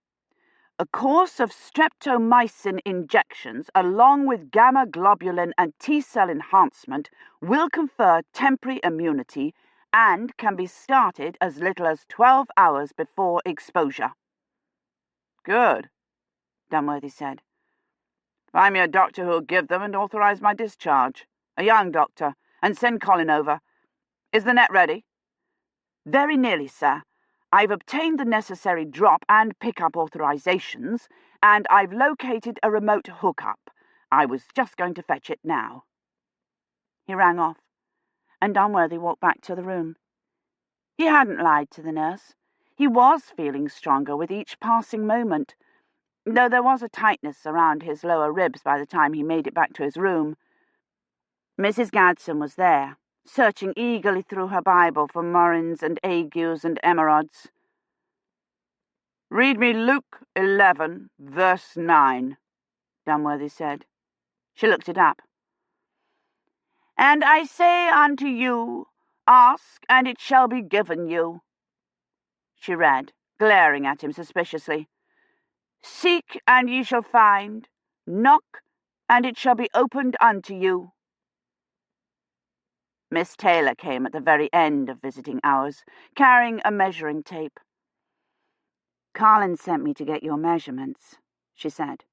A course of streptomycin injections, along with gamma-globulin and T-cell enhancement, will confer temporary immunity and can be started as little as 12 hours before exposure." "Good," Dunworthy said. "Find me a doctor who'll give them and authorize my discharge. A young doctor, and send Colin over. Is the net ready?" "Very nearly, sir. I've obtained the necessary drop and pick-up authorizations, and I've located a remote hookup. I was just going to fetch it now." He rang off, and Dunworthy walked back to the room. He hadn't lied to the nurse. He was feeling stronger with each passing moment, though there was a tightness around his lower ribs by the time he made it back to his room. Mrs. Gadsden was there, searching eagerly through her Bible for murrains and agues and emerods. "Read me Luke 11, verse 9, Dunworthy said. She looked it up. "And I say unto you, ask, and it shall be given you," she read, glaring at him suspiciously. "Seek, and ye shall find. Knock, and it shall be opened unto you." Miss Taylor came at the very end of visiting hours, carrying a measuring tape. "Colin sent me to get your measurements," she said.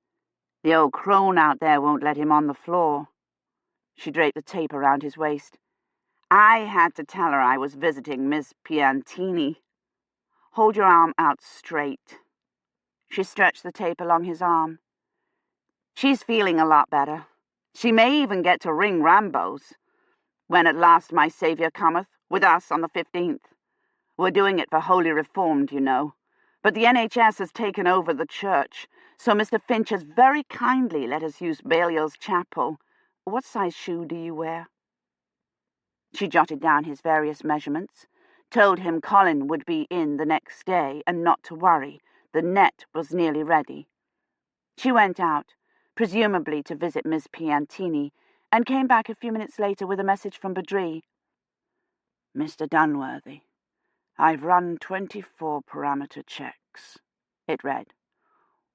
"The old crone out there won't let him on the floor." She draped the tape around his waist. "I had to tell her I was visiting Miss Piantini. Hold your arm out straight." She stretched the tape along his arm. "She's feeling a lot better. She may even get to ring Rambo's. When at last my Saviour cometh, with us on the 15th. We're doing it for Holy Reformed, you know. But the NHS has taken over the church, so Mr. Finch has very kindly let us use Balliol's chapel. What size shoe do you wear?" She jotted down his various measurements, told him Colin would be in the next day, and not to worry. The net was nearly ready. She went out, presumably to visit Miss Piantini, and came back a few minutes later with a message from Badri. "Mr. Dunworthy, I've run 24 parameter checks," it read.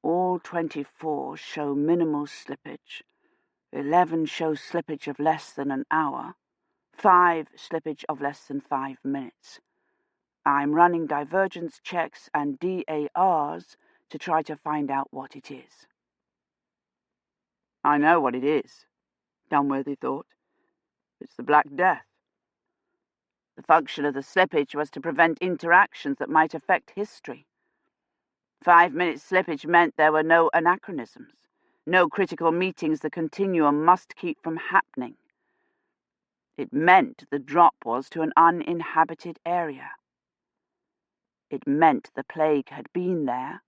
"All 24 show minimal slippage. 11 show slippage of less than an hour. 5 slippage of less than 5 minutes. I'm running divergence checks and DARs to try to find out what it is." "I know what it is," Dunworthy thought. "It's the Black Death." The function of the slippage was to prevent interactions that might affect history. 5-minute slippage meant there were no anachronisms, no critical meetings the continuum must keep from happening. It meant the drop was to an uninhabited area. It meant the plague had been there,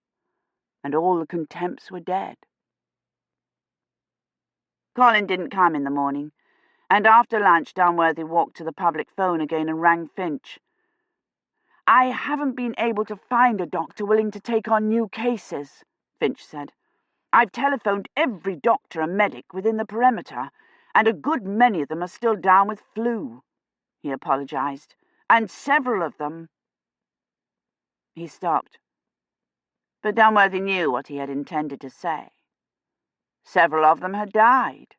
and all the contempts were dead. Colin didn't come in the morning, and after lunch Dunworthy walked to the public phone again and rang Finch. "I haven't been able to find a doctor willing to take on new cases," Finch said. "I've telephoned every doctor and medic within the perimeter, and a good many of them are still down with flu," he apologized, "and several of them—" He stopped. But Dunworthy knew what he had intended to say. Several of them had died,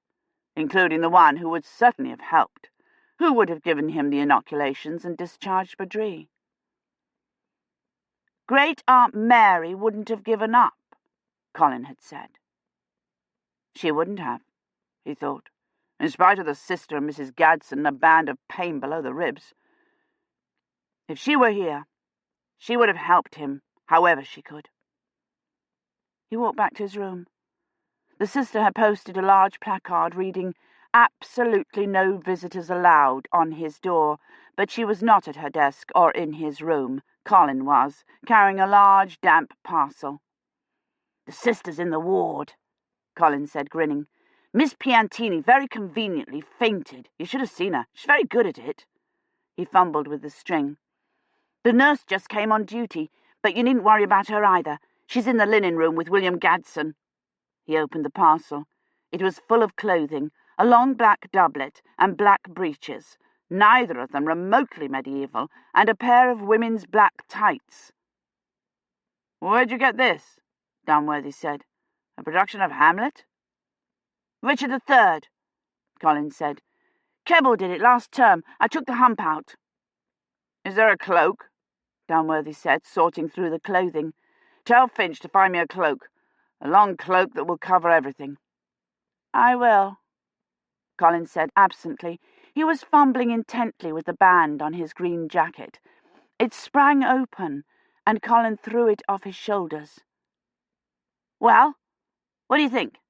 including the one who would certainly have helped, who would have given him the inoculations and discharged Badri. "Great-Aunt Mary wouldn't have given up," Colin had said. She wouldn't have, he thought, in spite of the sister and Mrs. Gadsden and a band of pain below the ribs. If she were here, she would have helped him however she could. He walked back to his room. The sister had posted a large placard reading, "Absolutely no visitors allowed," on his door, but she was not at her desk or in his room. Colin was, carrying a large, damp parcel. "The sister's in the ward," Colin said, grinning. "Miss Piantini very conveniently fainted. You should have seen her. She's very good at it." He fumbled with the string. "The nurse just came on duty, but you needn't worry about her either. She's in the linen room with William Gadsden." He opened the parcel. It was full of clothing, a long black doublet and black breeches, neither of them remotely medieval, and a pair of women's black tights. "Where'd you get this?" Dunworthy said. "A production of Hamlet?" "Richard III," Colin said. "Keble did it last term. I took the hump out." "Is there a cloak?" Dunworthy said, sorting through the clothing. "Tell Finch to find me a cloak. A long cloak that will cover everything." "I will," Colin said absently. He was fumbling intently with the band on his green jacket. It sprang open, and Colin threw it off his shoulders. "Well, what do you think?"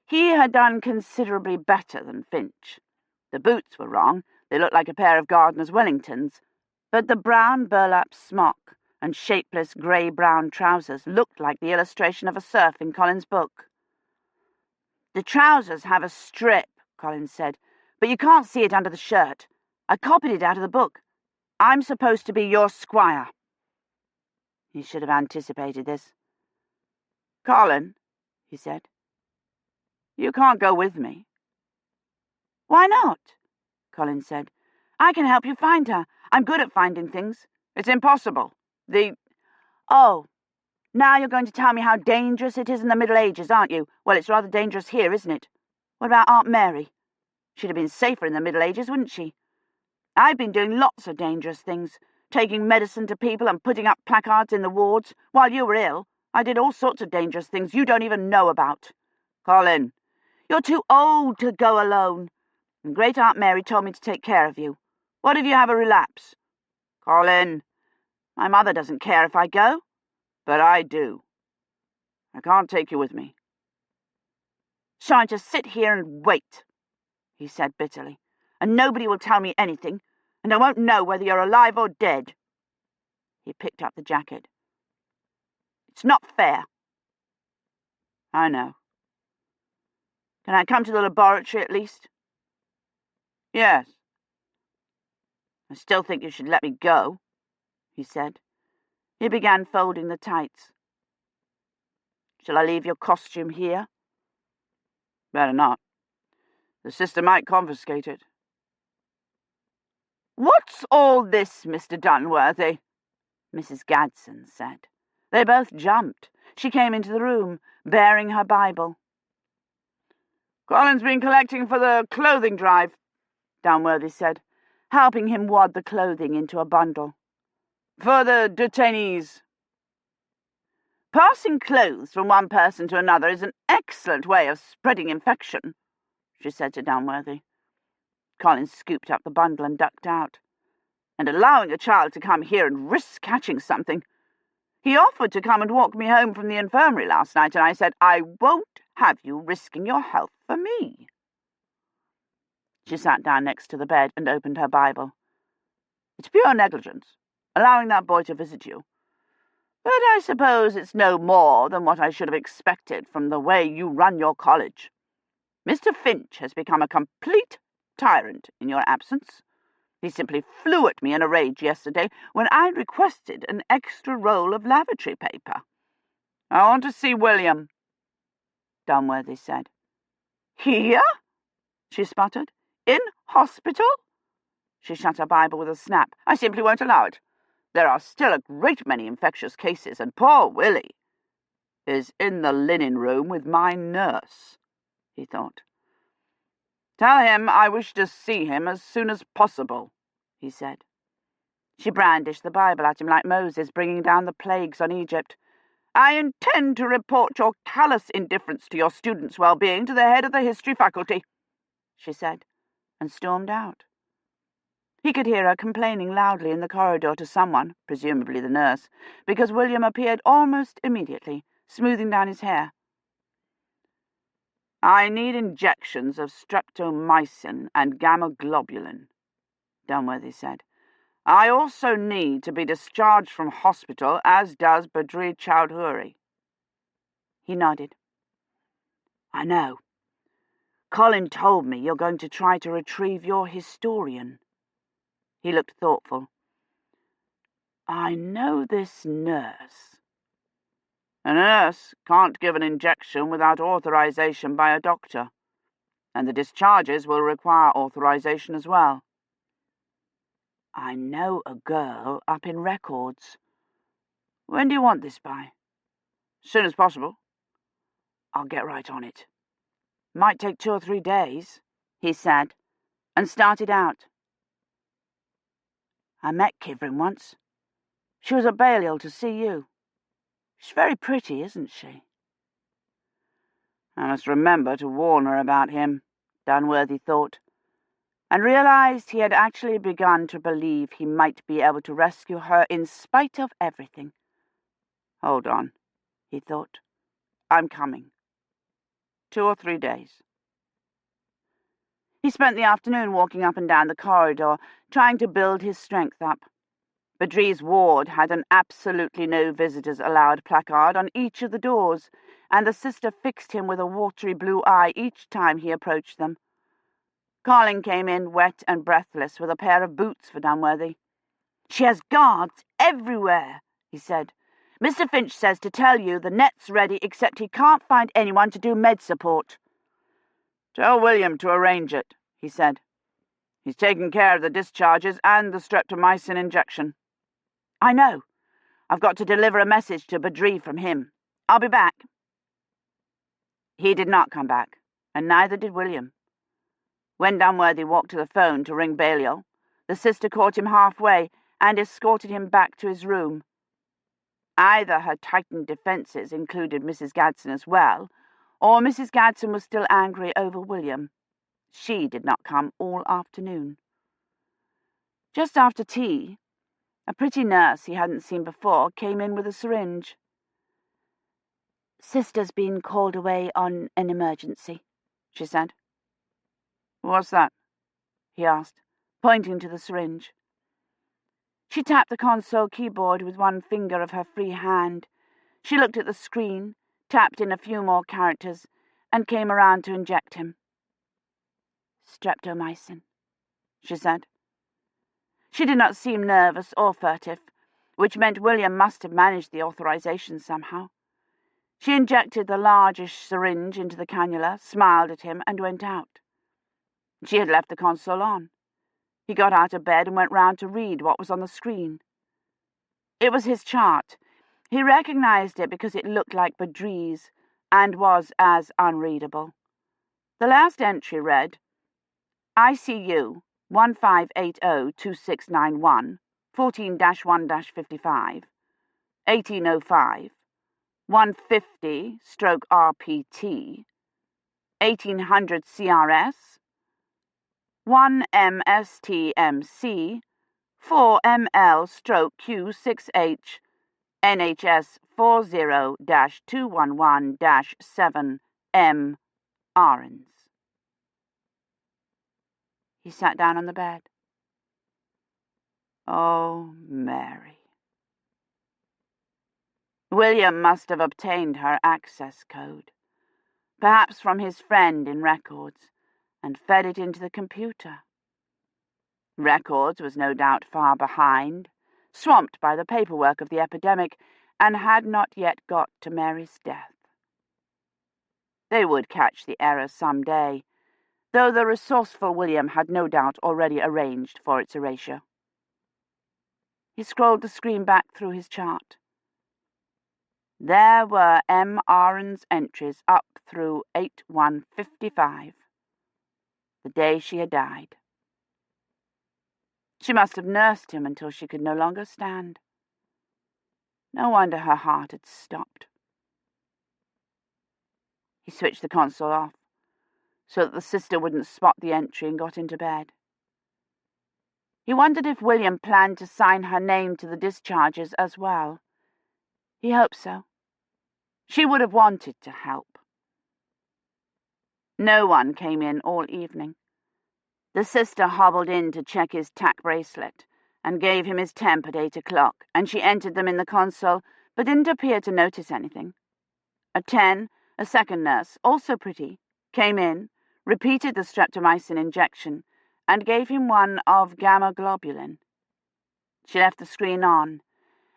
He had done considerably better than Finch. The boots were wrong. They looked like a pair of gardener's Wellingtons. But the brown burlap smock and shapeless grey-brown trousers looked like the illustration of a serf in Colin's book. "The trousers have a strip," Colin said, "but you can't see it under the shirt. I copied it out of the book. I'm supposed to be your squire." He should have anticipated this. "Colin," he said, "you can't go with me." "Why not?" Colin said. "I can help you find her. I'm good at finding things." "It's impossible. Oh, now you're going to tell me how dangerous it is in the Middle Ages, aren't you? Well, it's rather dangerous here, isn't it? What about Aunt Mary? She'd have been safer in the Middle Ages, wouldn't she? I've been doing lots of dangerous things, taking medicine to people and putting up placards in the wards. While you were ill, I did all sorts of dangerous things you don't even know about." "Colin, you're too old to go alone. And Great Aunt Mary told me to take care of you. What if you have a relapse?" "Colin, my mother doesn't care if I go." "But I do. I can't take you with me." "So I'm to sit here and wait," he said bitterly, "and nobody will tell me anything, and I won't know whether you're alive or dead." He picked up the jacket. "It's not fair." "I know. Can I come to the laboratory at least?" "Yes." "I still think you should let me go," he said. He began folding the tights. "Shall I leave your costume here?" "Better not. The sister might confiscate it." "What's all this, Mr. Dunworthy?" Mrs. Gadsden said. They both jumped. She came into the room, bearing her Bible. "Colin's been collecting for the clothing drive," Dunworthy said, helping him wad the clothing into a bundle. "For the detainees." "Passing clothes from one person to another is an excellent way of spreading infection," she said to Dunworthy. Colin scooped up the bundle and ducked out. "And allowing a child to come here and risk catching something. He offered to come and walk me home from the infirmary last night, and I said, 'I won't have you risking your health for me.'" She sat down next to the bed and opened her Bible. "It's pure negligence, allowing that boy to visit you. But I suppose it's no more than what I should have expected from the way you run your college. Mr. Finch has become a complete tyrant in your absence. He simply flew at me in a rage yesterday when I requested an extra roll of lavatory paper." "I want to see William," Dunworthy said. "Here?" she sputtered. "In hospital?" She shut her Bible with a snap. "I simply won't allow it. There are still a great many infectious cases, and poor Willie is in the linen room with my nurse," he thought. "Tell him I wish to see him as soon as possible," he said. She brandished the Bible at him like Moses bringing down the plagues on Egypt. "I intend to report your callous indifference to your students' well-being to the head of the history faculty," she said, and stormed out. He could hear her complaining loudly in the corridor to someone, presumably the nurse, because William appeared almost immediately, smoothing down his hair. "I need injections of streptomycin and gamma-globulin," Dunworthy said. "I also need to be discharged from hospital, as does Badri Chowdhury." He nodded. "I know. Colin told me you're going to try to retrieve your historian." He looked thoughtful. "I know this nurse." "A nurse can't give an injection without authorization by a doctor, and the discharges will require authorization as well." "I know a girl up in records." "When do you want this by?" "As soon as possible." "I'll get right on it. Might take 2 or 3 days," he said, and started out. "I met Kivrin once. She was at Balliol to see you. She's very pretty, isn't she?" I must remember to warn her about him, Dunworthy thought, and realized he had actually begun to believe he might be able to rescue her in spite of everything. "Hold on," he thought. "I'm coming."
2 or 3 days. He spent the afternoon walking up and down the corridor, trying to build his strength up. Badri's ward had an absolutely no visitors allowed placard on each of the doors, and the sister fixed him with a watery blue eye each time he approached them. Colin came in wet and breathless with a pair of boots for Dunworthy. "She has guards everywhere," he said. "Mr. Finch says to tell you the net's ready, except he can't find anyone to do med support." "Tell William to arrange it," he said. "He's taking care of the discharges and the streptomycin injection." "I know. I've got to deliver a message to Badri from him. I'll be back." He did not come back, and neither did William. When Dunworthy walked to the phone to ring Balliol, the sister caught him halfway and escorted him back to his room. Either her tightened defences included Mrs. Gadsden as well, or Mrs. Gadsden was still angry over William. She did not come all afternoon. Just after tea, a pretty nurse he hadn't seen before came in with a syringe. "Sister's been called away on an emergency," she said. "What's that?" he asked, pointing to the syringe. She tapped the console keyboard with one finger of her free hand. She looked at the screen, tapped in a few more characters, and came around to inject him. "Streptomycin," she said. She did not seem nervous or furtive, which meant William must have managed the authorization somehow. She injected the largish syringe into the cannula, smiled at him, and went out. She had left the console on. He got out of bed and went round to read what was on the screen. It was his chart. He recognized it because it looked like Badri's and was as unreadable. The last entry read, ICU 1580-2691, 14-1-55, 1805, 150/RPT, 1800 CRS, 1 MSTMC, 4 ML/Q6H, NHS 40-211-7 M. Ahrens. He sat down on the bed. Oh, Mary. William must have obtained her access code, perhaps from his friend in records, and fed it into the computer. Records was no doubt far behind, swamped by the paperwork of the epidemic, and had not yet got to Mary's death. They would catch the error some day, though the resourceful William had no doubt already arranged for its erasure. He scrolled the screen back through his chart. There were M. Ahrens' entries up through 8/1/55, the day she had died. She must have nursed him until she could no longer stand. No wonder her heart had stopped. He switched the console off, so that the sister wouldn't spot the entry, and got into bed. He wondered if William planned to sign her name to the discharges as well. He hoped so. She would have wanted to help. No one came in all evening. The sister hobbled in to check his tack bracelet and gave him his temp at 8 o'clock, and she entered them in the console, but didn't appear to notice anything. At 10, a second nurse, also pretty, came in, repeated the streptomycin injection, and gave him one of gamma globulin. She left the screen on,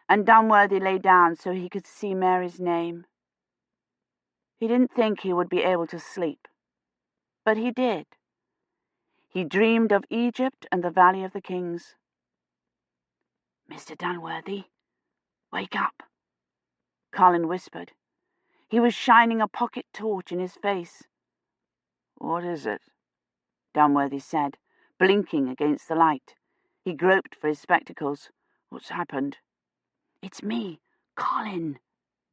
and Dunworthy lay down so he could see Mary's name. He didn't think he would be able to sleep, but he did. He dreamed of Egypt and the Valley of the Kings. "Mr. Dunworthy, wake up," Colin whispered. He was shining a pocket torch in his face. "What is it?" Dunworthy said, blinking against the light. He groped for his spectacles. "What's happened?" "It's me, Colin,"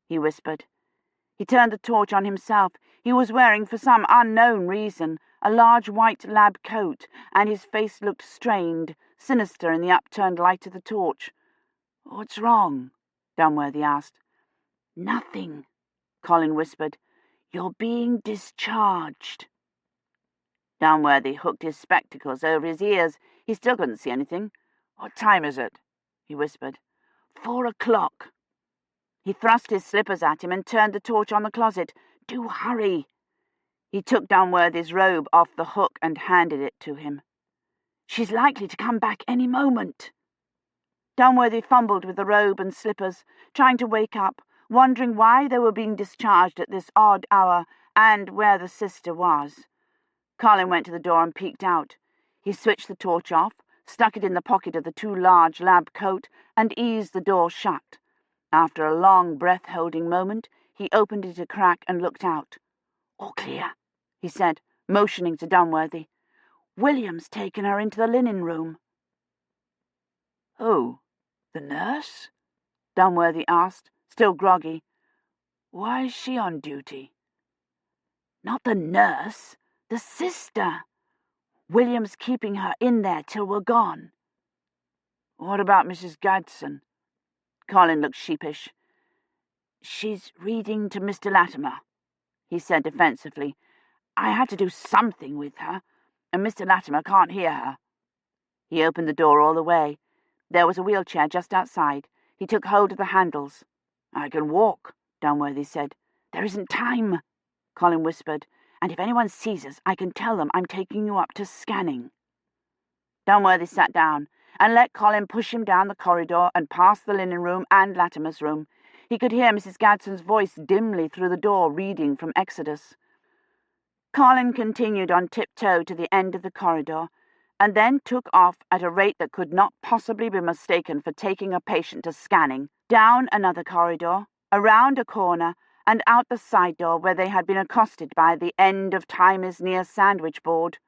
he whispered. He turned the torch on himself. He was wearing, for some unknown reason, a large white lab coat, and his face looked strained, sinister in the upturned light of the torch. "What's wrong?" Dunworthy asked. "Nothing," Colin whispered.
You're being discharged." Downworthy hooked his spectacles over his ears. He still couldn't see anything. "What time is it?" he whispered. 4 o'clock. He thrust his slippers at him and turned the torch on the closet. "Do hurry." He took Downworthy's robe off the hook and handed it to him. "She's likely to come back any moment." Downworthy fumbled with the robe and slippers, trying to wake up, wondering why they were being discharged at this odd hour and where the sister was. Colin went to the door and peeked out. He switched the torch off, stuck it in the pocket of the too large lab coat, and eased the door shut. After a long breath-holding moment, he opened it a crack and looked out. "All clear," he said, motioning to Downworthy. "William's taken her into the linen room." "Oh, the nurse?" Downworthy asked, still groggy. "Why is she on duty?" "Not the nurse, the sister. William's keeping her in there till we're gone." "What about Mrs. Gadsden?" Colin looked sheepish. "She's reading to Mr. Latimer," he said defensively. "I had to do something with her, and Mr. Latimer can't hear her." He opened the door all the way. There was a wheelchair just outside. He took hold of the handles. "I can walk," Downworthy said. "There isn't time," Colin whispered, "and if anyone sees us, I can tell them I'm taking you up to scanning." Downworthy sat down and let Colin push him down the corridor and past the linen room and Latimer's room. He could hear Mrs. Gadsden's voice dimly through the door reading from Exodus. Colin continued on tiptoe to the end of the corridor, and then took off at a rate that could not possibly be mistaken for taking a patient to scanning, down another corridor, around a corner, and out the side door where they had been accosted by the end of time is near sandwich board.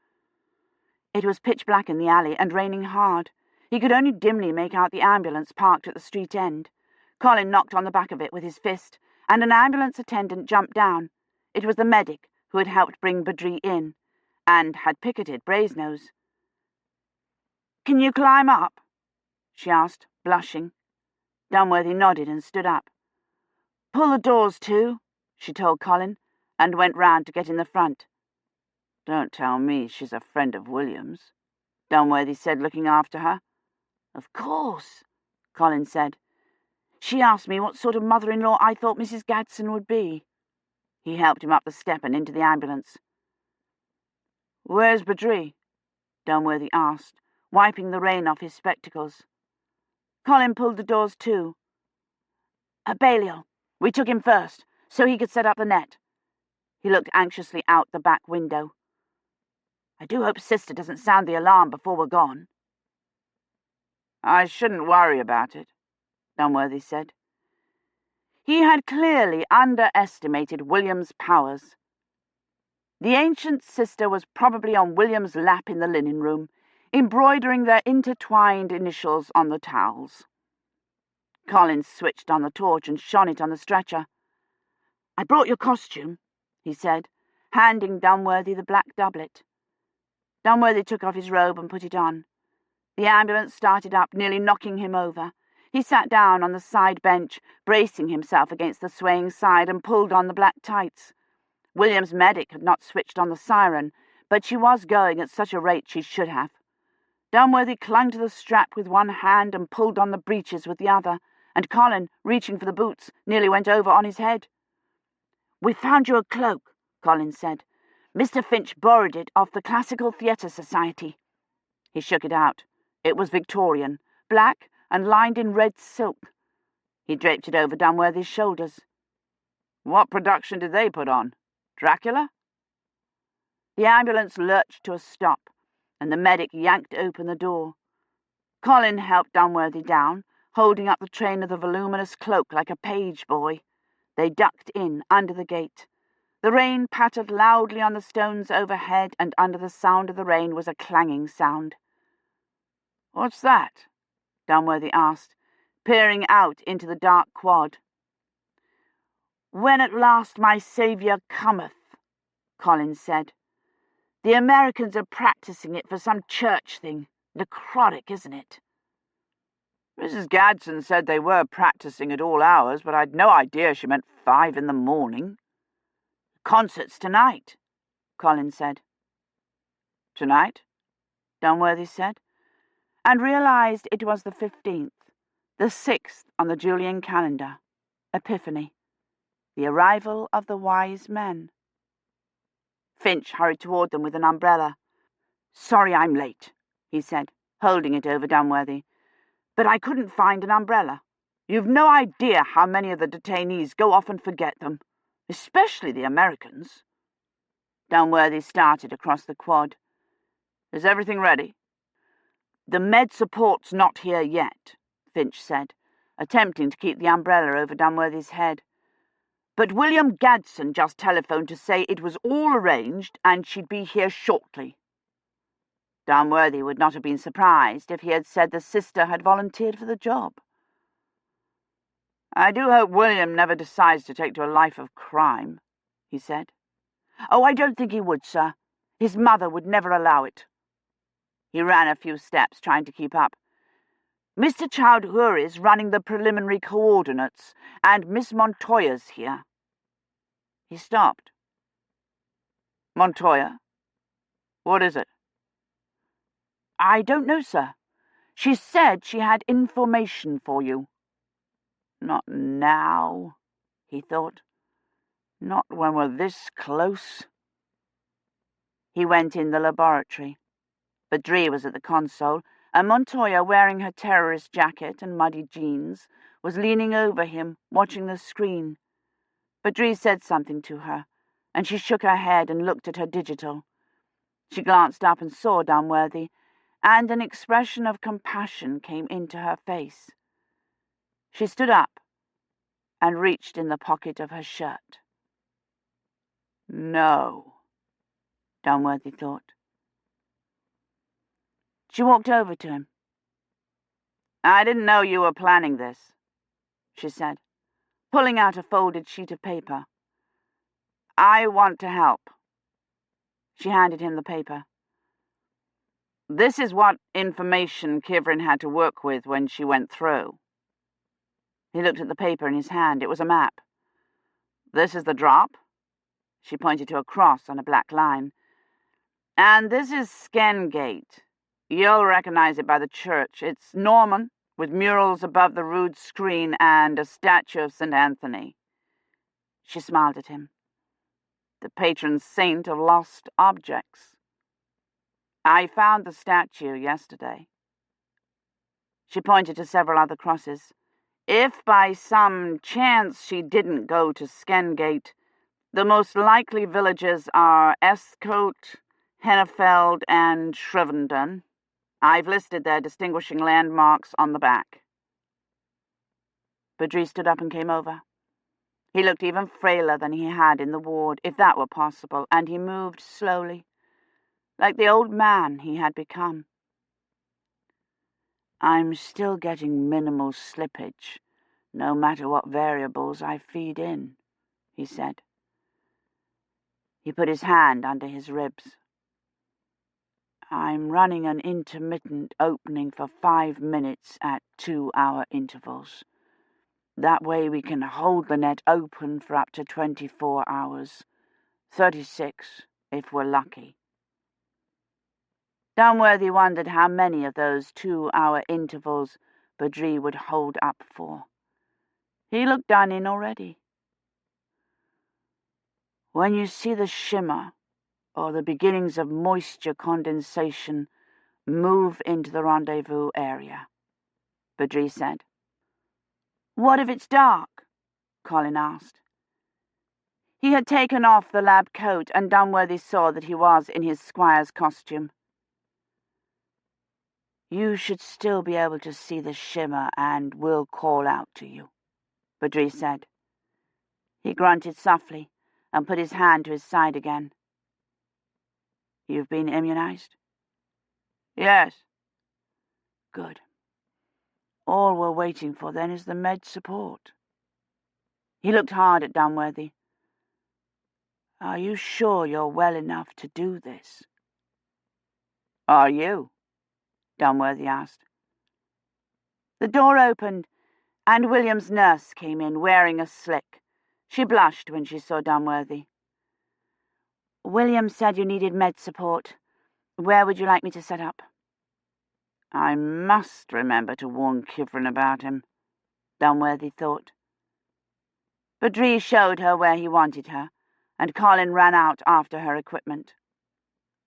It was pitch black in the alley and raining hard. He could only dimly make out the ambulance parked at the street end. Colin knocked on the back of it with his fist, and an ambulance attendant jumped down. It was the medic who had helped bring Badri in, and had picketed Brasenose. "Can you climb up?" she asked, blushing. Downworthy nodded and stood up. "Pull the doors to," she told Colin, and went round to get in the front. "Don't tell me she's a friend of William's," Downworthy said, looking after her. "Of course," Colin said. "She asked me what sort of mother-in-law I thought Mrs. Gadsden would be." He helped him up the step and into the ambulance. "Where's Badri?" Downworthy asked, wiping the rain off his spectacles. Colin pulled the doors to. "At Balliol. We took him first, so he could set up the net." He looked anxiously out the back window. "I do hope Sister doesn't sound the alarm before we're gone." "I shouldn't worry about it," Downworthy said. He had clearly underestimated William's powers. The ancient sister was probably on William's lap in the linen room, embroidering their intertwined initials on the towels. Colin switched on the torch and shone it on the stretcher. "I brought your costume," he said, handing Downworthy the black doublet. Downworthy took off his robe and put it on. The ambulance started up, nearly knocking him over. He sat down on the side bench, bracing himself against the swaying side, and pulled on the black tights. William's medic had not switched on the siren, but she was going at such a rate she should have. Downworthy clung to the strap with one hand and pulled on the breeches with the other, and Colin, reaching for the boots, nearly went over on his head. "We found you a cloak," Colin said. "Mr. Finch borrowed it off the Classical Theatre Society." He shook it out. It was Victorian, black and lined in red silk. He draped it over Downworthy's shoulders. "What production did they put on? Dracula?" The ambulance lurched to a stop, and the medic yanked open the door. Colin helped Downworthy down, holding up the train of the voluminous cloak like a page boy. They ducked in under the gate. The rain pattered loudly on the stones overhead, and under the sound of the rain was a clanging sound. "What's that?" Downworthy asked, peering out into the dark quad. "When at last my saviour cometh," Colin said. "The Americans are practicing it for some church thing. Necrotic, isn't it?" "Mrs. Gadsden said they were practicing at all hours, but I'd no idea she meant 5 in the morning." Concert's tonight, Colin said. Tonight? Dunworthy said, and realised it was the 15th, the 6th on the Julian calendar, Epiphany, the arrival of the wise men. Finch hurried toward them with an umbrella. "Sorry I'm late," he said, holding it over Dunworthy, "but I couldn't find an umbrella. You've no idea how many of the detainees go off and forget them, especially the Americans." Dunworthy started across the quad. "Is everything ready?" "The med support's not here yet," Finch said, attempting to keep the umbrella over Dunworthy's head. "But William Gadsden just telephoned to say it was all arranged and she'd be here shortly." Dunworthy would not have been surprised if he had said the sister had volunteered for the job. "I do hope William never decides to take to a life of crime," he said. "Oh, I don't think he would, sir. His mother would never allow it." He ran a few steps, trying to keep up. "Mr. Chowdhury's running the preliminary coordinates, and Miss Montoya's here." He stopped. "Montoya? What is it?" "I don't know, sir. She said she had information for you." "Not now," he thought. "Not when we're this close." He went in the laboratory. Badri was at the console, and Montoya, wearing her terrorist jacket and muddy jeans, was leaning over him, watching the screen. Badri said something to her, and she shook her head and looked at her digital. She glanced up and saw Dunworthy, and an expression of compassion came into her face. She stood up and reached in the pocket of her shirt. "No," Dunworthy thought. She walked over to him. "I didn't know you were planning this," she said, pulling out a folded sheet of paper. "I want to help." She handed him the paper. "This is what information Kivrin had to work with when she went through." He looked at the paper in his hand. It was a map. "This is the drop." She pointed to a cross on a black line. "And this is Skengate. You'll recognize it by the church. It's Norman, with murals above the rood screen and a statue of St. Anthony." She smiled at him. "The patron saint of lost objects. I found the statue yesterday." She pointed to several other crosses. "If by some chance she didn't go to Skengate, the most likely villages are Estcote, Hennefeld, and Shrivenden. I've listed their distinguishing landmarks on the back." Badri stood up and came over. He looked even frailer than he had in the ward, if that were possible, and he moved slowly, like the old man he had become. "I'm still getting minimal slippage, no matter what variables I feed in," he said. He put his hand under his ribs. "I'm running an intermittent opening for 5 minutes at 2-hour intervals. That way we can hold the net open for up to 24 hours. 36, if we're lucky." Dunworthy wondered how many of those 2-hour intervals Badri would hold up for. He looked done in already. "When you see the shimmer, or the beginnings of moisture condensation, move into the rendezvous area," Badri said. "What if it's dark?" Colin asked. He had taken off the lab coat, and Dunworthy saw that he was in his squire's costume. "You should still be able to see the shimmer, and we'll call out to you," Badri said. He grunted softly and put his hand to his side again. "You've been immunized?" "Yes." "Good. All we're waiting for then is the med support." He looked hard at Dunworthy. "Are you sure you're well enough to do this?" "Are you?" Dunworthy asked. The door opened, and William's nurse came in, wearing a slick. She blushed when she saw Dunworthy. William said you needed med support. Where would you like me to set up?
I must remember to warn Kivrin about him, Dunworthy thought. Badri showed her where he wanted her, and Colin ran out after her equipment.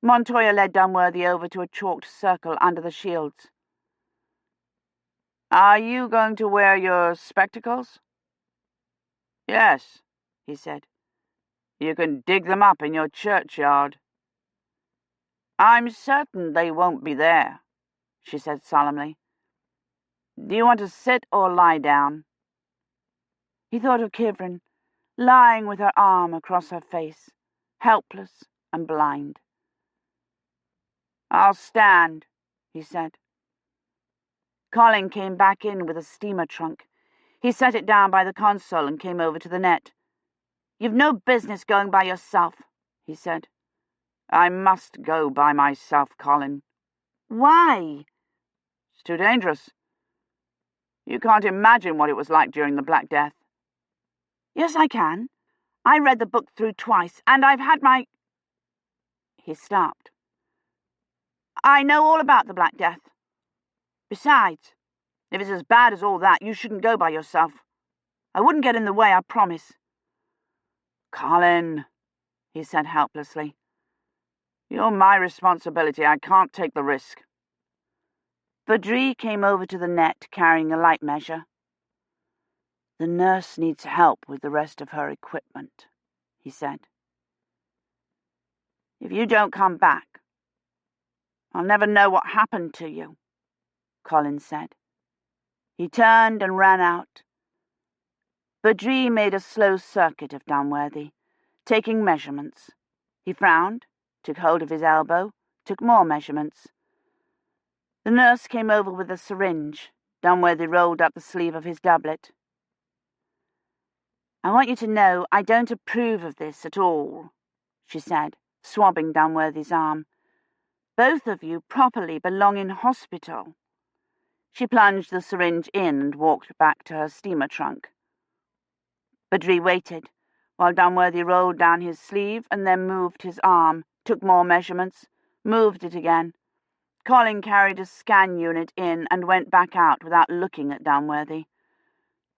Montoya led Dunworthy over to a chalked circle under the shields. "Are you going to wear your spectacles?" "Yes," he said. "You can dig them up in your churchyard." "I'm certain they won't be there," she said solemnly. "Do you want to sit or lie down?" He thought of Kivrin, lying with her arm across her face, helpless and blind. "I'll stand," he said. Colin came back in with a steamer trunk. He set it down by the console and came over to the net. "You've no business going by yourself," he said. "I must go by myself, Colin." "Why?" "It's too dangerous. You can't imagine what it was like during the Black Death." "Yes, I can. I read the book through twice, and I've had my—" He stopped. "I know all about the Black Death. Besides, if it's as bad as all that, you shouldn't go by yourself. I wouldn't get in the way, I promise." "Colin," he said helplessly. "You're my responsibility. I can't take the risk." Badri came over to the net carrying a light measure. "The nurse needs help with the rest of her equipment," he said. "If you don't come back, I'll never know what happened to you," Colin said. He turned and ran out. Badri made a slow circuit of Dunworthy, taking measurements. He frowned, took hold of his elbow, took more measurements. The nurse came over with a syringe. Dunworthy rolled up the sleeve of his doublet. "I want you to know I don't approve of this at all," she said, swabbing Dunworthy's arm. "Both of you properly belong in hospital." She plunged the syringe in and walked back to her steamer trunk. Badri waited, while Dunworthy rolled down his sleeve and then moved his arm, took more measurements, moved it again. Colin carried a scan unit in and went back out without looking at Dunworthy.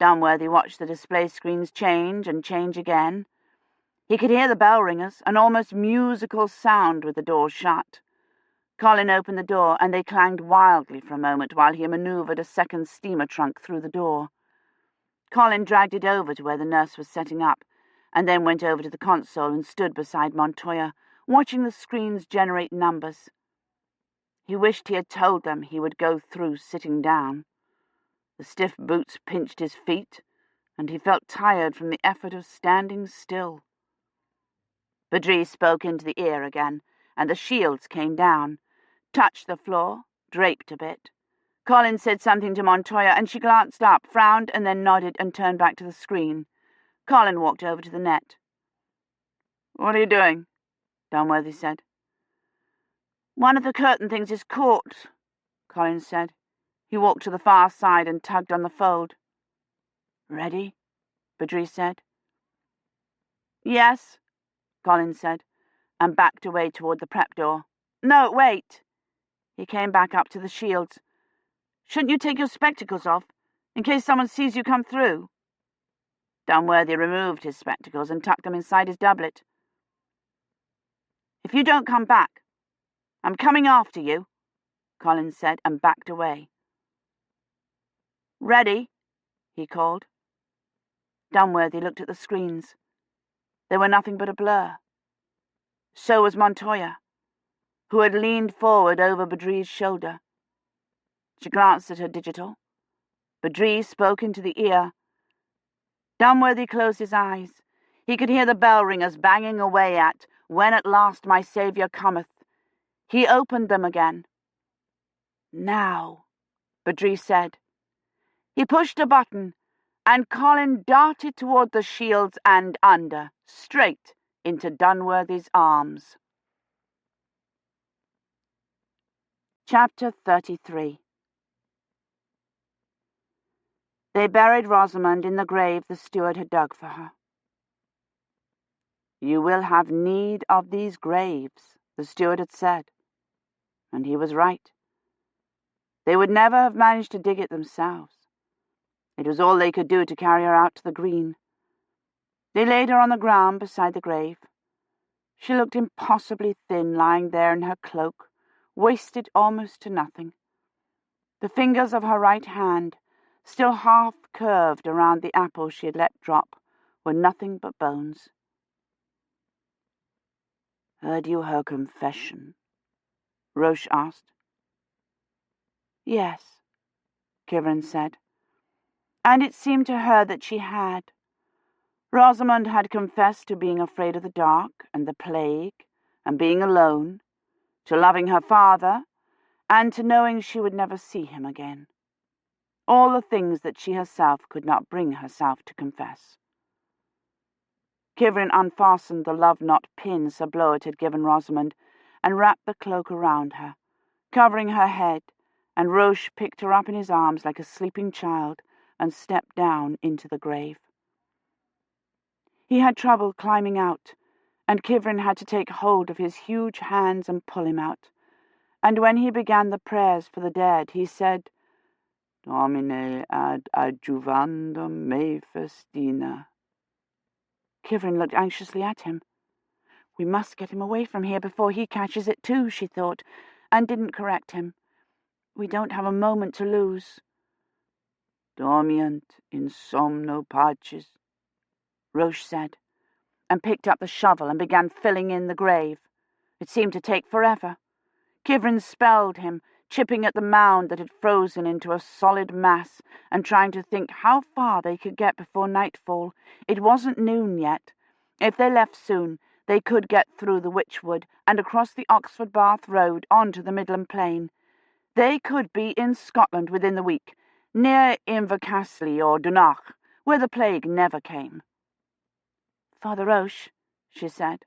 Dunworthy watched the display screens change and change again. He could hear the bell ringers, an almost musical sound with the door shut. Colin opened the door, and they clanged wildly for a moment while he manoeuvred a second steamer trunk through the door. Colin dragged it over to where the nurse was setting up, and then went over to the console and stood beside Montoya, watching the screens generate numbers. He wished he had told them he would go through sitting down. The stiff boots pinched his feet, and he felt tired from the effort of standing still. Badri spoke into the ear again, and the shields came down, touched the floor, draped a bit. Colin said something to Montoya, and she glanced up, frowned, and then nodded and turned back to the screen. Colin walked over to the net. "What are you doing?" Dunworthy said. "One of the curtain things is caught," Colin said. He walked to the far side and tugged on the fold. "Ready?" Badri said. "Yes," Colin said, and backed away toward the prep door. "No, wait." He came back up to the shields. "Shouldn't you take your spectacles off, in case someone sees you come through?" Dunworthy removed his spectacles and tucked them inside his doublet. "If you don't come back, I'm coming after you," Colin said, and backed away. "Ready?" he called. Dunworthy looked at the screens. They were nothing but a blur. So was Montoya, who had leaned forward over Badri's shoulder. She glanced at her digital. Badri spoke into the ear. Dunworthy closed his eyes. He could hear the bell ringers banging away at "When at last my Saviour cometh." He opened them again. "Now," Badri said. He pushed a button, and Colin darted toward the shields and under, straight into Dunworthy's arms. Chapter 33. They buried Rosamond in the grave the steward had dug for her.
"You will have need of these graves," the steward had said. And he was right. They would never have managed to dig it themselves. It was all they could do to carry her out to the green. They laid her on the ground beside the grave. She looked impossibly thin lying there in her cloak, wasted almost to nothing. The fingers of her right hand, still half curved around the apple she had let drop, were nothing but bones. "Heard you her confession?" Roche asked. "Yes," Kivrin said. And it seemed to her that she had. Rosamond had confessed to being afraid of the dark and the plague and being alone, to loving her father, and to knowing she would never see him again. All the things that she herself could not bring herself to confess. Kivrin unfastened the love-knot pin Sir Bloet had given Rosamond and wrapped the cloak around her, covering her head, and Roche picked her up in his arms like a sleeping child and stepped down into the grave. He had trouble climbing out, and Kivrin had to take hold of his huge hands and pull him out. And when he began the prayers for the dead, he said, "Domine ad adjuvandum me festina." Kivrin looked anxiously at him. "We must get him away from here before he catches it too," she thought, and didn't correct him. "We don't have a moment to lose." "Dormiant in somno pacis," Roche said, and picked up the shovel and began filling in the grave. It seemed to take forever. Kivrin spelled him, chipping at the mound that had frozen into a solid mass and trying to think how far they could get before nightfall. It wasn't noon yet. If they left soon, they could get through the Witchwood and across the Oxford Bath Road onto the Midland Plain. They could be in Scotland within the week, near Invercastley or Dunach, where the plague never came. "Father Roche," she said,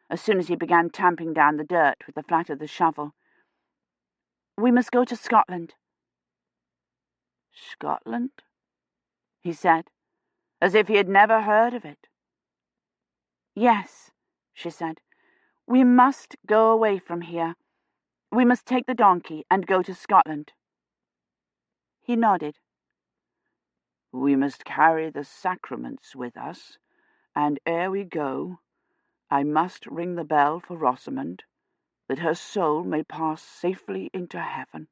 as soon as he began tamping down the dirt with the flat of the shovel, "we must go to Scotland." "Scotland?" he said, as if he had never heard of it. "Yes," she said, "we must go away from here. We must take the donkey and go to Scotland." He nodded. "We must carry the sacraments with us, and ere we go, I must ring the bell for Rosamond, that her soul may pass safely into heaven."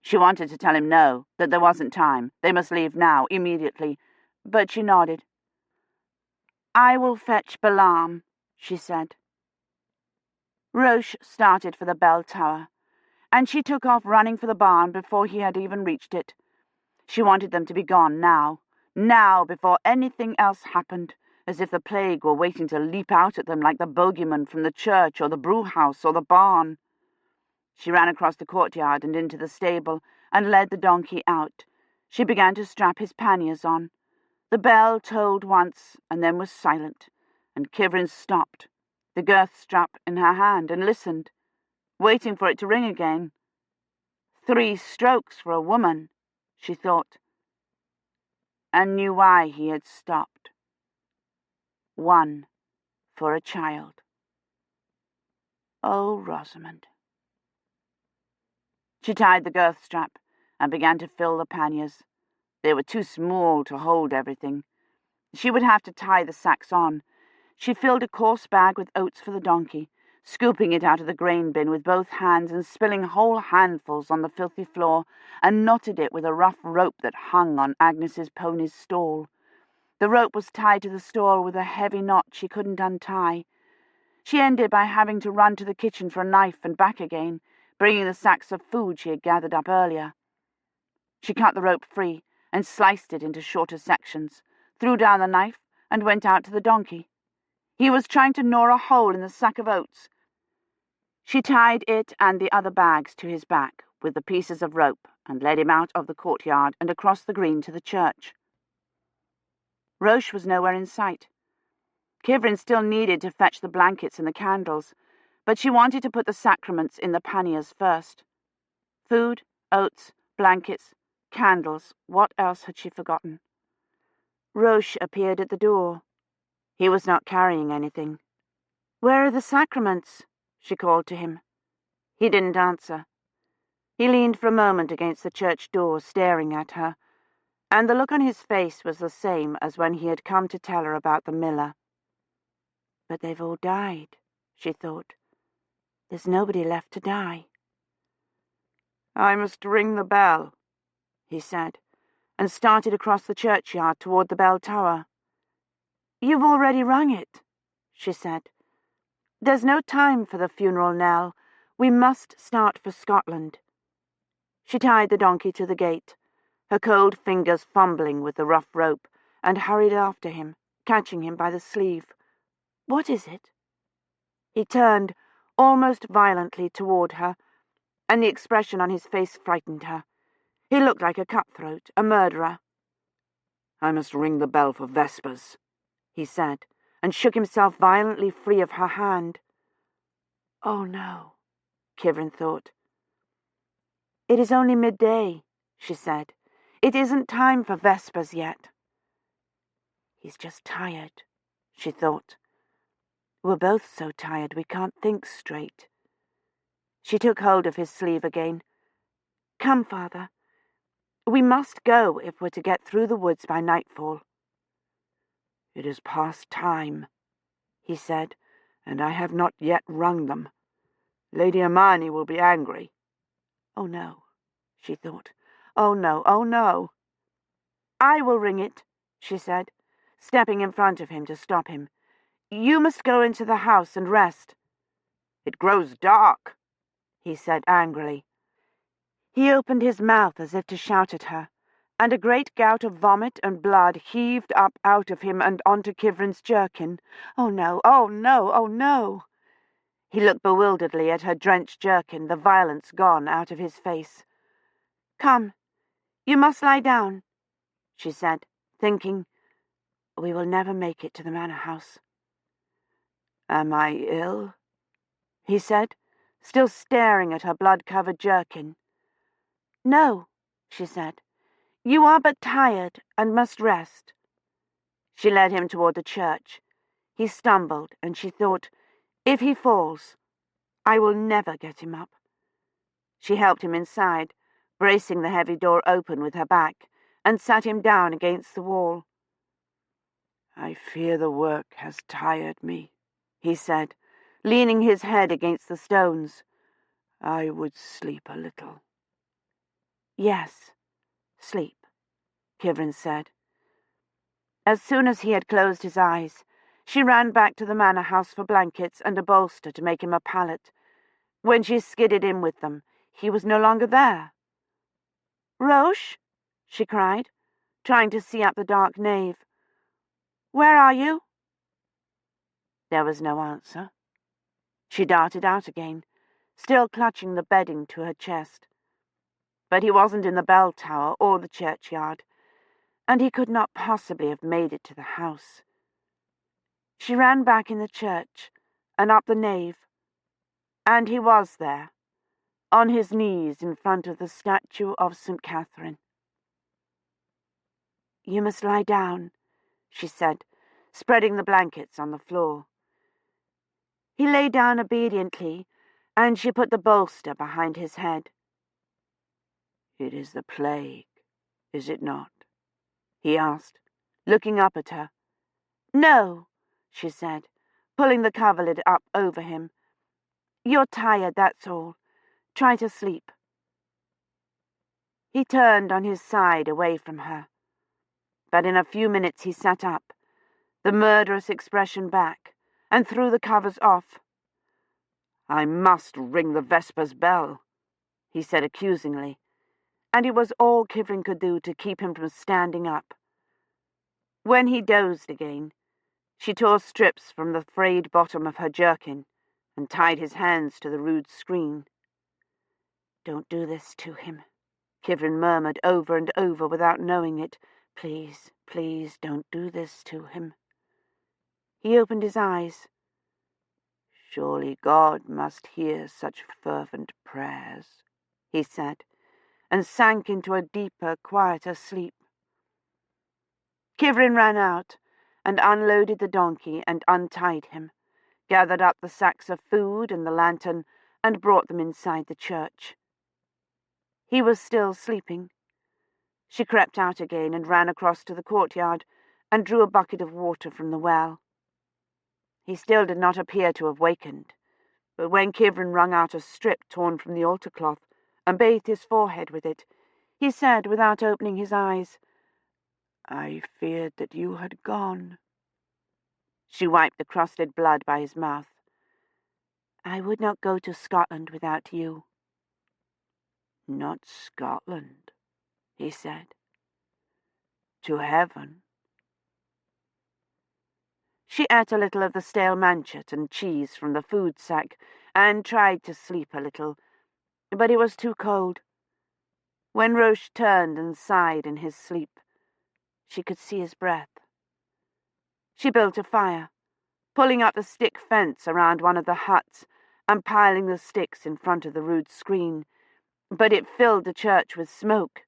She wanted to tell him no, that there wasn't time, they must leave now, immediately, but she nodded. "I will fetch Balaam," she said. Roche started for the bell tower, and she took off running for the barn before he had even reached it. She wanted them to be gone now, before anything else happened, as if the plague were waiting to leap out at them like the bogeyman from the church or the brewhouse or the barn. She ran across the courtyard and into the stable and led the donkey out. She began to strap his panniers on. The bell tolled once and then was silent, and Kivrin stopped, the girth strap in her hand, and listened, waiting for it to ring again. 3 strokes for a woman, she thought, and knew why he had stopped. 1 for a child. Oh, Rosamond. She tied the girth strap and began to fill the panniers. They were too small to hold everything. She would have to tie the sacks on. She filled a coarse bag with oats for the donkey, scooping it out of the grain bin with both hands and spilling whole handfuls on the filthy floor, and knotted it with a rough rope that hung on Agnes's pony's stall. The rope was tied to the stall with a heavy knot she couldn't untie. She ended by having to run to the kitchen for a knife and back again, bringing the sacks of food she had gathered up earlier. She cut the rope free and sliced it into shorter sections, threw down the knife, and went out to the donkey. He was trying to gnaw a hole in the sack of oats. She tied it and the other bags to his back with the pieces of rope and led him out of the courtyard and across the green to the church. Roche was nowhere in sight. Kivrin still needed to fetch the blankets and the candles, but she wanted to put the sacraments in the panniers first. Food, oats, blankets, candles, what else had she forgotten? Roche appeared at the door. He was not carrying anything. "Where are the sacraments?" she called to him. He didn't answer. He leaned for a moment against the church door, staring at her, and the look on his face was the same as when he had come to tell her about the miller. But they've all died, she thought. There's nobody left to die. "I must ring the bell," he said, and started across the churchyard toward the bell tower. "You've already rung it," she said. "There's no time for the funeral knell. We must start for Scotland." She tied the donkey to the gate, her cold fingers fumbling with the rough rope, and hurried after him, catching him by the sleeve. "What is it?" He turned, almost violently, toward her, and the expression on his face frightened her. He looked like a cutthroat, a murderer. "I must ring the bell for vespers," he said, and shook himself violently free of her hand. "Oh, no," Kivrin thought. "It is only midday," she said. "It isn't time for vespers yet." "He's just tired," she thought. "We're both so tired we can't think straight." She took hold of his sleeve again. "Come, Father. We must go if we're to get through the woods by nightfall." "It is past time," he said, "and I have not yet rung them. Lady Imeyne will be angry." "Oh, no," she thought. "Oh, no, oh, no." "I will ring it," she said, stepping in front of him to stop him. "You must go into the house and rest." "It grows dark," he said angrily. He opened his mouth as if to shout at her, and a great gout of vomit and blood heaved up out of him and onto Kivrin's jerkin. "Oh, no, oh, no, oh, no." He looked bewilderedly at her drenched jerkin, the violence gone out of his face. "Come, you must lie down," she said, thinking, "We will never make it to the manor house." "Am I ill?" he said, still staring at her blood-covered jerkin. "No," she said. "You are but tired and must rest." She led him toward the church. He stumbled, and she thought, if he falls, I will never get him up. She helped him inside, bracing the heavy door open with her back, and sat him down against the wall. "I fear the work has tired me," he said, leaning his head against the stones. "I would sleep a little." "Yes, sleep," Kivrin said. As soon as he had closed his eyes, she ran back to the manor house for blankets and a bolster to make him a pallet. When she skidded in with them, he was no longer there. "Roche?" she cried, trying to see up the dark nave. "Where are you?" There was no answer. She darted out again, still clutching the bedding to her chest. But he wasn't in the bell tower or the churchyard, and he could not possibly have made it to the house. She ran back in the church and up the nave, and he was there, on his knees in front of the statue of St. Catherine. "You must lie down," she said, spreading the blankets on the floor. He lay down obediently, and she put the bolster behind his head. "It is the plague, is it not?" he asked, looking up at her. "No," she said, pulling the coverlid up over him. "You're tired, that's all. Try to sleep." He turned on his side away from her, but in a few minutes he sat up, the murderous expression back, and threw the covers off. "I must ring the vespers bell," he said accusingly, and it was all Kivrin could do to keep him from standing up. When he dozed again, she tore strips from the frayed bottom of her jerkin and tied his hands to the rude screen. "Don't do this to him," Kivrin murmured over and over without knowing it. "Please, please, don't do this to him." He opened his eyes. "Surely God must hear such fervent prayers," he said, and sank into a deeper, quieter sleep. Kivrin ran out, and unloaded the donkey and untied him, gathered up the sacks of food and the lantern, and brought them inside the church. He was still sleeping. She crept out again and ran across to the courtyard and drew a bucket of water from the well. He still did not appear to have wakened, but when Kivrin wrung out a strip torn from the altar cloth and bathed his forehead with it, he said, without opening his eyes, "I feared that you had gone." She wiped the crusted blood by his mouth. "I would not go to Scotland without you." "Not Scotland," he said. "To heaven." She ate a little of the stale manchet and cheese from the food sack and tried to sleep a little, but it was too cold. When Roche turned and sighed in his sleep, she could see his breath. She built a fire, pulling up the stick fence around one of the huts and piling the sticks in front of the rude screen, but it filled the church with smoke,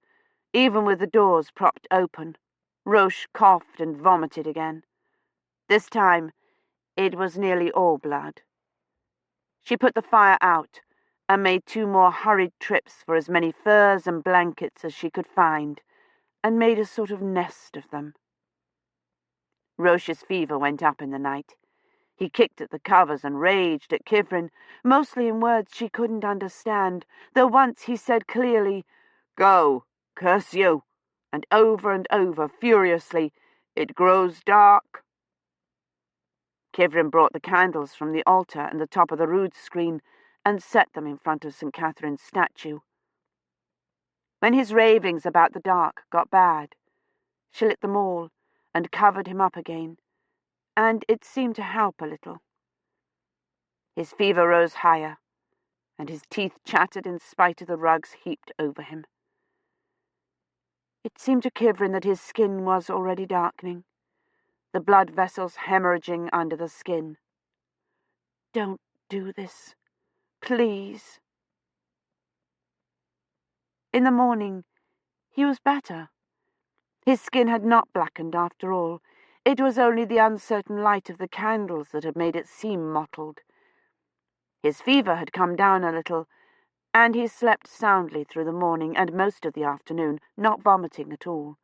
even with the doors propped open. Roche coughed and vomited again. This time, it was nearly all blood. She put the fire out and made 2 more hurried trips for as many furs and blankets as she could find, and made a sort of nest of them. Roche's fever went up in the night. He kicked at the covers and raged at Kivrin, mostly in words she couldn't understand, though once he said clearly, "Go, curse you," and over, furiously, "It grows dark." Kivrin brought the candles from the altar and the top of the rood screen and set them in front of St. Catherine's statue. When his ravings about the dark got bad, she lit them all and covered him up again, and it seemed to help a little. His fever rose higher, and his teeth chattered in spite of the rugs heaped over him. It seemed to Kivrin that his skin was already darkening, the blood vessels hemorrhaging under the skin. "Don't do this, please." In the morning, he was better. His skin had not blackened after all. It was only the uncertain light of the candles that had made it seem mottled. His fever had come down a little, and he slept soundly through the morning and most of the afternoon, not vomiting at all.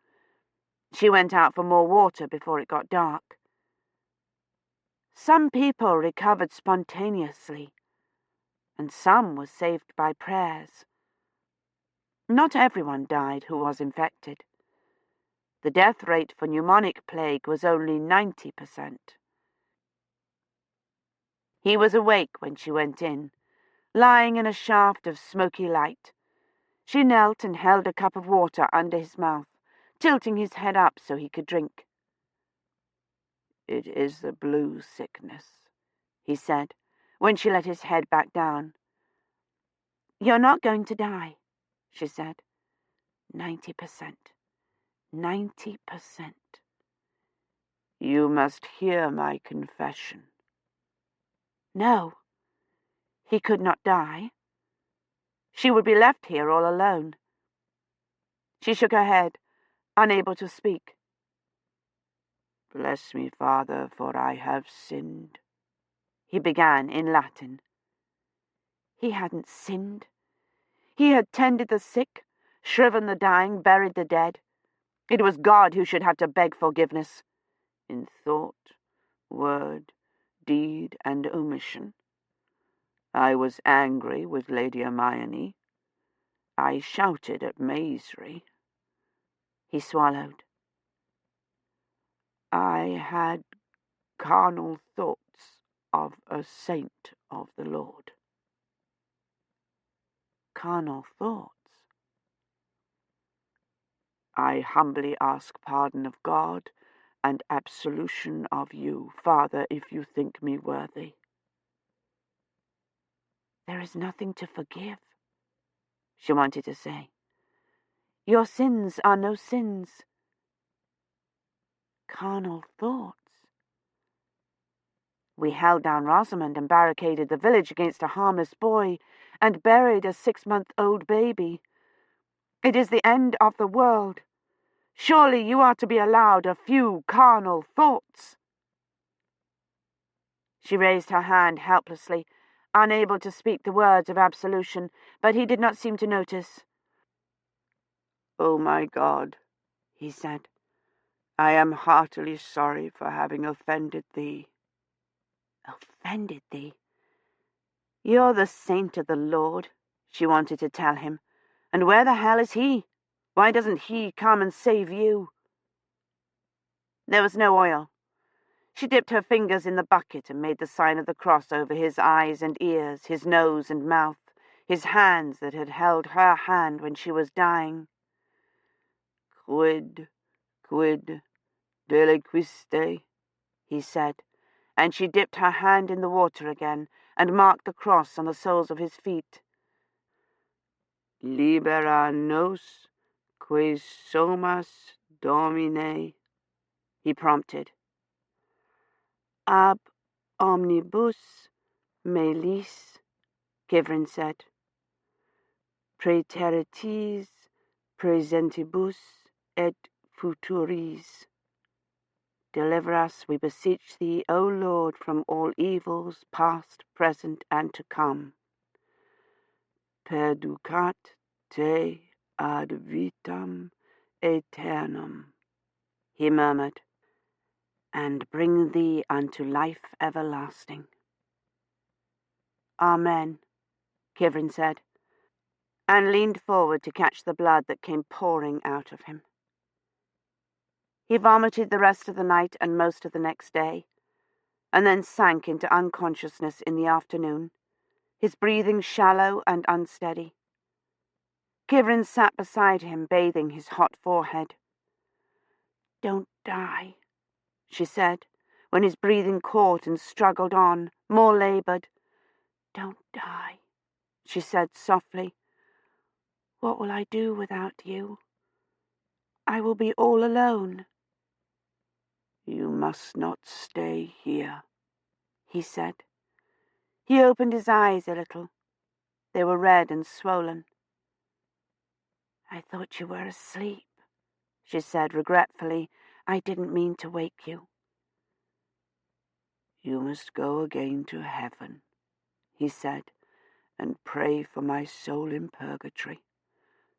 She went out for more water before it got dark. Some people recovered spontaneously, and some were saved by prayers. Not everyone died who was infected. The death rate for pneumonic plague was only 90%. He was awake when she went in, lying in a shaft of smoky light. She knelt and held a cup of water under his mouth, tilting his head up so he could drink. "It is the blue sickness," he said, when she let his head back down. "You're not going to die," she said. 90%. 90%. "You must hear my confession." No. He could not die. She would be left here all alone. She shook her head, unable to speak. "Bless me, Father, for I have sinned," he began in Latin. He hadn't sinned. He had tended the sick, shriven the dying, buried the dead. It was God who should have to beg forgiveness, in thought, word, deed, and omission. I was angry with Lady Hermione. I shouted at Maisry. He swallowed. I had carnal thoughts of a saint of the Lord. Carnal thoughts? I humbly ask pardon of God and absolution of you, Father, if you think me worthy. There is nothing to forgive, she wanted to say. Your sins are no sins. Carnal thoughts. We held down Rosamond and barricaded the village against a harmless boy and buried a 6-month-old baby. It is the end of the world. Surely you are to be allowed a few carnal thoughts." She raised her hand helplessly, unable to speak the words of absolution, but he did not seem to notice. "Oh, my God," he said, "I am heartily sorry for having offended thee." "Offended thee? You're the saint of the Lord," she wanted to tell him. "And where the hell is he? Why doesn't he come and save you?" There was no oil. She dipped her fingers in the bucket and made the sign of the cross over his eyes and ears, his nose and mouth, his hands that had held her hand when she was dying. "Quid deliquiste," he said, and she dipped her hand in the water again and marked the cross on the soles of his feet. "Libera nos, quis somas, Domine," he prompted. "Ab omnibus melis," Kivrin said. "Praeteritis presentibus et futuris. Deliver us, we beseech thee, O Lord, from all evils, past, present, and to come. Perducat te ad vitam aeternam," he murmured, "and bring thee unto life everlasting." "Amen," Kivrin said, and leaned forward to catch the blood that came pouring out of him. He vomited the rest of the night and most of the next day, and then sank into unconsciousness in the afternoon, his breathing shallow and unsteady. Kivrin sat beside him, bathing his hot forehead. "Don't die," she said, when his breathing caught and struggled on, more labored. "Don't die," she said softly. "What will I do without you? I will be all alone." "You must not stay here," he said. He opened his eyes a little. They were red and swollen. "I thought you were asleep," she said regretfully. "I didn't mean to wake you." "You must go again to heaven," he said, "and pray for my soul in purgatory,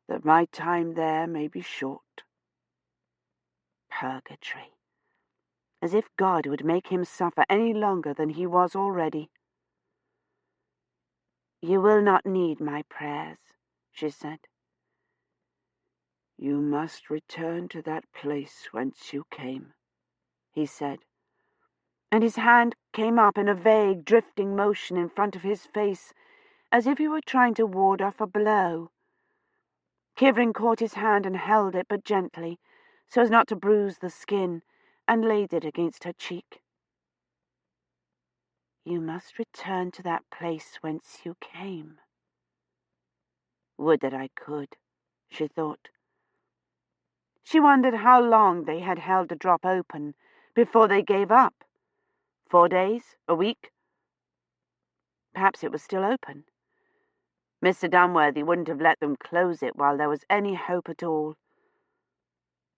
that my time there may be short." Purgatory. As if God would make him suffer any longer than he was already. "You will not need my prayers," she said. "You must return to that place whence you came," he said, and his hand came up in a vague, drifting motion in front of his face, as if he were trying to ward off a blow. Kivrin caught his hand and held it, but gently, so as not to bruise the skin, and laid it against her cheek. "You must return to that place whence you came." Would that I could, she thought. She wondered how long they had held the drop open before they gave up. 4 days? A week? Perhaps it was still open. Mr. Dunworthy wouldn't have let them close it while there was any hope at all.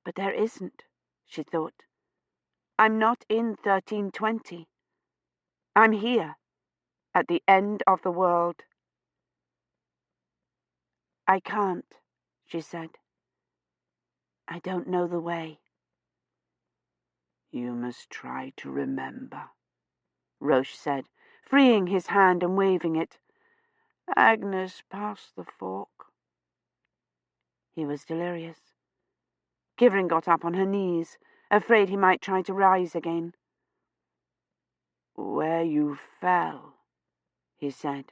But there isn't, she thought. I'm not in 1320. I'm here, at the end of the world. "I can't," she said. "I don't know the way." "You must try to remember," Roche said, freeing his hand and waving it. "Agnes passed the fork." He was delirious. Kivrin got up on her knees, afraid he might try to rise again. "Where you fell," he said,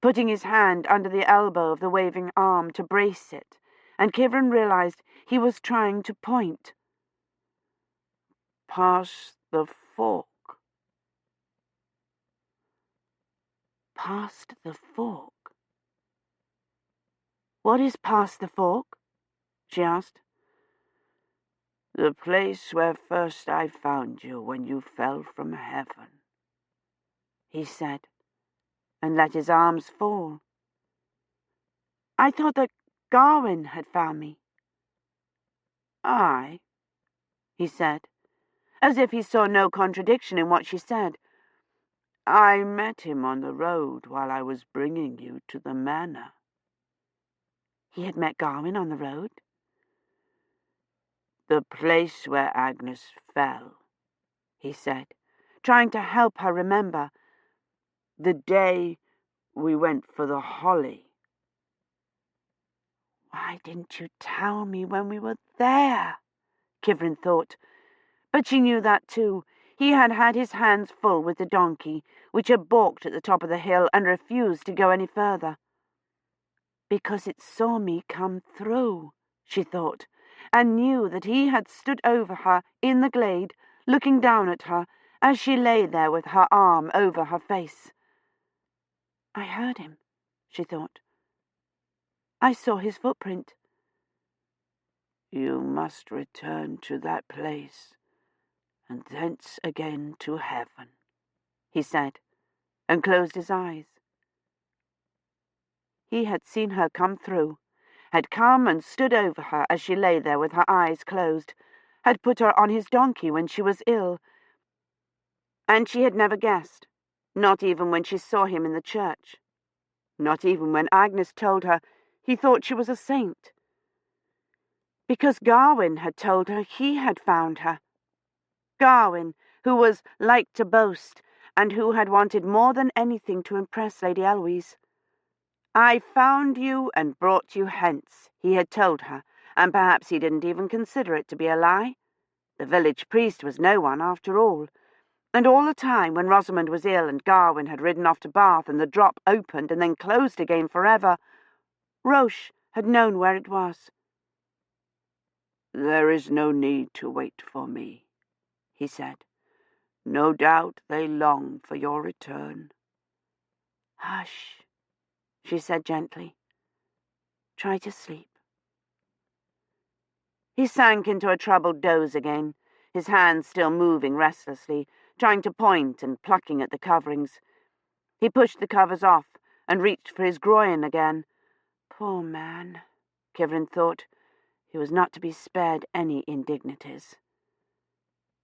putting his hand under the elbow of the waving arm to brace it, and Kivrin realized he was trying to point. "Past the fork." Past the fork. "What is past the fork?" she asked. "The place where first I found you when you fell from heaven," he said, and let his arms fall. "I thought that Garwin had found me." "I," he said, as if he saw no contradiction in what she said. "I met him on the road while I was bringing you to the manor." He had met Gawain on the road? "The place where Agnes fell," he said, trying to help her remember. "The day we went for the holly." "Why didn't you tell me when we were there?" Kivrin thought. But she knew that too. He had had his hands full with the donkey, which had balked at the top of the hill and refused to go any further. "Because it saw me come through," she thought, and knew that he had stood over her in the glade, looking down at her as she lay there with her arm over her face. "I heard him," she thought. "I saw his footprint." "You must return to that place, and thence again to heaven," he said, and closed his eyes. He had seen her come through, had come and stood over her as she lay there with her eyes closed, had put her on his donkey when she was ill, and she had never guessed, not even when she saw him in the church, not even when Agnes told her he thought she was a saint. Because Gawain had told her he had found her. Gawain, who was like to boast, and who had wanted more than anything to impress Lady Eloise. "I found you and brought you hence," he had told her, and perhaps he didn't even consider it to be a lie. The village priest was no one, after all. And all the time, when Rosamond was ill and Gawain had ridden off to Bath and the drop opened and then closed again forever, Roche had known where it was. "There is no need to wait for me," he said. "No doubt they long for your return." "Hush," she said gently. "Try to sleep." He sank into a troubled doze again, his hands still moving restlessly, trying to point and plucking at the coverings. He pushed the covers off and reached for his groin again. Poor man, Kivrin thought. He was not to be spared any indignities.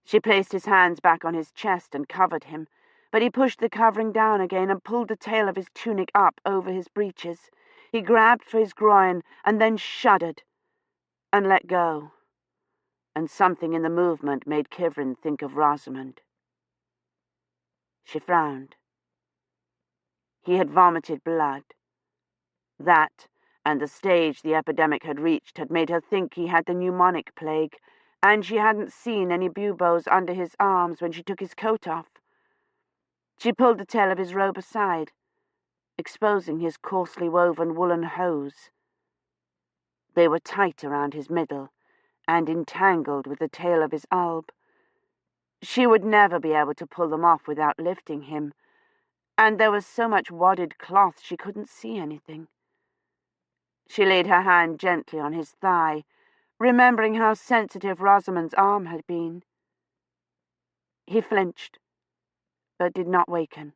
She placed his hands back on his chest and covered him, but he pushed the covering down again and pulled the tail of his tunic up over his breeches. He grabbed for his groin and then shuddered and let go, and something in the movement made Kivrin think of Rosamond. She frowned. He had vomited blood. That, and the stage the epidemic had reached, had made her think he had the pneumonic plague, and she hadn't seen any buboes under his arms when she took his coat off. She pulled the tail of his robe aside, exposing his coarsely woven woolen hose. They were tight around his middle, and entangled with the tail of his alb. She would never be able to pull them off without lifting him, and there was so much wadded cloth she couldn't see anything. She laid her hand gently on his thigh, remembering how sensitive Rosamond's arm had been. He flinched, but did not waken,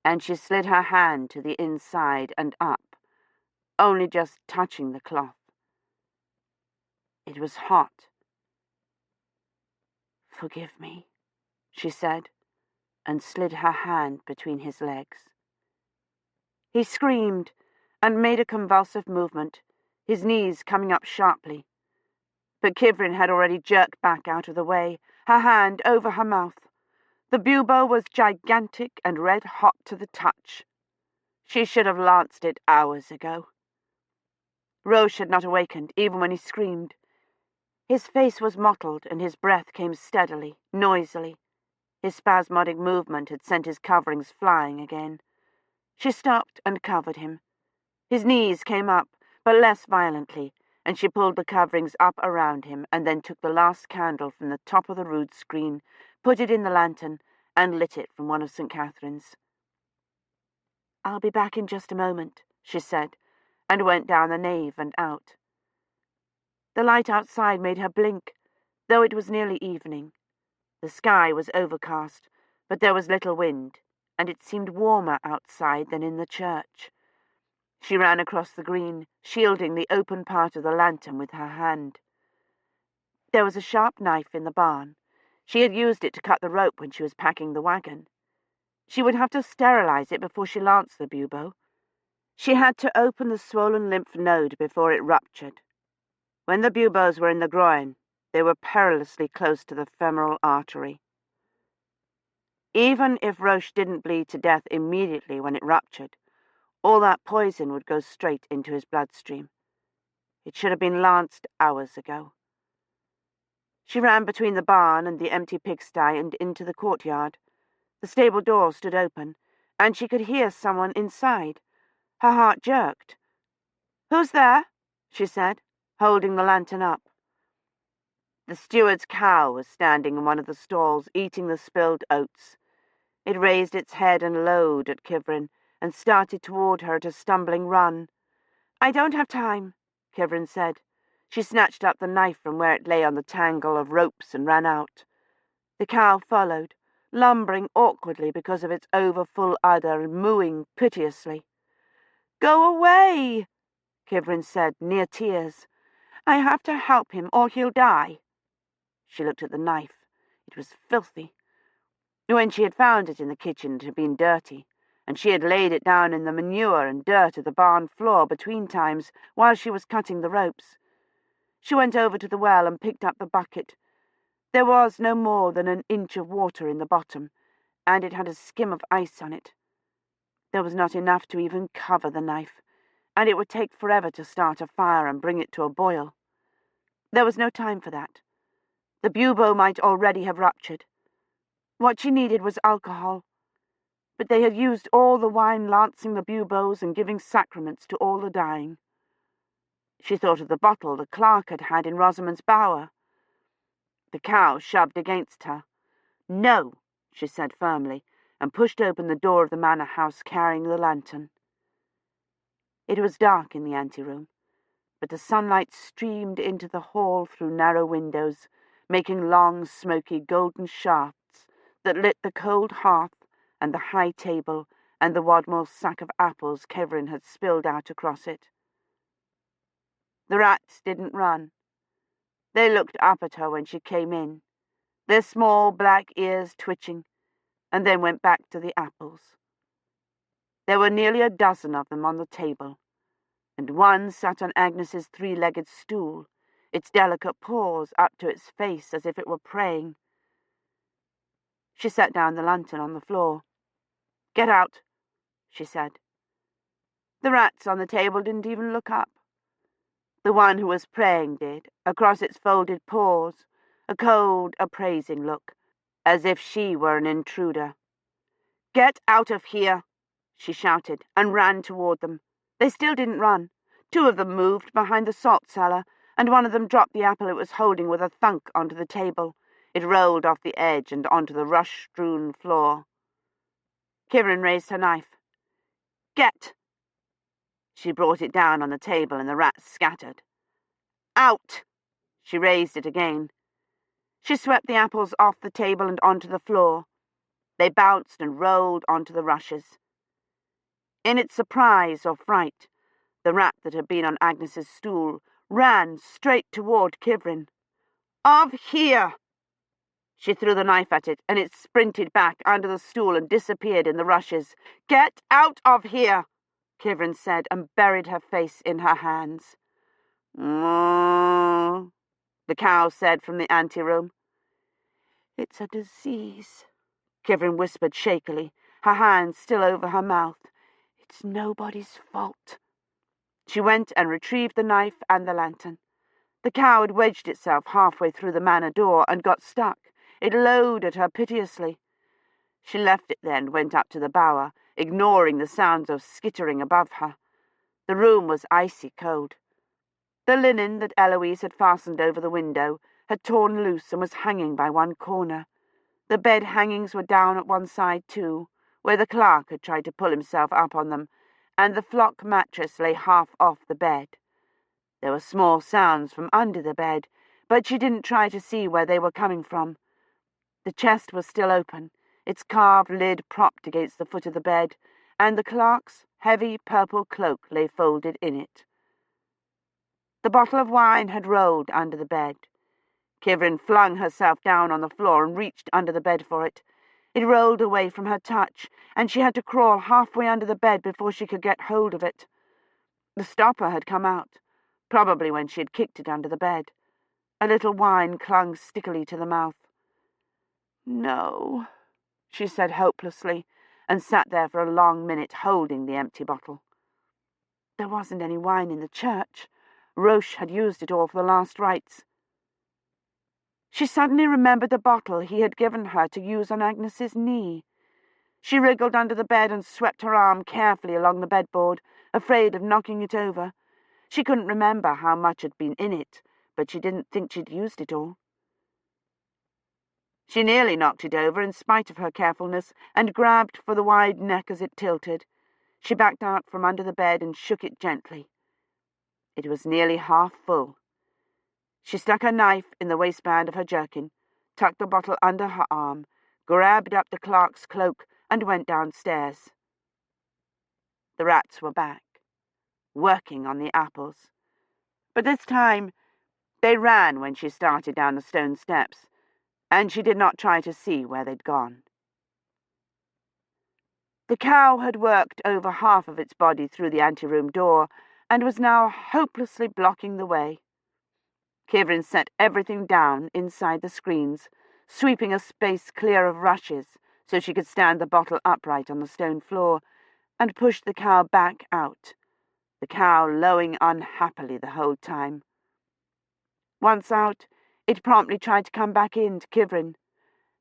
and she slid her hand to the inside and up, only just touching the cloth. It was hot. "Forgive me," she said, and slid her hand between his legs. He screamed and made a convulsive movement, his knees coming up sharply. But Kivrin had already jerked back out of the way, her hand over her mouth. The bubo was gigantic and red-hot to the touch. She should have lanced it hours ago. Roche had not awakened, even when he screamed. His face was mottled, and his breath came steadily, noisily. His spasmodic movement had sent his coverings flying again. She stopped and covered him. His knees came up, but less violently, and she pulled the coverings up around him and then took the last candle from the top of the rood screen, put it in the lantern, and lit it from one of St. Catherine's. "I'll be back in just a moment," she said, and went down the nave and out. The light outside made her blink, though it was nearly evening. The sky was overcast, but there was little wind, and it seemed warmer outside than in the church. She ran across the green, shielding the open part of the lantern with her hand. There was a sharp knife in the barn. She had used it to cut the rope when she was packing the wagon. She would have to sterilize it before she lanced the bubo. She had to open the swollen lymph node before it ruptured. When the buboes were in the groin, they were perilously close to the femoral artery. Even if Roche didn't bleed to death immediately when it ruptured, all that poison would go straight into his bloodstream. It should have been lanced hours ago. She ran between the barn and the empty pigsty and into the courtyard. The stable door stood open, and she could hear someone inside. Her heart jerked. "Who's there?" she said, holding the lantern up. The steward's cow was standing in one of the stalls, eating the spilled oats. It raised its head and lowed at Kivrin, and started toward her at a stumbling run. "I don't have time," Kivrin said. She snatched up the knife from where it lay on the tangle of ropes and ran out. The cow followed, lumbering awkwardly because of its overfull udder and mooing piteously. "Go away," Kivrin said, near tears. "I have to help him or he'll die." She looked at the knife. It was filthy. When she had found it in the kitchen, it had been dirty, and she had laid it down in the manure and dirt of the barn floor between times while she was cutting the ropes. She went over to the well and picked up the bucket. There was no more than an inch of water in the bottom, and it had a skim of ice on it. There was not enough to even cover the knife, and it would take forever to start a fire and bring it to a boil. There was no time for that. The bubo might already have ruptured. What she needed was alcohol, but they had used all the wine lancing the buboes and giving sacraments to all the dying. She thought of the bottle the clerk had had in Rosamond's bower. The cow shoved against her. "No," she said firmly, and pushed open the door of the manor house carrying the lantern. It was dark in the anteroom, but the sunlight streamed into the hall through narrow windows, making long, smoky, golden shafts that lit the cold hearth and the high table and the Wadmore sack of apples Kivrin had spilled out across it. The rats didn't run. They looked up at her when she came in, their small black ears twitching, and then went back to the apples. There were nearly a dozen of them on the table, and one sat on Agnes's three-legged stool, its delicate paws up to its face as if it were praying. She set down the lantern on the floor. "Get out," she said. The rats on the table didn't even look up. The one who was praying did, across its folded paws, a cold, appraising look, as if she were an intruder. "Get out of here," she shouted, and ran toward them. They still didn't run. Two of them moved behind the salt cellar, and one of them dropped the apple it was holding with a thunk onto the table. It rolled off the edge and onto the rush-strewn floor. Kivrin raised her knife. "Get!" She brought it down on the table, and the rats scattered. "Out!" She raised it again. She swept the apples off the table and onto the floor. They bounced and rolled onto the rushes. In its surprise or fright, the rat that had been on Agnes's stool ran straight toward Kivrin. "Of here!" She threw the knife at it, and it sprinted back under the stool and disappeared in the rushes. "Get out of here!" Kivrin said, and buried her face in her hands. "Moo," the cow said from the anteroom. "It's a disease," Kivrin whispered shakily, her hands still over her mouth. "It's nobody's fault." She went and retrieved the knife and the lantern. The cow had wedged itself halfway through the manor door and got stuck. It lowed at her piteously. She left it then, went up to the bower, ignoring the sounds of skittering above her. The room was icy cold. The linen that Eloise had fastened over the window had torn loose and was hanging by one corner. The bed hangings were down at one side too, where the clerk had tried to pull himself up on them, and the flock mattress lay half off the bed. There were small sounds from under the bed, but she didn't try to see where they were coming from. The chest was still open, its carved lid propped against the foot of the bed, and the clerk's heavy purple cloak lay folded in it. The bottle of wine had rolled under the bed. Kivrin flung herself down on the floor and reached under the bed for it. It rolled away from her touch, and she had to crawl halfway under the bed before she could get hold of it. The stopper had come out, probably when she had kicked it under the bed. A little wine clung stickily to the mouth. "No," she said hopelessly, and sat there for a long minute holding the empty bottle. There wasn't any wine in the church. Roche had used it all for the last rites. She suddenly remembered the bottle he had given her to use on Agnes's knee. She wriggled under the bed and swept her arm carefully along the bedboard, afraid of knocking it over. She couldn't remember how much had been in it, but she didn't think she'd used it all. She nearly knocked it over in spite of her carefulness, and grabbed for the wide neck as it tilted. She backed out from under the bed and shook it gently. It was nearly half full. She stuck her knife in the waistband of her jerkin, tucked the bottle under her arm, grabbed up the clerk's cloak, and went downstairs. The rats were back, working on the apples. But this time they ran when she started down the stone steps, and she did not try to see where they'd gone. The cow had worked over half of its body through the anteroom door, and was now hopelessly blocking the way. Kivrin set everything down inside the screens, sweeping a space clear of rushes so she could stand the bottle upright on the stone floor, and pushed the cow back out, the cow lowing unhappily the whole time. Once out, it promptly tried to come back in to Kivrin.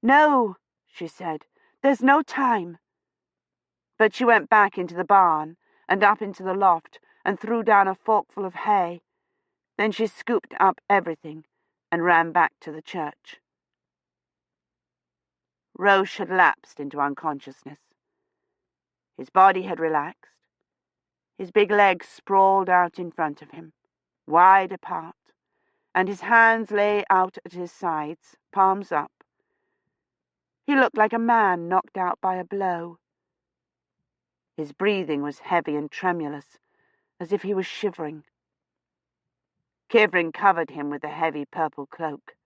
"No," she said, "there's no time." But she went back into the barn and up into the loft and threw down a forkful of hay. Then she scooped up everything and ran back to the church. Roche had lapsed into unconsciousness. His body had relaxed. His big legs sprawled out in front of him, wide apart, and his hands lay out at his sides, palms up. He looked like a man knocked out by a blow. His breathing was heavy and tremulous, as if he was shivering. Kivrin covered him with a heavy purple cloak.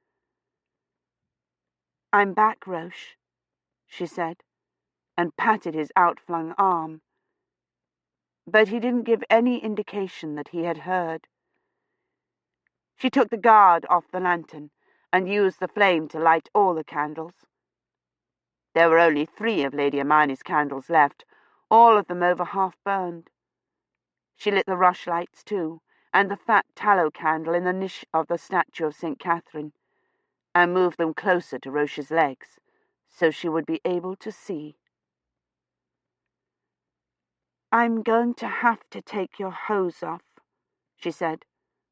"I'm back, Roche," she said, and patted his outflung arm. But he didn't give any indication that he had heard. She took the guard off the lantern and used the flame to light all the candles. There were only 3 of Lady Hermione's candles left, all of them over half burned. She lit the rushlights too, and the fat tallow candle in the niche of the statue of St. Catherine, and moved them closer to Roche's legs, so she would be able to see. "I'm going to have to take your hose off," she said,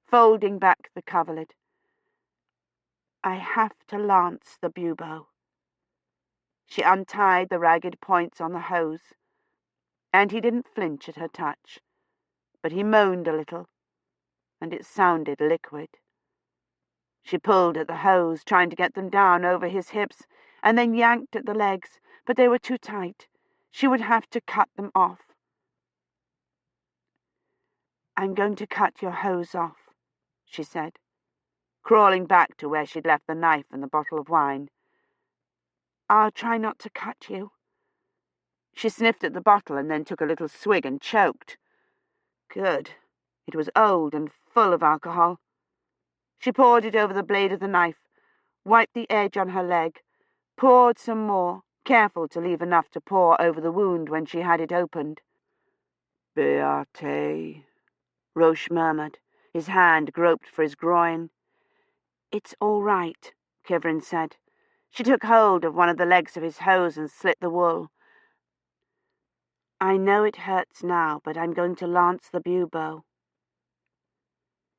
folding back the coverlid. "I have to lance the bubo." She untied the ragged points on the hose, and he didn't flinch at her touch, but he moaned a little, and it sounded liquid. She pulled at the hose, trying to get them down over his hips, and then yanked at the legs, but they were too tight. She would have to cut them off. "I'm going to cut your hose off," she said, crawling back to where she'd left the knife and the bottle of wine. "I'll try not to cut you." She sniffed at the bottle and then took a little swig and choked. Good. It was old and full of alcohol. She poured it over the blade of the knife, wiped the edge on her leg, poured some more, careful to leave enough to pour over the wound when she had it opened. "Beate," Roche murmured. His hand groped for his groin. "It's all right," Kivrin said. She took hold of one of the legs of his hose and slit the wool. "I know it hurts now, but I'm going to lance the bubo."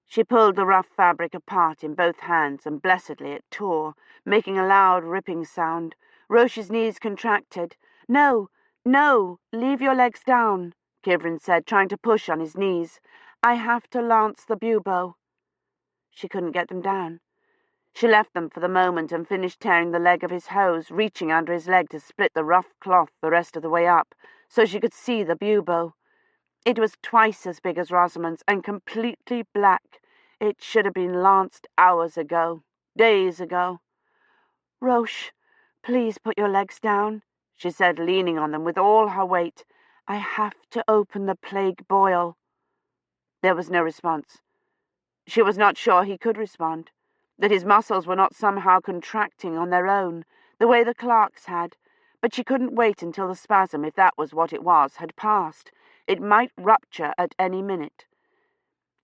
She pulled the rough fabric apart in both hands, and blessedly it tore, making a loud ripping sound. Roche's knees contracted. "No, no, leave your legs down," Kivrin said, trying to push on his knees. "I have to lance the bubo." She couldn't get them down. She left them for the moment and finished tearing the leg of his hose, reaching under his leg to split the rough cloth the rest of the way up, so she could see the bubo. It was twice as big as Rosamond's and completely black. It should have been lanced hours ago. days ago. Roche, please put your legs down, she said, leaning on them with all her weight. I have to open the plague boil. There was no response. She was not sure he could respond, that his muscles were not somehow contracting on their own, the way the clerk's had, but she couldn't wait until the spasm, if that was what it was, had passed. It might rupture at any minute.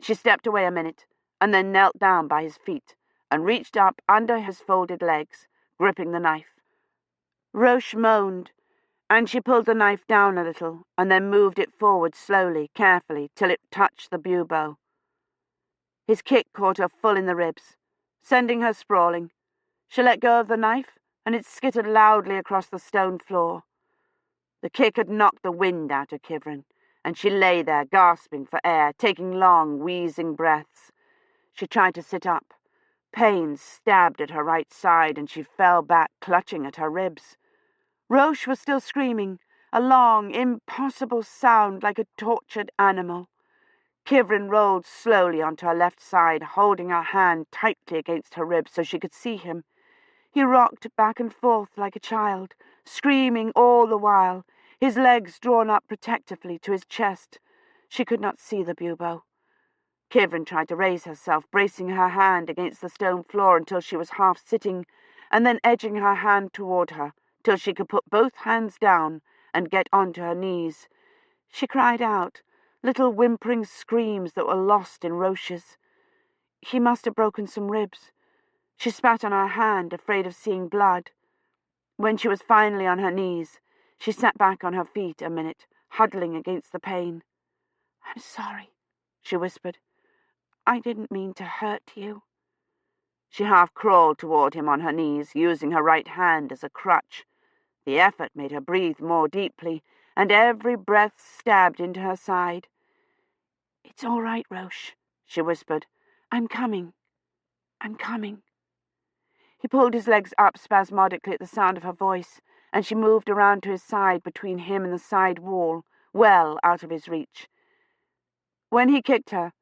She stepped away a minute, and then knelt down by his feet, and reached up under his folded legs, gripping the knife. Roche moaned, and she pulled the knife down a little, and then moved it forward slowly, carefully, till it touched the bubo. His kick caught her full in the ribs, sending her sprawling. She let go of the knife, and it skittered loudly across the stone floor. The kick had knocked the wind out of Kivrin, and she lay there, gasping for air, taking long, wheezing breaths. She tried to sit up. Pain stabbed at her right side, and she fell back, clutching at her ribs. Roche was still screaming, a long, impossible sound like a tortured animal. Kivrin rolled slowly onto her left side, holding her hand tightly against her ribs so she could see him. He rocked back and forth like a child, screaming all the while, his legs drawn up protectively to his chest. She could not see the bubo. Kivrin tried to raise herself, bracing her hand against the stone floor until she was half sitting, and then edging her hand toward her, till she could put both hands down and get onto her knees. She cried out, little whimpering screams that were lost in Roche's. He must have broken some ribs. She spat on her hand, afraid of seeing blood. When she was finally on her knees, she sat back on her feet a minute, huddling against the pain. I'm sorry, she whispered. I didn't mean to hurt you. She half crawled toward him on her knees, using her right hand as a crutch. The effort made her breathe more deeply, and every breath stabbed into her side. It's all right, Roche, she whispered. I'm coming. I'm coming. He pulled his legs up spasmodically at the sound of her voice, and she moved around to his side between him and the side wall, well out of his reach. When he kicked her,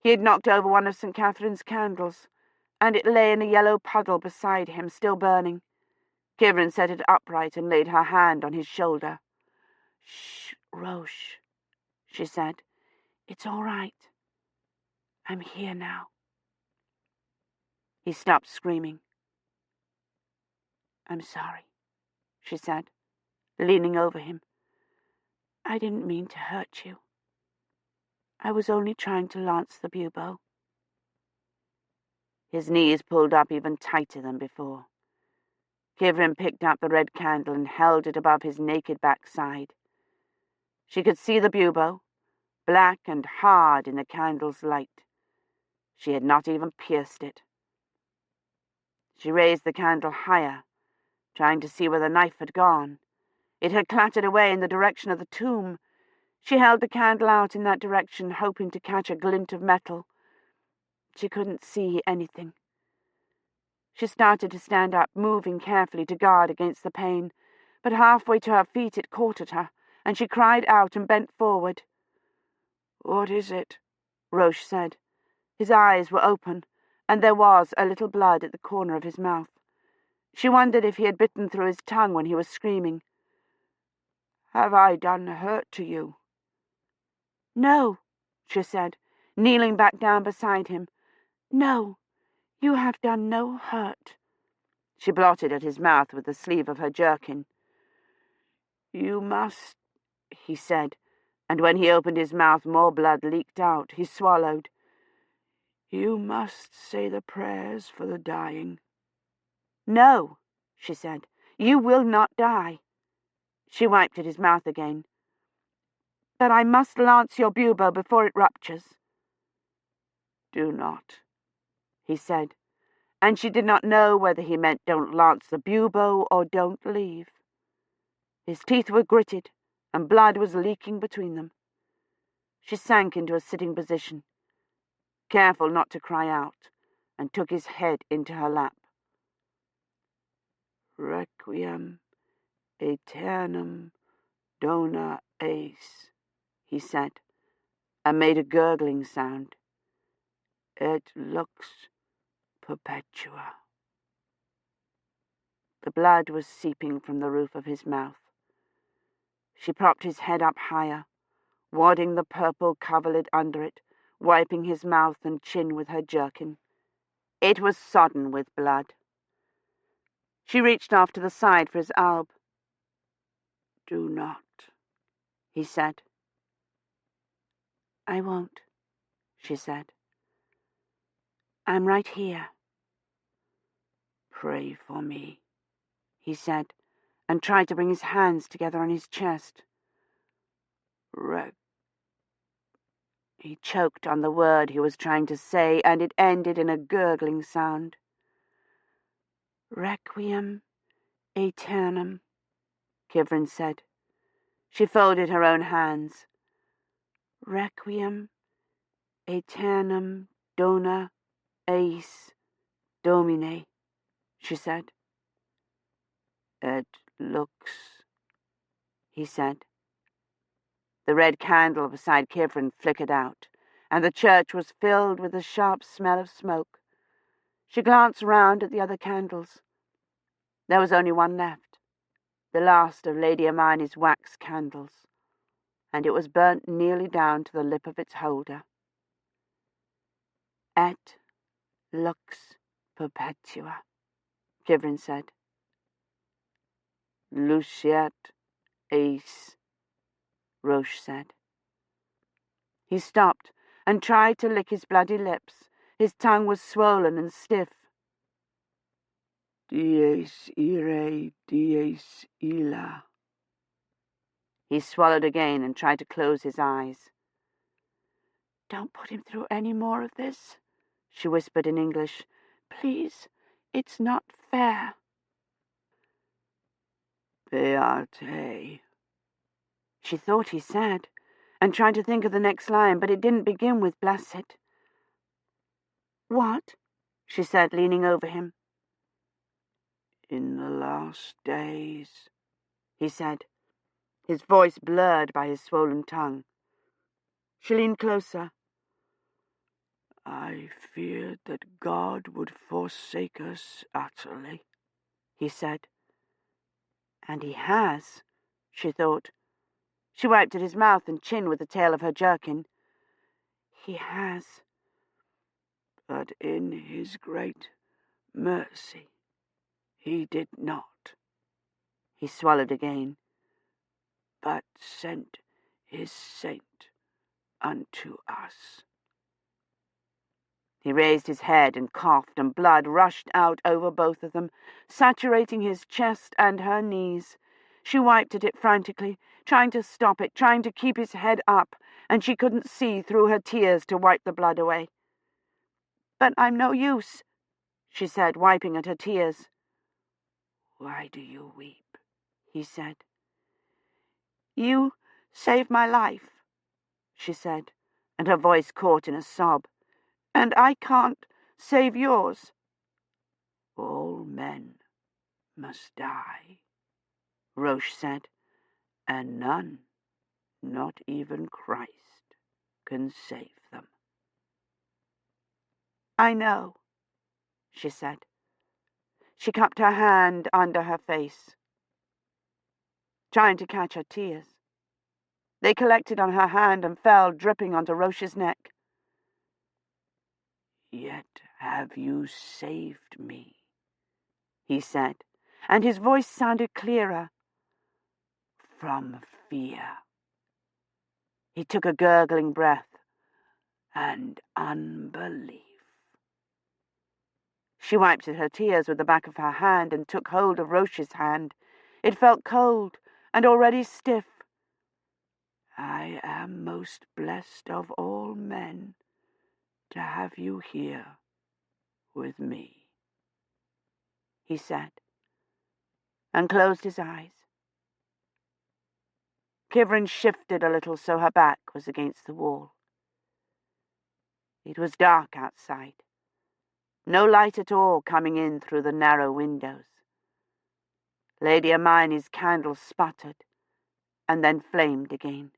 he had knocked over one of St. Catherine's candles, and it lay in a yellow puddle beside him, still burning. Kivrin set it upright and laid her hand on his shoulder. Shh, Roche, she said. It's all right. I'm here now. He stopped screaming. I'm sorry, she said, leaning over him. I didn't mean to hurt you. I was only trying to lance the bubo. His knees pulled up even tighter than before. Kivrin picked up the red candle and held it above his naked backside. She could see the bubo, black and hard in the candle's light. She had not even pierced it. She raised the candle higher, trying to see where the knife had gone. It had clattered away in the direction of the tomb. She held the candle out in that direction, hoping to catch a glint of metal. She couldn't see anything. She started to stand up, moving carefully to guard against the pain, but halfway to her feet it caught at her, and she cried out and bent forward. What is it? Roche said. His eyes were open, and there was a little blood at the corner of his mouth. She wondered if he had bitten through his tongue when he was screaming. Have I done hurt to you? No, she said, kneeling back down beside him. No, you have done no hurt. She blotted at his mouth with the sleeve of her jerkin. You must, he said, and when he opened his mouth more blood leaked out. He swallowed. You must say the prayers for the dying. No, she said, you will not die. She wiped at his mouth again. But I must lance your bubo before it ruptures. Do not, he said, and she did not know whether he meant don't lance the bubo or don't leave. His teeth were gritted, and blood was leaking between them. She sank into a sitting position, careful not to cry out, and took his head into her lap. Requiem aeternam dona eis, he said, and made a gurgling sound. Et lux perpetua. The blood was seeping from the roof of his mouth. She propped his head up higher, wadding the purple coverlid under it, wiping his mouth and chin with her jerkin. It was sodden with blood. She reached off to the side for his alb. "Do not," he said. "I won't," she said. "I'm right here." "Pray for me," he said, and tried to bring his hands together on his chest. He choked on the word he was trying to say, and it ended in a gurgling sound. "Requiem aeternam," Kivrin said. She folded her own hands. "Requiem aeternam dona eis Domine," she said. "Et lux," he said. The red candle beside Kivrin flickered out, and the church was filled with the sharp smell of smoke. She glanced round at the other candles. There was only one left, the last of Lady Hermione's wax candles, and it was burnt nearly down to the lip of its holder. "Et lux perpetua," Kivrin said. "Luciat eis," Roche said. He stopped and tried to lick his bloody lips. His tongue was swollen and stiff. "Dies irae, dies illa." He swallowed again and tried to close his eyes. "Don't put him through any more of this," she whispered in English. "Please, it's not fair." "Beate," she thought he said, and tried to think of the next line, but it didn't begin with blessed. "What?" she said, leaning over him. "In the last days," he said, his voice blurred by his swollen tongue. She leaned closer. "I feared that God would forsake us utterly," he said. And he has, she thought. She wiped at his mouth and chin with the tail of her jerkin. He has. "But in his great mercy he did not." He swallowed again. "But sent his saint unto us." He raised his head and coughed, and blood rushed out over both of them, saturating his chest and her knees. She wiped at it frantically, trying to stop it, trying to keep his head up, and she couldn't see through her tears to wipe the blood away. "But I'm no use," she said, wiping at her tears. "Why do you weep?" he said. "You saved my life," she said, and her voice caught in a sob. "And I can't save yours." "All men must die," Roche said, "and none, not even Christ, can save them." "I know," she said. She cupped her hand under her face, trying to catch her tears. They collected on her hand and fell dripping onto Roche's neck. "Yet have you saved me," he said, and his voice sounded clearer. "From fear." He took a gurgling breath. "And unbelief." She wiped at her tears with the back of her hand and took hold of Roche's hand. It felt cold and already stiff. "I am most blessed of all men to have you here with me," he said, and closed his eyes. Kivrin shifted a little so her back was against the wall. It was dark outside. No light at all coming in through the narrow windows. Lady Hermione's candle sputtered, and then flamed again.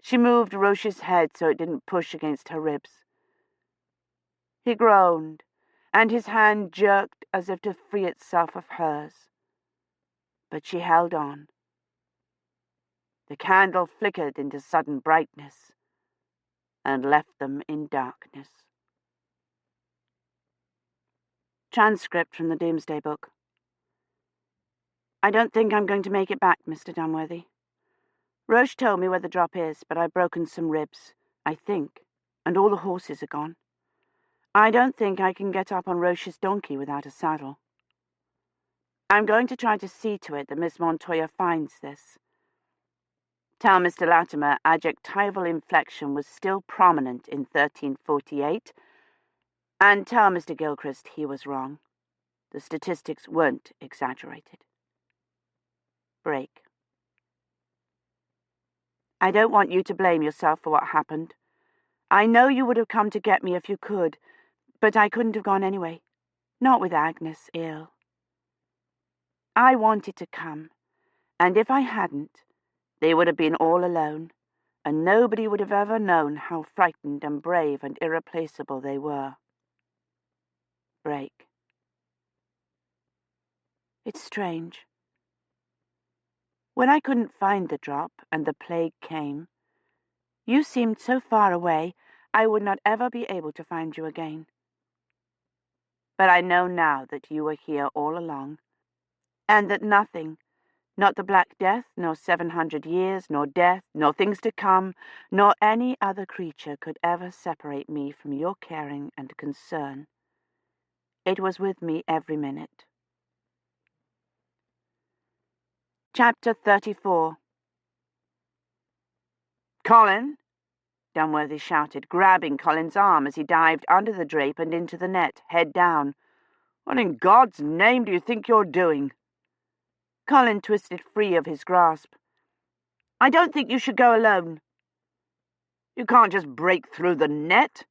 She moved Roche's head so it didn't push against her ribs. He groaned, and his hand jerked as if to free itself of hers. But she held on. The candle flickered into sudden brightness and left them in darkness. Transcript from the Doomsday Book. I don't think I'm going to make it back, Mr. Dunworthy. Roche told me where the drop is, but I've broken some ribs, I think, and all the horses are gone. I don't think I can get up on Roche's donkey without a saddle. I'm going to try to see to it that Miss Montoya finds this. Tell Mr. Latimer adjectival inflection was still prominent in 1348, and tell Mr. Gilchrist he was wrong. The statistics weren't exaggerated. Break. I don't want you to blame yourself for what happened. I know you would have come to get me if you could, but I couldn't have gone anyway, not with Agnes ill. I wanted to come, and if I hadn't, they would have been all alone, and nobody would have ever known how frightened and brave and irreplaceable they were. Break. It's strange. When I couldn't find the drop and the plague came, you seemed so far away I would not ever be able to find you again. But I know now that you were here all along, and that nothing, not the Black Death, nor 700 years, nor death, nor things to come, nor any other creature could ever separate me from your caring and concern. It was with me every minute. Chapter 34. Colin, Dunworthy shouted, grabbing Colin's arm as he dived under the drape and into the net, head down. What in God's name do you think you're doing? Colin twisted free of his grasp. I don't think you should go alone. You can't just break through the net.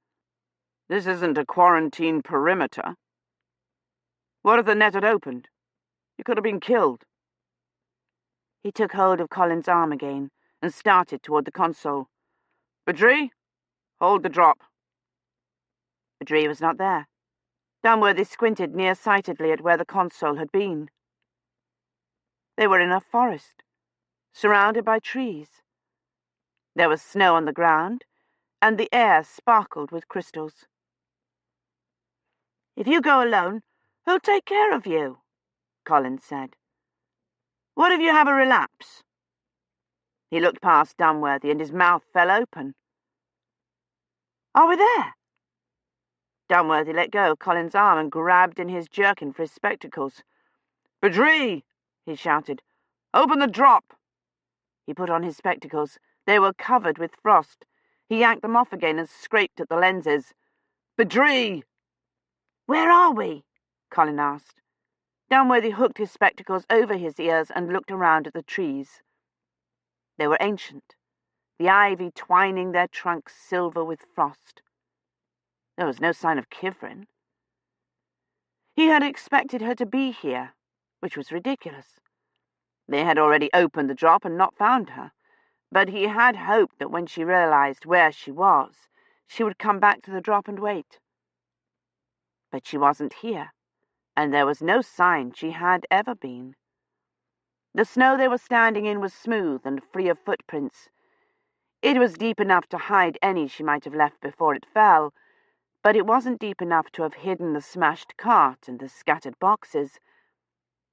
This isn't a quarantine perimeter. What if the net had opened? You could have been killed. He took hold of Colin's arm again and started toward the console. Badri, hold the drop. Badri was not there. Dunworthy squinted nearsightedly at where the console had been. They were in a forest, surrounded by trees. There was snow on the ground, and the air sparkled with crystals. If you go alone, who'll take care of you? Colin said. What if you have a relapse? He looked past Dunworthy, and his mouth fell open. Are we there? Dunworthy let go of Colin's arm and grabbed in his jerkin for his spectacles. Badri, he shouted. Open the drop. He put on his spectacles. They were covered with frost. He yanked them off again and scraped at the lenses. Badri! Where are we? Colin asked. Dunworthy hooked his spectacles over his ears and looked around at the trees. They were ancient, the ivy twining their trunks silver with frost. There was no sign of Kivrin. He had expected her to be here, which was ridiculous. They had already opened the drop and not found her, but he had hoped that when she realized where she was, she would come back to the drop and wait. But she wasn't here, and there was no sign she had ever been. The snow they were standing in was smooth and free of footprints. It was deep enough to hide any she might have left before it fell, but it wasn't deep enough to have hidden the smashed cart and the scattered boxes,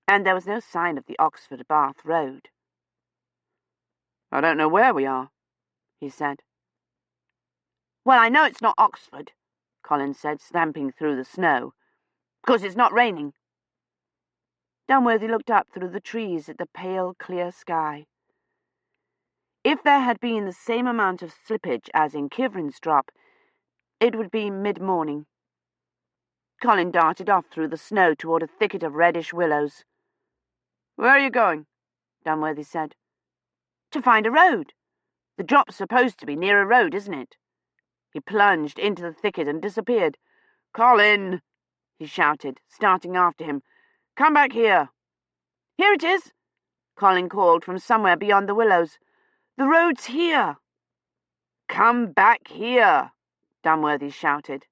and there was no sign of the Oxford-Bath road. I don't know where we are, he said. Well, I know it's not Oxford, Colin said, stamping through the snow, because it's not raining. Dunworthy looked up through the trees at the pale, clear sky. If there had been the same amount of slippage as in Kivrin's drop, it would be mid-morning. Colin darted off through the snow toward a thicket of reddish willows. Where are you going? Dunworthy said. To find a road. The drop's supposed to be near a road, isn't it? He plunged into the thicket and disappeared. Colin, he shouted, starting after him. Come back here. Here it is, Colin called from somewhere beyond the willows. The road's here. Come back here, Dunworthy shouted.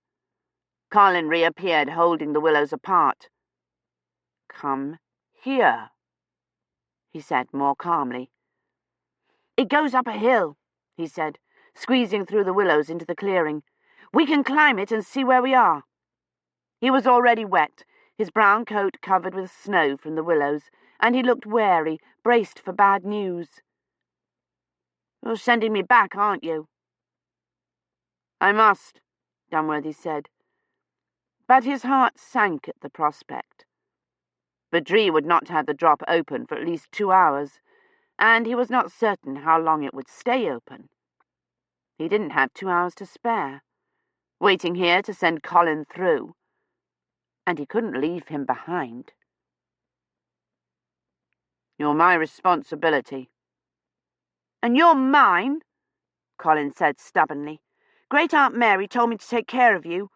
Colin reappeared, holding the willows apart. "Come here," he said more calmly. "It goes up a hill," he said, squeezing through the willows into the clearing. "We can climb it and see where we are." He was already wet, his brown coat covered with snow from the willows, and he looked wary, braced for bad news. "You're sending me back, aren't you?" "I must," Dunworthy said. But his heart sank at the prospect. Badri would not have the drop open for at least 2 hours, and he was not certain how long it would stay open. He didn't have 2 hours to spare, waiting here to send Colin through, and he couldn't leave him behind. "You're my responsibility." "And you're mine," Colin said stubbornly. "Great Aunt Mary told me to take care of you.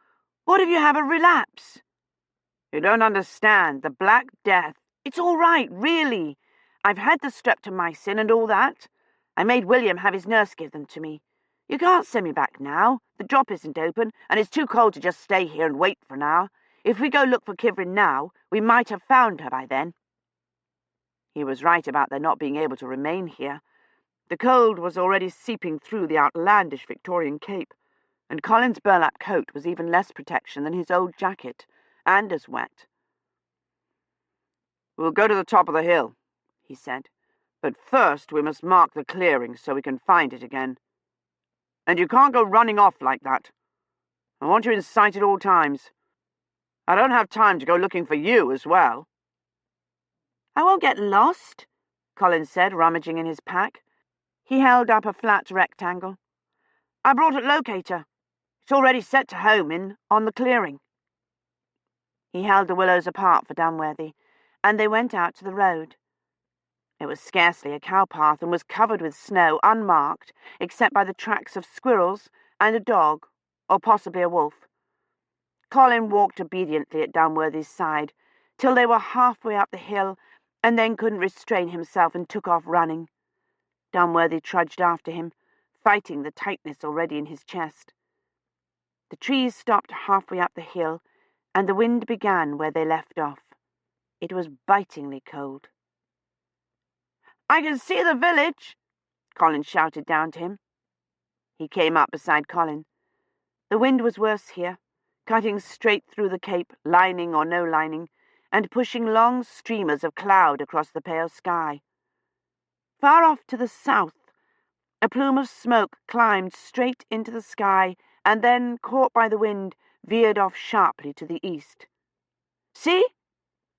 What if you have a relapse?" "You don't understand. The Black Death—" "It's all right, really. I've had the streptomycin and all that. I made William have his nurse give them to me. You can't send me back now. The drop isn't open, and it's too cold to just stay here and wait for an hour. If we go look for Kivrin now, we might have found her by then." He was right about their not being able to remain here. The cold was already seeping through the outlandish Victorian cape, and Colin's burlap coat was even less protection than his old jacket, and as wet. "We'll go to the top of the hill," he said. "But first we must mark the clearing so we can find it again. And you can't go running off like that. I want you in sight at all times. I don't have time to go looking for you as well." "I won't get lost," Colin said, rummaging in his pack. He held up a flat rectangle. "I brought a locator. It's already set to home on the clearing." He held the willows apart for Dunworthy, and they went out to the road. It was scarcely a cowpath and was covered with snow, unmarked, except by the tracks of squirrels and a dog, or possibly a wolf. Colin walked obediently at Dunworthy's side, till they were halfway up the hill, and then couldn't restrain himself and took off running. Dunworthy trudged after him, fighting the tightness already in his chest. The trees stopped halfway up the hill, and the wind began where they left off. It was bitingly cold. "I can see the village," Colin shouted down to him. He came up beside Colin. The wind was worse here, cutting straight through the cape, lining or no lining, and pushing long streamers of cloud across the pale sky. Far off to the south, a plume of smoke climbed straight into the sky and then, caught by the wind, veered off sharply to the east. "See?"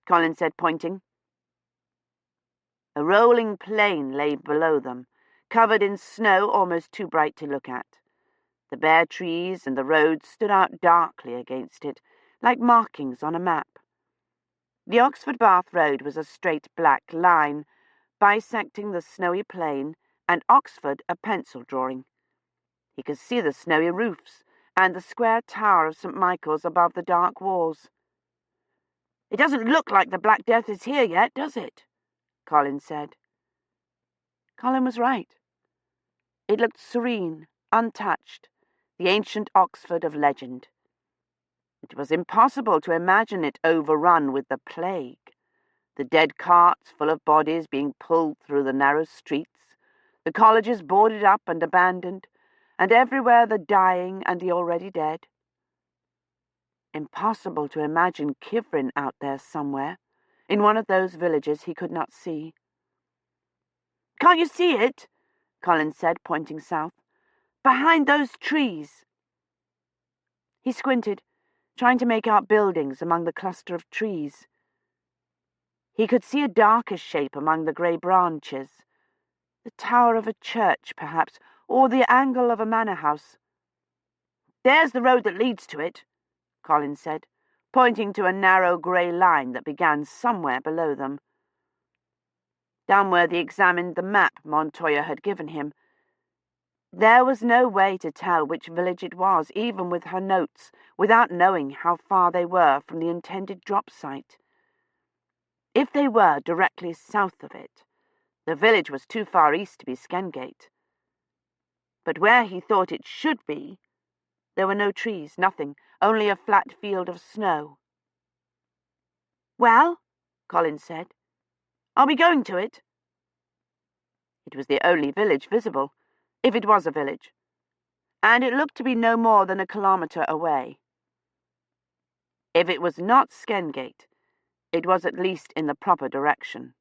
Colin said, pointing. A rolling plain lay below them, covered in snow almost too bright to look at. The bare trees and the road stood out darkly against it, like markings on a map. The Oxford-Bath Road was a straight black line, bisecting the snowy plain, and Oxford a pencil drawing. He could see the snowy roofs and the square tower of St. Michael's above the dark walls. "It doesn't look like the Black Death is here yet, does it?" Colin said. Colin was right. It looked serene, untouched, the ancient Oxford of legend. It was impossible to imagine it overrun with the plague, the dead carts full of bodies being pulled through the narrow streets, the colleges boarded up and abandoned, and everywhere the dying and the already dead. Impossible to imagine Kivrin out there somewhere, in one of those villages he could not see. "Can't you see it?" Colin said, pointing south. "Behind those trees." He squinted, trying to make out buildings among the cluster of trees. He could see a darker shape among the grey branches. The tower of a church, perhaps, or the angle of a manor house. "There's the road that leads to it," Colin said, pointing to a narrow grey line that began somewhere below them. Dunworthy examined the map Montoya had given him. There was no way to tell which village it was, even with her notes, without knowing how far they were from the intended drop site. If they were directly south of it, the village was too far east to be Skendgate. But where he thought it should be, There were no trees, nothing, only a flat field of snow. "Well," Colin said, "are we going to it?" It was the only village visible, if it was a village, and it looked to be no more than a kilometre away. If it was not Skengate, it was at least in the proper direction.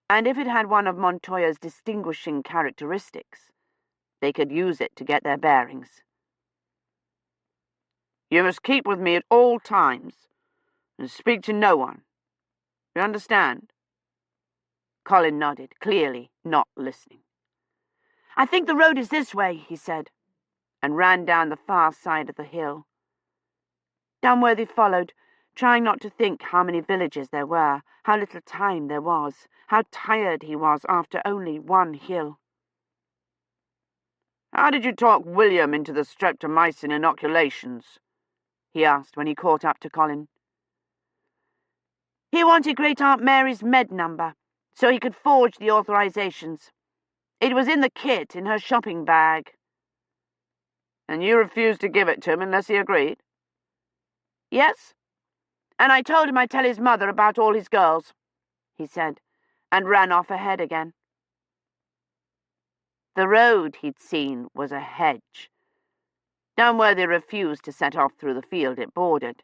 And if it had one of Montoya's distinguishing characteristics, they could use it to get their bearings. "You must keep with me at all times, and speak to no one. You understand?" Colin nodded, clearly not listening. "I think the road is this way," he said, and ran down the far side of the hill. Dunworthy followed, trying not to think how many villages there were, how little time there was, how tired he was after only one hill. "How did you talk William into the streptomycin inoculations?" he asked when he caught up to Colin. "He wanted Great Aunt Mary's med number, so he could forge the authorizations. It was in the kit in her shopping bag." "And you refused to give it to him unless he agreed?" "Yes, and I told him I'd tell his mother about all his girls," he said, and ran off ahead again. The road he'd seen was a hedge. Dunworthy refused to set off through the field it bordered.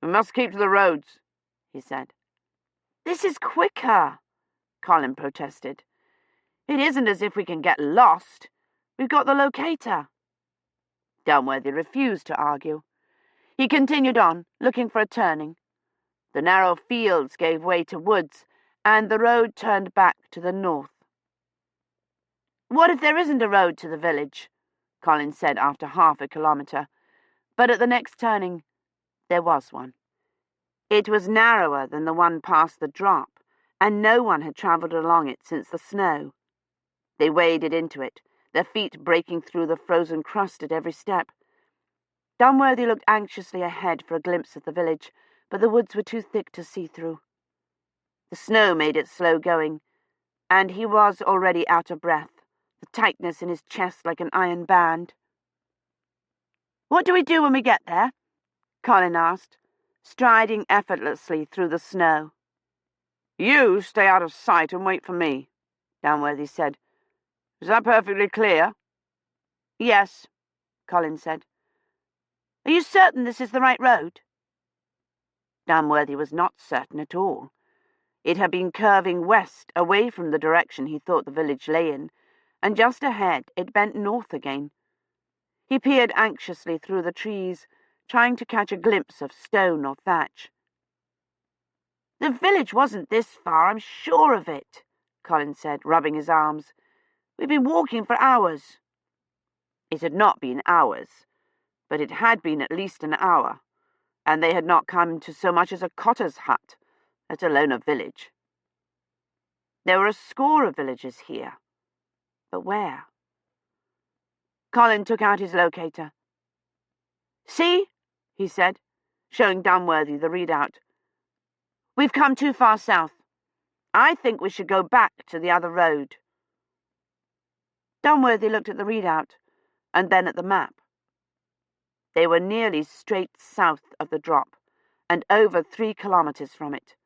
"We must keep to the roads," he said. "This is quicker," Colin protested. "It isn't as if we can get lost. We've got the locator." Dunworthy refused to argue. He continued on, looking for a turning. The narrow fields gave way to woods, and the road turned back to the north. "What if there isn't a road to the village?" Colin said after half a kilometre. But at the next turning, there was one. It was narrower than the one past the drop, and no one had travelled along it since the snow. They waded into it, their feet breaking through the frozen crust at every step. Dunworthy looked anxiously ahead for a glimpse of the village, but the woods were too thick to see through. The snow made it slow going, and he was already out of breath, the tightness in his chest like an iron band. "What do we do when we get there?" Colin asked, striding effortlessly through the snow. "You stay out of sight and wait for me," Dunworthy said. "Is that perfectly clear?" "Yes," Colin said. "Are you certain this is the right road?" Dunworthy was not certain at all. It had been curving west, away from the direction he thought the village lay in, and just ahead it bent north again. He peered anxiously through the trees, trying to catch a glimpse of stone or thatch. "The village wasn't this far, I'm sure of it," Colin said, rubbing his arms. "We've been walking for hours." It had not been hours, but it had been at least an hour, and they had not come to so much as a cotter's hut, let alone a village. There were a score of villages here, but where? Colin took out his locator. "See?" he said, showing Dunworthy the readout. "We've come too far south. I think we should go back to the other road." Dunworthy looked at the readout, and then at the map. They were nearly straight south of the drop, and over 3 kilometres from it.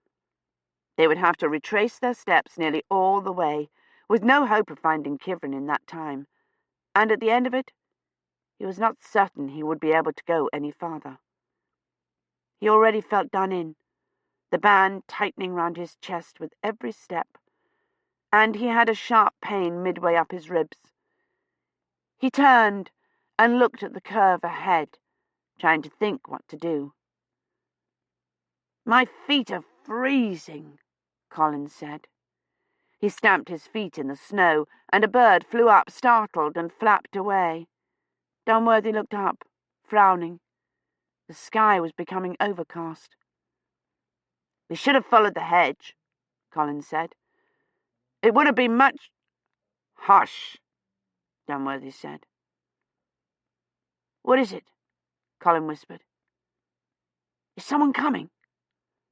They would have to retrace their steps nearly all the way, with no hope of finding Kivrin in that time, and at the end of it, he was not certain he would be able to go any farther. He already felt done in, the band tightening round his chest with every step, and he had a sharp pain midway up his ribs. He turned and looked at the curve ahead, trying to think what to do. "My feet are freezing," Colin said. He stamped his feet in the snow, and a bird flew up, startled, and flapped away. Dunworthy looked up, frowning. The sky was becoming overcast. "We should have followed the hedge," Colin said. "It would have been much—" "Hush," Dunworthy said. "What is it?" Colin whispered. "Is someone coming?"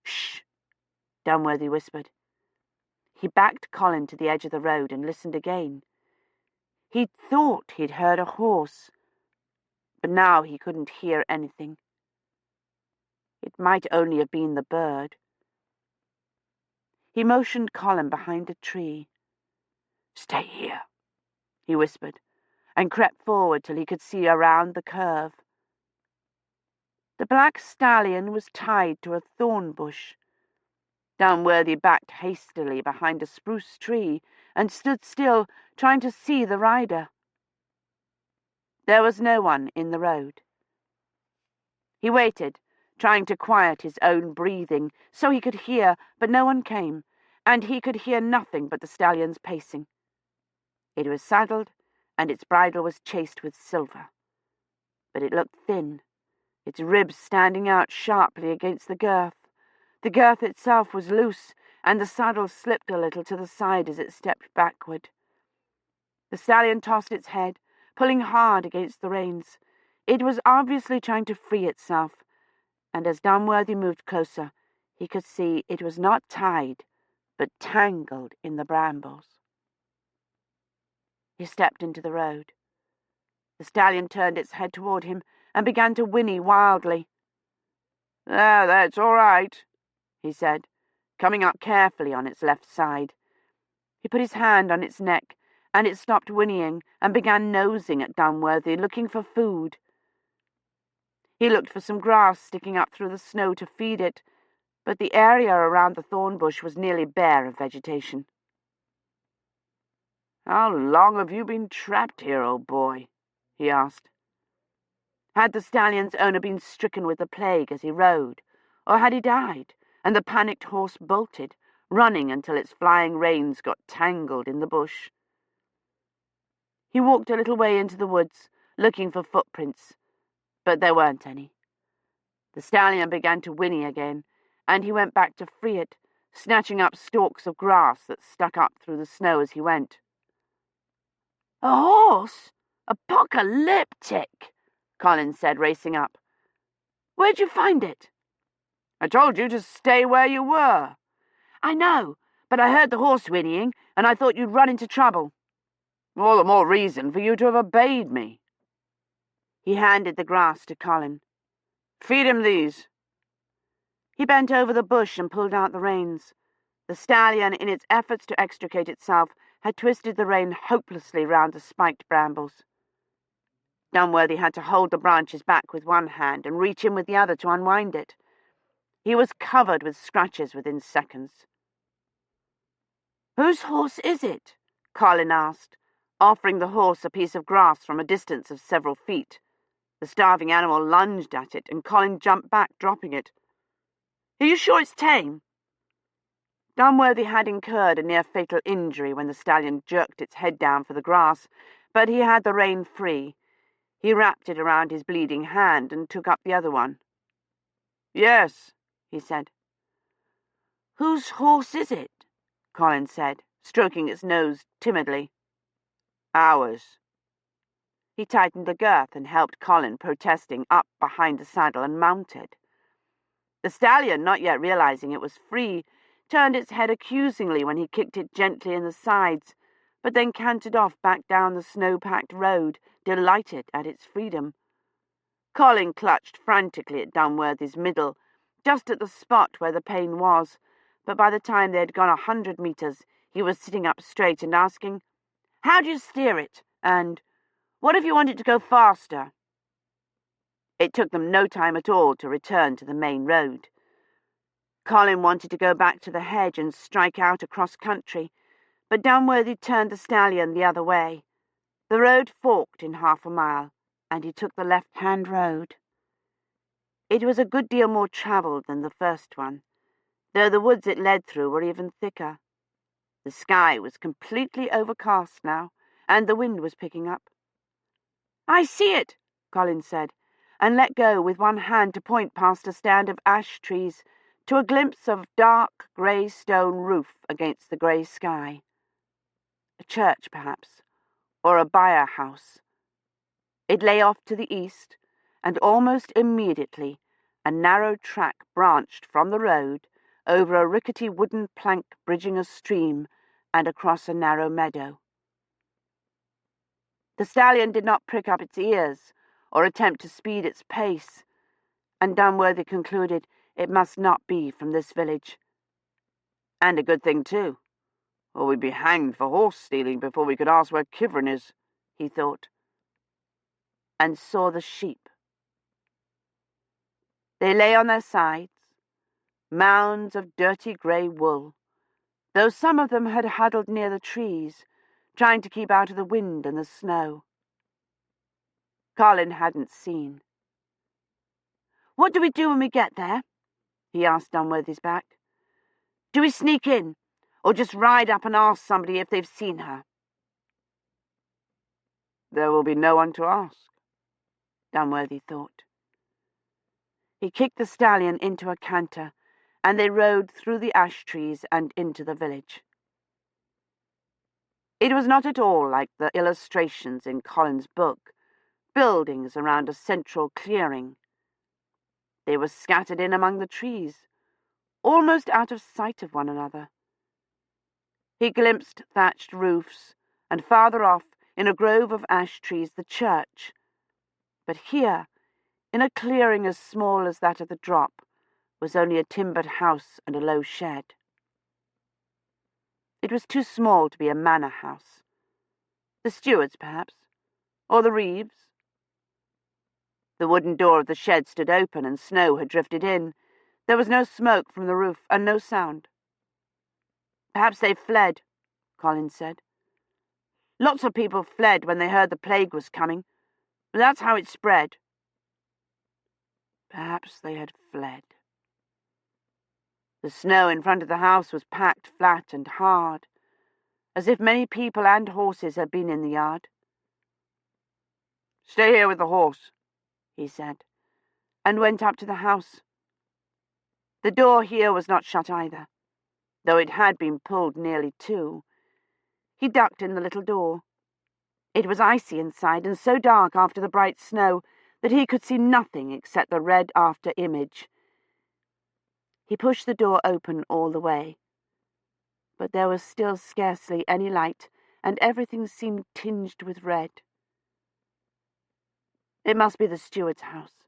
"Shh," Dunworthy whispered. He backed Colin to the edge of the road and listened again. He'd thought he'd heard a horse, but now he couldn't hear anything. It might only have been the bird. He motioned Colin behind a tree. "Stay here," he whispered, and crept forward till he could see around the curve. The black stallion was tied to a thorn bush. Downworthy backed hastily behind a spruce tree and stood still, trying to see the rider. There was no one in the road. He waited, trying to quiet his own breathing so he could hear, but no one came, and he could hear nothing but the stallion's pacing. It was saddled, and its bridle was chased with silver. But it looked thin, its ribs standing out sharply against the girth. The girth itself was loose, and the saddle slipped a little to the side as it stepped backward. The stallion tossed its head, pulling hard against the reins. It was obviously trying to free itself, and as Downworthy moved closer, he could see it was not tied, but tangled in the brambles. He stepped into the road. The stallion turned its head toward him and began to whinny wildly. "There, it's all right," he said, coming up carefully on its left side. He put his hand on its neck, and it stopped whinnying and began nosing at Downworthy, looking for food. He looked for some grass sticking up through the snow to feed it, but the area around the thorn bush was nearly bare of vegetation. "How long have you been trapped here, old boy?" he asked. Had the stallion's owner been stricken with the plague as he rode, or had he died, and the panicked horse bolted, running until its flying reins got tangled in the bush? He walked a little way into the woods, looking for footprints, but there weren't any. The stallion began to whinny again, and he went back to free it, snatching up stalks of grass that stuck up through the snow as he went. "A horse? Apocalyptic!" Colin said, racing up. "Where'd you find it?" "I told you to stay where you were." "I know, but I heard the horse whinnying, and I thought you'd run into trouble." "All the more reason for you to have obeyed me." He handed the grass to Colin. "Feed him these." He bent over the bush and pulled out the reins. The stallion, in its efforts to extricate itself, had twisted the rein hopelessly round the spiked brambles. Downworthy had to hold the branches back with one hand and reach in with the other to unwind it. He was covered with scratches within seconds. "Whose horse is it?" Colin asked, offering the horse a piece of grass from a distance of several feet. The starving animal lunged at it, and Colin jumped back, dropping it. "Are you sure it's tame?" Downworthy had incurred a near-fatal injury when the stallion jerked its head down for the grass, but he had the rein free. He wrapped it around his bleeding hand and took up the other one. "Yes," he said. "Whose horse is it?" Colin said, stroking its nose timidly. "Ours." He tightened the girth and helped Colin, protesting, up behind the saddle and mounted. The stallion, not yet realizing it was free, turned its head accusingly when he kicked it gently in the sides, but then cantered off back down the snow-packed road, delighted at its freedom. Colin clutched frantically at Downworthy's middle, just at the spot where the pain was, but by the time they had gone 100 meters, he was sitting up straight and asking, "How do you steer it?" and "What if you wanted to go faster?" It took them no time at all to return to the main road. Colin wanted to go back to the hedge and strike out across country, but Downworthy turned the stallion the other way. The road forked in 1/2 a mile, and he took the left-hand road. It was a good deal more travelled than the first one, though the woods it led through were even thicker. The sky was completely overcast now, and the wind was picking up. "I see it," Colin said, and let go with one hand to point past a stand of ash trees to a glimpse of dark grey stone roof against the grey sky. A church, perhaps, or a byre house. It lay off to the east, and almost immediately a narrow track branched from the road over a rickety wooden plank bridging a stream and across a narrow meadow. The stallion did not prick up its ears or attempt to speed its pace, and Dunworthy concluded it must not be from this village. And a good thing, too, or we'd be hanged for horse-stealing before we could ask where Kivrin is, he thought, and saw the sheep. They lay on their sides, mounds of dirty grey wool, though some of them had huddled near the trees, trying to keep out of the wind and the snow. Colin hadn't seen. "What do we do when we get there?" he asked Dunworthy's back. "Do we sneak in, or just ride up and ask somebody if they've seen her?" "There will be no one to ask," Dunworthy thought. He kicked the stallion into a canter, and they rode through the ash trees and into the village. It was not at all like the illustrations in Colin's book, buildings around a central clearing. They were scattered in among the trees, almost out of sight of one another. He glimpsed thatched roofs, and farther off, in a grove of ash trees, the church. But here, in a clearing as small as that of the drop, was only a timbered house and a low shed. It was too small to be a manor house. The steward's, perhaps, or the Reeves'. The wooden door of the shed stood open, and snow had drifted in. There was no smoke from the roof, and no sound. "Perhaps they've fled," Colin said. "Lots of people fled when they heard the plague was coming, but that's how it spread." Perhaps they had fled. The snow in front of the house was packed flat and hard, as if many people and horses had been in the yard. "Stay here with the horse," he said, and went up to the house. The door here was not shut either, though it had been pulled nearly to. He ducked in the little door. It was icy inside, and so dark after the bright snow that he could see nothing except the red after image. He pushed the door open all the way, but there was still scarcely any light, and everything seemed tinged with red. It must be the steward's house.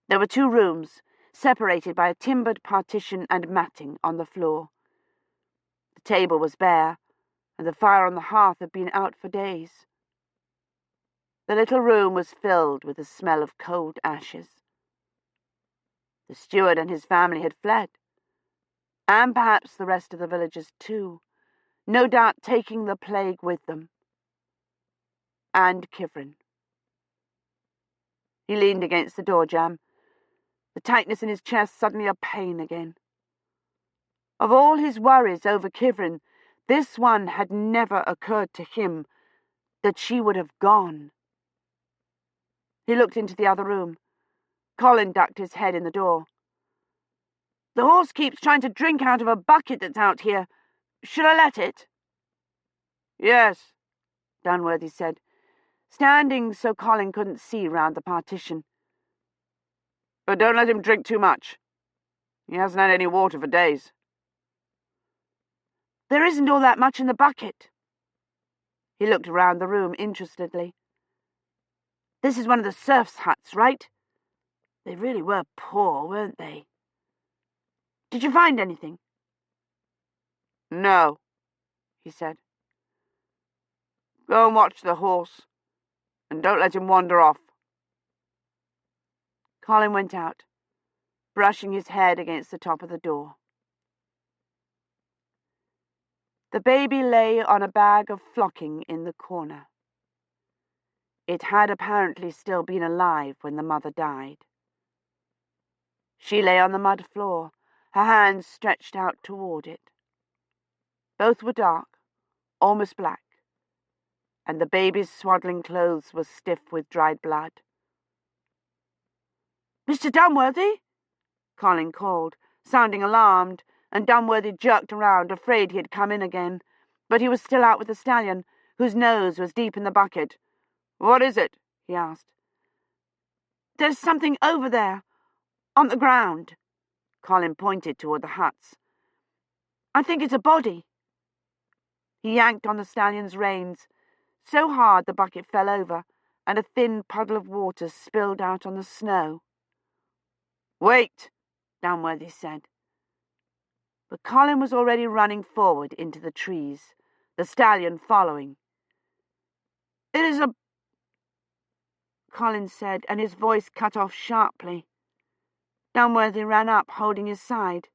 There were 2 rooms, separated by a timbered partition and matting on the floor. The table was bare, and the fire on the hearth had been out for days. The little room was filled with the smell of cold ashes. The steward and his family had fled, and perhaps the rest of the villagers too, no doubt taking the plague with them. And Kivrin. He leaned against the door jamb, the tightness in his chest suddenly a pain again. Of all his worries over Kivrin, this one had never occurred to him, that she would have gone. He looked into the other room. Colin ducked his head in the door. "The horse keeps trying to drink out of a bucket that's out here. Should I let it?" "Yes," Dunworthy said, standing so Colin couldn't see round the partition. "But don't let him drink too much. He hasn't had any water for days." "There isn't all that much in the bucket." He looked around the room interestedly. "This is one of the serfs' huts, right? They really were poor, weren't they? Did you find anything?" "No," he said. "Go and watch the horse, and don't let him wander off." Colin went out, brushing his head against the top of the door. The baby lay on a bag of flocking in the corner. It had apparently still been alive when the mother died. She lay on the mud floor, her hands stretched out toward it. Both were dark, almost black, and the baby's swaddling clothes were stiff with dried blood. "Mr. Dunworthy?" Colin called, sounding alarmed, and Dunworthy jerked around, afraid he had come in again, but he was still out with the stallion, whose nose was deep in the bucket. "What is it?" he asked. "There's something over there, on the ground." Colin pointed toward the huts. "I think it's a body." He yanked on the stallion's reins, so hard the bucket fell over, and a thin puddle of water spilled out on the snow. "Wait," Downworthy said. But Colin was already running forward into the trees, the stallion following. "It is a—" Colin said, and his voice cut off sharply. Downworthy ran up, holding his side.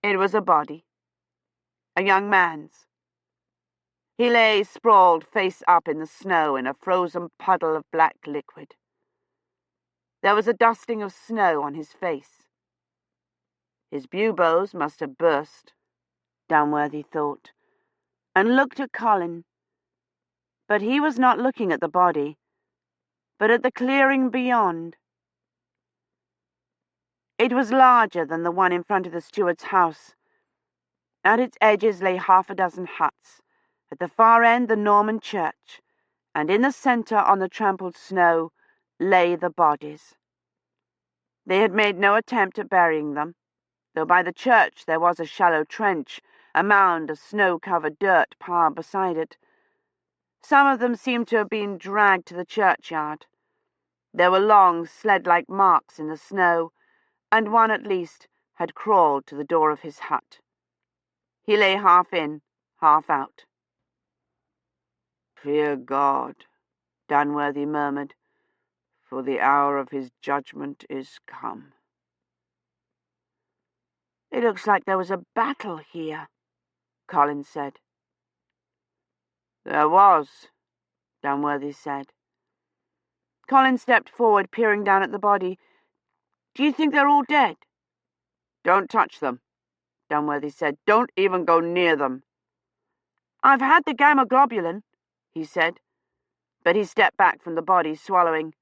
It was a body. A young man's. He lay sprawled face up in the snow in a frozen puddle of black liquid. There was a dusting of snow on his face. His buboes must have burst, Downworthy thought, and looked at Colin. But he was not looking at the body, but at the clearing beyond. It was larger than the one in front of the steward's house. At its edges lay 6 huts, at the far end the Norman church, and in the centre on the trampled snow lay the bodies. They had made no attempt at burying them, though by the church there was a shallow trench, a mound of snow-covered dirt piled beside it. Some of them seemed to have been dragged to the churchyard. There were long, sled-like marks in the snow, and one at least had crawled to the door of his hut. He lay half in, half out. "Fear God," Downworthy murmured, "for the hour of his judgment is come." "It looks like there was a battle here," Colin said. "There was," Downworthy said. Colin stepped forward, peering down at the body. "Do you think they're all dead?" "Don't touch them," Downworthy said. "Don't even go near them." "I've had the gamma globulin," he said, but he stepped back from the body, swallowing.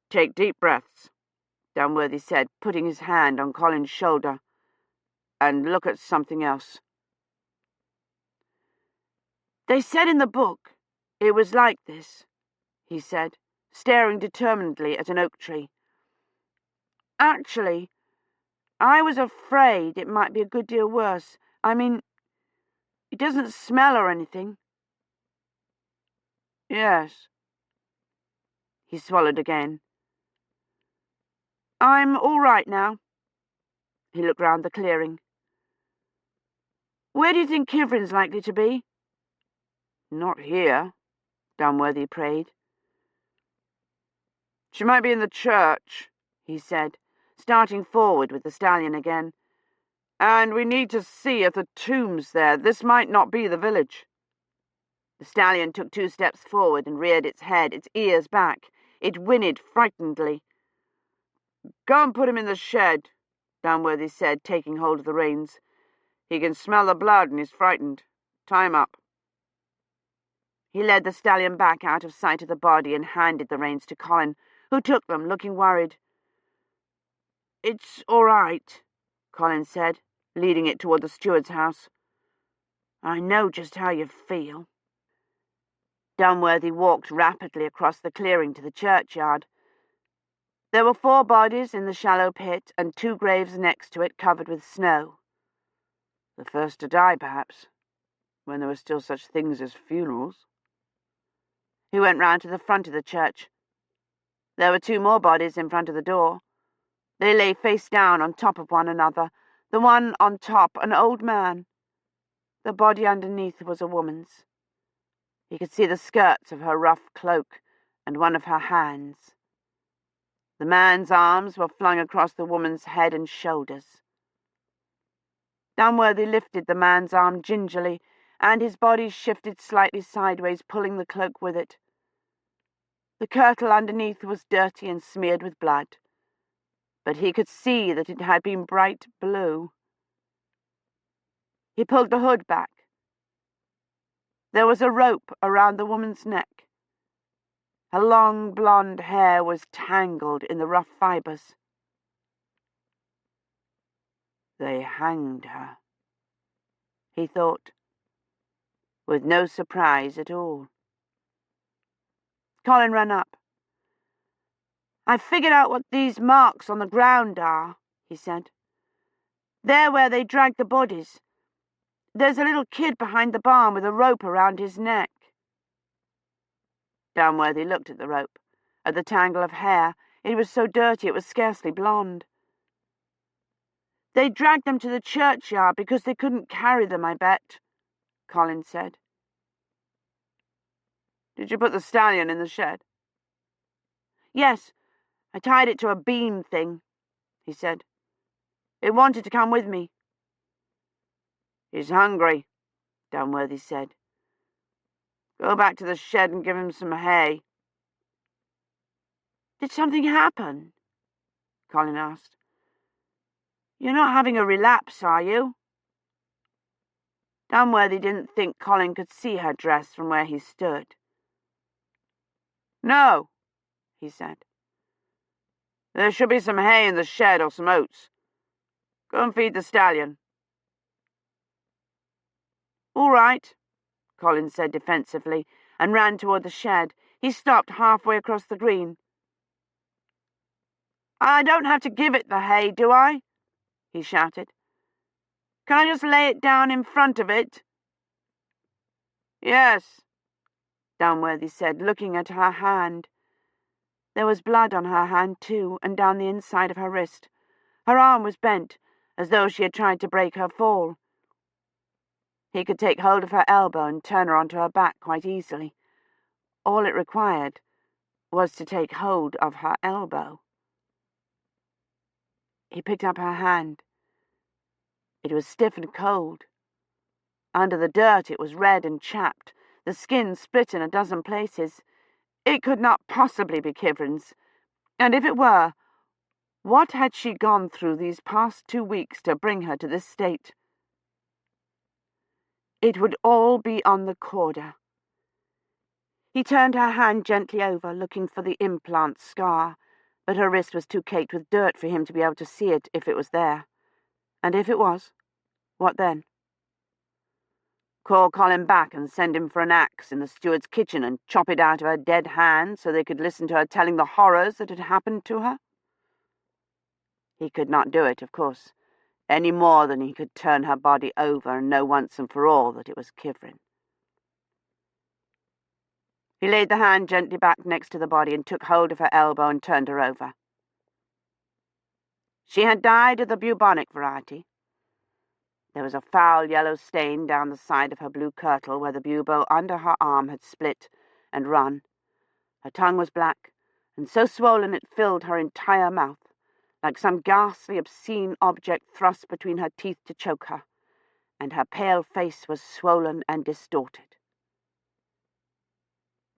"Take deep breaths," Downworthy said, putting his hand on Colin's shoulder, "and look at something else." "They said in the book it was like this," he said, staring determinedly at an oak tree. "Actually, I was afraid it might be a good deal worse. I mean, it doesn't smell or anything." "Yes." He swallowed again. "I'm all right now." He looked round the clearing. "Where do you think Kivrin's likely to be?" "Not here," Downworthy prayed. "She might be in the church," he said, starting forward with the stallion again. "And we need to see if the tomb's there. This might not be the village." The stallion took 2 steps forward and reared its head, its ears back. It whinnied frightenedly. "Go and put him in the shed," Downworthy said, taking hold of the reins. "He can smell the blood and he's frightened. Tie him up." He led the stallion back out of sight of the body and handed the reins to Colin, who took them, looking worried. "It's all right," Colin said, leading it toward the steward's house. "I know just how you feel." Downworthy walked rapidly across the clearing to the churchyard. There were 4 bodies in the shallow pit and 2 graves next to it covered with snow. The first to die, perhaps, when there were still such things as funerals. He went round to the front of the church. There were 2 more bodies in front of the door. They lay face down on top of one another, the one on top an old man. The body underneath was a woman's. He could see the skirts of her rough cloak and one of her hands. The man's arms were flung across the woman's head and shoulders. Downworthy lifted the man's arm gingerly, and his body shifted slightly sideways, pulling the cloak with it. The kirtle underneath was dirty and smeared with blood, but he could see that it had been bright blue. He pulled the hood back. There was a rope around the woman's neck. Her long blonde hair was tangled in the rough fibres. They hanged her, he thought, with no surprise at all. Colin ran up. "I've figured out what these marks on the ground are," he said. "They're where they dragged the bodies. There's a little kid behind the barn with a rope around his neck." Downworthy looked at the rope, at the tangle of hair. It was so dirty it was scarcely blonde. "They dragged them to the churchyard because they couldn't carry them, I bet," Colin said. "Did you put the stallion in the shed?" "Yes, I tied it to a beam thing," he said. "It wanted to come with me." "He's hungry," Downworthy said. "Go back to the shed and give him some hay." "Did something happen?" Colin asked. "You're not having a relapse, are you?" Downworthy didn't think Colin could see her dress from where he stood. "No," he said. "There should be some hay in the shed or some oats. Go and feed the stallion." "All right," Colin said defensively, and ran toward the shed. He stopped halfway across the green. "I don't have to give it the hay, do I?" he shouted. "Can I just lay it down in front of it?" "Yes," Downworthy said, looking at her hand. There was blood on her hand, too, and down the inside of her wrist. Her arm was bent, as though she had tried to break her fall. He could take hold of her elbow and turn her onto her back quite easily. All it required was to take hold of her elbow. He picked up her hand. It was stiff and cold. Under the dirt it was red and chapped, the skin split in a dozen places. It could not possibly be Kivrin's, and if it were, what had she gone through these past 2 weeks to bring her to this state? It would all be on the corder. He turned her hand gently over, looking for the implant scar, but her wrist was too caked with dirt for him to be able to see it if it was there. And if it was, what then? Call Colin back and send him for an axe in the steward's kitchen and chop it out of her dead hand so they could listen to her telling the horrors that had happened to her? He could not do it, of course, any more than he could turn her body over and know once and for all that it was Kivrin. He laid the hand gently back next to the body and took hold of her elbow and turned her over. She had died of the bubonic variety. There was a foul yellow stain down the side of her blue kirtle where the bubo under her arm had split and run. Her tongue was black, and so swollen it filled her entire mouth, like some ghastly, obscene object thrust between her teeth to choke her, and her pale face was swollen and distorted.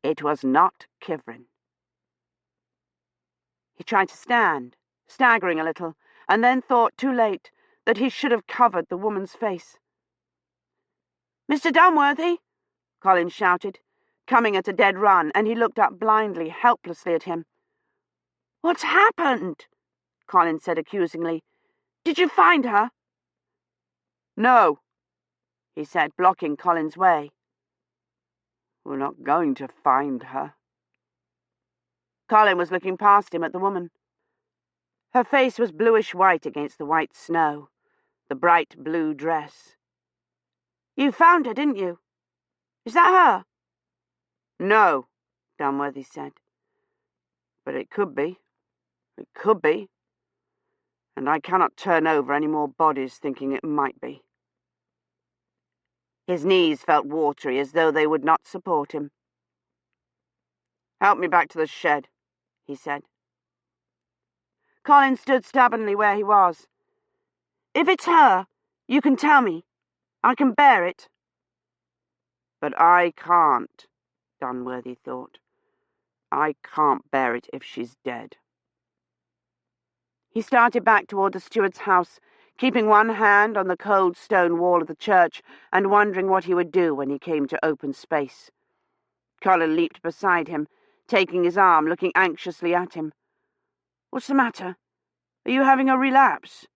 It was not Kivrin. He tried to stand, staggering a little, and then thought, too late, that he should have covered the woman's face. "Mr. Downworthy!" Colin shouted, coming at a dead run, and he looked up blindly, helplessly at him. "What's happened?" Colin said accusingly. "Did you find her?" "No," he said, blocking Colin's way. "We're not going to find her." Colin was looking past him at the woman. Her face was bluish-white against the white snow, the bright blue dress. "You found her, didn't you? Is that her?" "No," Downworthy said. "But it could be. It could be. And I cannot turn over any more bodies thinking it might be." His knees felt watery, as though they would not support him. "Help me back to the shed," he said. Colin stood stubbornly where he was. "If it's her, you can tell me. I can bear it." "But I can't," Downworthy thought. "I can't bear it if she's dead." He started back toward the steward's house, keeping one hand on the cold stone wall of the church and wondering what he would do when he came to open space. Colin leaped beside him, taking his arm, looking anxiously at him. "What's the matter? Are you having a relapse?"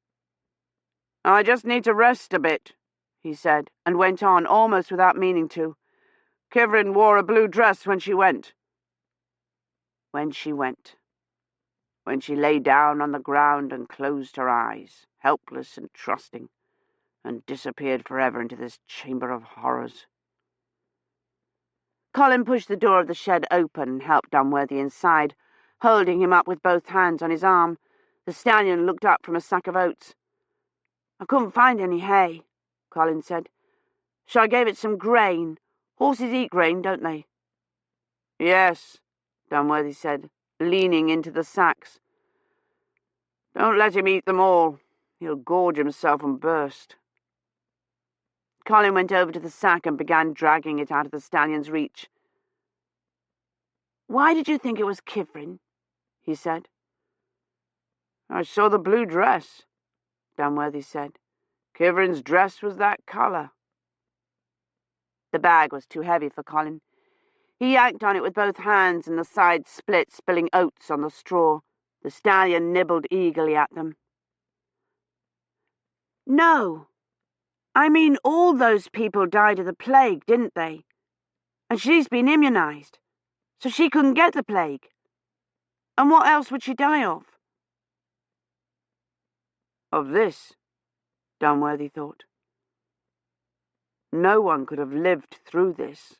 "I just need to rest a bit," he said, and went on, almost without meaning to. "Kivrin wore a blue dress when she went." When she went. When she lay down on the ground and closed her eyes, helpless and trusting, and disappeared forever into this chamber of horrors. Colin pushed the door of the shed open and helped Dunworthy inside, holding him up with both hands on his arm. The stallion looked up from a sack of oats. "I couldn't find any hay," Colin said, "so I gave it some grain. Horses eat grain, don't they?" "Yes," Dunworthy said, leaning into the sacks. "Don't let him eat them all. He'll gorge himself and burst." Colin went over to the sack and began dragging it out of the stallion's reach. "Why did you think it was Kivrin?" he said. "I saw the blue dress," Dunworthy said. "Kivrin's dress was that colour." The bag was too heavy for Colin. He yanked on it with both hands and the sides split, spilling oats on the straw. The stallion nibbled eagerly at them. "No. I mean, all those people died of the plague, didn't they? And she's been immunised, so she couldn't get the plague. And what else would she die of?" "Of this," Dunworthy thought. "No one could have lived through this.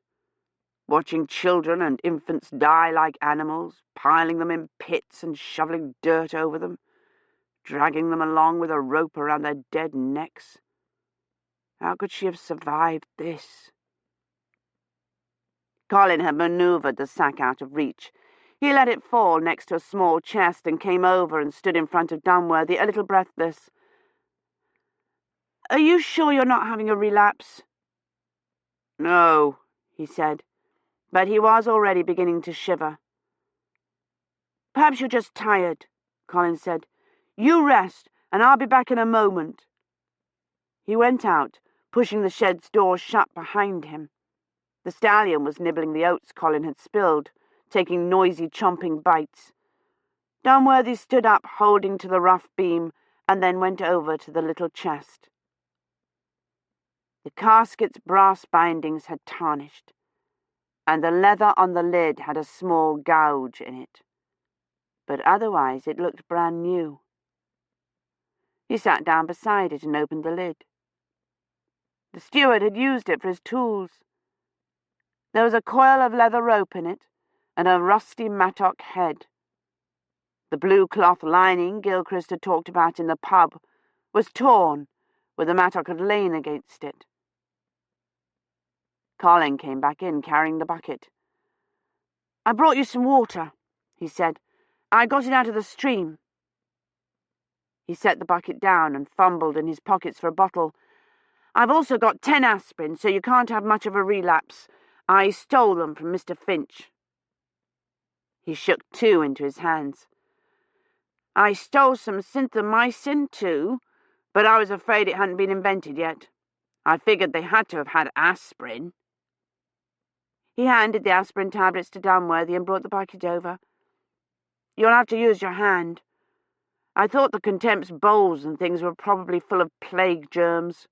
Watching children and infants die like animals, piling them in pits and shoveling dirt over them, dragging them along with a rope around their dead necks. How could she have survived this?" Colin had manoeuvred the sack out of reach. He let it fall next to a small chest and came over and stood in front of Dunworthy, a little breathless. "Are you sure you're not having a relapse?" "No," he said, but he was already beginning to shiver. "Perhaps you're just tired," Colin said. "You rest, and I'll be back in a moment." He went out, pushing the shed's door shut behind him. The stallion was nibbling the oats Colin had spilled, taking noisy chomping bites. Dunworthy stood up, holding to the rough beam, and then went over to the little chest. The casket's brass bindings had tarnished, and the leather on the lid had a small gouge in it, but otherwise it looked brand new. He sat down beside it and opened the lid. The steward had used it for his tools. There was a coil of leather rope in it, and a rusty mattock head. The blue cloth lining Gilchrist had talked about in the pub was torn, where the mattock had lain against it. Colin came back in, carrying the bucket. "I brought you some water," he said. "I got it out of the stream." He set the bucket down and fumbled in his pockets for a bottle. "I've also got 10 aspirin, so you can't have much of a relapse. I stole them from Mr. Finch." He shook 2 into his hands. "I stole some synthamycin, too, but I was afraid it hadn't been invented yet. I figured they had to have had aspirin." He handed the aspirin tablets to Dunworthy and brought the bucket over. "You'll have to use your hand. I thought the Contempt's bowls and things were probably full of plague germs."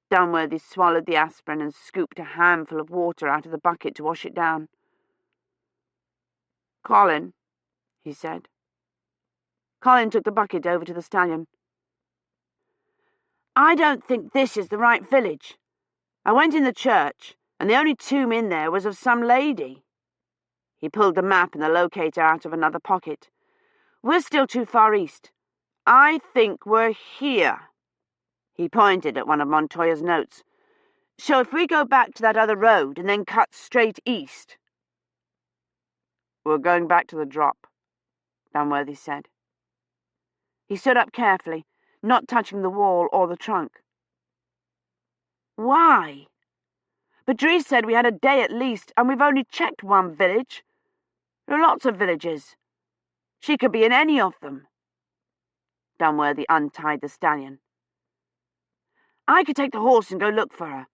Dunworthy swallowed the aspirin and scooped a handful of water out of the bucket to wash it down. "Colin," he said. Colin took the bucket over to the stallion. "I don't think this is the right village. I went in the church, and the only tomb in there was of some lady." He pulled the map and the locator out of another pocket. "We're still too far east. I think we're here." He pointed at one of Montoya's notes. "So if we go back to that other road and then cut straight east—" "We're going back to the drop," Dunworthy said. He stood up carefully, not touching the wall or the trunk. "Why? Badri said we had a day at least, and we've only checked one village. There are lots of villages. She could be in any of them." Dunworthy untied the stallion. "I could take the horse and go look for her,"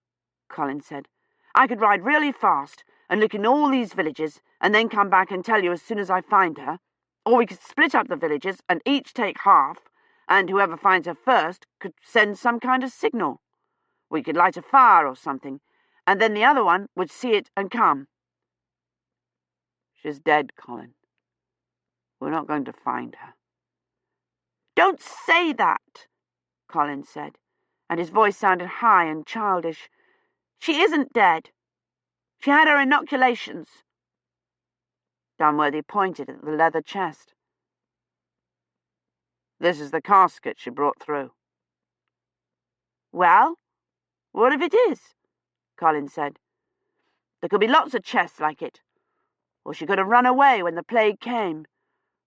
Colin said. "I could ride really fast and look in all these villages and then come back and tell you as soon as I find her. Or we could split up the villages and each take half, and whoever finds her first could send some kind of signal. We could light a fire or something, and then the other one would see it and come." "She's dead, Colin. We're not going to find her." "Don't say that," Colin said, and his voice sounded high and childish. "She isn't dead. She had her inoculations. Dunworthy pointed at the leather chest.
This is the casket she brought through.
Well, what if it is? Colin said. There could be lots of chests like it. Or she could have run away when the plague came.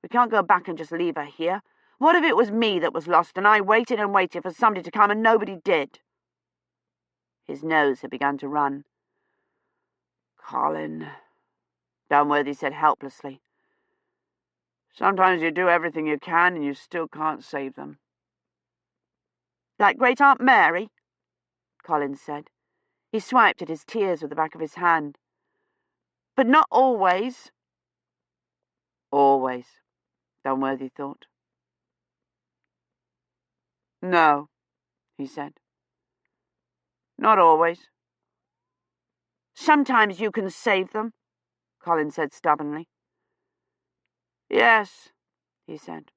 We can't go back and just leave her here. What if it was me that was lost and I waited and waited for somebody to come and nobody did? His nose had begun to run.
Colin, Dunworthy said helplessly. Sometimes you do everything you can and you still can't save them.
Like Great Aunt Mary? Colin said. He swiped at his tears with the back of his hand. But not always.
Always, Dunworthy thought. No, he said. Not always.
Sometimes you can save them, Colin said stubbornly.
Yes, he said.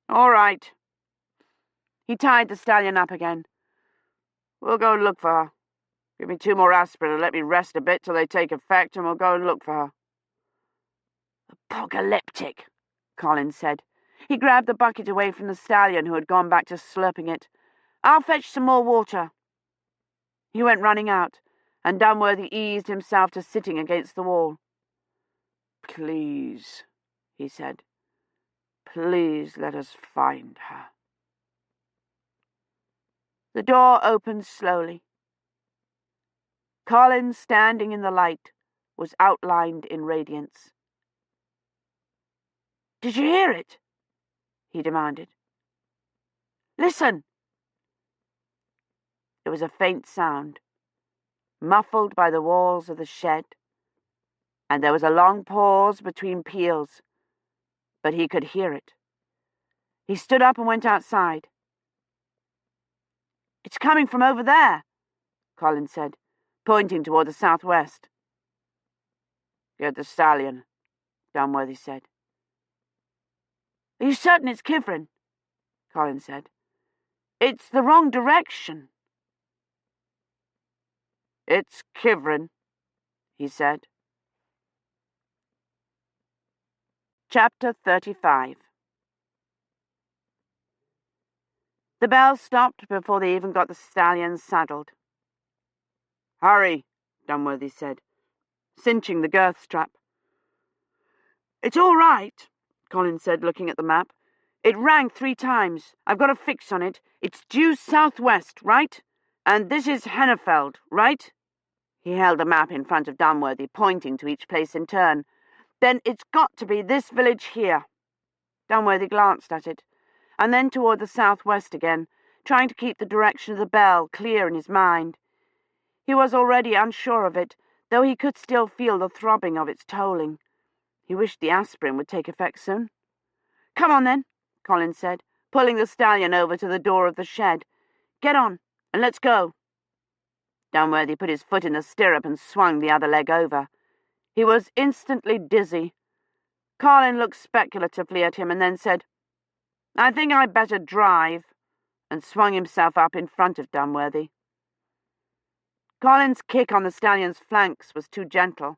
All right.
He tied the stallion up again.
We'll go and look for her. Give me 2 more aspirin and let me rest a bit till they take effect, and we'll go and look for her.
Apocalyptic, Colin said. He grabbed the bucket away from the stallion, who had gone back to slurping it. I'll fetch some more water. He went running out, and Dunworthy eased himself to sitting against the wall.
Please, he said. Please let us find her.
The door opened slowly. Colin, standing in the light, was outlined in radiance. "Did you hear it?" he demanded. "Listen!" It was a faint sound, muffled by the walls of the shed, and there was a long pause between peals, but he could hear it. He stood up and went outside. "It's coming from over there," Colin said, pointing toward the southwest.
"Get the stallion," Dunworthy said.
"Are you certain it's Kivrin?" Colin said. "It's the wrong direction."
"It's Kivrin," he said.
Chapter 35. The bell stopped before they even got the stallions saddled.
"Hurry," Dunworthy said, cinching the girth strap.
"It's all right," Colin said, looking at the map. "It rang 3 times. I've got a fix on it. It's due southwest, right? And this is Hennefeld, right?" He held the map in front of Dunworthy, pointing to each place in turn. "Then it's got to be this village here." Dunworthy glanced at it, and then toward the southwest again, trying to keep the direction of the bell clear in his mind. He was already unsure of it, though he could still feel the throbbing of its tolling. He wished the aspirin would take effect soon. "Come on, then," Colin said, pulling the stallion over to the door of the shed. "Get on, and let's go." Dunworthy put his foot in the stirrup and swung the other leg over. He was instantly dizzy. Colin looked speculatively at him and then said, "I think I'd better drive," and swung himself up in front of Dunworthy. Colin's kick on the stallion's flanks was too gentle,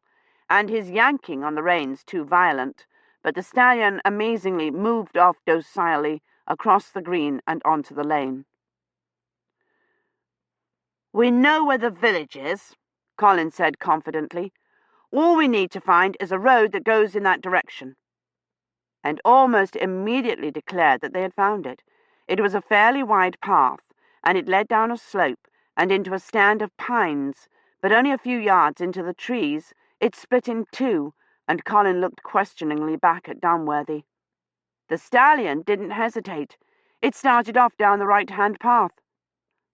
and his yanking on the reins too violent, but the stallion amazingly moved off docilely across the green and onto the lane. "We know where the village is," Colin said confidently. "All we need to find is a road that goes in that direction," and almost immediately declared that they had found it. It was a fairly wide path, and it led down a slope and into a stand of pines, but only a few yards into the trees it split in 2, and Colin looked questioningly back at Dunworthy. The stallion didn't hesitate. It started off down the right-hand path.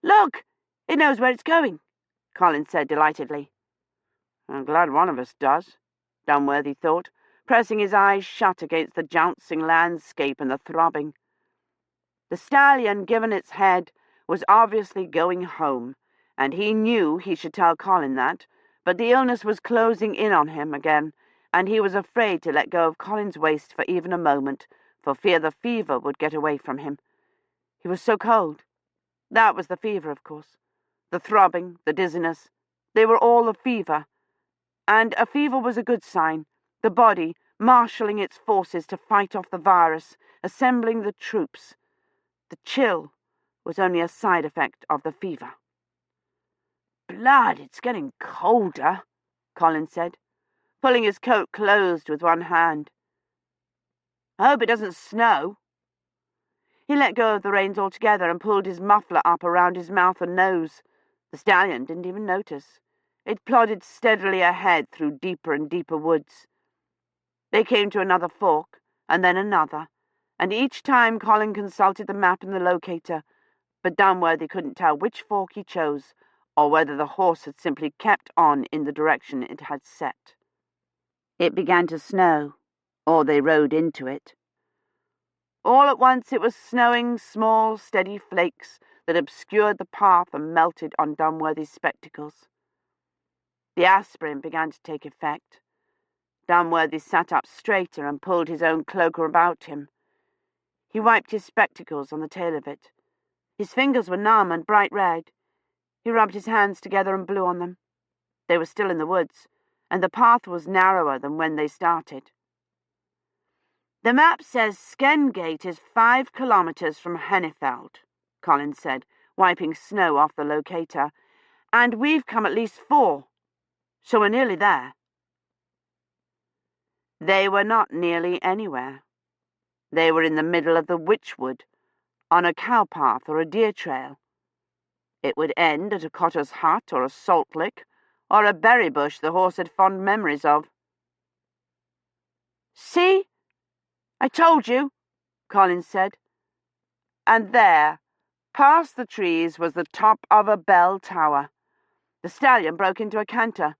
"Look! It knows where it's going," Colin said delightedly.
"I'm glad one of us does," Dunworthy thought, pressing his eyes shut against the jouncing landscape and the throbbing. The stallion, given its head, was obviously going home, and he knew he should tell Colin that, but the illness was closing in on him again, and he was afraid to let go of Colin's waist for even a moment, for fear the fever would get away from him. He was so cold. That was the fever, of course. The throbbing, the dizziness, they were all the fever,
And a fever was a good sign, the body marshalling its forces to fight off the virus, assembling the troops. The chill was only a side effect of the fever. "Blood, it's getting colder," Colin said, pulling his coat closed with one hand. "I hope it doesn't snow." He let go of the reins altogether and pulled his muffler up around his mouth and nose. The stallion didn't even notice. It plodded steadily ahead through deeper and deeper woods. They came to another fork, and then another, and each time Colin consulted the map and the locator, but Dunworthy couldn't tell which fork he chose, or whether the horse had simply kept on in the direction it had set. It began to snow, or they rode into it. All at once it was snowing small, steady flakes that obscured the path and melted on Dunworthy's spectacles. The aspirin began to take effect. Dunworthy sat up straighter and pulled his own cloak about him. He wiped his spectacles on the tail of it. His fingers were numb and bright red. He rubbed his hands together and blew on them. They were still in the woods, and the path was narrower than when they started. "The map says Skengate is 5 kilometres from Hennefeld," Colin said, wiping snow off the locator, "and we've come at least 4, so we're nearly there." They were not nearly anywhere. They were in the middle of the Witchwood, on a cow path or a deer trail. It would end at a cotter's hut or a salt lick, or a berry bush the horse had fond memories of. "See? I told you," Colin said. And there, past the trees, was the top of a bell tower. The stallion broke into a canter.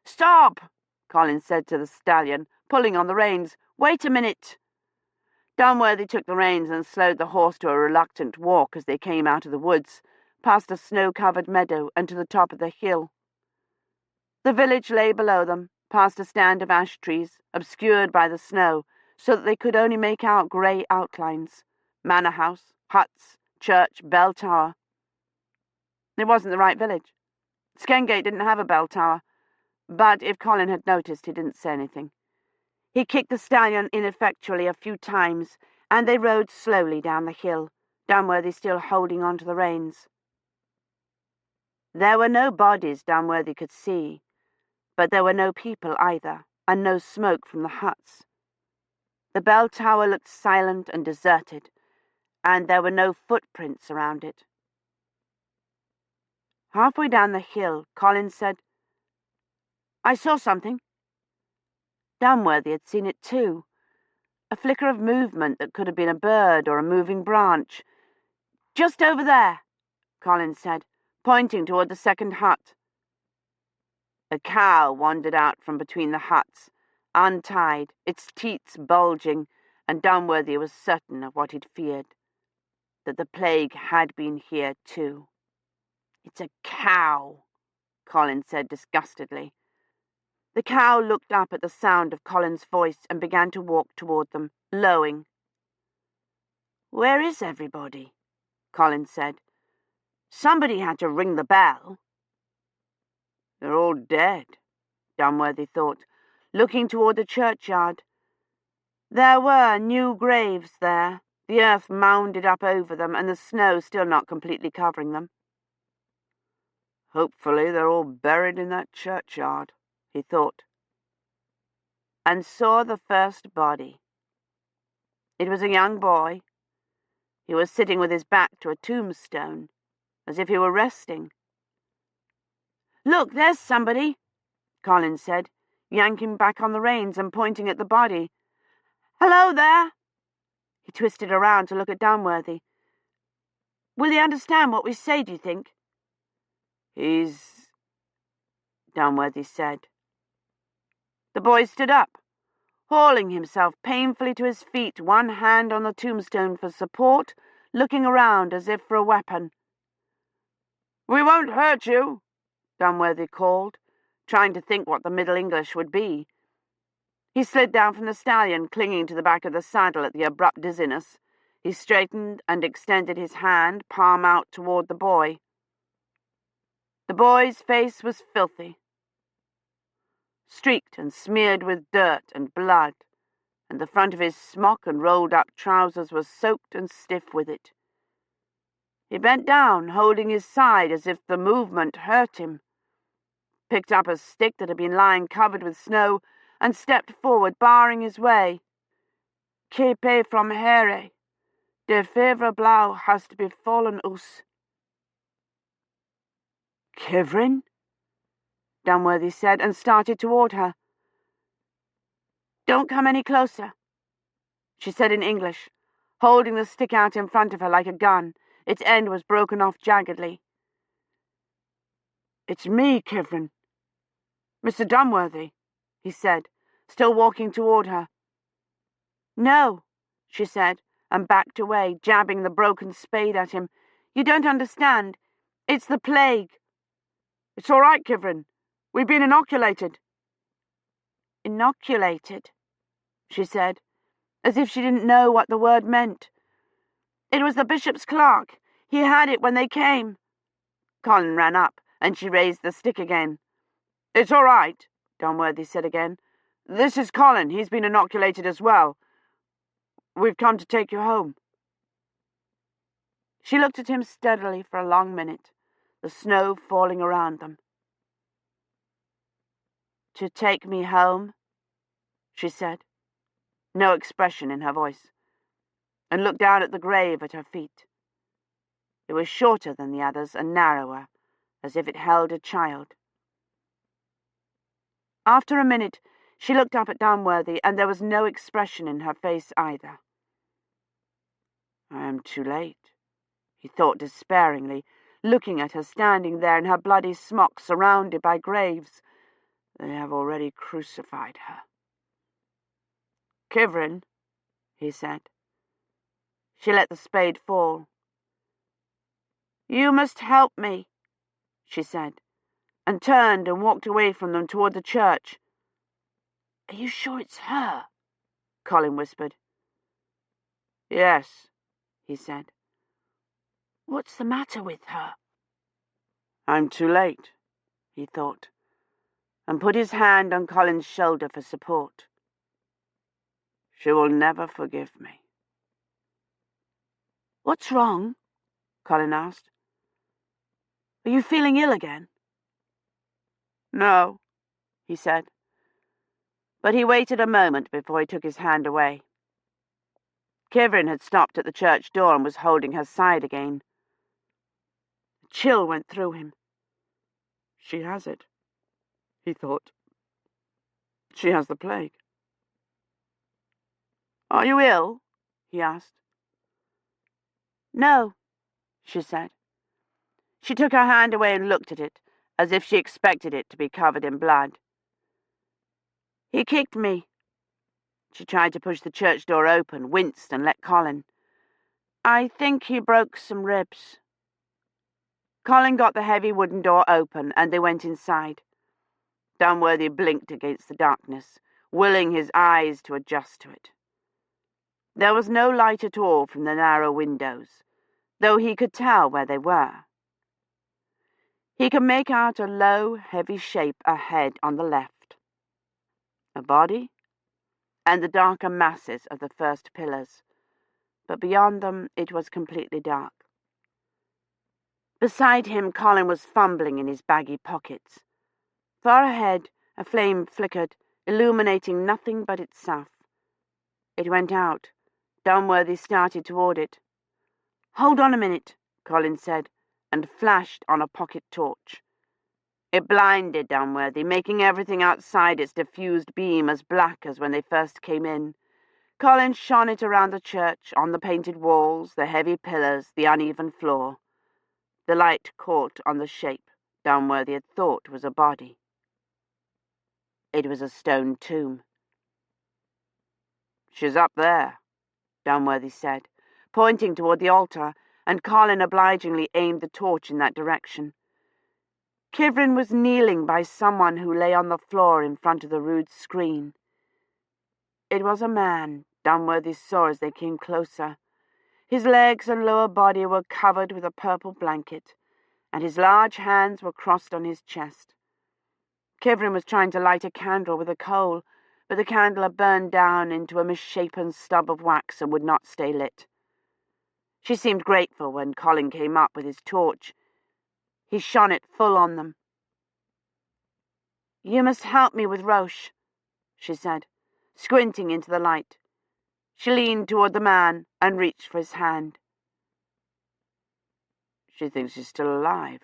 "Stop!" Colin said to the stallion, pulling on the reins. "Wait a minute." Dunworthy took the reins and slowed the horse to a reluctant walk as they came out of the woods, past a snow-covered meadow and to the top of the hill. The village lay below them, past a stand of ash trees, obscured by the snow, so that they could only make out grey outlines. Manor house, huts, church, bell tower. It wasn't the right village. Skengate didn't have a bell tower, but if Colin had noticed, he didn't say anything. He kicked the stallion ineffectually a few times, and they rode slowly down the hill, Dunworthy still holding on to the reins. There were no bodies Dunworthy could see, but there were no people either, and no smoke from the huts. The bell tower looked silent and deserted, and there were no footprints around it. Halfway down the hill, Colin said, "I saw something." Dunworthy had seen it too. A flicker of movement that could have been a bird or a moving branch. "Just over there," Colin said, pointing toward the second hut. A cow wandered out from between the huts, untied, its teats bulging, and Dunworthy was certain of what he'd feared, that the plague had been here too. "It's a cow," Colin said disgustedly. The cow looked up at the sound of Colin's voice and began to walk toward them, lowing. "Where is everybody?" Colin said. "Somebody had to ring the bell." "They're all dead," Dunworthy thought, looking toward the churchyard. There were new graves there, the earth mounded up over them and the snow still not completely covering them. "Hopefully they're all buried in that churchyard," he thought, and saw the first body. It was a young boy. He was sitting with his back to a tombstone, as if he were resting. "Look, there's somebody," Colin said, yanking back on the reins and pointing at the body. "Hello there." He twisted around to look at Dunworthy. "Will he understand what we say, do you think?" "He's..." Dunworthy said. The boy stood up, hauling himself painfully to his feet, one hand on the tombstone for support, looking around as if for a weapon. "We won't hurt you," Dunworthy called, trying to think what the Middle English would be. He slid down from the stallion, clinging to the back of the saddle at the abrupt dizziness. He straightened and extended his hand, palm out toward the boy. The boy's face was filthy. streaked and smeared with dirt and blood, and the front of his smock and rolled-up trousers was soaked and stiff with it. He bent down, holding his side as if the movement hurt him, picked up a stick that had been lying covered with snow, and stepped forward, barring his way. "Que peut from here? Der fevre blau hast befallen us." "Kivrin?" Dunworthy said, and started toward her. "Don't come any closer," she said in English, holding the stick out in front of her like a gun. Its end was broken off jaggedly. "It's me, Kivrin. Mr. Dunworthy," he said, still walking toward her. "No," she said, and backed away, jabbing the broken spade at him. "You don't understand. It's the plague." "It's all right, Kivrin. We've been inoculated." "Inoculated?" she said, as if she didn't know what the word meant. "It was the bishop's clerk. He had it when they came." Colin ran up, and she raised the stick again. "It's all right," Dunworthy said again. "This is Colin. He's been inoculated as well. We've come to take you home." She looked at him steadily for a long minute, the snow falling around them. "To take me home?" she said, no expression in her voice, and looked down at the grave at her feet. It was shorter than the others and narrower, as if it held a child. After a minute, she looked up at Dunworthy, and there was no expression in her face either. "I am too late," he thought despairingly, looking at her standing there in her bloody smock surrounded by graves. "They have already crucified her." "Kivrin," he said. She let the spade fall. "You must help me," she said, and turned and walked away from them toward the church. "Are you sure it's her?" Colin whispered. "Yes," he said. "What's the matter with her?" "I'm too late," he thought, and put his hand on Colin's shoulder for support. "She will never forgive me." "What's wrong?" Colin asked. "Are you feeling ill again?" "No," he said. But he waited a moment before he took his hand away. Kivrin had stopped at the church door and was holding her side again. A chill went through him. "She has it," he thought. "She has the plague." "Are you ill?" he asked. "No," she said. She took her hand away and looked at it, as if she expected it to be covered in blood. "He kicked me." She tried to push the church door open, winced, and let Colin. "I think he broke some ribs." Colin got the heavy wooden door open, and they went inside. Dunworthy blinked against the darkness, willing his eyes to adjust to it. There was no light at all from the narrow windows, though he could tell where they were. He could make out a low, heavy shape ahead on the left. A body, and the darker masses of the first pillars, but beyond them it was completely dark. Beside him, Colin was fumbling in his baggy pockets. Far ahead, a flame flickered, illuminating nothing but itself. It went out. Dunworthy started toward it. "Hold on a minute," Colin said, and flashed on a pocket torch. It blinded Dunworthy, making everything outside its diffused beam as black as when they first came in. Colin shone it around the church, on the painted walls, the heavy pillars, the uneven floor. The light caught on the shape Dunworthy had thought was a body. It was a stone tomb. "She's up there," Dunworthy said, pointing toward the altar, and Colin obligingly aimed the torch in that direction. Kivrin was kneeling by someone who lay on the floor in front of the rude screen. It was a man, Dunworthy saw as they came closer. His legs and lower body were covered with a purple blanket, and his large hands were crossed on his chest. Kivrin was trying to light a candle with a coal, but the candle had burned down into a misshapen stub of wax and would not stay lit. She seemed grateful when Colin came up with his torch. He shone it full on them. "You must help me with Roche," she said, squinting into the light. She leaned toward the man and reached for his hand. She thinks he's still alive,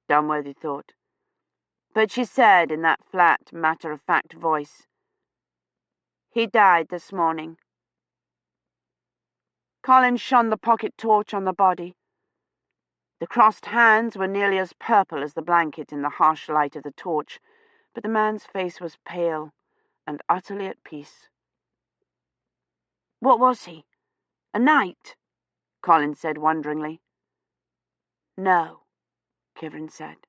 Dunworthy thought. But she said in that flat, matter-of-fact voice, "He died this morning." Colin shone the pocket torch on the body. The crossed hands were nearly as purple as the blanket in the harsh light of the torch, but the man's face was pale and utterly at peace. "What was he? A knight?" Colin said wonderingly. "No," Kivrin said.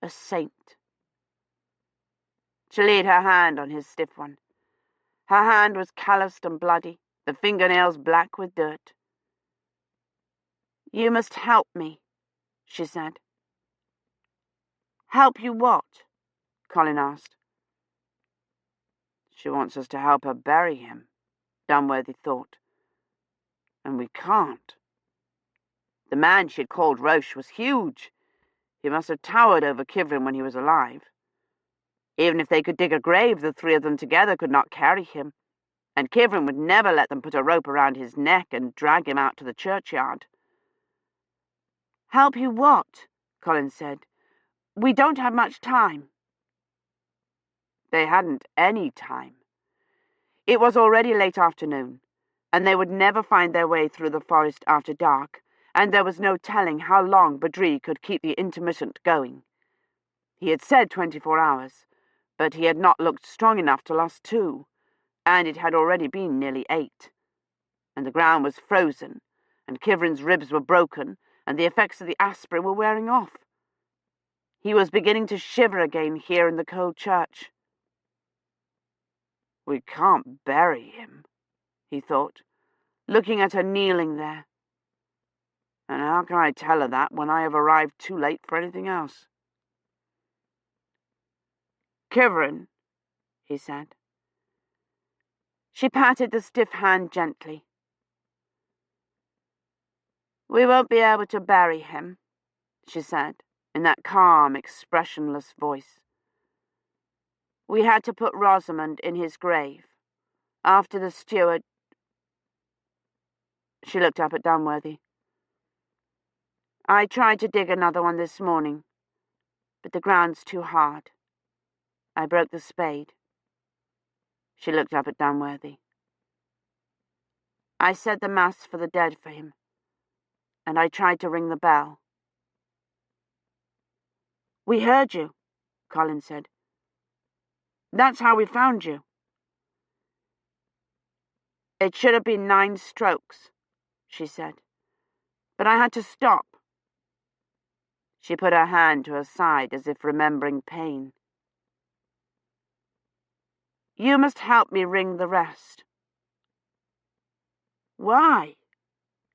"A saint." She laid her hand on his stiff one. Her hand was calloused and bloody, the fingernails black with dirt. "You must help me," she said. "Help you what?" Colin asked. "She wants us to help her bury him," Dunworthy thought. "And we can't." The man she had called Roche was huge. He must have towered over Kivrin when he was alive. Even if they could dig a grave, the three of them together could not carry him, and Kivrin would never let them put a rope around his neck and drag him out to the churchyard. "Help you what?" Colin said. "We don't have much time." They hadn't any time. It was already late afternoon, and they would never find their way through the forest after dark, and there was no telling how long Badri could keep the intermittent going. He had said 24 hours, but he had not looked strong enough to last 2, and it had already been nearly 8. And the ground was frozen, and Kivrin's ribs were broken, and the effects of the aspirin were wearing off. He was beginning to shiver again here in the cold church. "We can't bury him," he thought, looking at her kneeling there. "And how can I tell her that when I have arrived too late for anything else?" "Kivrin," he said. She patted the stiff hand gently. "We won't be able to bury him," she said, in that calm, expressionless voice. "We had to put Rosamond in his grave, after the steward—" She looked up at Dunworthy. "I tried to dig another one this morning, but the ground's too hard. I broke the spade." She looked up at Dunworthy. "I said the mass for the dead for him, and I tried to ring the bell." "We heard you," Colin said. "That's how we found you." "It should have been 9 strokes, she said, "but I had to stop." She put her hand to her side as if remembering pain. "You must help me ring the rest." "Why?"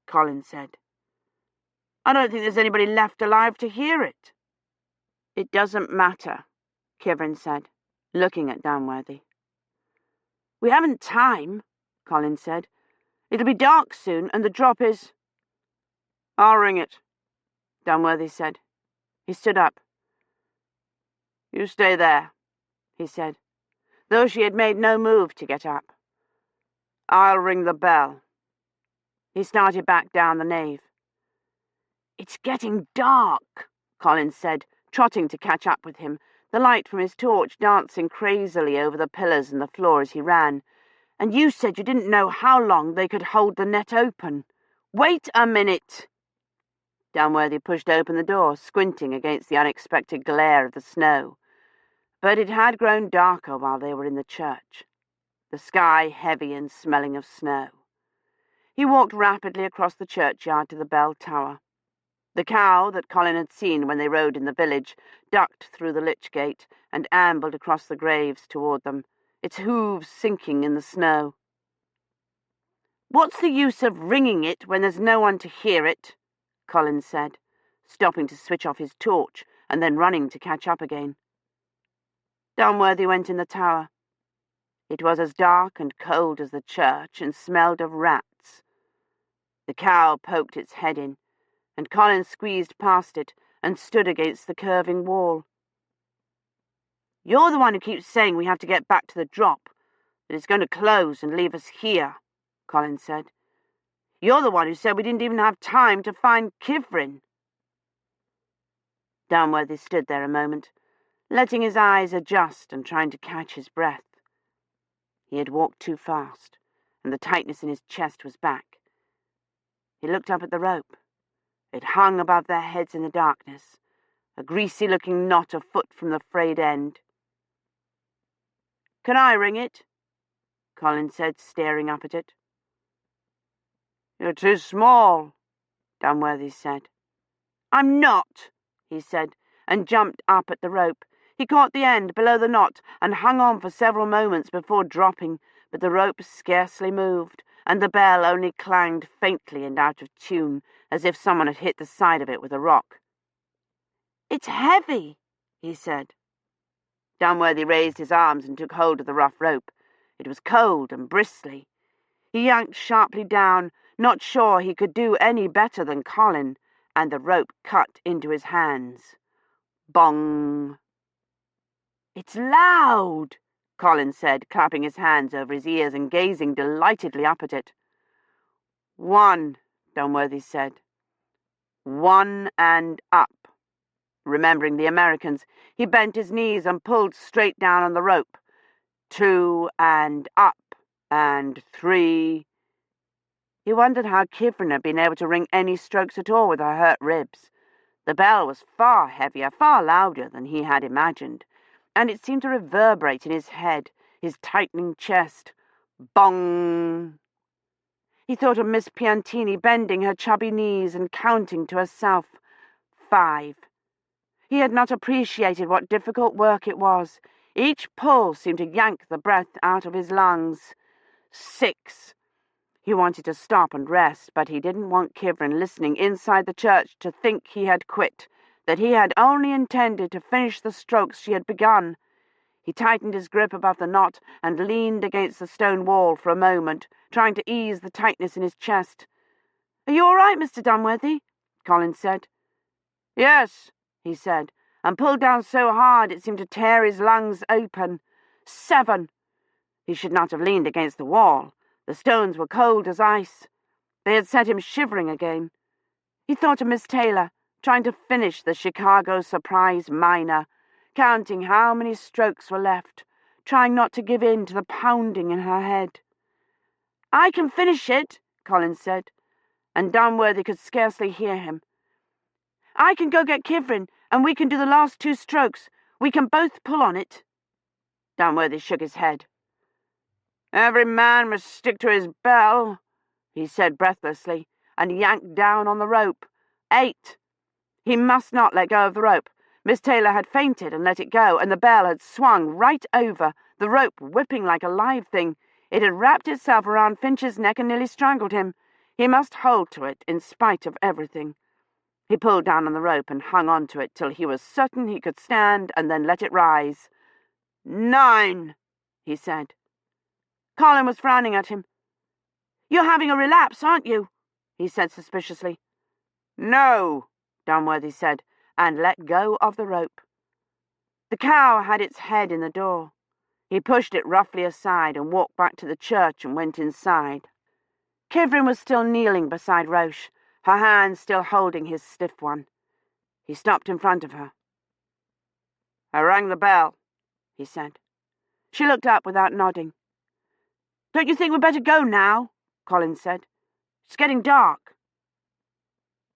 Colin said. "I don't think there's anybody left alive to hear it." "It doesn't matter," Kivrin said, looking at Dunworthy. "We haven't time," Colin said. "It'll be dark soon, and the drop is—" "I'll ring it," Dunworthy said. He stood up. "You stay there," he said, though she had made no move to get up. "I'll ring the bell." He started back down the nave. "It's getting dark," Colin said, trotting to catch up with him, the light from his torch dancing crazily over the pillars and the floor as he ran. "And you said you didn't know how long they could hold the net open." "Wait a minute!" Dunworthy pushed open the door, squinting against the unexpected glare of the snow. But it had grown darker while they were in the church, the sky heavy and smelling of snow. He walked rapidly across the churchyard to the bell tower. The cow that Colin had seen when they rode in the village ducked through the lich gate and ambled across the graves toward them, its hooves sinking in the snow. "What's the use of ringing it when there's no one to hear it?" Colin said, stopping to switch off his torch and then running to catch up again. Dunworthy went in the tower. It was as dark and cold as the church and smelled of rats. The cow poked its head in, and Colin squeezed past it and stood against the curving wall. "You're the one who keeps saying we have to get back to the drop, that it's going to close and leave us here," Colin said. "You're the one who said we didn't even have time to find Kivrin." Dunworthy stood there a moment, letting his eyes adjust and trying to catch his breath. He had walked too fast, and the tightness in his chest was back. He looked up at the rope. It hung above their heads in the darkness, a greasy-looking knot a foot from the frayed end. "Can I ring it?" Colin said, staring up at it. "You're too small," Dunworthy said. "I'm not," he said, and jumped up at the rope. He caught the end below the knot and hung on for several moments before dropping, but the rope scarcely moved, and the bell only clanged faintly and out of tune, as if someone had hit the side of it with a rock. "It's heavy," he said. Dunworthy raised his arms and took hold of the rough rope. It was cold and bristly. He yanked sharply down, not sure he could do any better than Colin, and the rope cut into his hands. Bong! "It's loud," Colin said, clapping his hands over his ears and gazing delightedly up at it. "One," Dunworthy said. "One and up." Remembering the Americans, he bent his knees and pulled straight down on the rope. 2 and up, and 3. He wondered how Kivrin had been able to ring any strokes at all with her hurt ribs. The bell was far heavier, far louder than he had imagined, and it seemed to reverberate in his head, his tightening chest. Bong! He thought of Miss Piantini bending her chubby knees and counting to herself. 5. He had not appreciated what difficult work it was. Each pull seemed to yank the breath out of his lungs. 6. He wanted to stop and rest, but he didn't want Kivrin listening inside the church to think he had quit, that he had only intended to finish the strokes she had begun. He tightened his grip above the knot and leaned against the stone wall for a moment, trying to ease the tightness in his chest. "Are you all right, Mr. Dunworthy?" Colin said. "Yes," he said, and pulled down so hard it seemed to tear his lungs open. 7. He should not have leaned against the wall. The stones were cold as ice. They had set him shivering again. He thought of Miss Taylor, trying to finish the Chicago Surprise Minor, counting how many strokes were left, trying not to give in to the pounding in her head. "I can finish it," Colin said, and Dunworthy could scarcely hear him. "I can go get Kivrin, and we can do the last 2 strokes. We can both pull on it." Dunworthy shook his head. "Every man must stick to his bell," he said breathlessly, and yanked down on the rope. 8. He must not let go of the rope. Miss Taylor had fainted and let it go, and the bell had swung right over, the rope whipping like a live thing. It had wrapped itself around Finch's neck and nearly strangled him. He must hold to it in spite of everything. He pulled down on the rope and hung on to it till he was certain he could stand, and then let it rise. 9, he said. Colin was frowning at him. "You're having a relapse, aren't you?" he said suspiciously. "No," Dunworthy said, and let go of the rope. The cow had its head in the door. He pushed it roughly aside and walked back to the church and went inside. Kivrin was still kneeling beside Roche, her hand still holding his stiff one. He stopped in front of her. "I rang the bell," he said. She looked up without nodding. "Don't you think we'd better go now?" Colin said. "It's getting dark."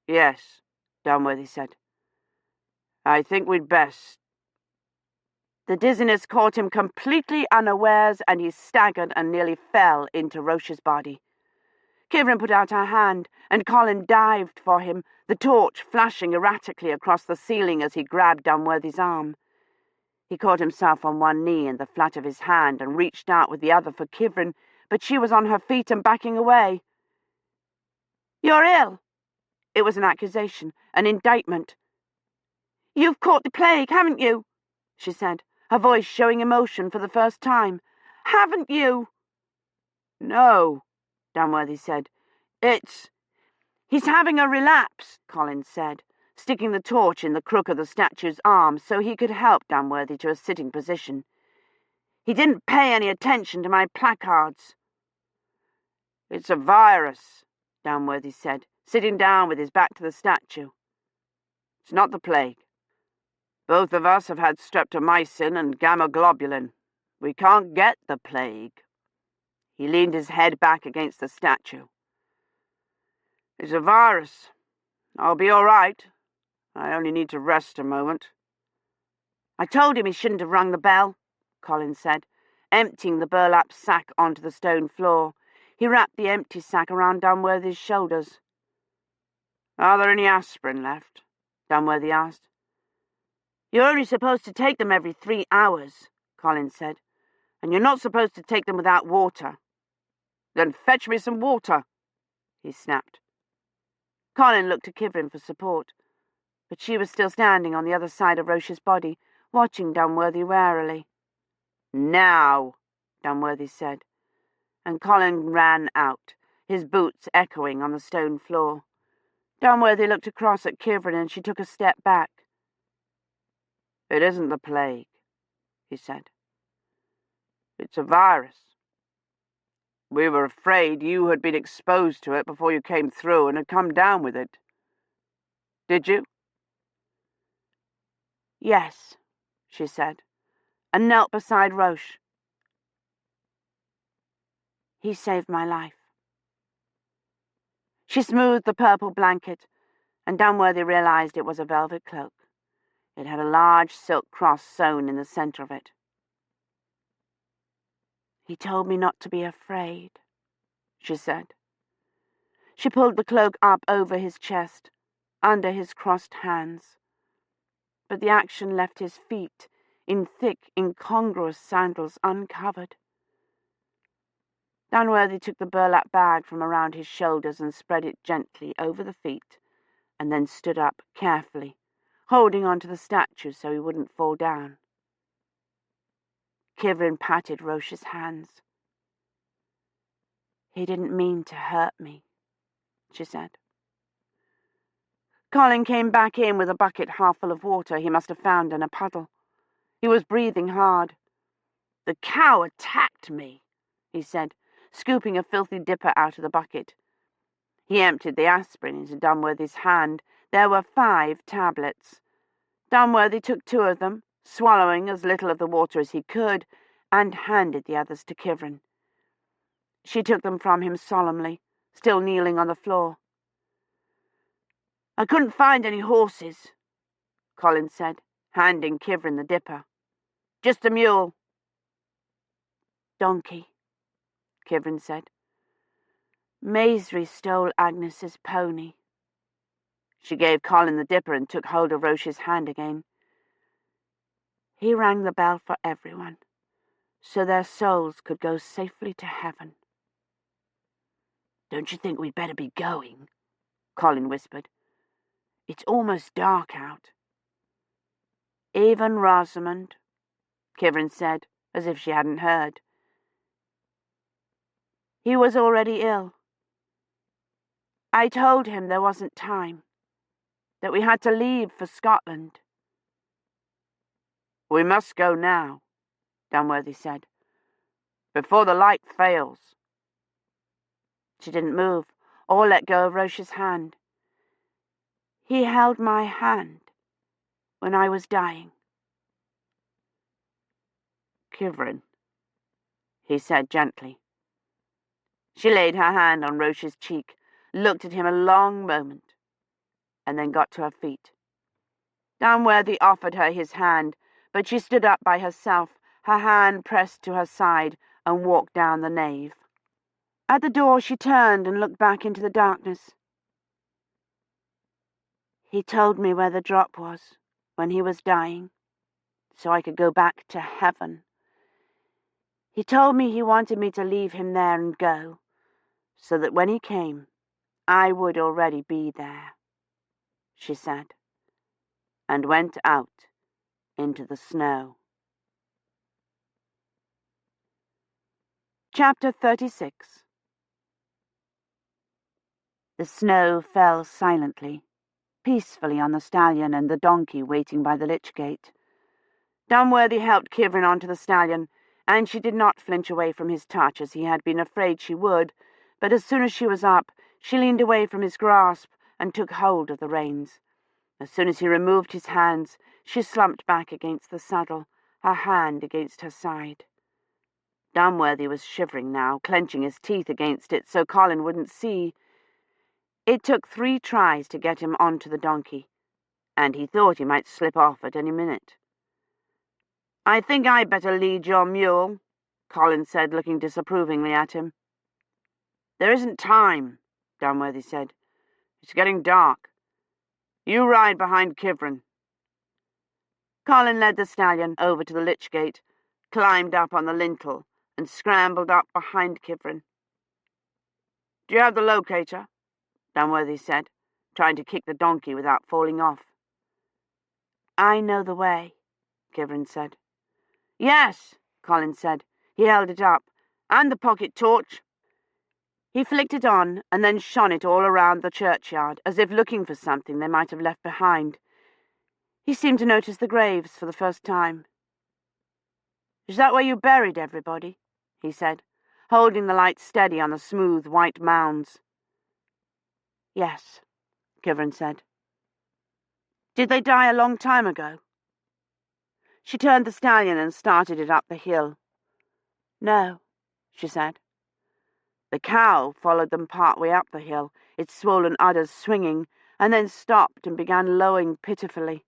"Yes," Dunworthy said. "I think we'd best." The dizziness caught him completely unawares, and he staggered and nearly fell into Roche's body. Kivrin put out her hand, and Colin dived for him, the torch flashing erratically across the ceiling as he grabbed Dunworthy's arm. He caught himself on one knee in the flat of his hand and reached out with the other for Kivrin, but she was on her feet and backing away. "You're ill." It was an accusation, an indictment. "You've caught the plague, haven't you?" she said. her voice showing emotion for the first time. "Haven't you?"
"No," Dunworthy said.
He's having a relapse," Colin said, sticking the torch in the crook of the statue's arm so he could help Dunworthy to a sitting position. "He didn't pay any attention to my placards."
"It's a virus," Dunworthy said, sitting down with his back to the statue. "It's not the plague. Both of us have had streptomycin and gamma-globulin. We can't get the plague." He leaned his head back against the statue. "It's a virus. I'll be all right. I only need to rest a moment."
"I told him he shouldn't have rung the bell," Colin said, emptying the burlap sack onto the stone floor. He wrapped the empty sack around Dunworthy's shoulders.
"Are there any aspirin left?" Dunworthy asked.
"You're only supposed to take them every 3 hours, Colin said, "and you're not supposed to take them without water."
"Then fetch me some water," he snapped.
Colin looked to Kivrin for support, but she was still standing on the other side of Roche's body, watching Dunworthy warily.
"Now,"
Dunworthy said, and Colin ran out, his boots echoing on the stone floor. Dunworthy looked across at Kivrin and she took a step back.
"It isn't the plague," he said. "It's a virus. We were afraid you had been exposed to it before you came through and had come down with it. Did you?"
"Yes," she said, and knelt beside Roche. "He saved my life." She smoothed the purple blanket, and Dunworthy realized it was a velvet cloak. It had a large silk cross sewn in the center of it. "He told me not to be afraid," she said. She pulled the cloak up over his chest, under his crossed hands. But the action left his feet, in thick, incongruous sandals, uncovered. Dunworthy took the burlap bag from around his shoulders and spread it gently over the feet, and then stood up carefully, holding onto the statue so he wouldn't fall down. Kivrin patted Roche's hands. "He didn't mean to hurt me," she said. Colin came back in with a bucket half full of water he must have found in a puddle. He was breathing hard. "The cow attacked me," he said, scooping a filthy dipper out of the bucket. He emptied the aspirin into Dunworthy's hand. There were 5 tablets. Dunworthy took 2 of them, swallowing as little of the water as he could, and handed the others to Kivrin. She took them from him solemnly, still kneeling on the floor. "I couldn't find any horses," Colin said, handing Kivrin the dipper. "Just a mule." "Donkey," Kivrin said. "Maisry stole Agnes's pony." She gave Colin the dipper and took hold of Roche's hand again. "He rang the bell for everyone, so their souls could go safely to heaven." "Don't you think we'd better be going?" Colin whispered. "It's almost dark out." "Even Rosamond," Kivrin said, as if she hadn't heard. "He was already ill. I told him there wasn't time, that we had to leave for Scotland."
"We must go now," Dunworthy said, "before the light fails."
She didn't move or let go of Roche's hand. "He held my hand when I was dying."
"Kivrin," he said gently. She laid her hand on Roche's cheek, looked at him a long moment, and then got to her feet. Dunworthy offered her his hand, but she stood up by herself, her hand pressed to her side, and walked down the nave. At the door she turned and looked back into the darkness. "He told me where the drop was when he was dying, so I could go back to heaven. He told me he wanted me to leave him there and go, so that when he came, I would already be there," she said, and went out into the snow.
Chapter 36. The snow fell silently, peacefully on the stallion and the donkey waiting by the lich gate. Dunworthy helped Kivrin onto the stallion, and she did not flinch away from his touch as he had been afraid she would, but as soon as she was up, she leaned away from his grasp and took hold of the reins. As soon as he removed his hands, she slumped back against the saddle, her hand against her side. Dunworthy was shivering now, clenching his teeth against it so Colin wouldn't see. It took 3 tries to get him onto the donkey, and he thought he might slip off at any minute. "I think I'd better lead your mule," Colin said, looking disapprovingly at him. "There isn't time," Dunworthy said. "It's getting dark. You ride behind Kivrin." Colin led the stallion over to the lich gate, climbed up on the lintel, and scrambled up behind Kivrin. "Do you have the locator?" Dunworthy said, trying to kick the donkey without falling off. "I know the way," Kivrin said. "Yes," Colin said. He held it up. "And the pocket torch." He flicked it on and then shone it all around the churchyard, as if looking for something they might have left behind. He seemed to notice the graves for the first time. "Is that where you buried everybody?" he said, holding the light steady on the smooth white mounds. "Yes," Kivrin said. "Did they die a long time ago?" She turned the stallion and started it up the hill. "No," she said. The cow followed them part way up the hill, its swollen udders swinging, and then stopped and began lowing pitifully.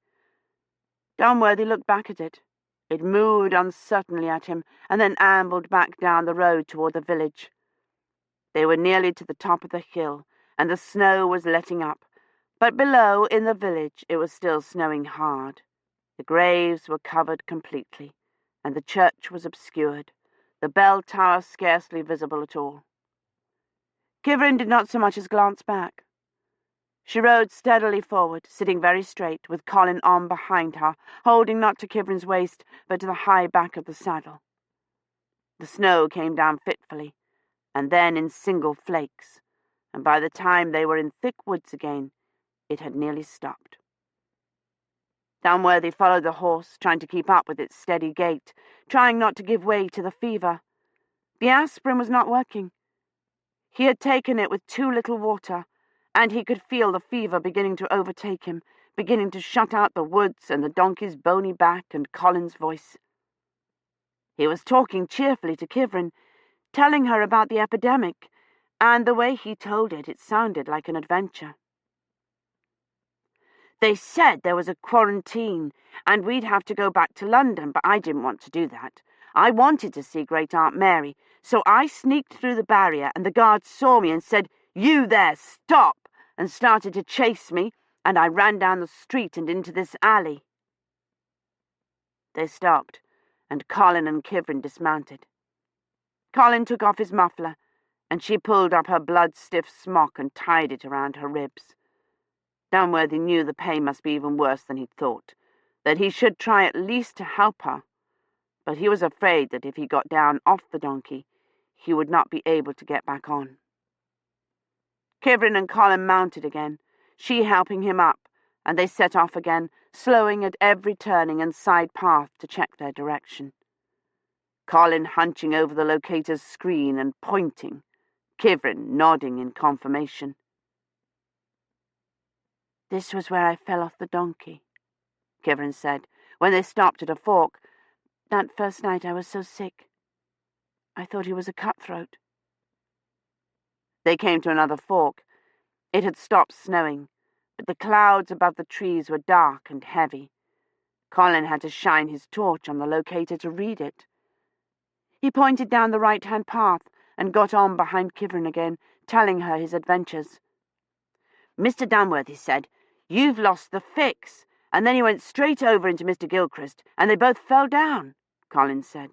Dunworthy looked back at it. It mooed uncertainly at him, and then ambled back down the road toward the village. They were nearly to the top of the hill, and the snow was letting up, but below, in the village, it was still snowing hard. The graves were covered completely, and the church was obscured, the bell tower scarcely visible at all. Kivrin did not so much as glance back. She rode steadily forward, sitting very straight, with Colin on behind her, holding not to Kivrin's waist, but to the high back of the saddle. The snow came down fitfully, and then in single flakes, and by the time they were in thick woods again, it had nearly stopped. Dunworthy followed the horse, trying to keep up with its steady gait, trying not to give way to the fever. The aspirin was not working. He had taken it with too little water, and he could feel the fever beginning to overtake him, beginning to shut out the woods and the donkey's bony back and Colin's voice. He was talking cheerfully to Kivrin, telling her about the epidemic, and the way he told it sounded like an adventure. "They said there was a quarantine, and we'd have to go back to London, but I didn't want to do that. I wanted to see Great Aunt Mary, so I sneaked through the barrier, and the guards saw me and said, 'You there, stop!' and started to chase me, and I ran down the street and into this alley." They stopped, and Colin and Kivrin dismounted. Colin took off his muffler, and she pulled up her blood-stiff smock and tied it around her ribs. Dunworthy knew the pain must be even worse than he'd thought, that he should try at least to help her, but he was afraid that if he got down off the donkey, he would not be able to get back on. Kivrin and Colin mounted again, she helping him up, and they set off again, slowing at every turning and side path to check their direction. Colin hunching over the locator's screen and pointing, Kivrin nodding in confirmation. "This was where I fell off the donkey," Kivrin said, when they stopped at a fork. "That first night I was so sick. I thought he was a cutthroat." They came to another fork. It had stopped snowing, but the clouds above the trees were dark and heavy. Colin had to shine his torch on the locator to read it. He pointed down the right-hand path and got on behind Kivrin again, telling her his adventures. "Mr. Dunworthy said, 'You've lost the fix,' and then he went straight over into Mr. Gilchrist, and they both fell down," Colin said.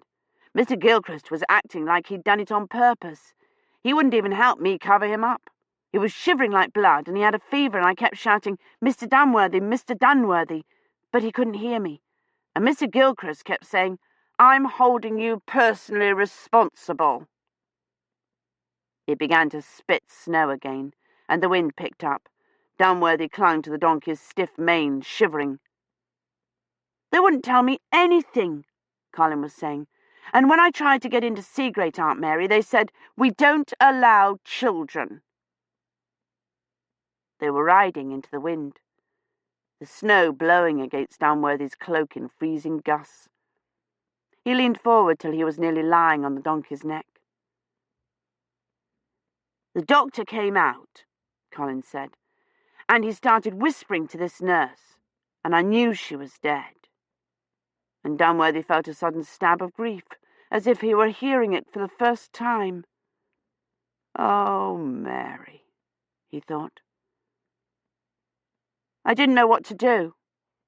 "Mr. Gilchrist was acting like he'd done it on purpose. He wouldn't even help me cover him up. He was shivering like blood, and he had a fever, and I kept shouting, 'Mr. Dunworthy, Mr. Dunworthy,' but he couldn't hear me. And Mr. Gilchrist kept saying, 'I'm holding you personally responsible.'" It began to spit snow again, and the wind picked up. Dunworthy clung to the donkey's stiff mane, shivering. "They wouldn't tell me anything," Colin was saying. "And when I tried to get in to see Great Aunt Mary, they said, 'We don't allow children.'" They were riding into the wind, the snow blowing against Dunworthy's cloak in freezing gusts. He leaned forward till he was nearly lying on the donkey's neck. "The doctor came out," Colin said, "and he started whispering to this nurse, and I knew she was dead." And Dunworthy felt a sudden stab of grief, as if he were hearing it for the first time. "Oh, Mary," he thought. "I didn't know what to do,"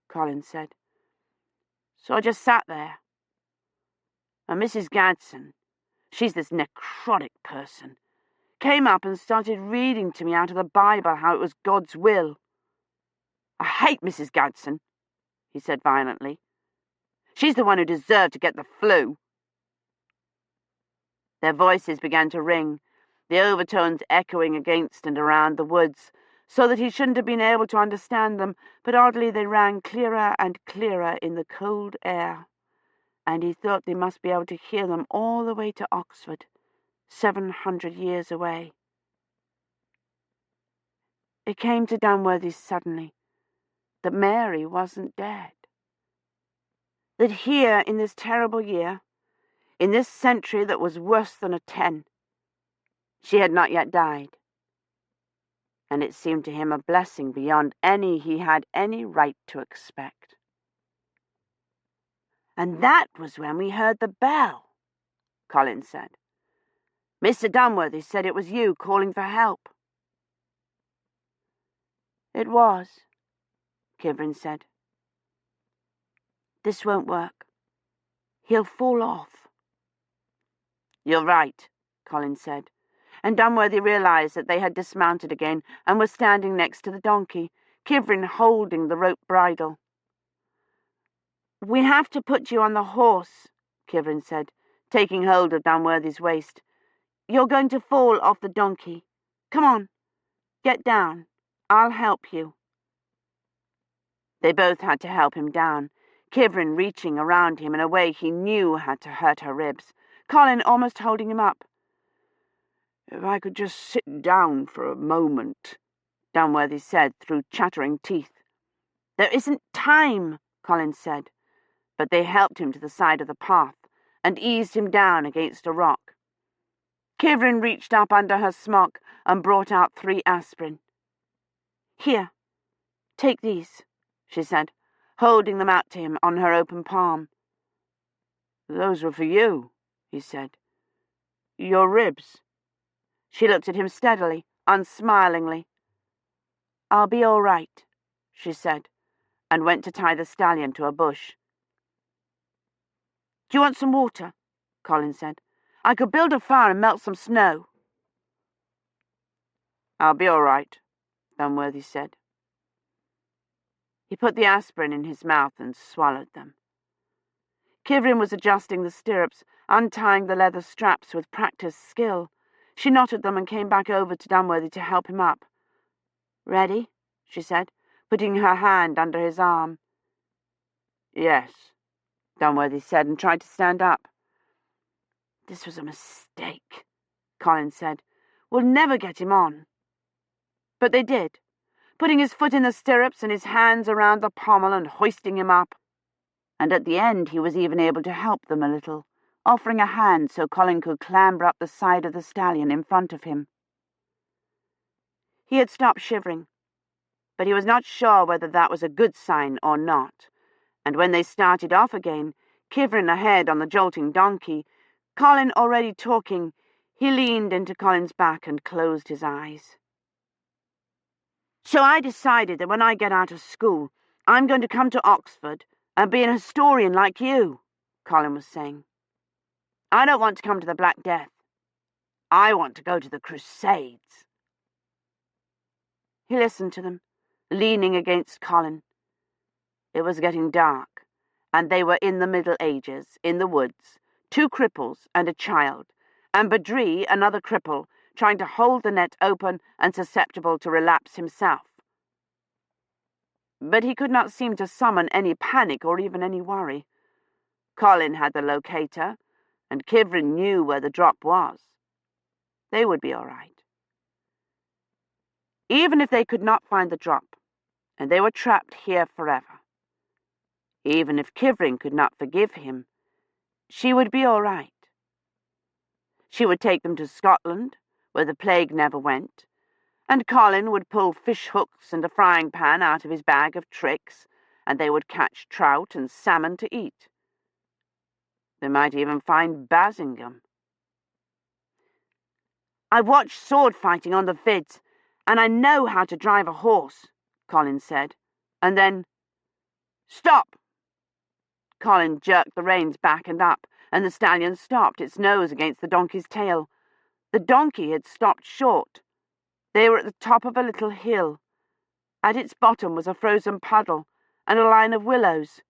Colin said. "So I just sat there. And Mrs. Gadsden, she's this necrotic person, came up and started reading to me out of the Bible how it was God's will. I hate Mrs. Gadsden," he said violently. "She's the one who deserved to get the flu." Their voices began to ring, the overtones echoing against and around the woods, so that he shouldn't have been able to understand them, but oddly they rang clearer and clearer in the cold air, and he thought they must be able to hear them all the way to Oxford, 700 years away. It came to Dunworthy suddenly that Mary wasn't dead. That here, in this terrible year, in this century that was worse than a 10, she had not yet died. And it seemed to him a blessing beyond any he had any right to expect. "And that was when we heard the bell," Colin said. "Mr. Dunworthy said it was you calling for help." "It was," Kivrin said. "This won't work. He'll fall off." "You're right," Colin said, and Dunworthy realized that they had dismounted again and were standing next to the donkey, Kivrin holding the rope bridle. "We have to put you on the horse," Kivrin said, taking hold of Dunworthy's waist. "You're going to fall off the donkey. Come on, get down. I'll help you." They both had to help him down, Kivrin reaching around him in a way he knew had to hurt her ribs, Colin almost holding him up. "If I could just sit down for a moment," Dunworthy said through chattering teeth. "There isn't time," Colin said, but they helped him to the side of the path and eased him down against a rock. Kivrin reached up under her smock and brought out 3 aspirin. "Here, take these," she said, holding them out to him on her open palm. "Those were for you," he said. "Your ribs." She looked at him steadily, unsmilingly. "I'll be all right," she said, and went to tie the stallion to a bush. "Do you want some water?" Colin said. "I could build a fire and melt some snow." "I'll be all right," Dunworthy said. He put the aspirin in his mouth and swallowed them. Kivrin was adjusting the stirrups, untying the leather straps with practiced skill. She knotted them and came back over to Dunworthy to help him up. "Ready?" she said, putting her hand under his arm. "Yes," Dunworthy said, and tried to stand up. "This was a mistake," Colin said. "We'll never get him on." But they did, putting his foot in the stirrups and his hands around the pommel and hoisting him up. And at the end he was even able to help them a little, offering a hand so Colin could clamber up the side of the stallion in front of him. He had stopped shivering, but he was not sure whether that was a good sign or not, and when they started off again, Kivrin ahead on the jolting donkey, Colin already talking, he leaned into Colin's back and closed his eyes. "So I decided that when I get out of school, I'm going to come to Oxford and be an historian like you," Colin was saying. "I don't want to come to the Black Death. I want to go to the Crusades." He listened to them, leaning against Colin. It was getting dark, and they were in the Middle Ages, in the woods, 2 cripples and a child, and Badri, another cripple, trying to hold the net open and susceptible to relapse himself. But he could not seem to summon any panic or even any worry. Colin had the locator, and Kivrin knew where the drop was. They would be all right. Even if they could not find the drop, and they were trapped here forever, even if Kivrin could not forgive him, she would be all right. She would take them to Scotland, where the plague never went, and Colin would pull fish hooks and a frying pan out of his bag of tricks, and they would catch trout and salmon to eat. They might even find Basingame. "I've watched sword fighting on the vids, and I know how to drive a horse," Colin said, and then, "Stop!" Colin jerked the reins back and up, and the stallion stopped, its nose against the donkey's tail. The donkey had stopped short. They were at the top of a little hill. At its bottom was a frozen puddle and a line of willows.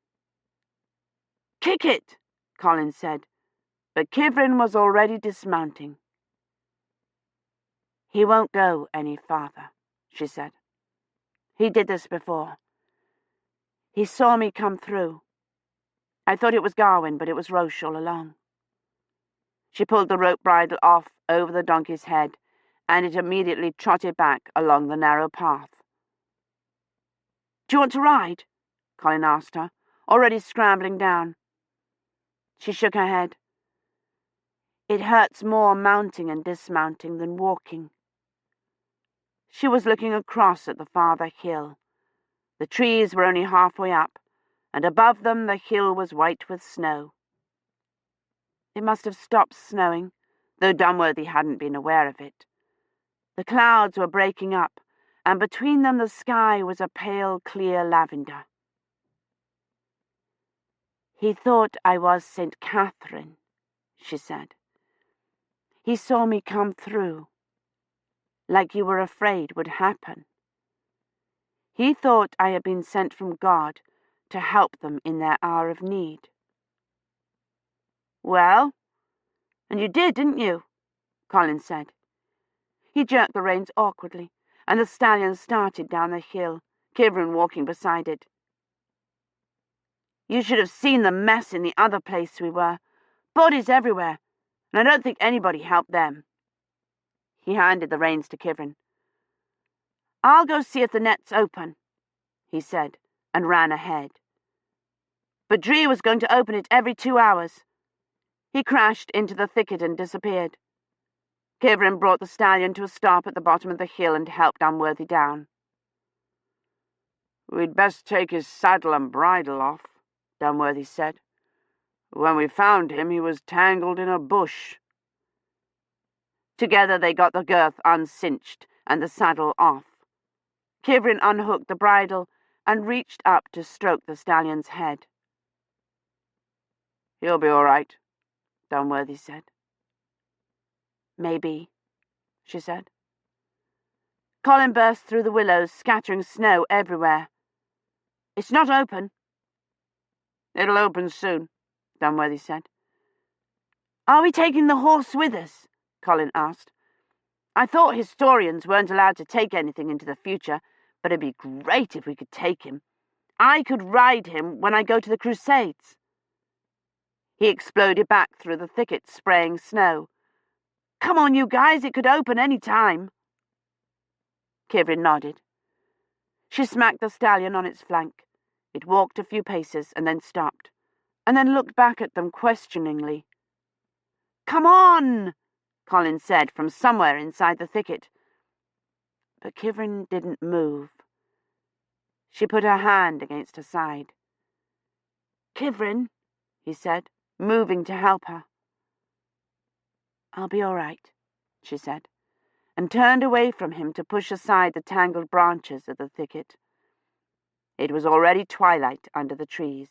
"Kick it," Colin said, but Kivrin was already dismounting. "He won't go any farther," she said. "He did this before. He saw me come through. I thought it was Garwin, but it was Roche all along." She pulled the rope bridle off over the donkey's head, and it immediately trotted back along the narrow path. "Do you want to ride?" Colin asked her, already scrambling down. She shook her head. "It hurts more mounting and dismounting than walking." She was looking across at the farther hill. The trees were only halfway up, and above them the hill was white with snow. It must have stopped snowing, though Dunworthy hadn't been aware of it. The clouds were breaking up, and between them the sky was a pale, clear lavender. "He thought I was St. Catherine," she said. "He saw me come through, like you were afraid would happen. He thought I had been sent from God to help them in their hour of need." "Well, and you did, didn't you?" Colin said. He jerked the reins awkwardly, and the stallion started down the hill, Kivrin walking beside it. "You should have seen the mess in the other place we were. Bodies everywhere, and I don't think anybody helped them." He handed the reins to Kivrin. "I'll go see if the net's open," he said, and ran ahead. Badri was going to open it every 2 hours. He crashed into the thicket and disappeared. Kivrin brought the stallion to a stop at the bottom of the hill and helped Dunworthy down. "We'd best take his saddle and bridle off," Dunworthy said. "When we found him, he was tangled in a bush." Together they got the girth uncinched and the saddle off. Kivrin unhooked the bridle and reached up to stroke the stallion's head. "He'll be all right," Dunworthy said. "Maybe," she said. Colin burst through the willows, scattering snow everywhere. "It's not open." "It'll open soon," Dunworthy said. "Are we taking the horse with us?" Colin asked. "I thought historians weren't allowed to take anything into the future, but it'd be great if we could take him. I could ride him when I go to the Crusades." He exploded back through the thicket, spraying snow. "Come on, you guys, it could open any time." Kivrin nodded. She smacked the stallion on its flank. It walked a few paces and then stopped, and then looked back at them questioningly. "Come on!" Colin said from somewhere inside the thicket. But Kivrin didn't move. She put her hand against her side. "Kivrin," he said, moving to help her. "I'll be all right," she said, and turned away from him to push aside the tangled branches of the thicket. It was already twilight under the trees.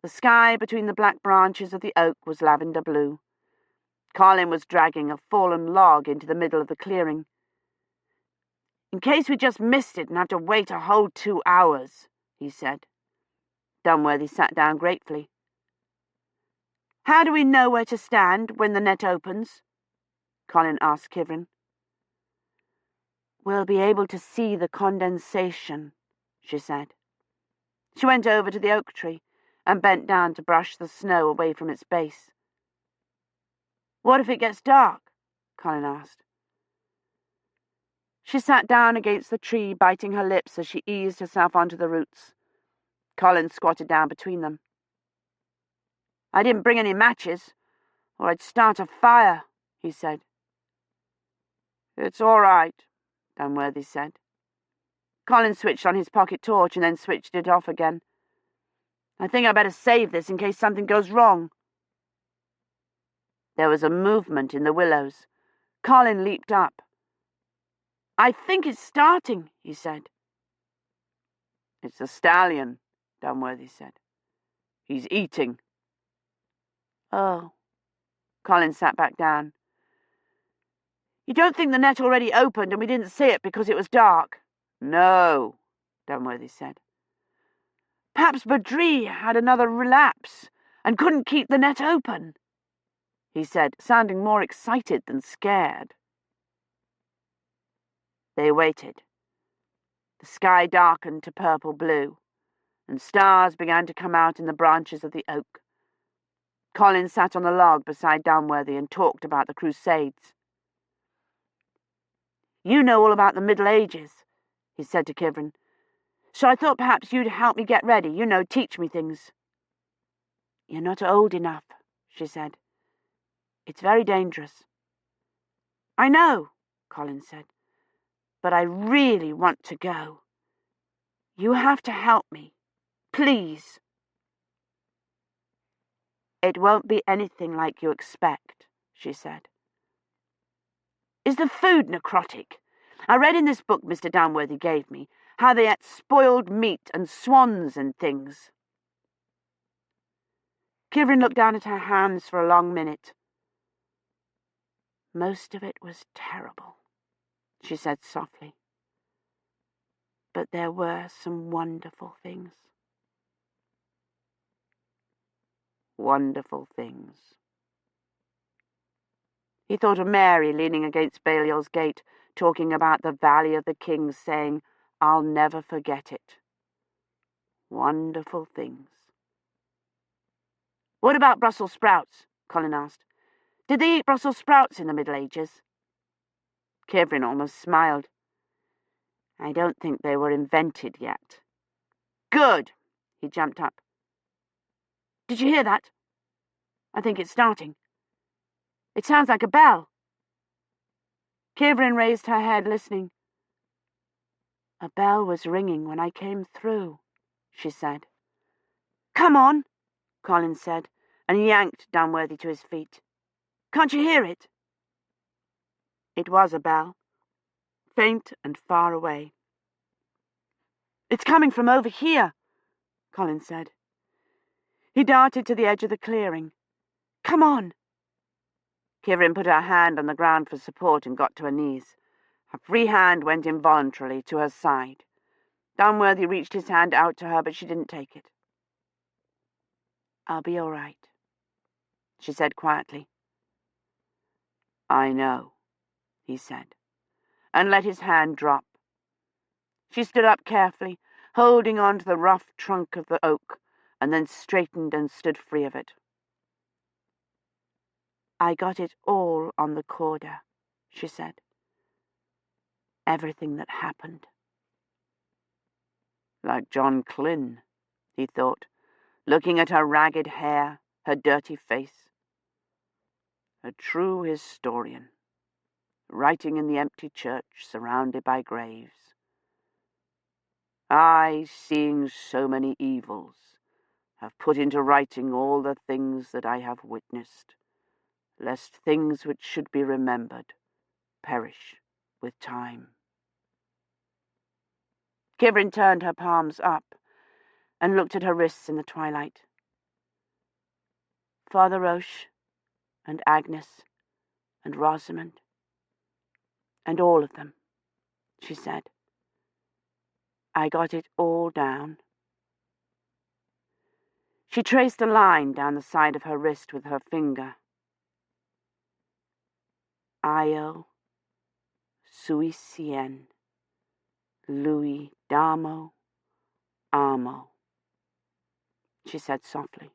The sky between the black branches of the oak was lavender blue. Colin was dragging a fallen log into the middle of the clearing. "In case we just missed it and have to wait a whole 2 hours," he said. Dunworthy sat down gratefully. "How do we know where to stand when the net opens?" Colin asked Kivrin. We'll be able to see the condensation, she said. She went over to the oak tree and bent down to brush the snow away from its base. What if it gets dark? Colin asked. She sat down against the tree, biting her lips as she eased herself onto the roots. Colin squatted down between them. I didn't bring any matches, or I'd start a fire, he said. It's all right, Dunworthy said. Colin switched on his pocket torch and then switched it off again. I think I better save this in case something goes wrong. There was a movement in the willows. Colin leaped up. I think it's starting, he said. It's a stallion, Dunworthy said. He's eating. Oh. Colin sat back down. You don't think the net already opened and we didn't see it because it was dark? No, Dunworthy said. Perhaps Badri had another relapse and couldn't keep the net open, he said, sounding more excited than scared. They waited. The sky darkened to purple-blue, and stars began to come out in the branches of the oak. Colin sat on the log beside Dunworthy and talked about the Crusades. You know all about the Middle Ages, he said to Kivrin. So I thought perhaps you'd help me get ready, teach me things. You're not old enough, she said. It's very dangerous. I know, Colin said, but I really want to go. You have to help me, please. It won't be anything like you expect, she said. Is the food necrotic? I read in this book Mr. Dunworthy gave me how they ate spoiled meat and swans and things. Kivrin looked down at her hands for a long minute. Most of it was terrible, she said softly. But there were some wonderful things. Wonderful things. He thought of Mary leaning against Baliol's gate, talking about the Valley of the Kings, saying, I'll never forget it. Wonderful things. What about Brussels sprouts? Colin asked. Did they eat Brussels sprouts in the Middle Ages? Kivrin almost smiled. I don't think they were invented yet. Good! He jumped up. Did you hear that? I think it's starting. It sounds like a bell. Kivrin raised her head, listening. A bell was ringing when I came through, she said. Come on, Colin said, and yanked Dunworthy to his feet. Can't you hear it? It was a bell, faint and far away. It's coming from over here, Colin said. He darted to the edge of the clearing. Come on. Kivrin put her hand on the ground for support and got to her knees. Her free hand went involuntarily to her side. Dunworthy reached his hand out to her, but she didn't take it. I'll be all right, she said quietly. I know, he said, and let his hand drop. She stood up carefully, holding on to the rough trunk of the oak, and then straightened and stood free of it. I got it all on the corda, she said. Everything that happened. Like John Clyn, he thought, looking at her ragged hair, her dirty face. A true historian, writing in the empty church surrounded by graves. I, seeing so many evils, have put into writing all the things that I have witnessed, lest things which should be remembered perish with time. Kivrin turned her palms up and looked at her wrists in the twilight. Father Roche and Agnes and Rosamond and all of them, she said. I got it all down. She traced a line down the side of her wrist with her finger. Io sui cien. Louis Damo Amo, she said softly.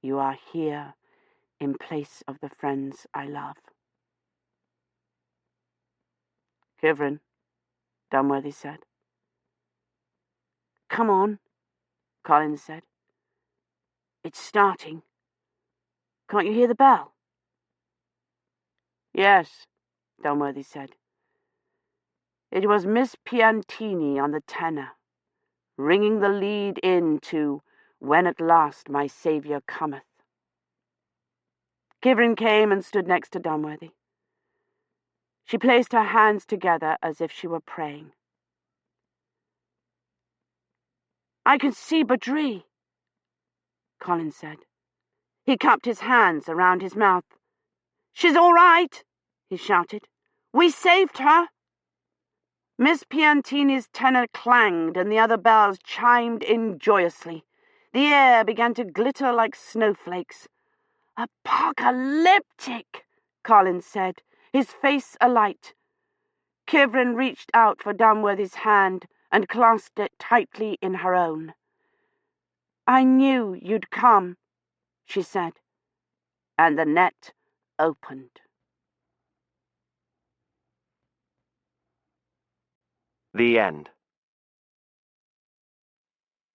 You are here in place of the friends I love. Kivrin, Dunworthy said. Come on, Collins said. It's starting. Can't you hear the bell? Yes, Dunworthy said. It was Miss Piantini on the tenor, ringing the lead in to When at Last My Saviour Cometh. Kivrin came and stood next to Dunworthy. She placed her hands together as if she were praying. I can see Badri, Collins said. He cupped his hands around his mouth. She's all right, he shouted. We saved her. Miss Piantini's tenor clanged and the other bells chimed in joyously. The air began to glitter like snowflakes. Apocalyptic, Collins said, his face alight. Kivrin reached out for Dunworthy's hand and clasped it tightly in her own. I knew you'd come, she said, and the net opened.
The end.